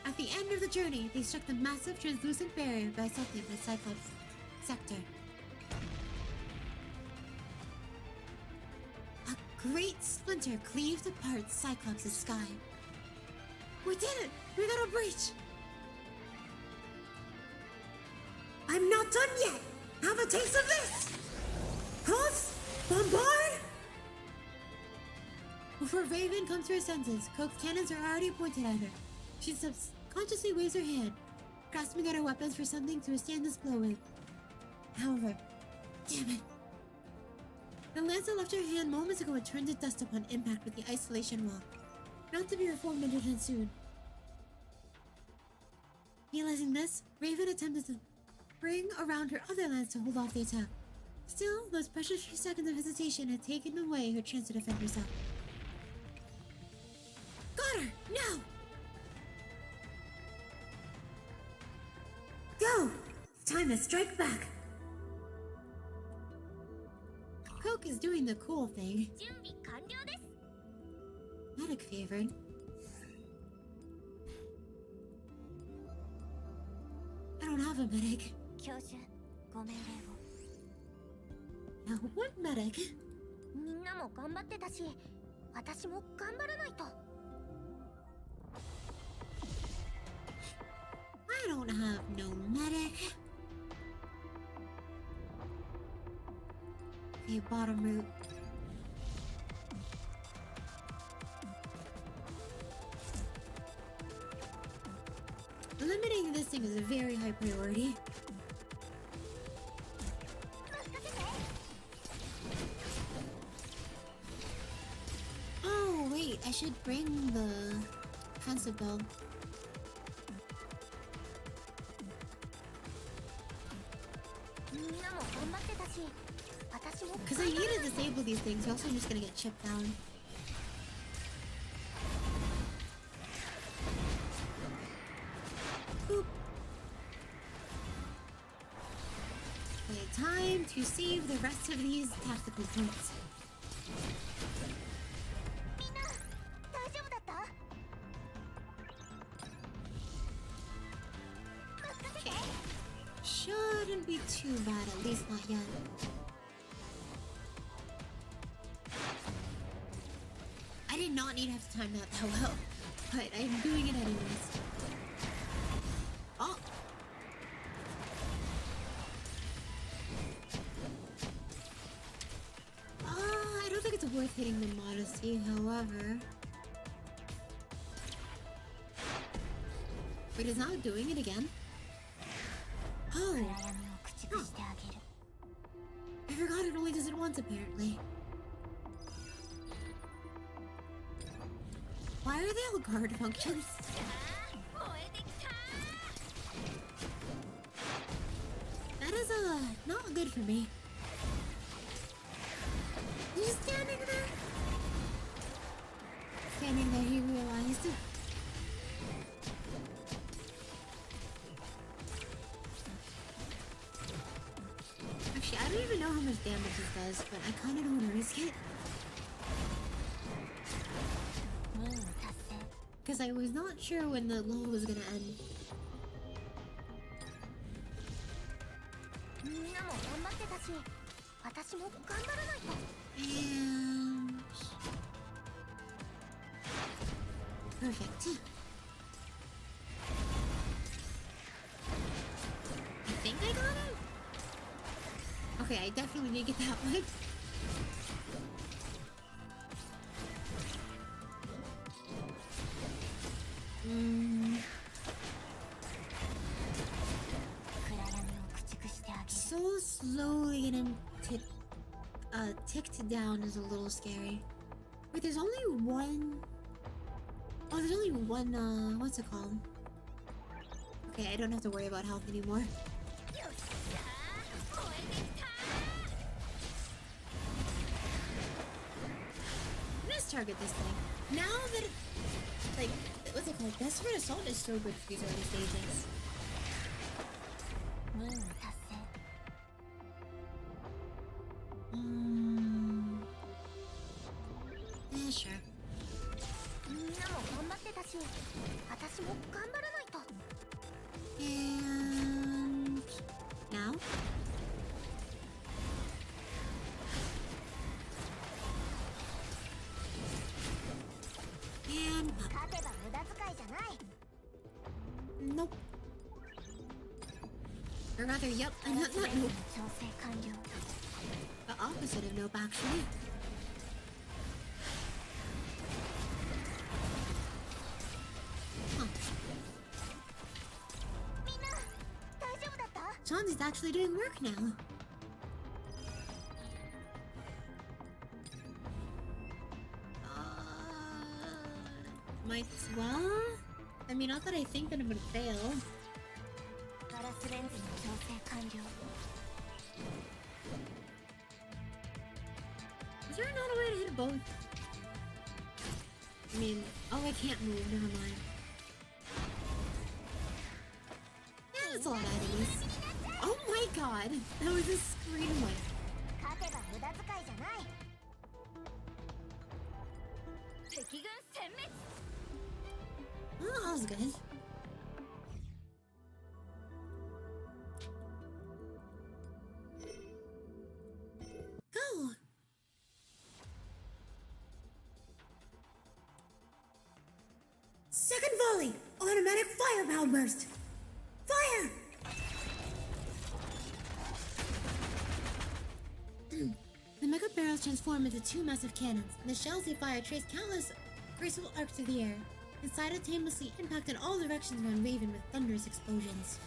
At the end of the journey, they struck the massive translucent barrier bisected by Cyclops' sector. A great splinter cleaved apart Cyclops' sky. We did it! We got a breach! I'm not done yet! Have a taste of this! Pulse! Bombard! Before Raven comes to her senses, Croque's cannons are already pointed at her. She subconsciously waves her hand, grasping at her weapons for something to withstand this blow with. However, damn it. The lance that left her hand moments ago had turned to dust upon impact with the isolation wall, not to be reformed anytime soon. Realizing this, Raven attempted to bring around her other lance to hold off the attack. Still, those precious few seconds of hesitation had taken away her chance to defend herself. Got her! Now! Go! It's time to strike back! Croque is doing the cool thing. 準備完了です。 Medic favored. I don't have a medic. 教授ご命令を。 Now, what medic? みんなも頑張ってたし、私も頑張らないと。 I don't have no medic. Okay, bottom route. Eliminating this thing is a very high priority. Oh, wait, I should bring the defensive build. Because I need to disable these things, or else I'm just gonna get chipped down. Boop. Okay, time to save the rest of these tactical points. みんな大丈夫だった？ Shouldn't be too bad, at least not yet. I did not need to have to time that well, but I'm doing it anyways. Oh! I don't think it's worth hitting the modesty, however. Wait, is now doing it again? Oh! 暗闇を駆逐してあげる。 I forgot it only does it once, apparently. Why are they all guard functions? 燃えてきた。 That is, not good for me. He's just standing there. Standing there, he realized. Actually, I don't even know how much damage this does, but I kinda don't want to risk it. Because I was not sure when the lull was gonna end. みんなも頑張ってたし、私も頑張らないと。 And... Perfect. I think I got it? Okay, I definitely need to get that one. So slowly getting ticked down is a little scary. Wait, there's only one... Oh, there's only one, what's it called? Okay, I don't have to worry about health anymore. Let's target this thing. Now that, like, what's it called? Desperate Assault is so good for these early stages. Yeah, sure. And now? And up. Nope. Or rather, yep, not nope. The opposite of nope, actually. Huh. Chanzi's actually doing work now. Might as well? I mean, not that I think that I'm gonna fail. Is there not a way to hit both? I mean, oh, I can't move, never mind. Yeah, that's a lot of enemies. Oh my god! That was a screen wipe. Oh, that was good. Go! Second volley! Automatic firepower burst! Fire! The mega barrels transform into two massive cannons, and the shells they fire trace countless graceful arcs through the air. Inside it aimlessly impact in all directions around Raven with thunderous explosions.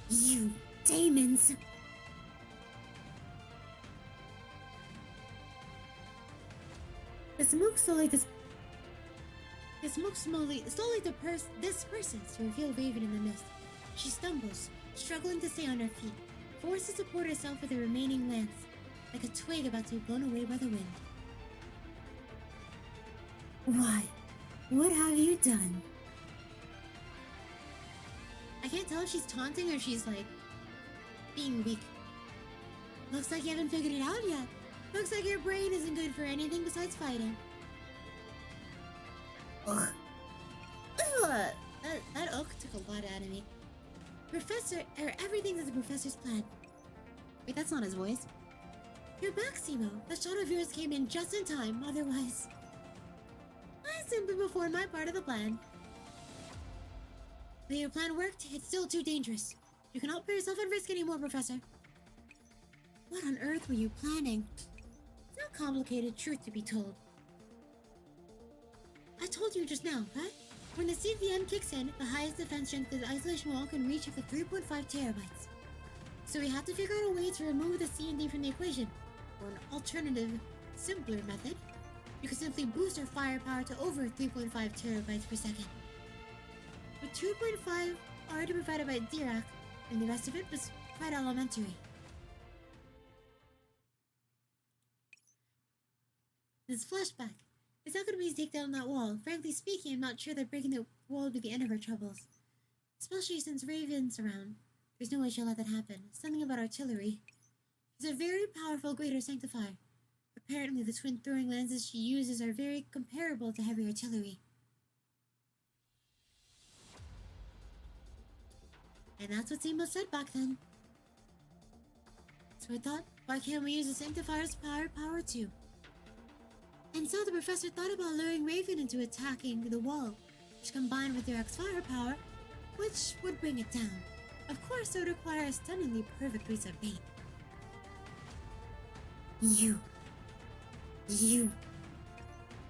You demons! The smoke slowly disperses to reveal Raven in the mist. She stumbles, struggling to stay on her feet, forced to support herself with the remaining lance, like a twig about to be blown away by the wind. Why? What have you done? I can't tell if she's taunting or if she's, like, being weak. Looks like you haven't figured it out yet. Looks like your brain isn't good for anything besides fighting. Ugh. Ugh. That oak took a lot out of me. Everything's as the professor's plan. Wait, that's not his voice. You're back, Simo. That shot of yours came in just in time, otherwise... I simply performed my part of the plan. But your plan worked, it's still too dangerous. You cannot put yourself at risk anymore, Professor. What on earth were you planning? It's not complicated, truth to be told. I told you just now, right? When the CVM kicks in, the highest defense strength of the isolation wall can reach up to 3.5 terabytes. So we have to figure out a way to remove the C&D from the equation. Or an alternative, simpler method. You can simply boost our firepower to over 3.5 terabytes per second. With 2.5 already provided by Dirac, and the rest of it was quite elementary. This flashback. It's not going to be easy to take down that wall. Frankly speaking, I'm not sure that breaking the wall would be the end of our troubles. Especially since Raven's around. There's no way she'll let that happen. Something about artillery. It's a very powerful greater sanctifier. Apparently, the twin throwing lenses she uses are very comparable to heavy artillery. And that's what Simo said back then. So I thought, why can't we use the Sanctifier's power too? And so the professor thought about luring Raven into attacking the wall, which combined with Durac's firepower, which would bring it down. Of course, it would require a stunningly perfect piece of bait. You.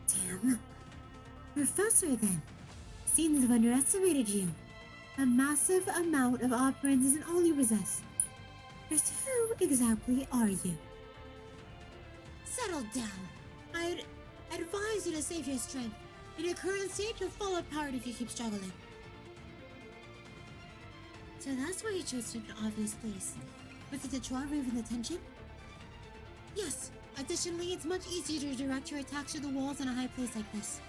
Damn. Professor, then. Seems to have underestimated you. A massive amount of operants isn't all you possess. Just who exactly are you? Settle down. I'd advise you to save your strength. In your current state, you'll fall apart if you keep struggling. So that's why you chose such an obvious place. Was it to draw Raven's attention? Yes. Additionally, it's much easier to direct your attacks to the walls in a high place like this.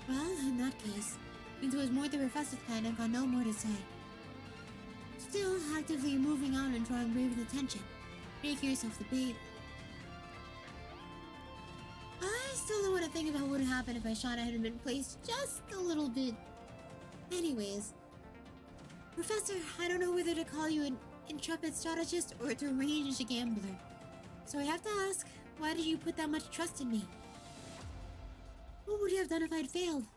Well, in that case, since it was more the professor's plan, I've got no more to say. Still, actively moving out and drawing Raven's attention. Making yourself the bait. I still don't want to think about what would happen if my shot hadn't been placed just a little bit. Anyways, Professor, I don't know whether to call you an intrepid strategist or a deranged gambler. So I have to ask, why did you put that much trust in me? What would you have done if I'd failed?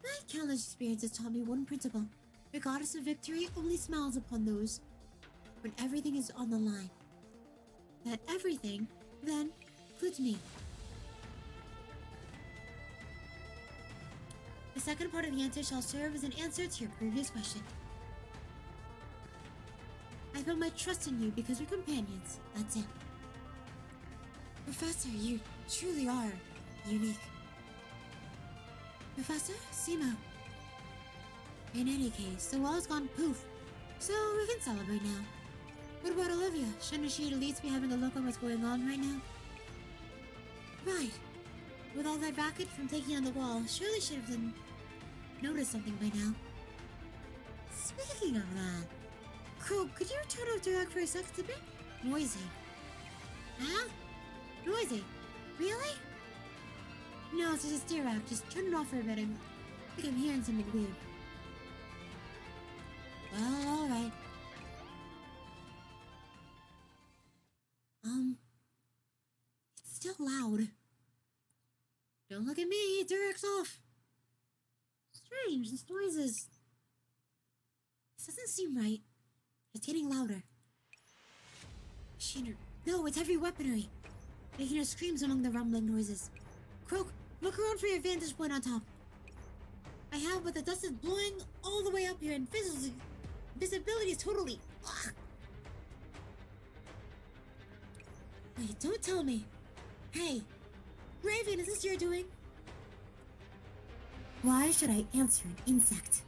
My college experience has taught me one principle. The goddess of victory only smiles upon those when everything is on the line. That everything, then, includes me. The second part of the answer shall serve as an answer to your previous question. I put my trust in you because we're companions. That's it. Professor, you truly are unique. Professor, Simo. In any case, the wall's gone poof, so we can celebrate now. What about Olivia? Shouldn't she at least be having a look at what's going on right now? Right. With all that racket from taking on the wall, surely should have noticed something by now. Speaking of that, Croque, could you turn off Dirac for a sec? It's a bit noisy. Huh? Noisy? Really? No, it's just Dirac. Just turn it off for a bit. I think I'm hearing something weird. Well, alright. It's still loud. Don't look at me, Dirac's off. Strange, this noise is... This doesn't seem right. It's getting louder. Machinery. No, it's heavy weaponry. Making her screams among the rumbling noises. Croque, look around for your vantage point on top. I have, but the dust is blowing all the way up here and visibility is totally... Ugh. Wait, don't tell me. Hey, Raven, is this your doing? Why should I answer an insect?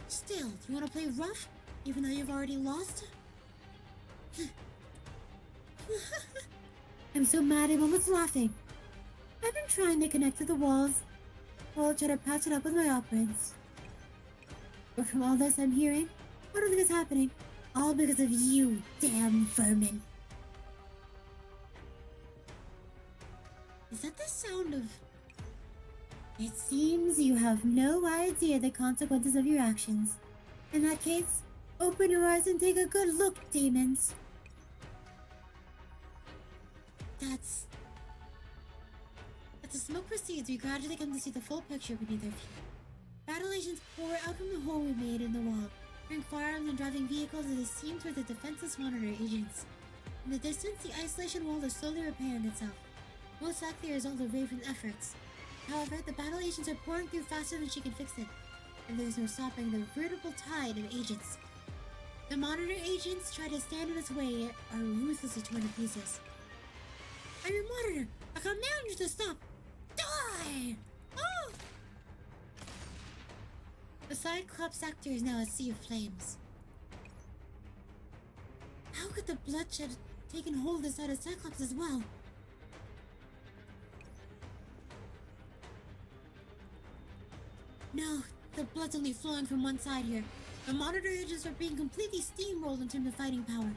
Still, do you want to play rough, even though you've already lost? I'm so mad I'm almost laughing. I've been trying to connect to the walls, while I try to patch it up with my operants. But from all this I'm hearing, I don't think it's happening. All because of you, damn vermin. Is that the sound of... It seems you have no idea the consequences of your actions. In that case, open your eyes and take a good look, demons. As the smoke proceeds, we gradually come to see the full picture beneath our feet. Battle agents pour out from the hole we made in the wall, carrying firearms and driving vehicles as they seem toward the defenseless monitor agents. In the distance, the isolation wall is slowly repairing itself, most likely a result of Raven's efforts. However, the battle agents are pouring through faster than she can fix it, and there's no stopping the veritable tide of agents. The monitor agents try to stand in its way are ruthlessly torn to pieces. I'm your monitor! I command you to stop! Die! Oh! The Cyclops sector is now a sea of flames. How could the bloodshed have taken hold inside of Cyclops as well? No, the blood's only flowing from one side here. The monitor agents are being completely steamrolled in terms of fighting power.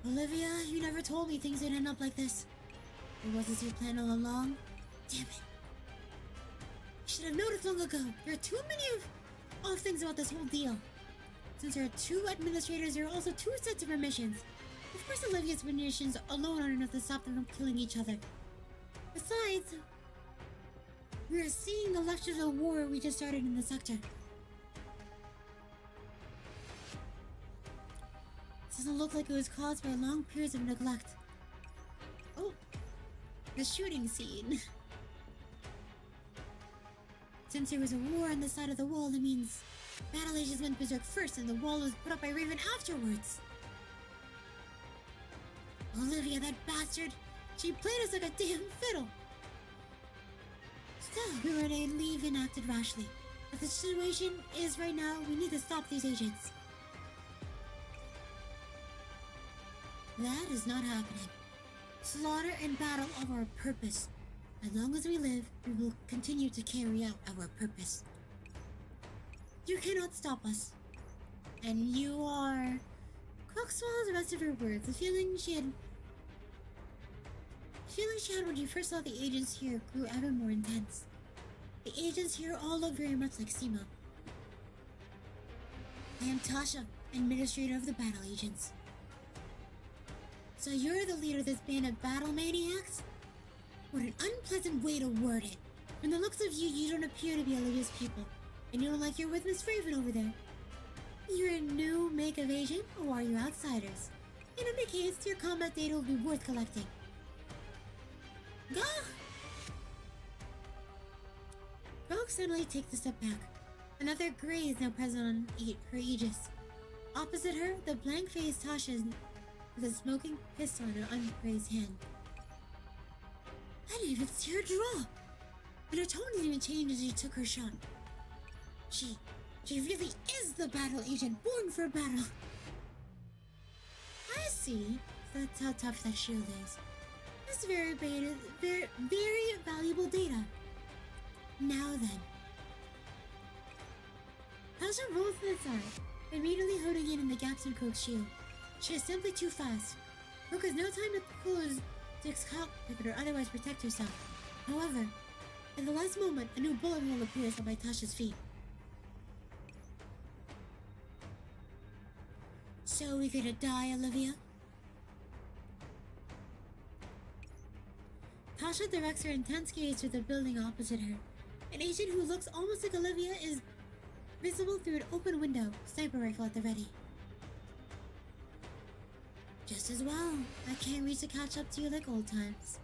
Olivia, you never told me things would end up like this. It wasn't your plan all along. Damn it. I should have noticed long ago. There are too many of things about this whole deal. Since there are 2 administrators, there are also 2 sets of permissions. Of course, Olivia's permissions alone aren't enough to stop them from killing each other. Besides, we are seeing the leftovers of the war we just started in the sector. It doesn't look like it was caused by long periods of neglect. Oh, the shooting scene. Since there was a war on the side of the wall, that means battle agents went berserk first and the wall was put up by Raven afterwards. Olivia, that bastard! She played us like a damn fiddle! Still, we were to leave and acted rashly. But the situation is right now, we need to stop these agents. That is not happening. Slaughter and battle are our purpose. As long as we live, we will continue to carry out our purpose. You cannot stop us. And you are... Croque swallows the rest of her words. The feeling she had when you first saw the agents here grew ever more intense. The agents here all look very much like Simo. I am Tasha, administrator of the battle agents. So you're the leader of this band of battle maniacs? What an unpleasant way to word it. From the looks of you, you don't appear to be Olivia's people. And you don't like you're with Miss Raven over there. You're a new make of agent, or are you outsiders? In any case, your combat data will be worth collecting. Go! Croque suddenly takes a step back. Another gray is now present on her aegis. Opposite her, the blank-faced Tasha with a smoking pistol in her upraised hand. I didn't even see her draw! And her tone didn't even change as she took her shot. She really is the battle agent born for battle. I see. That's how tough that shield is. This very valuable data. Now then. Tasha rolls to the side, immediately holding it in the gaps in Croque's shield. She is simply too fast. Croque has no time to close Dick's cockpit or otherwise protect herself. However, at the last moment, a new bullet hole appears by Tasha's feet. So we gonna die, Olivia? Tasha directs her intense gaze to the building opposite her. An agent who looks almost like Olivia is visible through an open window, sniper rifle at the ready. Just as well. I can't reach to catch up to you like old times.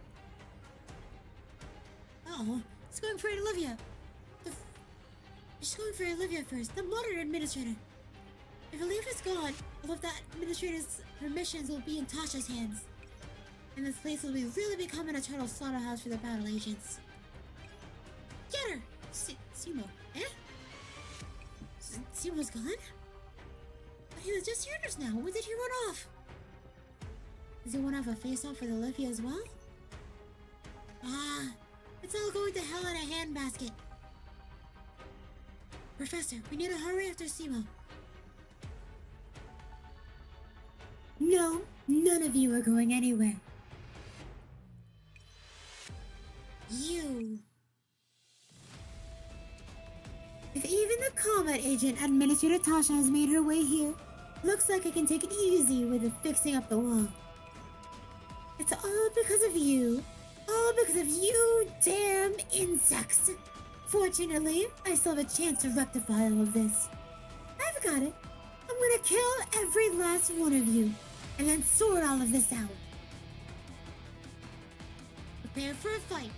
Uh-oh, it's going for Olivia. She's going for Olivia first, the modern administrator. If Olivia's gone, all of that administrator's permissions will be in Tasha's hands. And this place will be really becoming a total slaughterhouse for the battle agents. Get her! Simo. Eh? Simo's gone? But he was just here just now. When did he run off? Does he want to have a face-off with Olivia as well? Ah, it's all going to hell in a handbasket. Professor, we need to hurry after Simo. No, none of you are going anywhere. You. If even the combat agent Administrator Tasha has made her way here, looks like I can take it easy with the fixing up the wall. It's all because of you. All because of you damn insects. Fortunately, I still have a chance to rectify all of this. I've got it. I'm gonna kill every last one of you, and then sort all of this out. Prepare for a fight.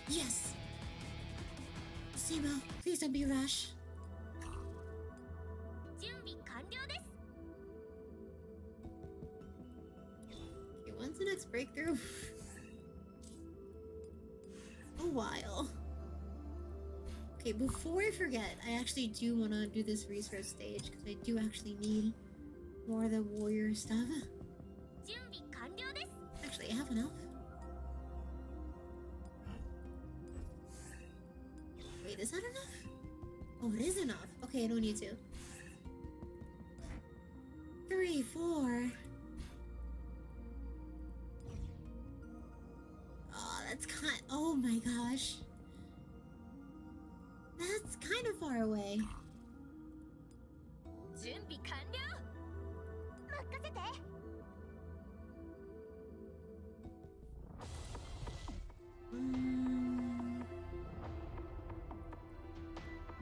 Yes. Simo, please don't be rash. 準備完了です Okay, when's the next breakthrough? A while. Okay, before I forget, I actually do want to do this research stage because I do actually need more of the warrior stuff. 準備完了です Actually, I have enough. Wait, is that enough? Oh, it is enough. Okay, I don't need to. 3, 4. that's kind. Oh my gosh. That's kind of far away. 準備完了任せて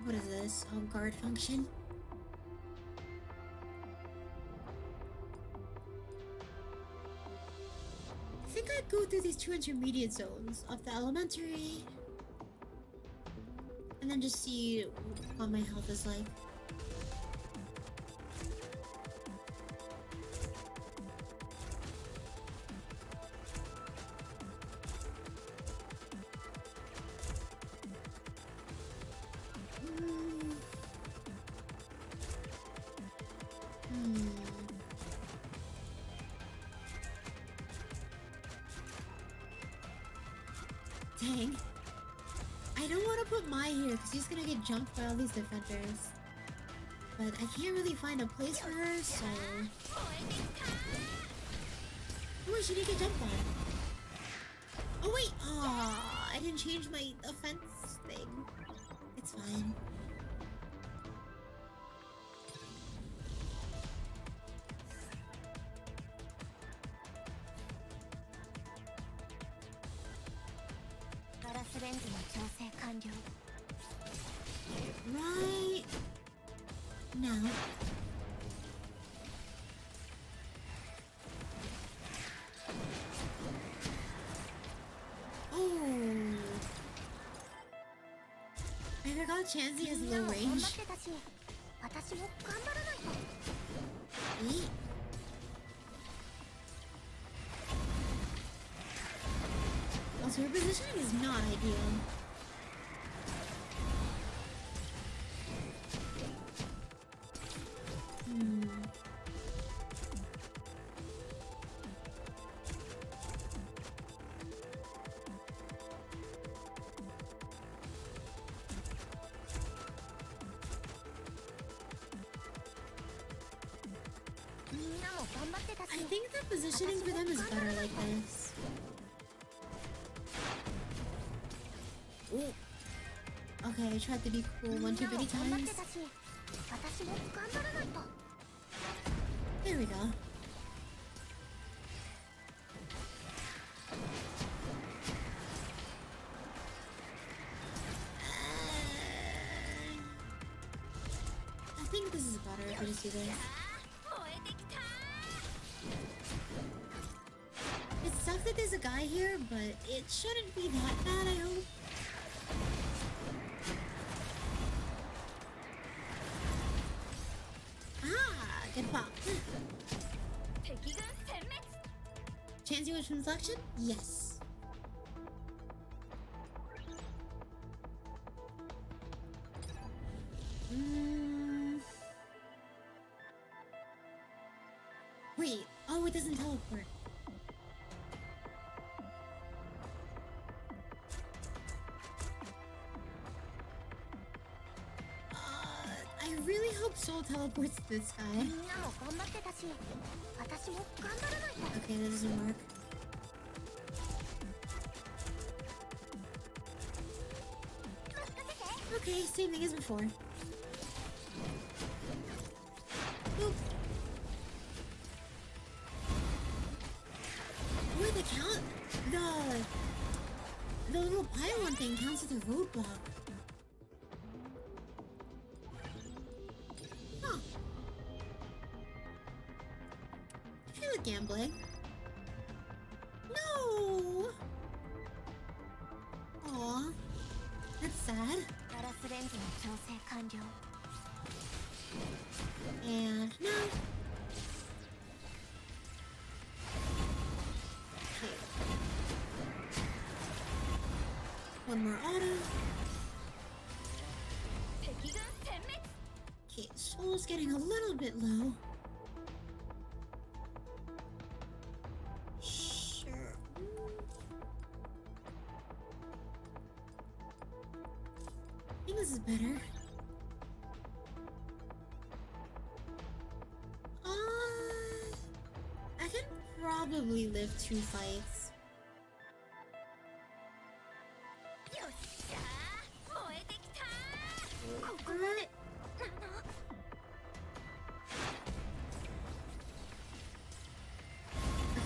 What is this? Oh, guard function? I think I'd go through these two intermediate zones of the elementary and then just see what my health is like. Dang. I don't want to put Mai here because she's gonna get jumped by all these defenders. But I can't really find a place for her, so... Oh, she didn't get jumped on. Oh wait! Aw, I didn't change my offense thing. It's fine. Right now. Oh, I forgot Chansey has low range. Eat. Also, her positioning is not ideal. I think the positioning for them is better like this. Ooh. Okay, I tried to be cool one too many times. There we go. I think this is better if I just do this. It sucks that there's a guy here, but it shouldn't be that bad, I hope. Ah, good pop. Chansey was from selection? Yes. Wait, oh, it doesn't teleport. I really hope Soul teleports this guy. Okay, that doesn't work. Okay, same thing as before. Oop. Wait, the count... The little pylon thing counts as a roadblock. Huh. I feel like gambling. No! Aw. That's sad. And no. Okay. One more auto. Okay, Soul's getting a little bit low. Sure. I think this is better. I can probably live 2 fights.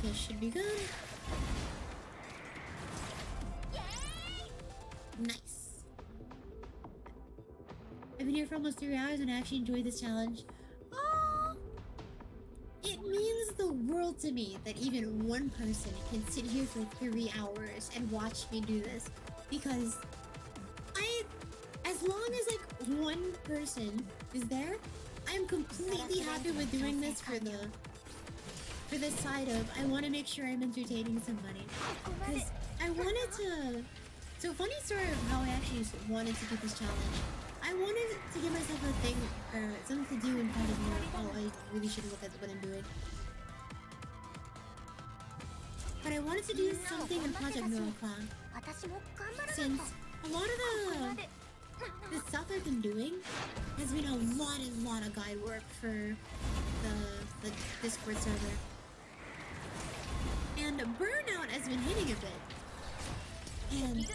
This should be good. Nice. I've been here for almost 3 hours and I actually enjoyed this challenge. Oh, it means the world to me that even one person can sit here for 3 hours and watch me do this. Because as long as like one person is there, I'm completely happy with doing this for the side of I want to make sure I'm entertaining somebody. Because I wanted to. So funny story of how I actually wanted to do this challenge. I wanted to give myself a thing or something to do in front of me. Oh, I really should look at what I'm doing. But I wanted to do something in Project Nanaka. Since a lot of the stuff I've been doing has been a lot of guide work for the Discord server. And burnout has been hitting a bit. And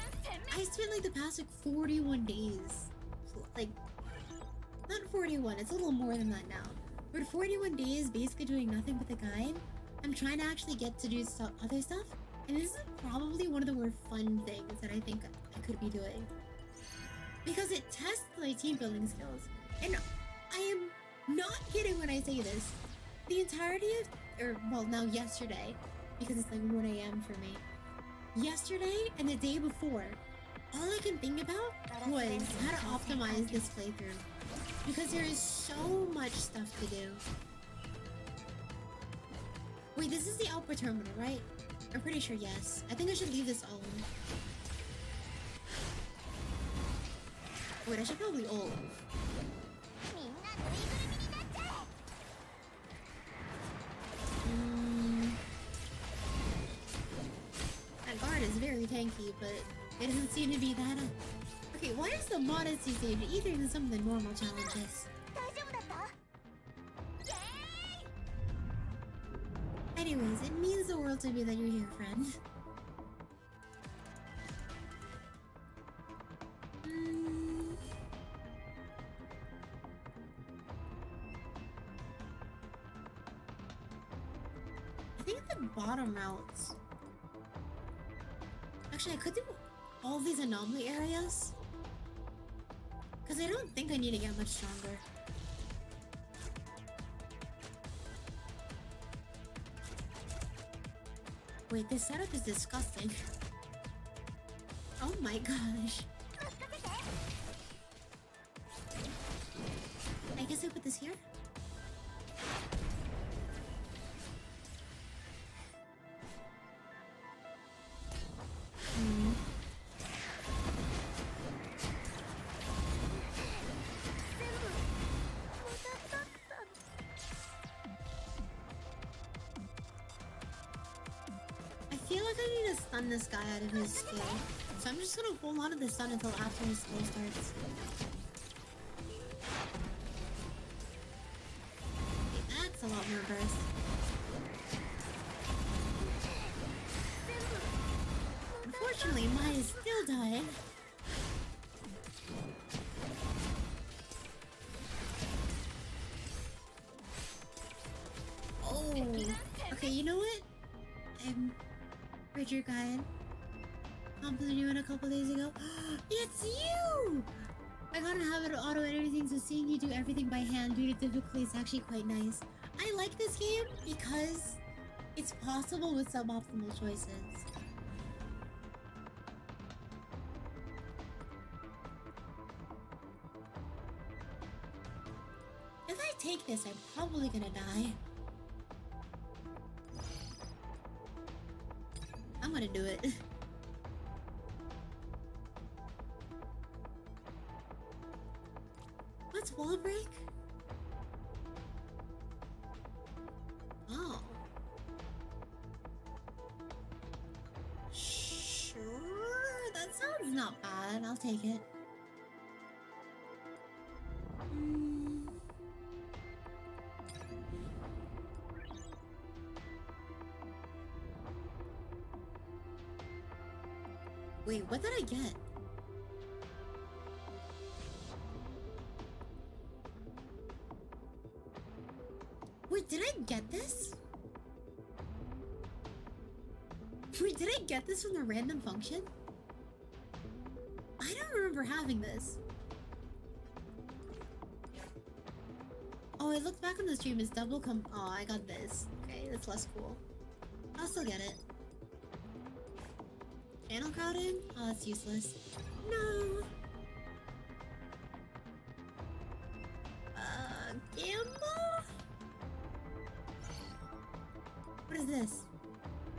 I spent like the past like 41 days, like, not 41, it's a little more than that now, but 41 days basically doing nothing but the guide. I'm trying to actually get to do other stuff, and this is probably one of the more fun things that I think I could be doing. Because it tests my team building skills. And I am not kidding when I say this. The entirety of, now yesterday, because it's like 1 a.m. for me. Yesterday and the day before, all I can think about was how to optimize this playthrough. Because there is so much stuff to do. Wait, this is the output terminal, right? I'm pretty sure yes. I think I should leave this on. Wait, I should probably ult. That guard is very tanky, but it doesn't seem to be that. Okay, why is the modesty stage easier than some of the normal challenges? Anyways, it means the world to me that you're here, friend. I think the bottom routes. Actually, I could do all these anomaly areas. Because I don't think I need to get much stronger. Wait, this setup is disgusting. Oh my gosh. I guess I put this here? I feel like I need to stun this guy out of his skill. So I'm just gonna hold on to the stun until after his skill starts. Okay, that's a lot more burst. Unfortunately, Mai is still dying. Oh, okay, you know what? Richard Guyan complimented you in a couple days ago. It's you! I gotta have it auto editing, so seeing you do everything by hand due to difficulty is actually quite nice. I like this game because it's possible with suboptimal choices. If I take this, I'm probably gonna die. I'm gonna do it. What's wall break? Oh. Sure, that sounds not bad. I'll take it. Wait, what did I get? Wait, did I get this? Wait, did I get this from the random function? I don't remember having this. Oh, I looked back on the stream. It's double oh, I got this. Okay, that's less cool. I'll still get it. Channel crowding? Oh, that's useless. No. Gamble? What is this?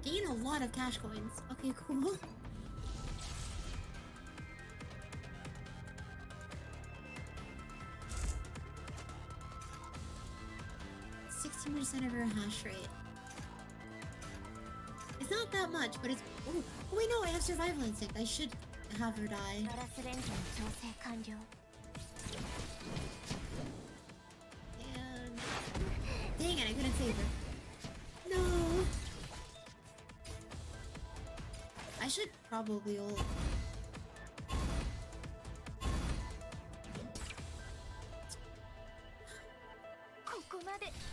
Gain a lot of cash coins. Okay, cool. 16% of her hash rate. It's not that much, but it's... Oh, wait, no, I have survival instinct. I should have her die. ガラスレンジの調整完了 And... Dang it, I couldn't save her. No! I should probably ult.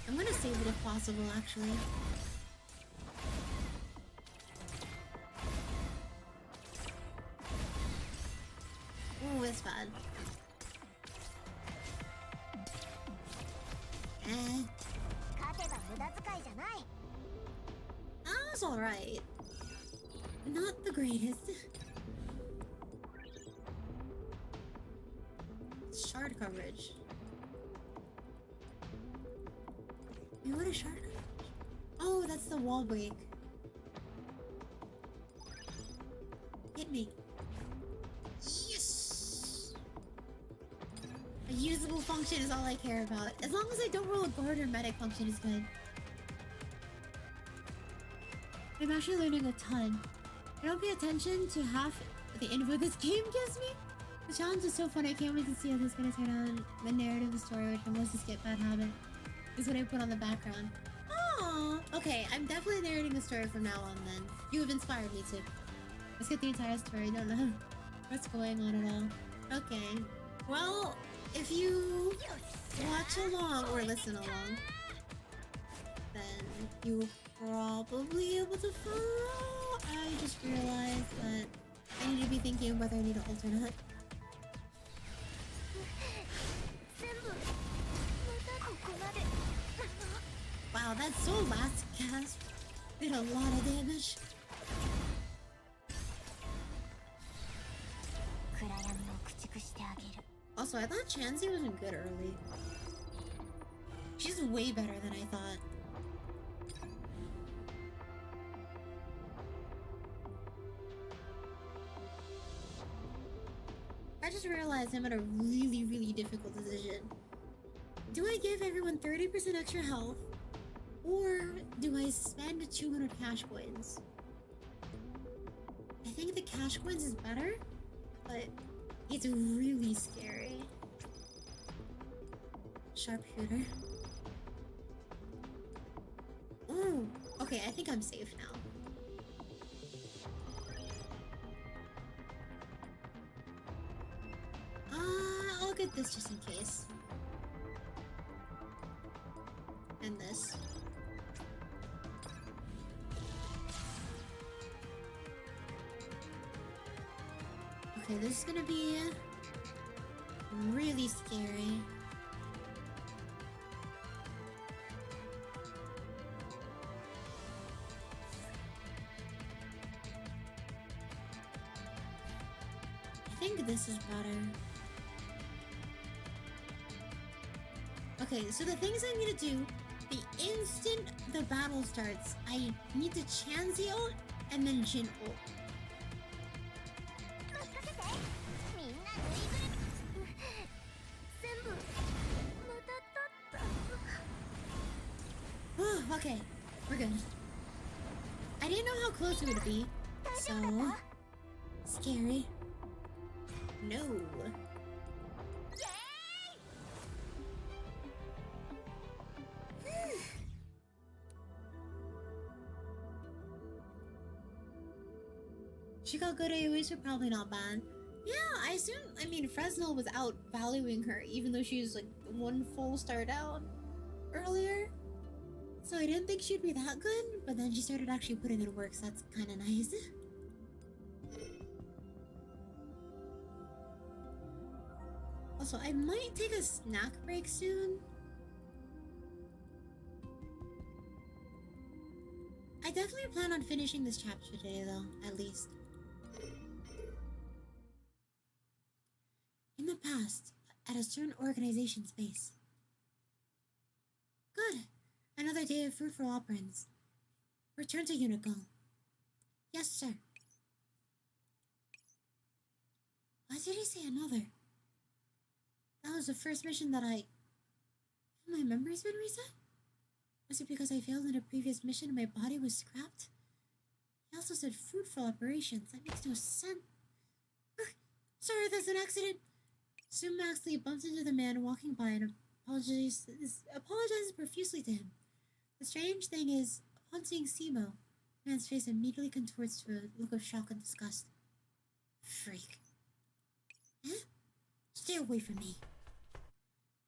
I'm gonna save it if possible, actually. Ooh, it's bad. Eh. 勝てば無駄遣いじゃない That was alright. Not the greatest. Shard coverage. Wait, what is shard coverage? Oh, that's the wall break. Hit me. Yes! A usable function is all I care about. As long as I don't roll a guard or medic function is good. I'm actually learning a ton. I don't pay attention to half the info this game gives me. The challenge is so fun, I can't wait to see how this is gonna turn out. The narrative, the story, which I mostly skip bad habit, is what I put on the background. Aww! Okay, I'm definitely narrating the story from now on then. You have inspired me to. Let's get the entire story, I don't know what's going on at all. Okay. Well, if you watch along or listen along, then you'll probably able to follow. I just realized that I need to be thinking of whether I need to ult or not. Wow, that soul last cast did a lot of damage. 暗闇を駆逐してあげる Also, I thought Chansey wasn't good early. She's way better than I thought. I just realized I'm at a really, really difficult decision. Do I give everyone 30% extra health? Or do I spend 200 cash coins? I think the cash coins is better, but it's really scary. Sharpshooter. Ooh, okay, I think I'm safe now. I'll get this just in case. And this. Okay, this is gonna be really scary. I think this is better. Okay, so the things I need to do, the instant the battle starts, I need to Chansey ult and then Jin ult. 任せてみんなぬいぐるみ全部また取った Oh, okay, we're good. I didn't know how close we would be, so scary. No. She got good AoEs, so probably not bad. Yeah, I mean, Fresnel was out valuing her, even though she was like one full star down earlier. So I didn't think she'd be that good, but then she started actually putting in work, so that's kind of nice. Also, I might take a snack break soon. I definitely plan on finishing this chapter today, though, at least. In the past, at a certain organization's base. Good. Another day of fruitful operands. Return to Unit Goal. Yes, sir. Why did he say another? That was the first mission that I... Have my memories been reset? Was it because I failed in a previous mission and my body was scrapped? He also said fruitful operations. That makes no sense. Sorry, there's an accident. Soon Maxley bumps into the man walking by and apologizes profusely to him. The strange thing is, upon seeing Simo, the man's face immediately contorts to a look of shock and disgust. Freak. Huh? Stay away from me.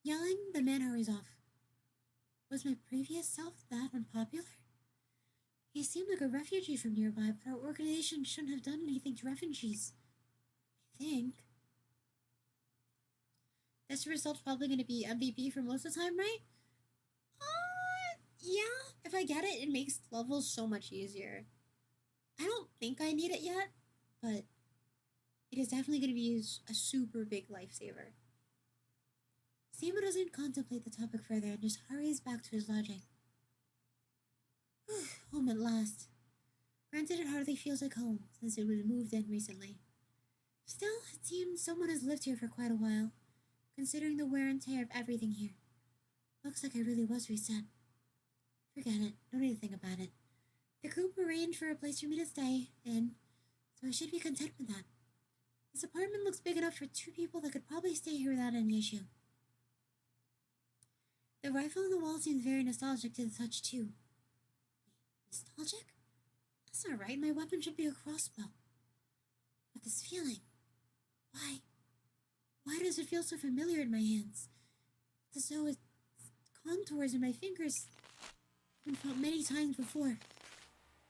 Yelling, the man hurries off. Was my previous self that unpopular? He seemed like a refugee from nearby, but our organization shouldn't have done anything to refugees. I think. This result's probably going to be MVP for most of the time, right? Yeah. If I get it, it makes levels so much easier. I don't think I need it yet, but it is definitely going to be a super big lifesaver. Simo doesn't contemplate the topic further and just hurries back to his lodging. Home at last. Granted, it hardly feels like home, since it was moved in recently. Still, it seems someone has lived here for quite a while, considering the wear and tear of everything here. Looks like I really was reset. Forget it, don't need to think about it. The group arranged for a place for me to stay in, so I should be content with that. This apartment looks big enough for 2 people that could probably stay here without any issue. The rifle on the wall seems very nostalgic to the touch, too. Wait, nostalgic? That's not right. My weapon should be a crossbow. But this feeling... Why? Why does it feel so familiar in my hands? It's as though its contours in my fingers have been felt many times before.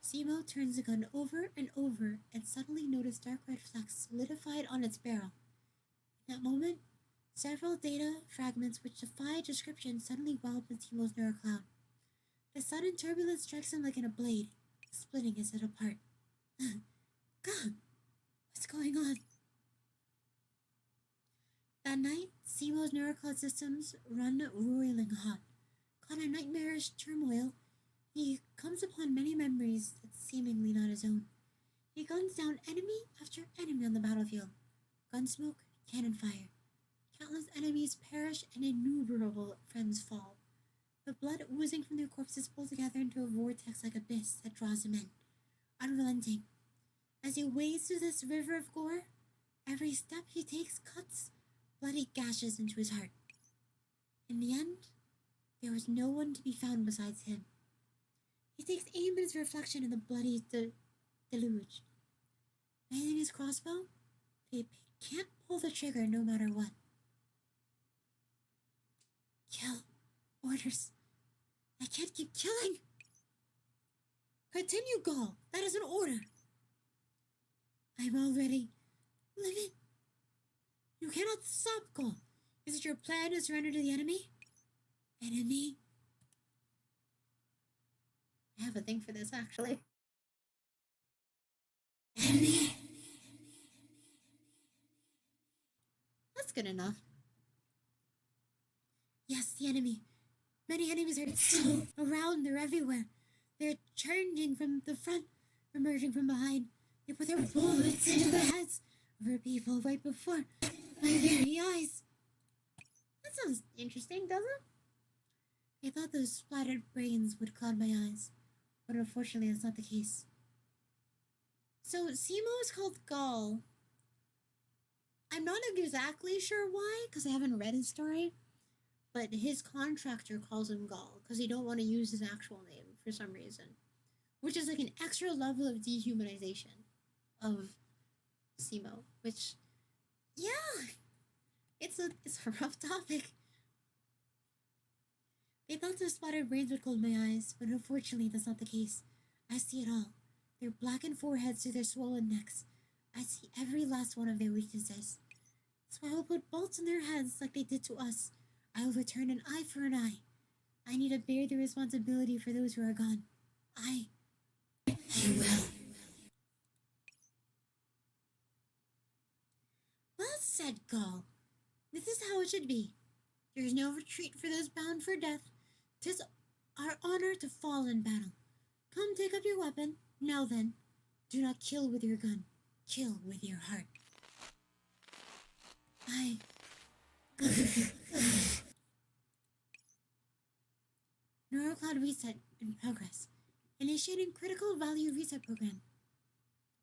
Simo turns the gun over and over and suddenly noticed dark red flecks solidified on its barrel. In that moment, several data fragments which defy description suddenly well up in Simo's neurocloud. The sudden turbulence strikes him like in a blade, splitting his head apart. God, what's going on? That night, Simo's neurocloud systems run roiling hot. Caught in nightmarish turmoil, he comes upon many memories that's seemingly not his own. He guns down enemy after enemy on the battlefield. Gunsmoke, cannon fire. Countless enemies perish and innumerable friends fall. The blood oozing from their corpses pulls together into a vortex-like abyss that draws him in, unrelenting. As he wades through this river of gore, every step he takes cuts bloody gashes into his heart. In the end, there was no one to be found besides him. He takes aim at his reflection in the bloody deluge, raising his crossbow, but he can't pull the trigger no matter what. Kill. Orders. I can't keep killing. Continue, Gaul. That is an order. I'm already living. You cannot stop, Gaul. Is it your plan to surrender to the enemy? Enemy? I have a thing for this, actually. Enemy? That's good enough. Yes, the enemy. Many enemies are around, they're everywhere. They're charging from the front, emerging from behind. They put their bullets into the heads of our people right before my very eyes. That sounds interesting, doesn't it? I thought those splattered brains would cloud my eyes, but unfortunately that's not the case. So, Simo is called Gaul. I'm not exactly sure why, because I haven't read his story. But his contractor calls him Gaul because he don't want to use his actual name for some reason, which is like an extra level of dehumanization of Simo. Which, yeah, it's a rough topic. They thought some splattered brains would cold my eyes, but unfortunately that's not the case. I see it all. Their blackened foreheads to their swollen necks. I see every last one of their weaknesses. So I will put bolts in their heads like they did to us. I will return an eye for an eye. I need to bear the responsibility for those who are gone. I will. Well said, Gaul. This is how it should be. There is no retreat for those bound for death. 'Tis our honor to fall in battle. Come, take up your weapon. Now then, do not kill with your gun. Kill with your heart. Neurocloud reset in progress. Initiating critical value reset program.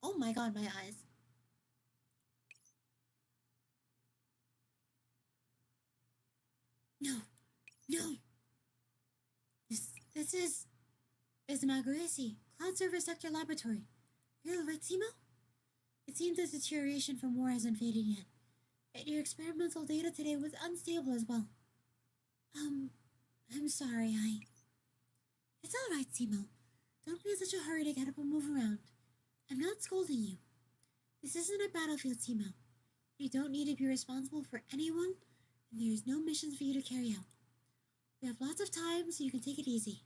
Oh my god, my eyes. No. This is Magaresi, Cloud Server Sector Laboratory. You're right, Simo? It seems the deterioration from war hasn't faded yet. Yet your experimental data today was unstable as well. I'm sorry, It's alright, Simo. Don't be in such a hurry to get up and move around. I'm not scolding you. This isn't a battlefield, Simo. You don't need to be responsible for anyone, and there's no missions for you to carry out. We have lots of time, so you can take it easy.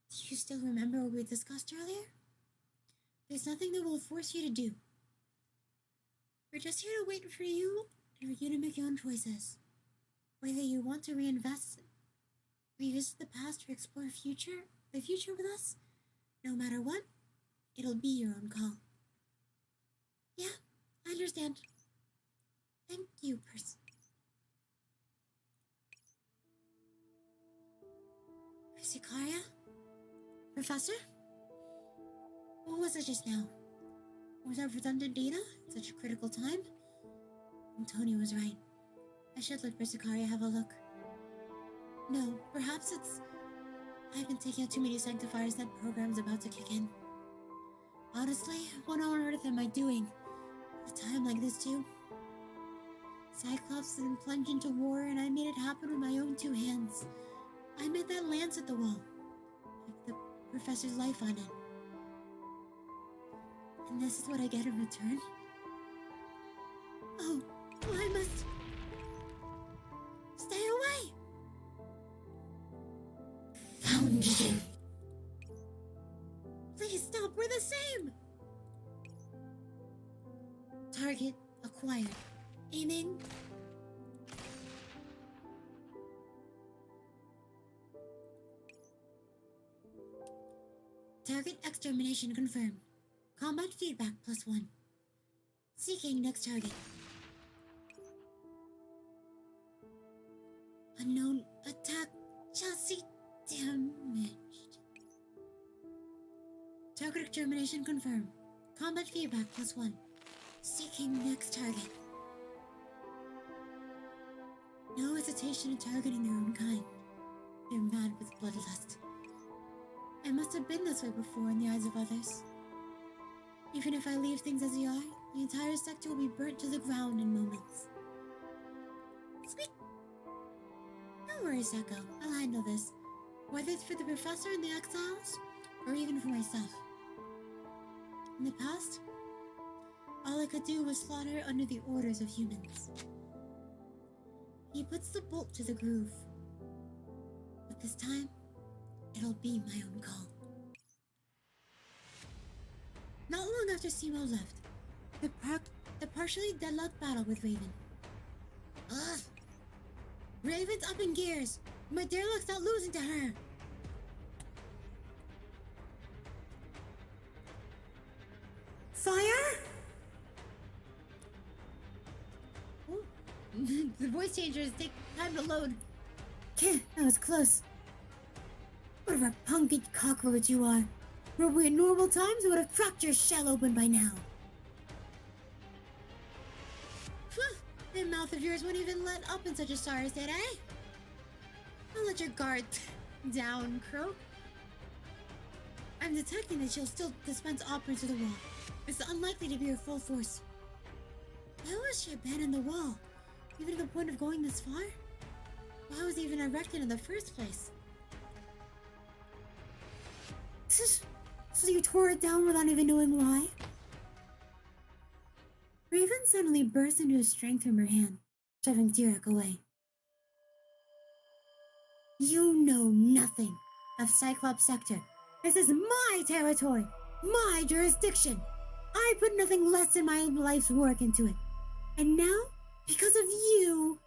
Do you still remember what we discussed earlier? There's nothing that will force you to do. We're just here to wait for you and for you to make your own choices. Whether you want to revisit the past or explore the future with us, no matter what, it'll be your own call. Yeah, I understand. Thank you, Persicaria? Professor? What was it just now? Was that redundant data at such a critical time? And Tony was right. I should let Persicaria have a look. No, perhaps I've been taking out too many sanctifiers that program's about to kick in. Honestly, what on earth am I doing? At a time like this too? Cyclops didn't plunge into war and I made it happen with my own two hands. I made that lance at the wall. With the professor's life on it. And this is what I get in return? Oh, I must... stay away! Found you. Please stop, we're the same! Target acquired. Aiming. Target extermination confirmed. Combat feedback +1. Seeking next target. Unknown attack chassis damaged. Target extermination confirmed. Combat feedback +1. Seeking next target. No hesitation in targeting their own kind. They're mad with bloodlust. I must have been this way before in the eyes of others. Even if I leave things as they are, the entire sector will be burnt to the ground in moments. Squeak! No worries, Echo. I'll handle this. Whether it's for the professor and the exiles, or even for myself. In the past, all I could do was slaughter under the orders of humans. He puts the bolt to the groove. But this time, it'll be my own call. Not long after Simo left, the partially deadlocked battle with Raven. Ugh! Raven's up in gears! My derelict's not losing to her! Fire? Oh. The voice changers take time to load. That was close. What a repugnant cockroach you are. Were we in normal times, I would have cracked your shell open by now. That mouth of yours won't even let up in such a sorry state, eh? Don't let your guard down, Croque. I'm detecting that she'll still dispense operants to the wall. It's unlikely to be her full force. Why was she abandoned the wall? Even to the point of going this far? Why was it even erected in the first place? So you tore it down without even knowing why? Raven suddenly burst into strength from her hand, shoving Dirac away. You know nothing of Cyclops Sector. This is my territory, my jurisdiction. I put nothing less than my life's work into it. And now, because of you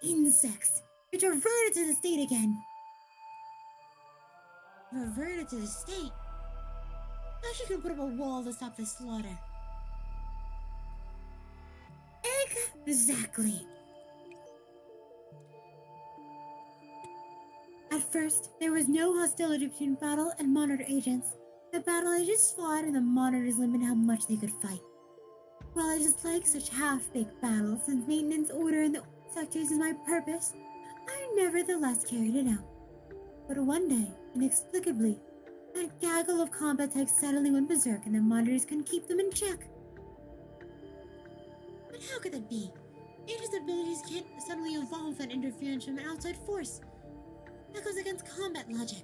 insects, it's reverted to the state again. Reverted to the state? How she can put up a wall to stop this slaughter? Exactly. At first, there was no hostility between battle and monitor agents. The battle agents fought and the monitors limited how much they could fight. While I dislike such half-baked battles, since maintenance order in the sectors is my purpose, I nevertheless carried it out. But one day, inexplicably, that gaggle of combat types suddenly went berserk and the monitors couldn't keep them in check. But how could that be? Agents' abilities can't suddenly evolve without interference from an outside force. That goes against combat logic.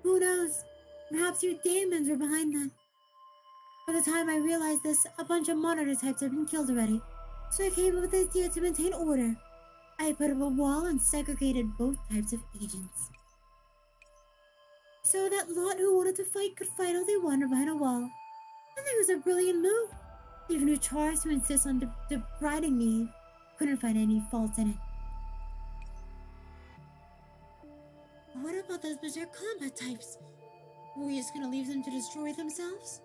Who knows? Perhaps your demons were behind that. By the time I realized this, a bunch of monitor types had been killed already. So I came up with the idea to maintain order. I put up a wall and segregated both types of agents. So that lot who wanted to fight could fight all they wanted behind a wall. I think it was a brilliant move. Even Uchars, who insists on debriding me, couldn't find any fault in it. But what about those berserk combat types? Were we just gonna leave them to destroy themselves?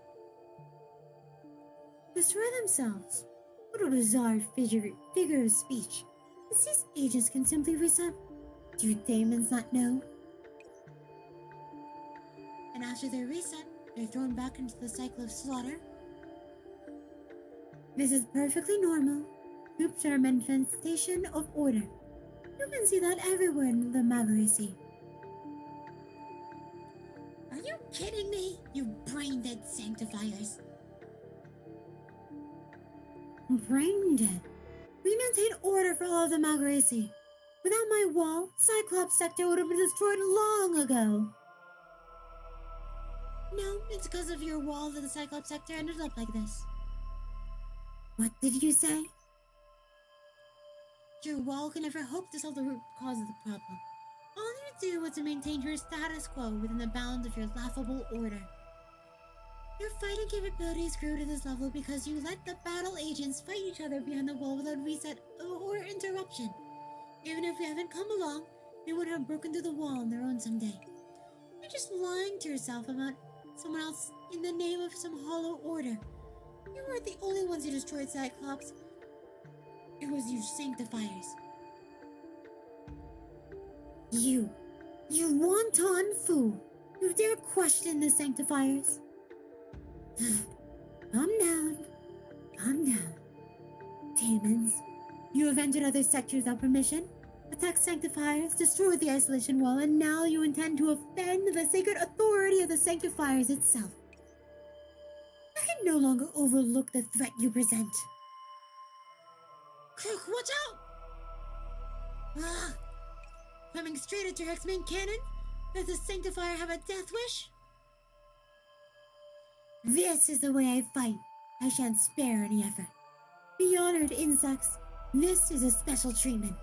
Destroy themselves? What a bizarre figure of speech. These agents can simply reset. Do your demons not know? And after they're reset, they're thrown back into the cycle of slaughter. This is perfectly normal. Groups are a manifestation of order. You can see that everywhere in the Magaracy. Are you kidding me, you brain-dead sanctifiers? Brain-dead? We maintain order for all of the Magaracy. Without my wall, Cyclops Sector would have been destroyed long ago. No, it's because of your wall that the Cyclops Sector ended up like this. What did you say? Your wall can never hope to solve the root cause of the problem. All you do was to maintain your status quo within the bounds of your laughable order. Your fighting capabilities grew to this level because you let the battle agents fight each other behind the wall without reset or interruption. Even if you haven't come along, they would have broken through the wall on their own someday. You're just lying to yourself about someone else in the name of some hollow order. You weren't the only ones who destroyed Cyclops. It was you sanctifiers. You wanton fool! You dare question the sanctifiers? Calm down. Demons, you have entered other sectors without permission, attacked sanctifiers, destroyed the isolation wall, and now you intend to offend the sacred authority of the sanctifiers itself. I can no longer overlook the threat you present. Croque, watch out! Coming straight at your main cannon? Does the sanctifier have a death wish? This is the way I fight. I shan't spare any effort. Be honored, insects. This is a special treatment.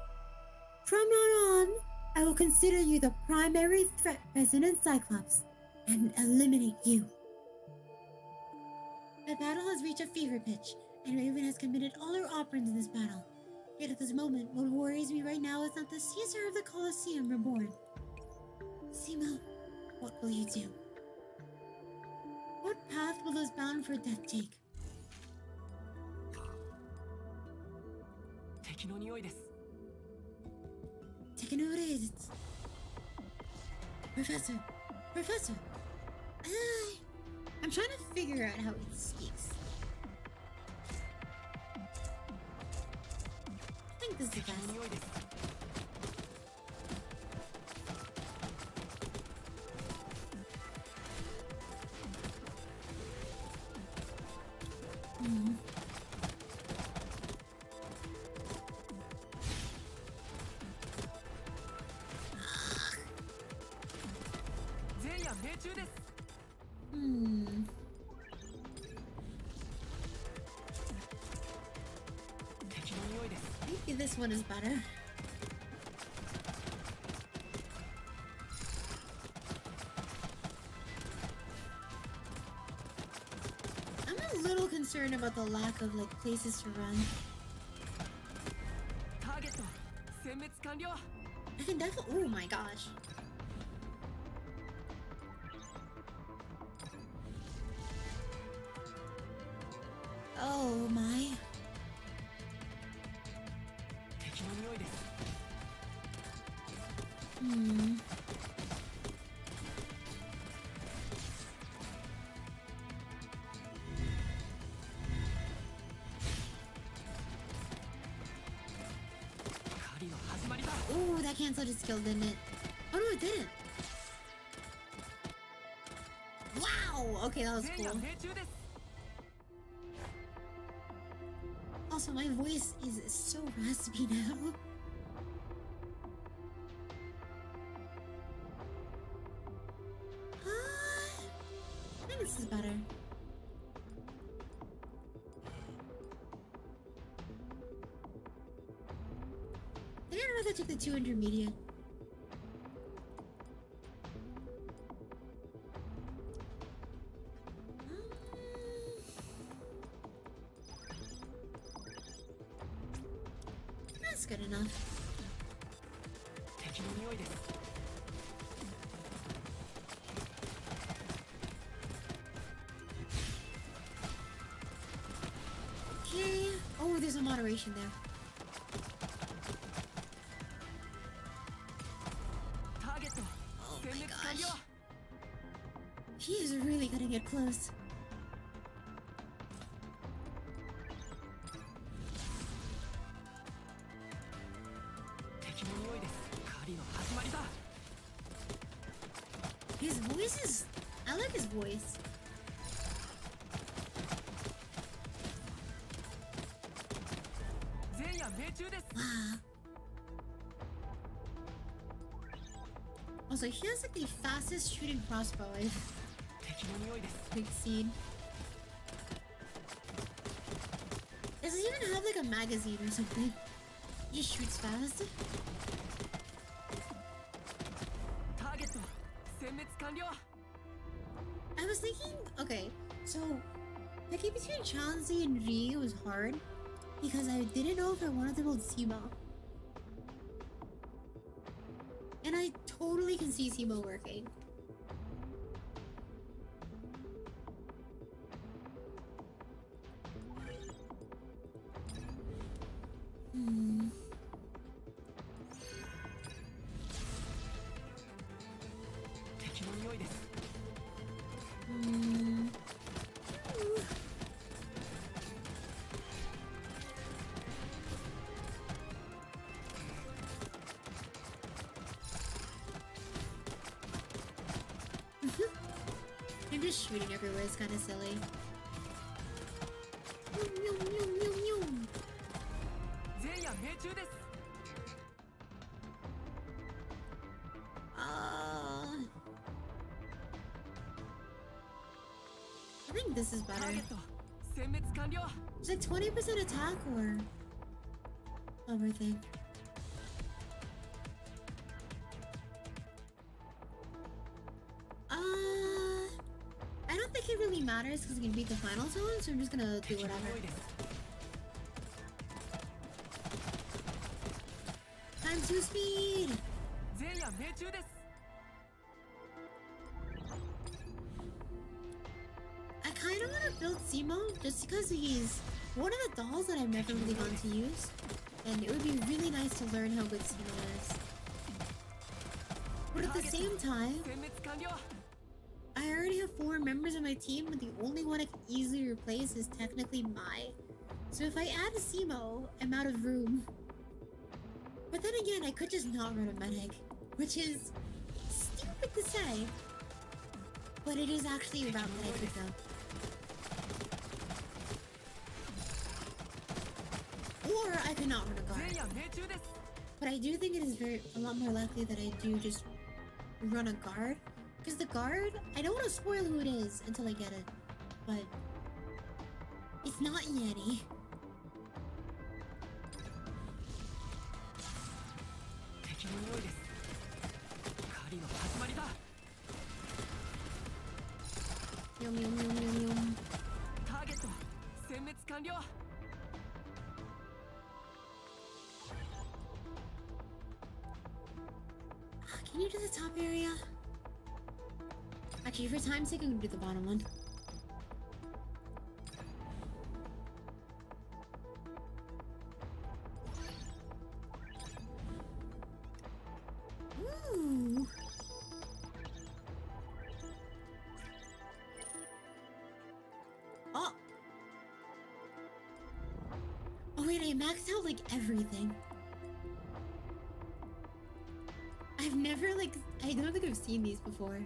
From now on, I will consider you the primary threat present in Cyclops and eliminate you. The battle has reached a fever pitch, and Raven has committed all her operants in this battle. Yet at this moment, what worries me right now is not the Caesar of the Colosseum reborn. Simo, what will you do? What path will those bound for death take? 敵の匂いです。 Taking over it. Professor. I'm trying to figure out how it speaks. this is fast. Hmm. Hmm. Maybe this one is better. I'm a little concerned about the lack of like places to run. I can definitely. Oh my gosh. Oh my. Hmm. Oh, that canceled his skill, didn't it? Oh no, it didn't. Wow. Okay, that was cool. Also, my voice is so raspy now. I think this is better. I think I'd rather take the 2 intermediate. That's good enough. Okay. Oh, there's a moderation there. Oh my gosh. He is really gonna get close. His voice is... I like his voice. Wow. Also, he has like the fastest shooting crossbow I've seen. Does he even have like a magazine or something? He just shoots fast. I was thinking, okay, so picking between Chansey and Ri was hard because I didn't know if I wanted to build Simo. And I totally can see Simo working. Hmm. Hmm. I'm just shooting everywhere, it's kind of silly. I think this is better. It's like 20% attack or everything. I don't think it really matters because I can beat the final zone, so I'm just gonna do whatever. Time to speed! I kind of want to build Simo just because he's one of the dolls that I've never really gone to use, and it would be really nice to learn how good Simo is. But at the same time, I already have 4 members of my team, and the only one I can easily replace is technically Mai. So if I add a Simo, I'm out of room. But then again, I could just not run a medic, which is stupid to say. But it is actually a route that I could go. Or I could not run a guard. But I do think it is a lot more likely that I do just run a guard. Because the guard, I don't want to spoil who it is until I get it. But it's not Yeti. Yum yum yum yum yum. Can you do the top area? Actually, for time's sake, I'm gonna do the bottom one. Ooh. Oh. Oh wait, I maxed out like everything. I've never I don't think I've seen these before.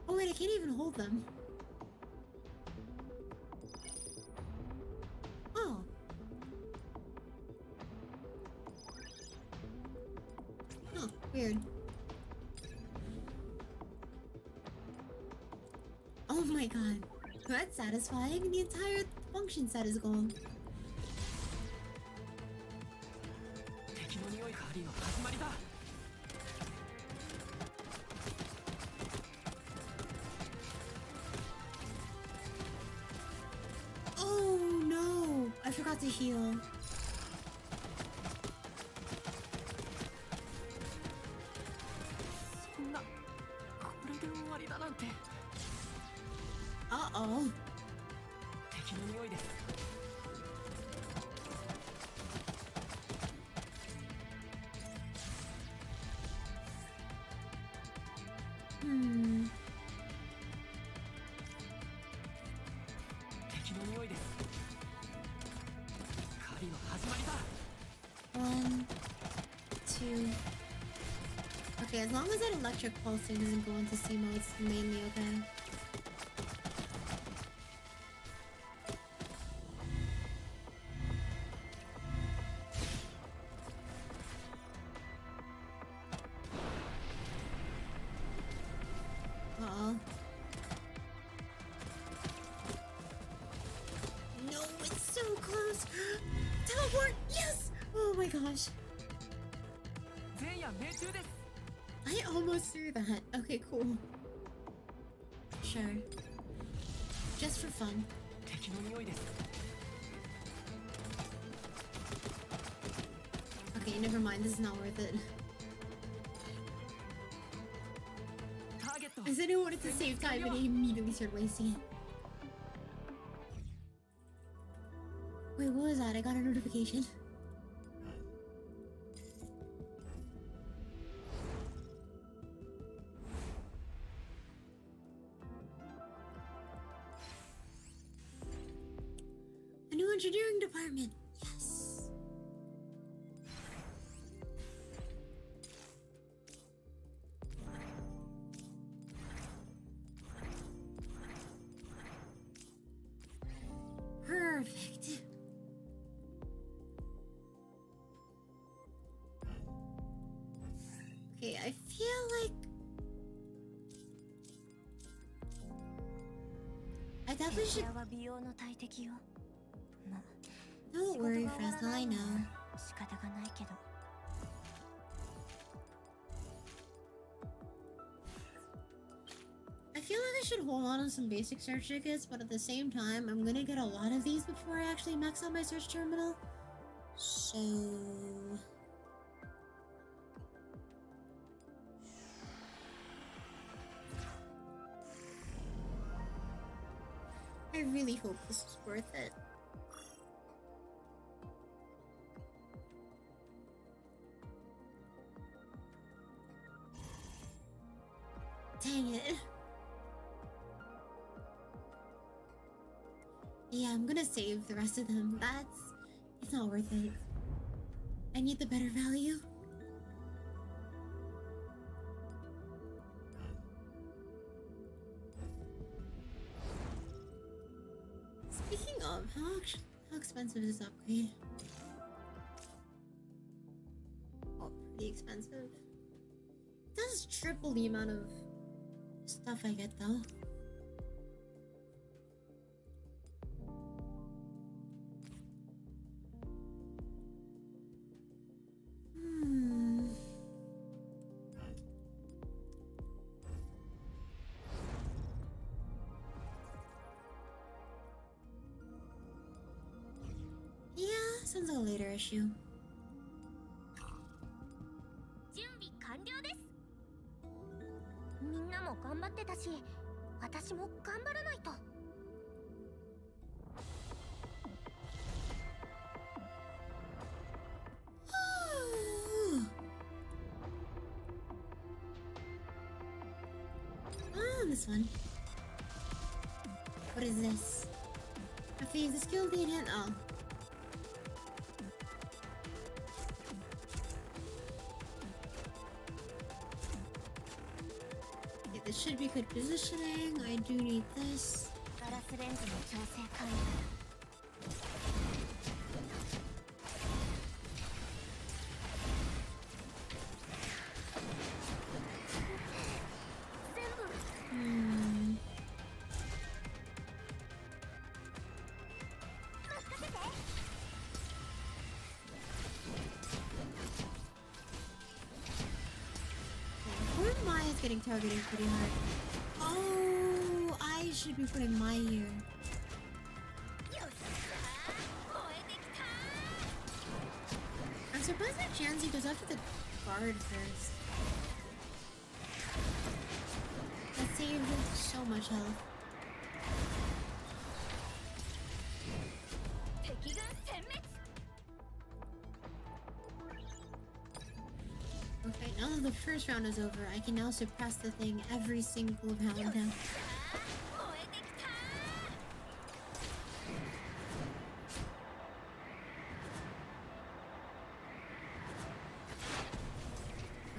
Oh wait, I can't even hold them. Oh. Oh, weird. Oh my god. That's satisfying. The entire function set is gone. Oh no! I forgot to heal. Uh-oh. Hmm. One, two. Okay, as long as that electric pulsing doesn't go into C mode, it's mainly okay. Uh-oh. No, it's so close! Teleport! Yes! Oh my gosh. I almost threw that. Okay, cool. Sure. Just for fun. Okay, never mind. This is not worth it. I said I wanted to save time and I immediately started wasting it. Wait, what was that? I got a notification. A new engineering department. Yes. Perfect. Okay, I feel like I definitely should. Don't worry, Fresnel, I know. I feel like I should hold on to some basic search tickets, but at the same time, I'm gonna get a lot of these before I actually max out my search terminal. So... I really hope this is worth it. Dang it. Yeah, I'm gonna save the rest of them. It's not worth it. I need the better value. Speaking of, how expensive is this upgrade? Oh, pretty expensive. It does triple the amount of stuff I get though. Yeah, sounds like a later issue. 準備完了です。みんなも頑張ってたし、私も頑張らないと。This one. What is this? Have to use the skill to hit. Oh. Okay, this should be good positioning. I do need this. ガラスレンズの調整完了。Getting targeted pretty hard. Oh, I should be putting my here. I'm surprised that Chansey goes after the guard first. That saved so much health. Okay, now that the first round is over, I can now suppress the thing every single round now.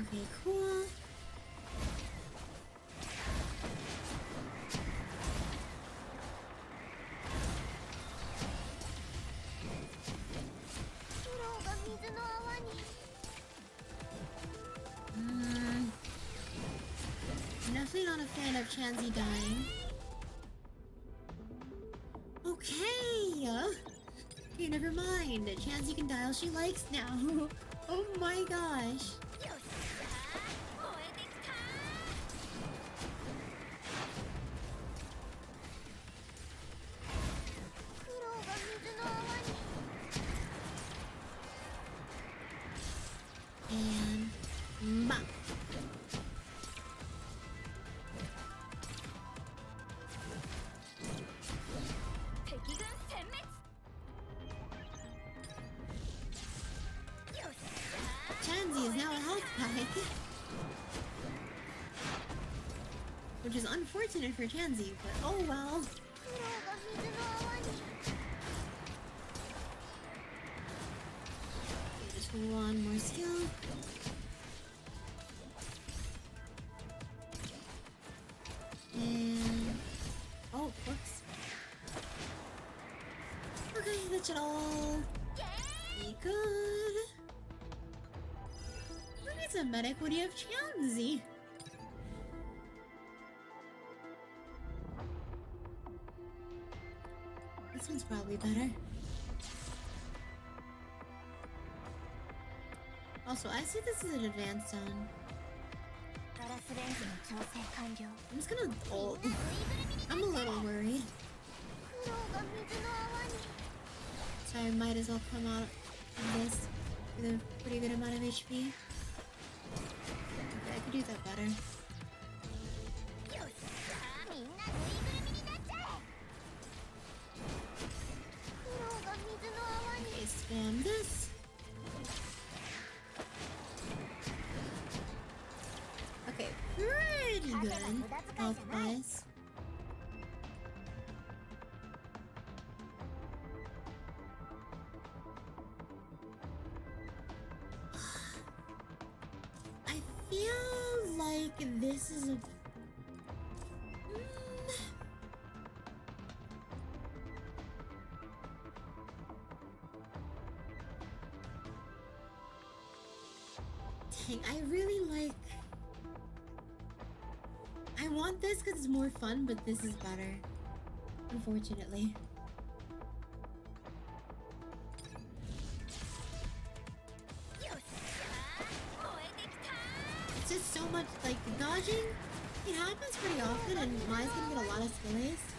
Okay, cool. Definitely not a fan of Chansey dying. Okay! Okay, never mind. Chansey can die all she likes now. Oh my gosh. And... bop. Chansey is now a health pack. Which is unfortunate for Chansey, but oh well. Okay, just one more skill. And... oh, whoops. Okay, that should all be good. Who needs a medic when you have Chansey? This one's probably better. Also, I see this as an advanced zone. I'm just gonna ult. I'm a little worried. So I might as well come out of this with a pretty good amount of HP. Okay, I could do that better. Okay, spam this. Okay, pretty good health-wise. this is a... Dang, I really like... I want this because it's more fun, but this is better. Unfortunately. It's just so much, like, dodging. It happens pretty often, and mine's gonna get a lot of skill haste.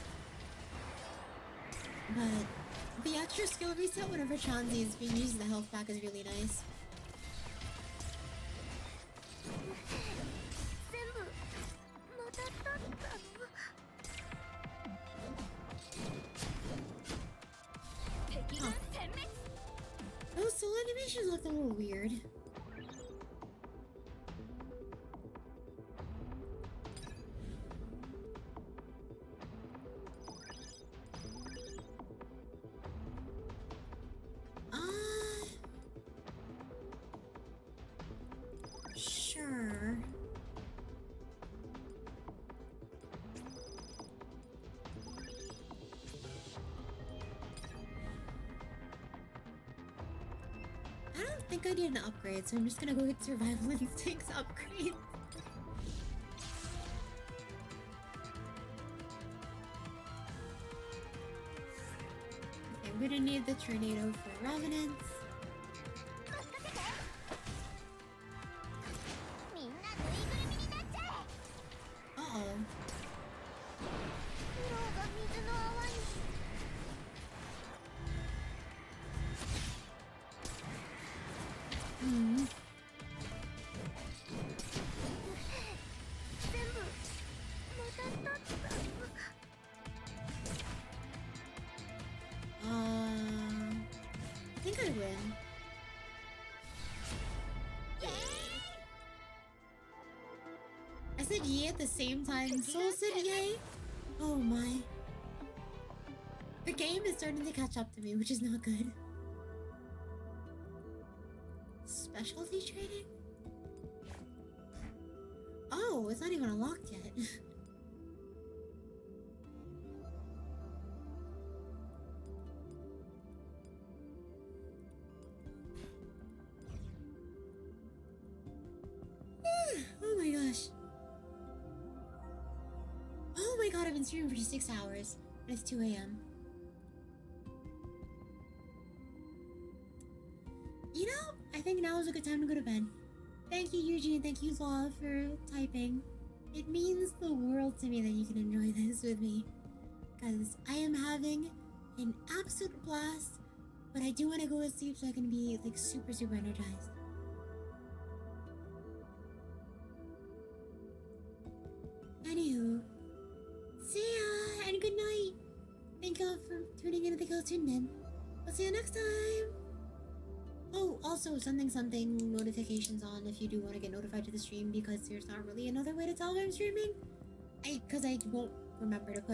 But the extra skill reset whenever Chanzi is being used as the health pack is really nice. Those soul animations looked a little weird. Sure. I don't think I need an upgrade, so I'm just gonna go get Survival Instincts upgrade. Okay, I'm gonna need the Tornado for Revenants. Uh-oh. Hmm. I think I win. I said yay at the same time. Soul said yay. Oh my. The game is starting to catch up to me, which is not good. Specialty training? Oh, it's not even unlocked yet. Oh my gosh. Oh my god, I've been streaming for 6 hours. And it's 2 a.m. You know, I think now is a good time to go to bed. Thank you, Eugene. Thank you, Law, for typing. It means the world to me that you can enjoy this with me. Because I am having an absolute blast. But I do want to go to sleep so I can be, like, super, super energized. Anywho, see ya and good night. Thank y'all for tuning in. Thank y'all tuned in. I'll see you next time. Oh, also something notifications on if you do want to get notified to the stream, because there's not really another way to tell if I'm streaming. Because I won't remember to put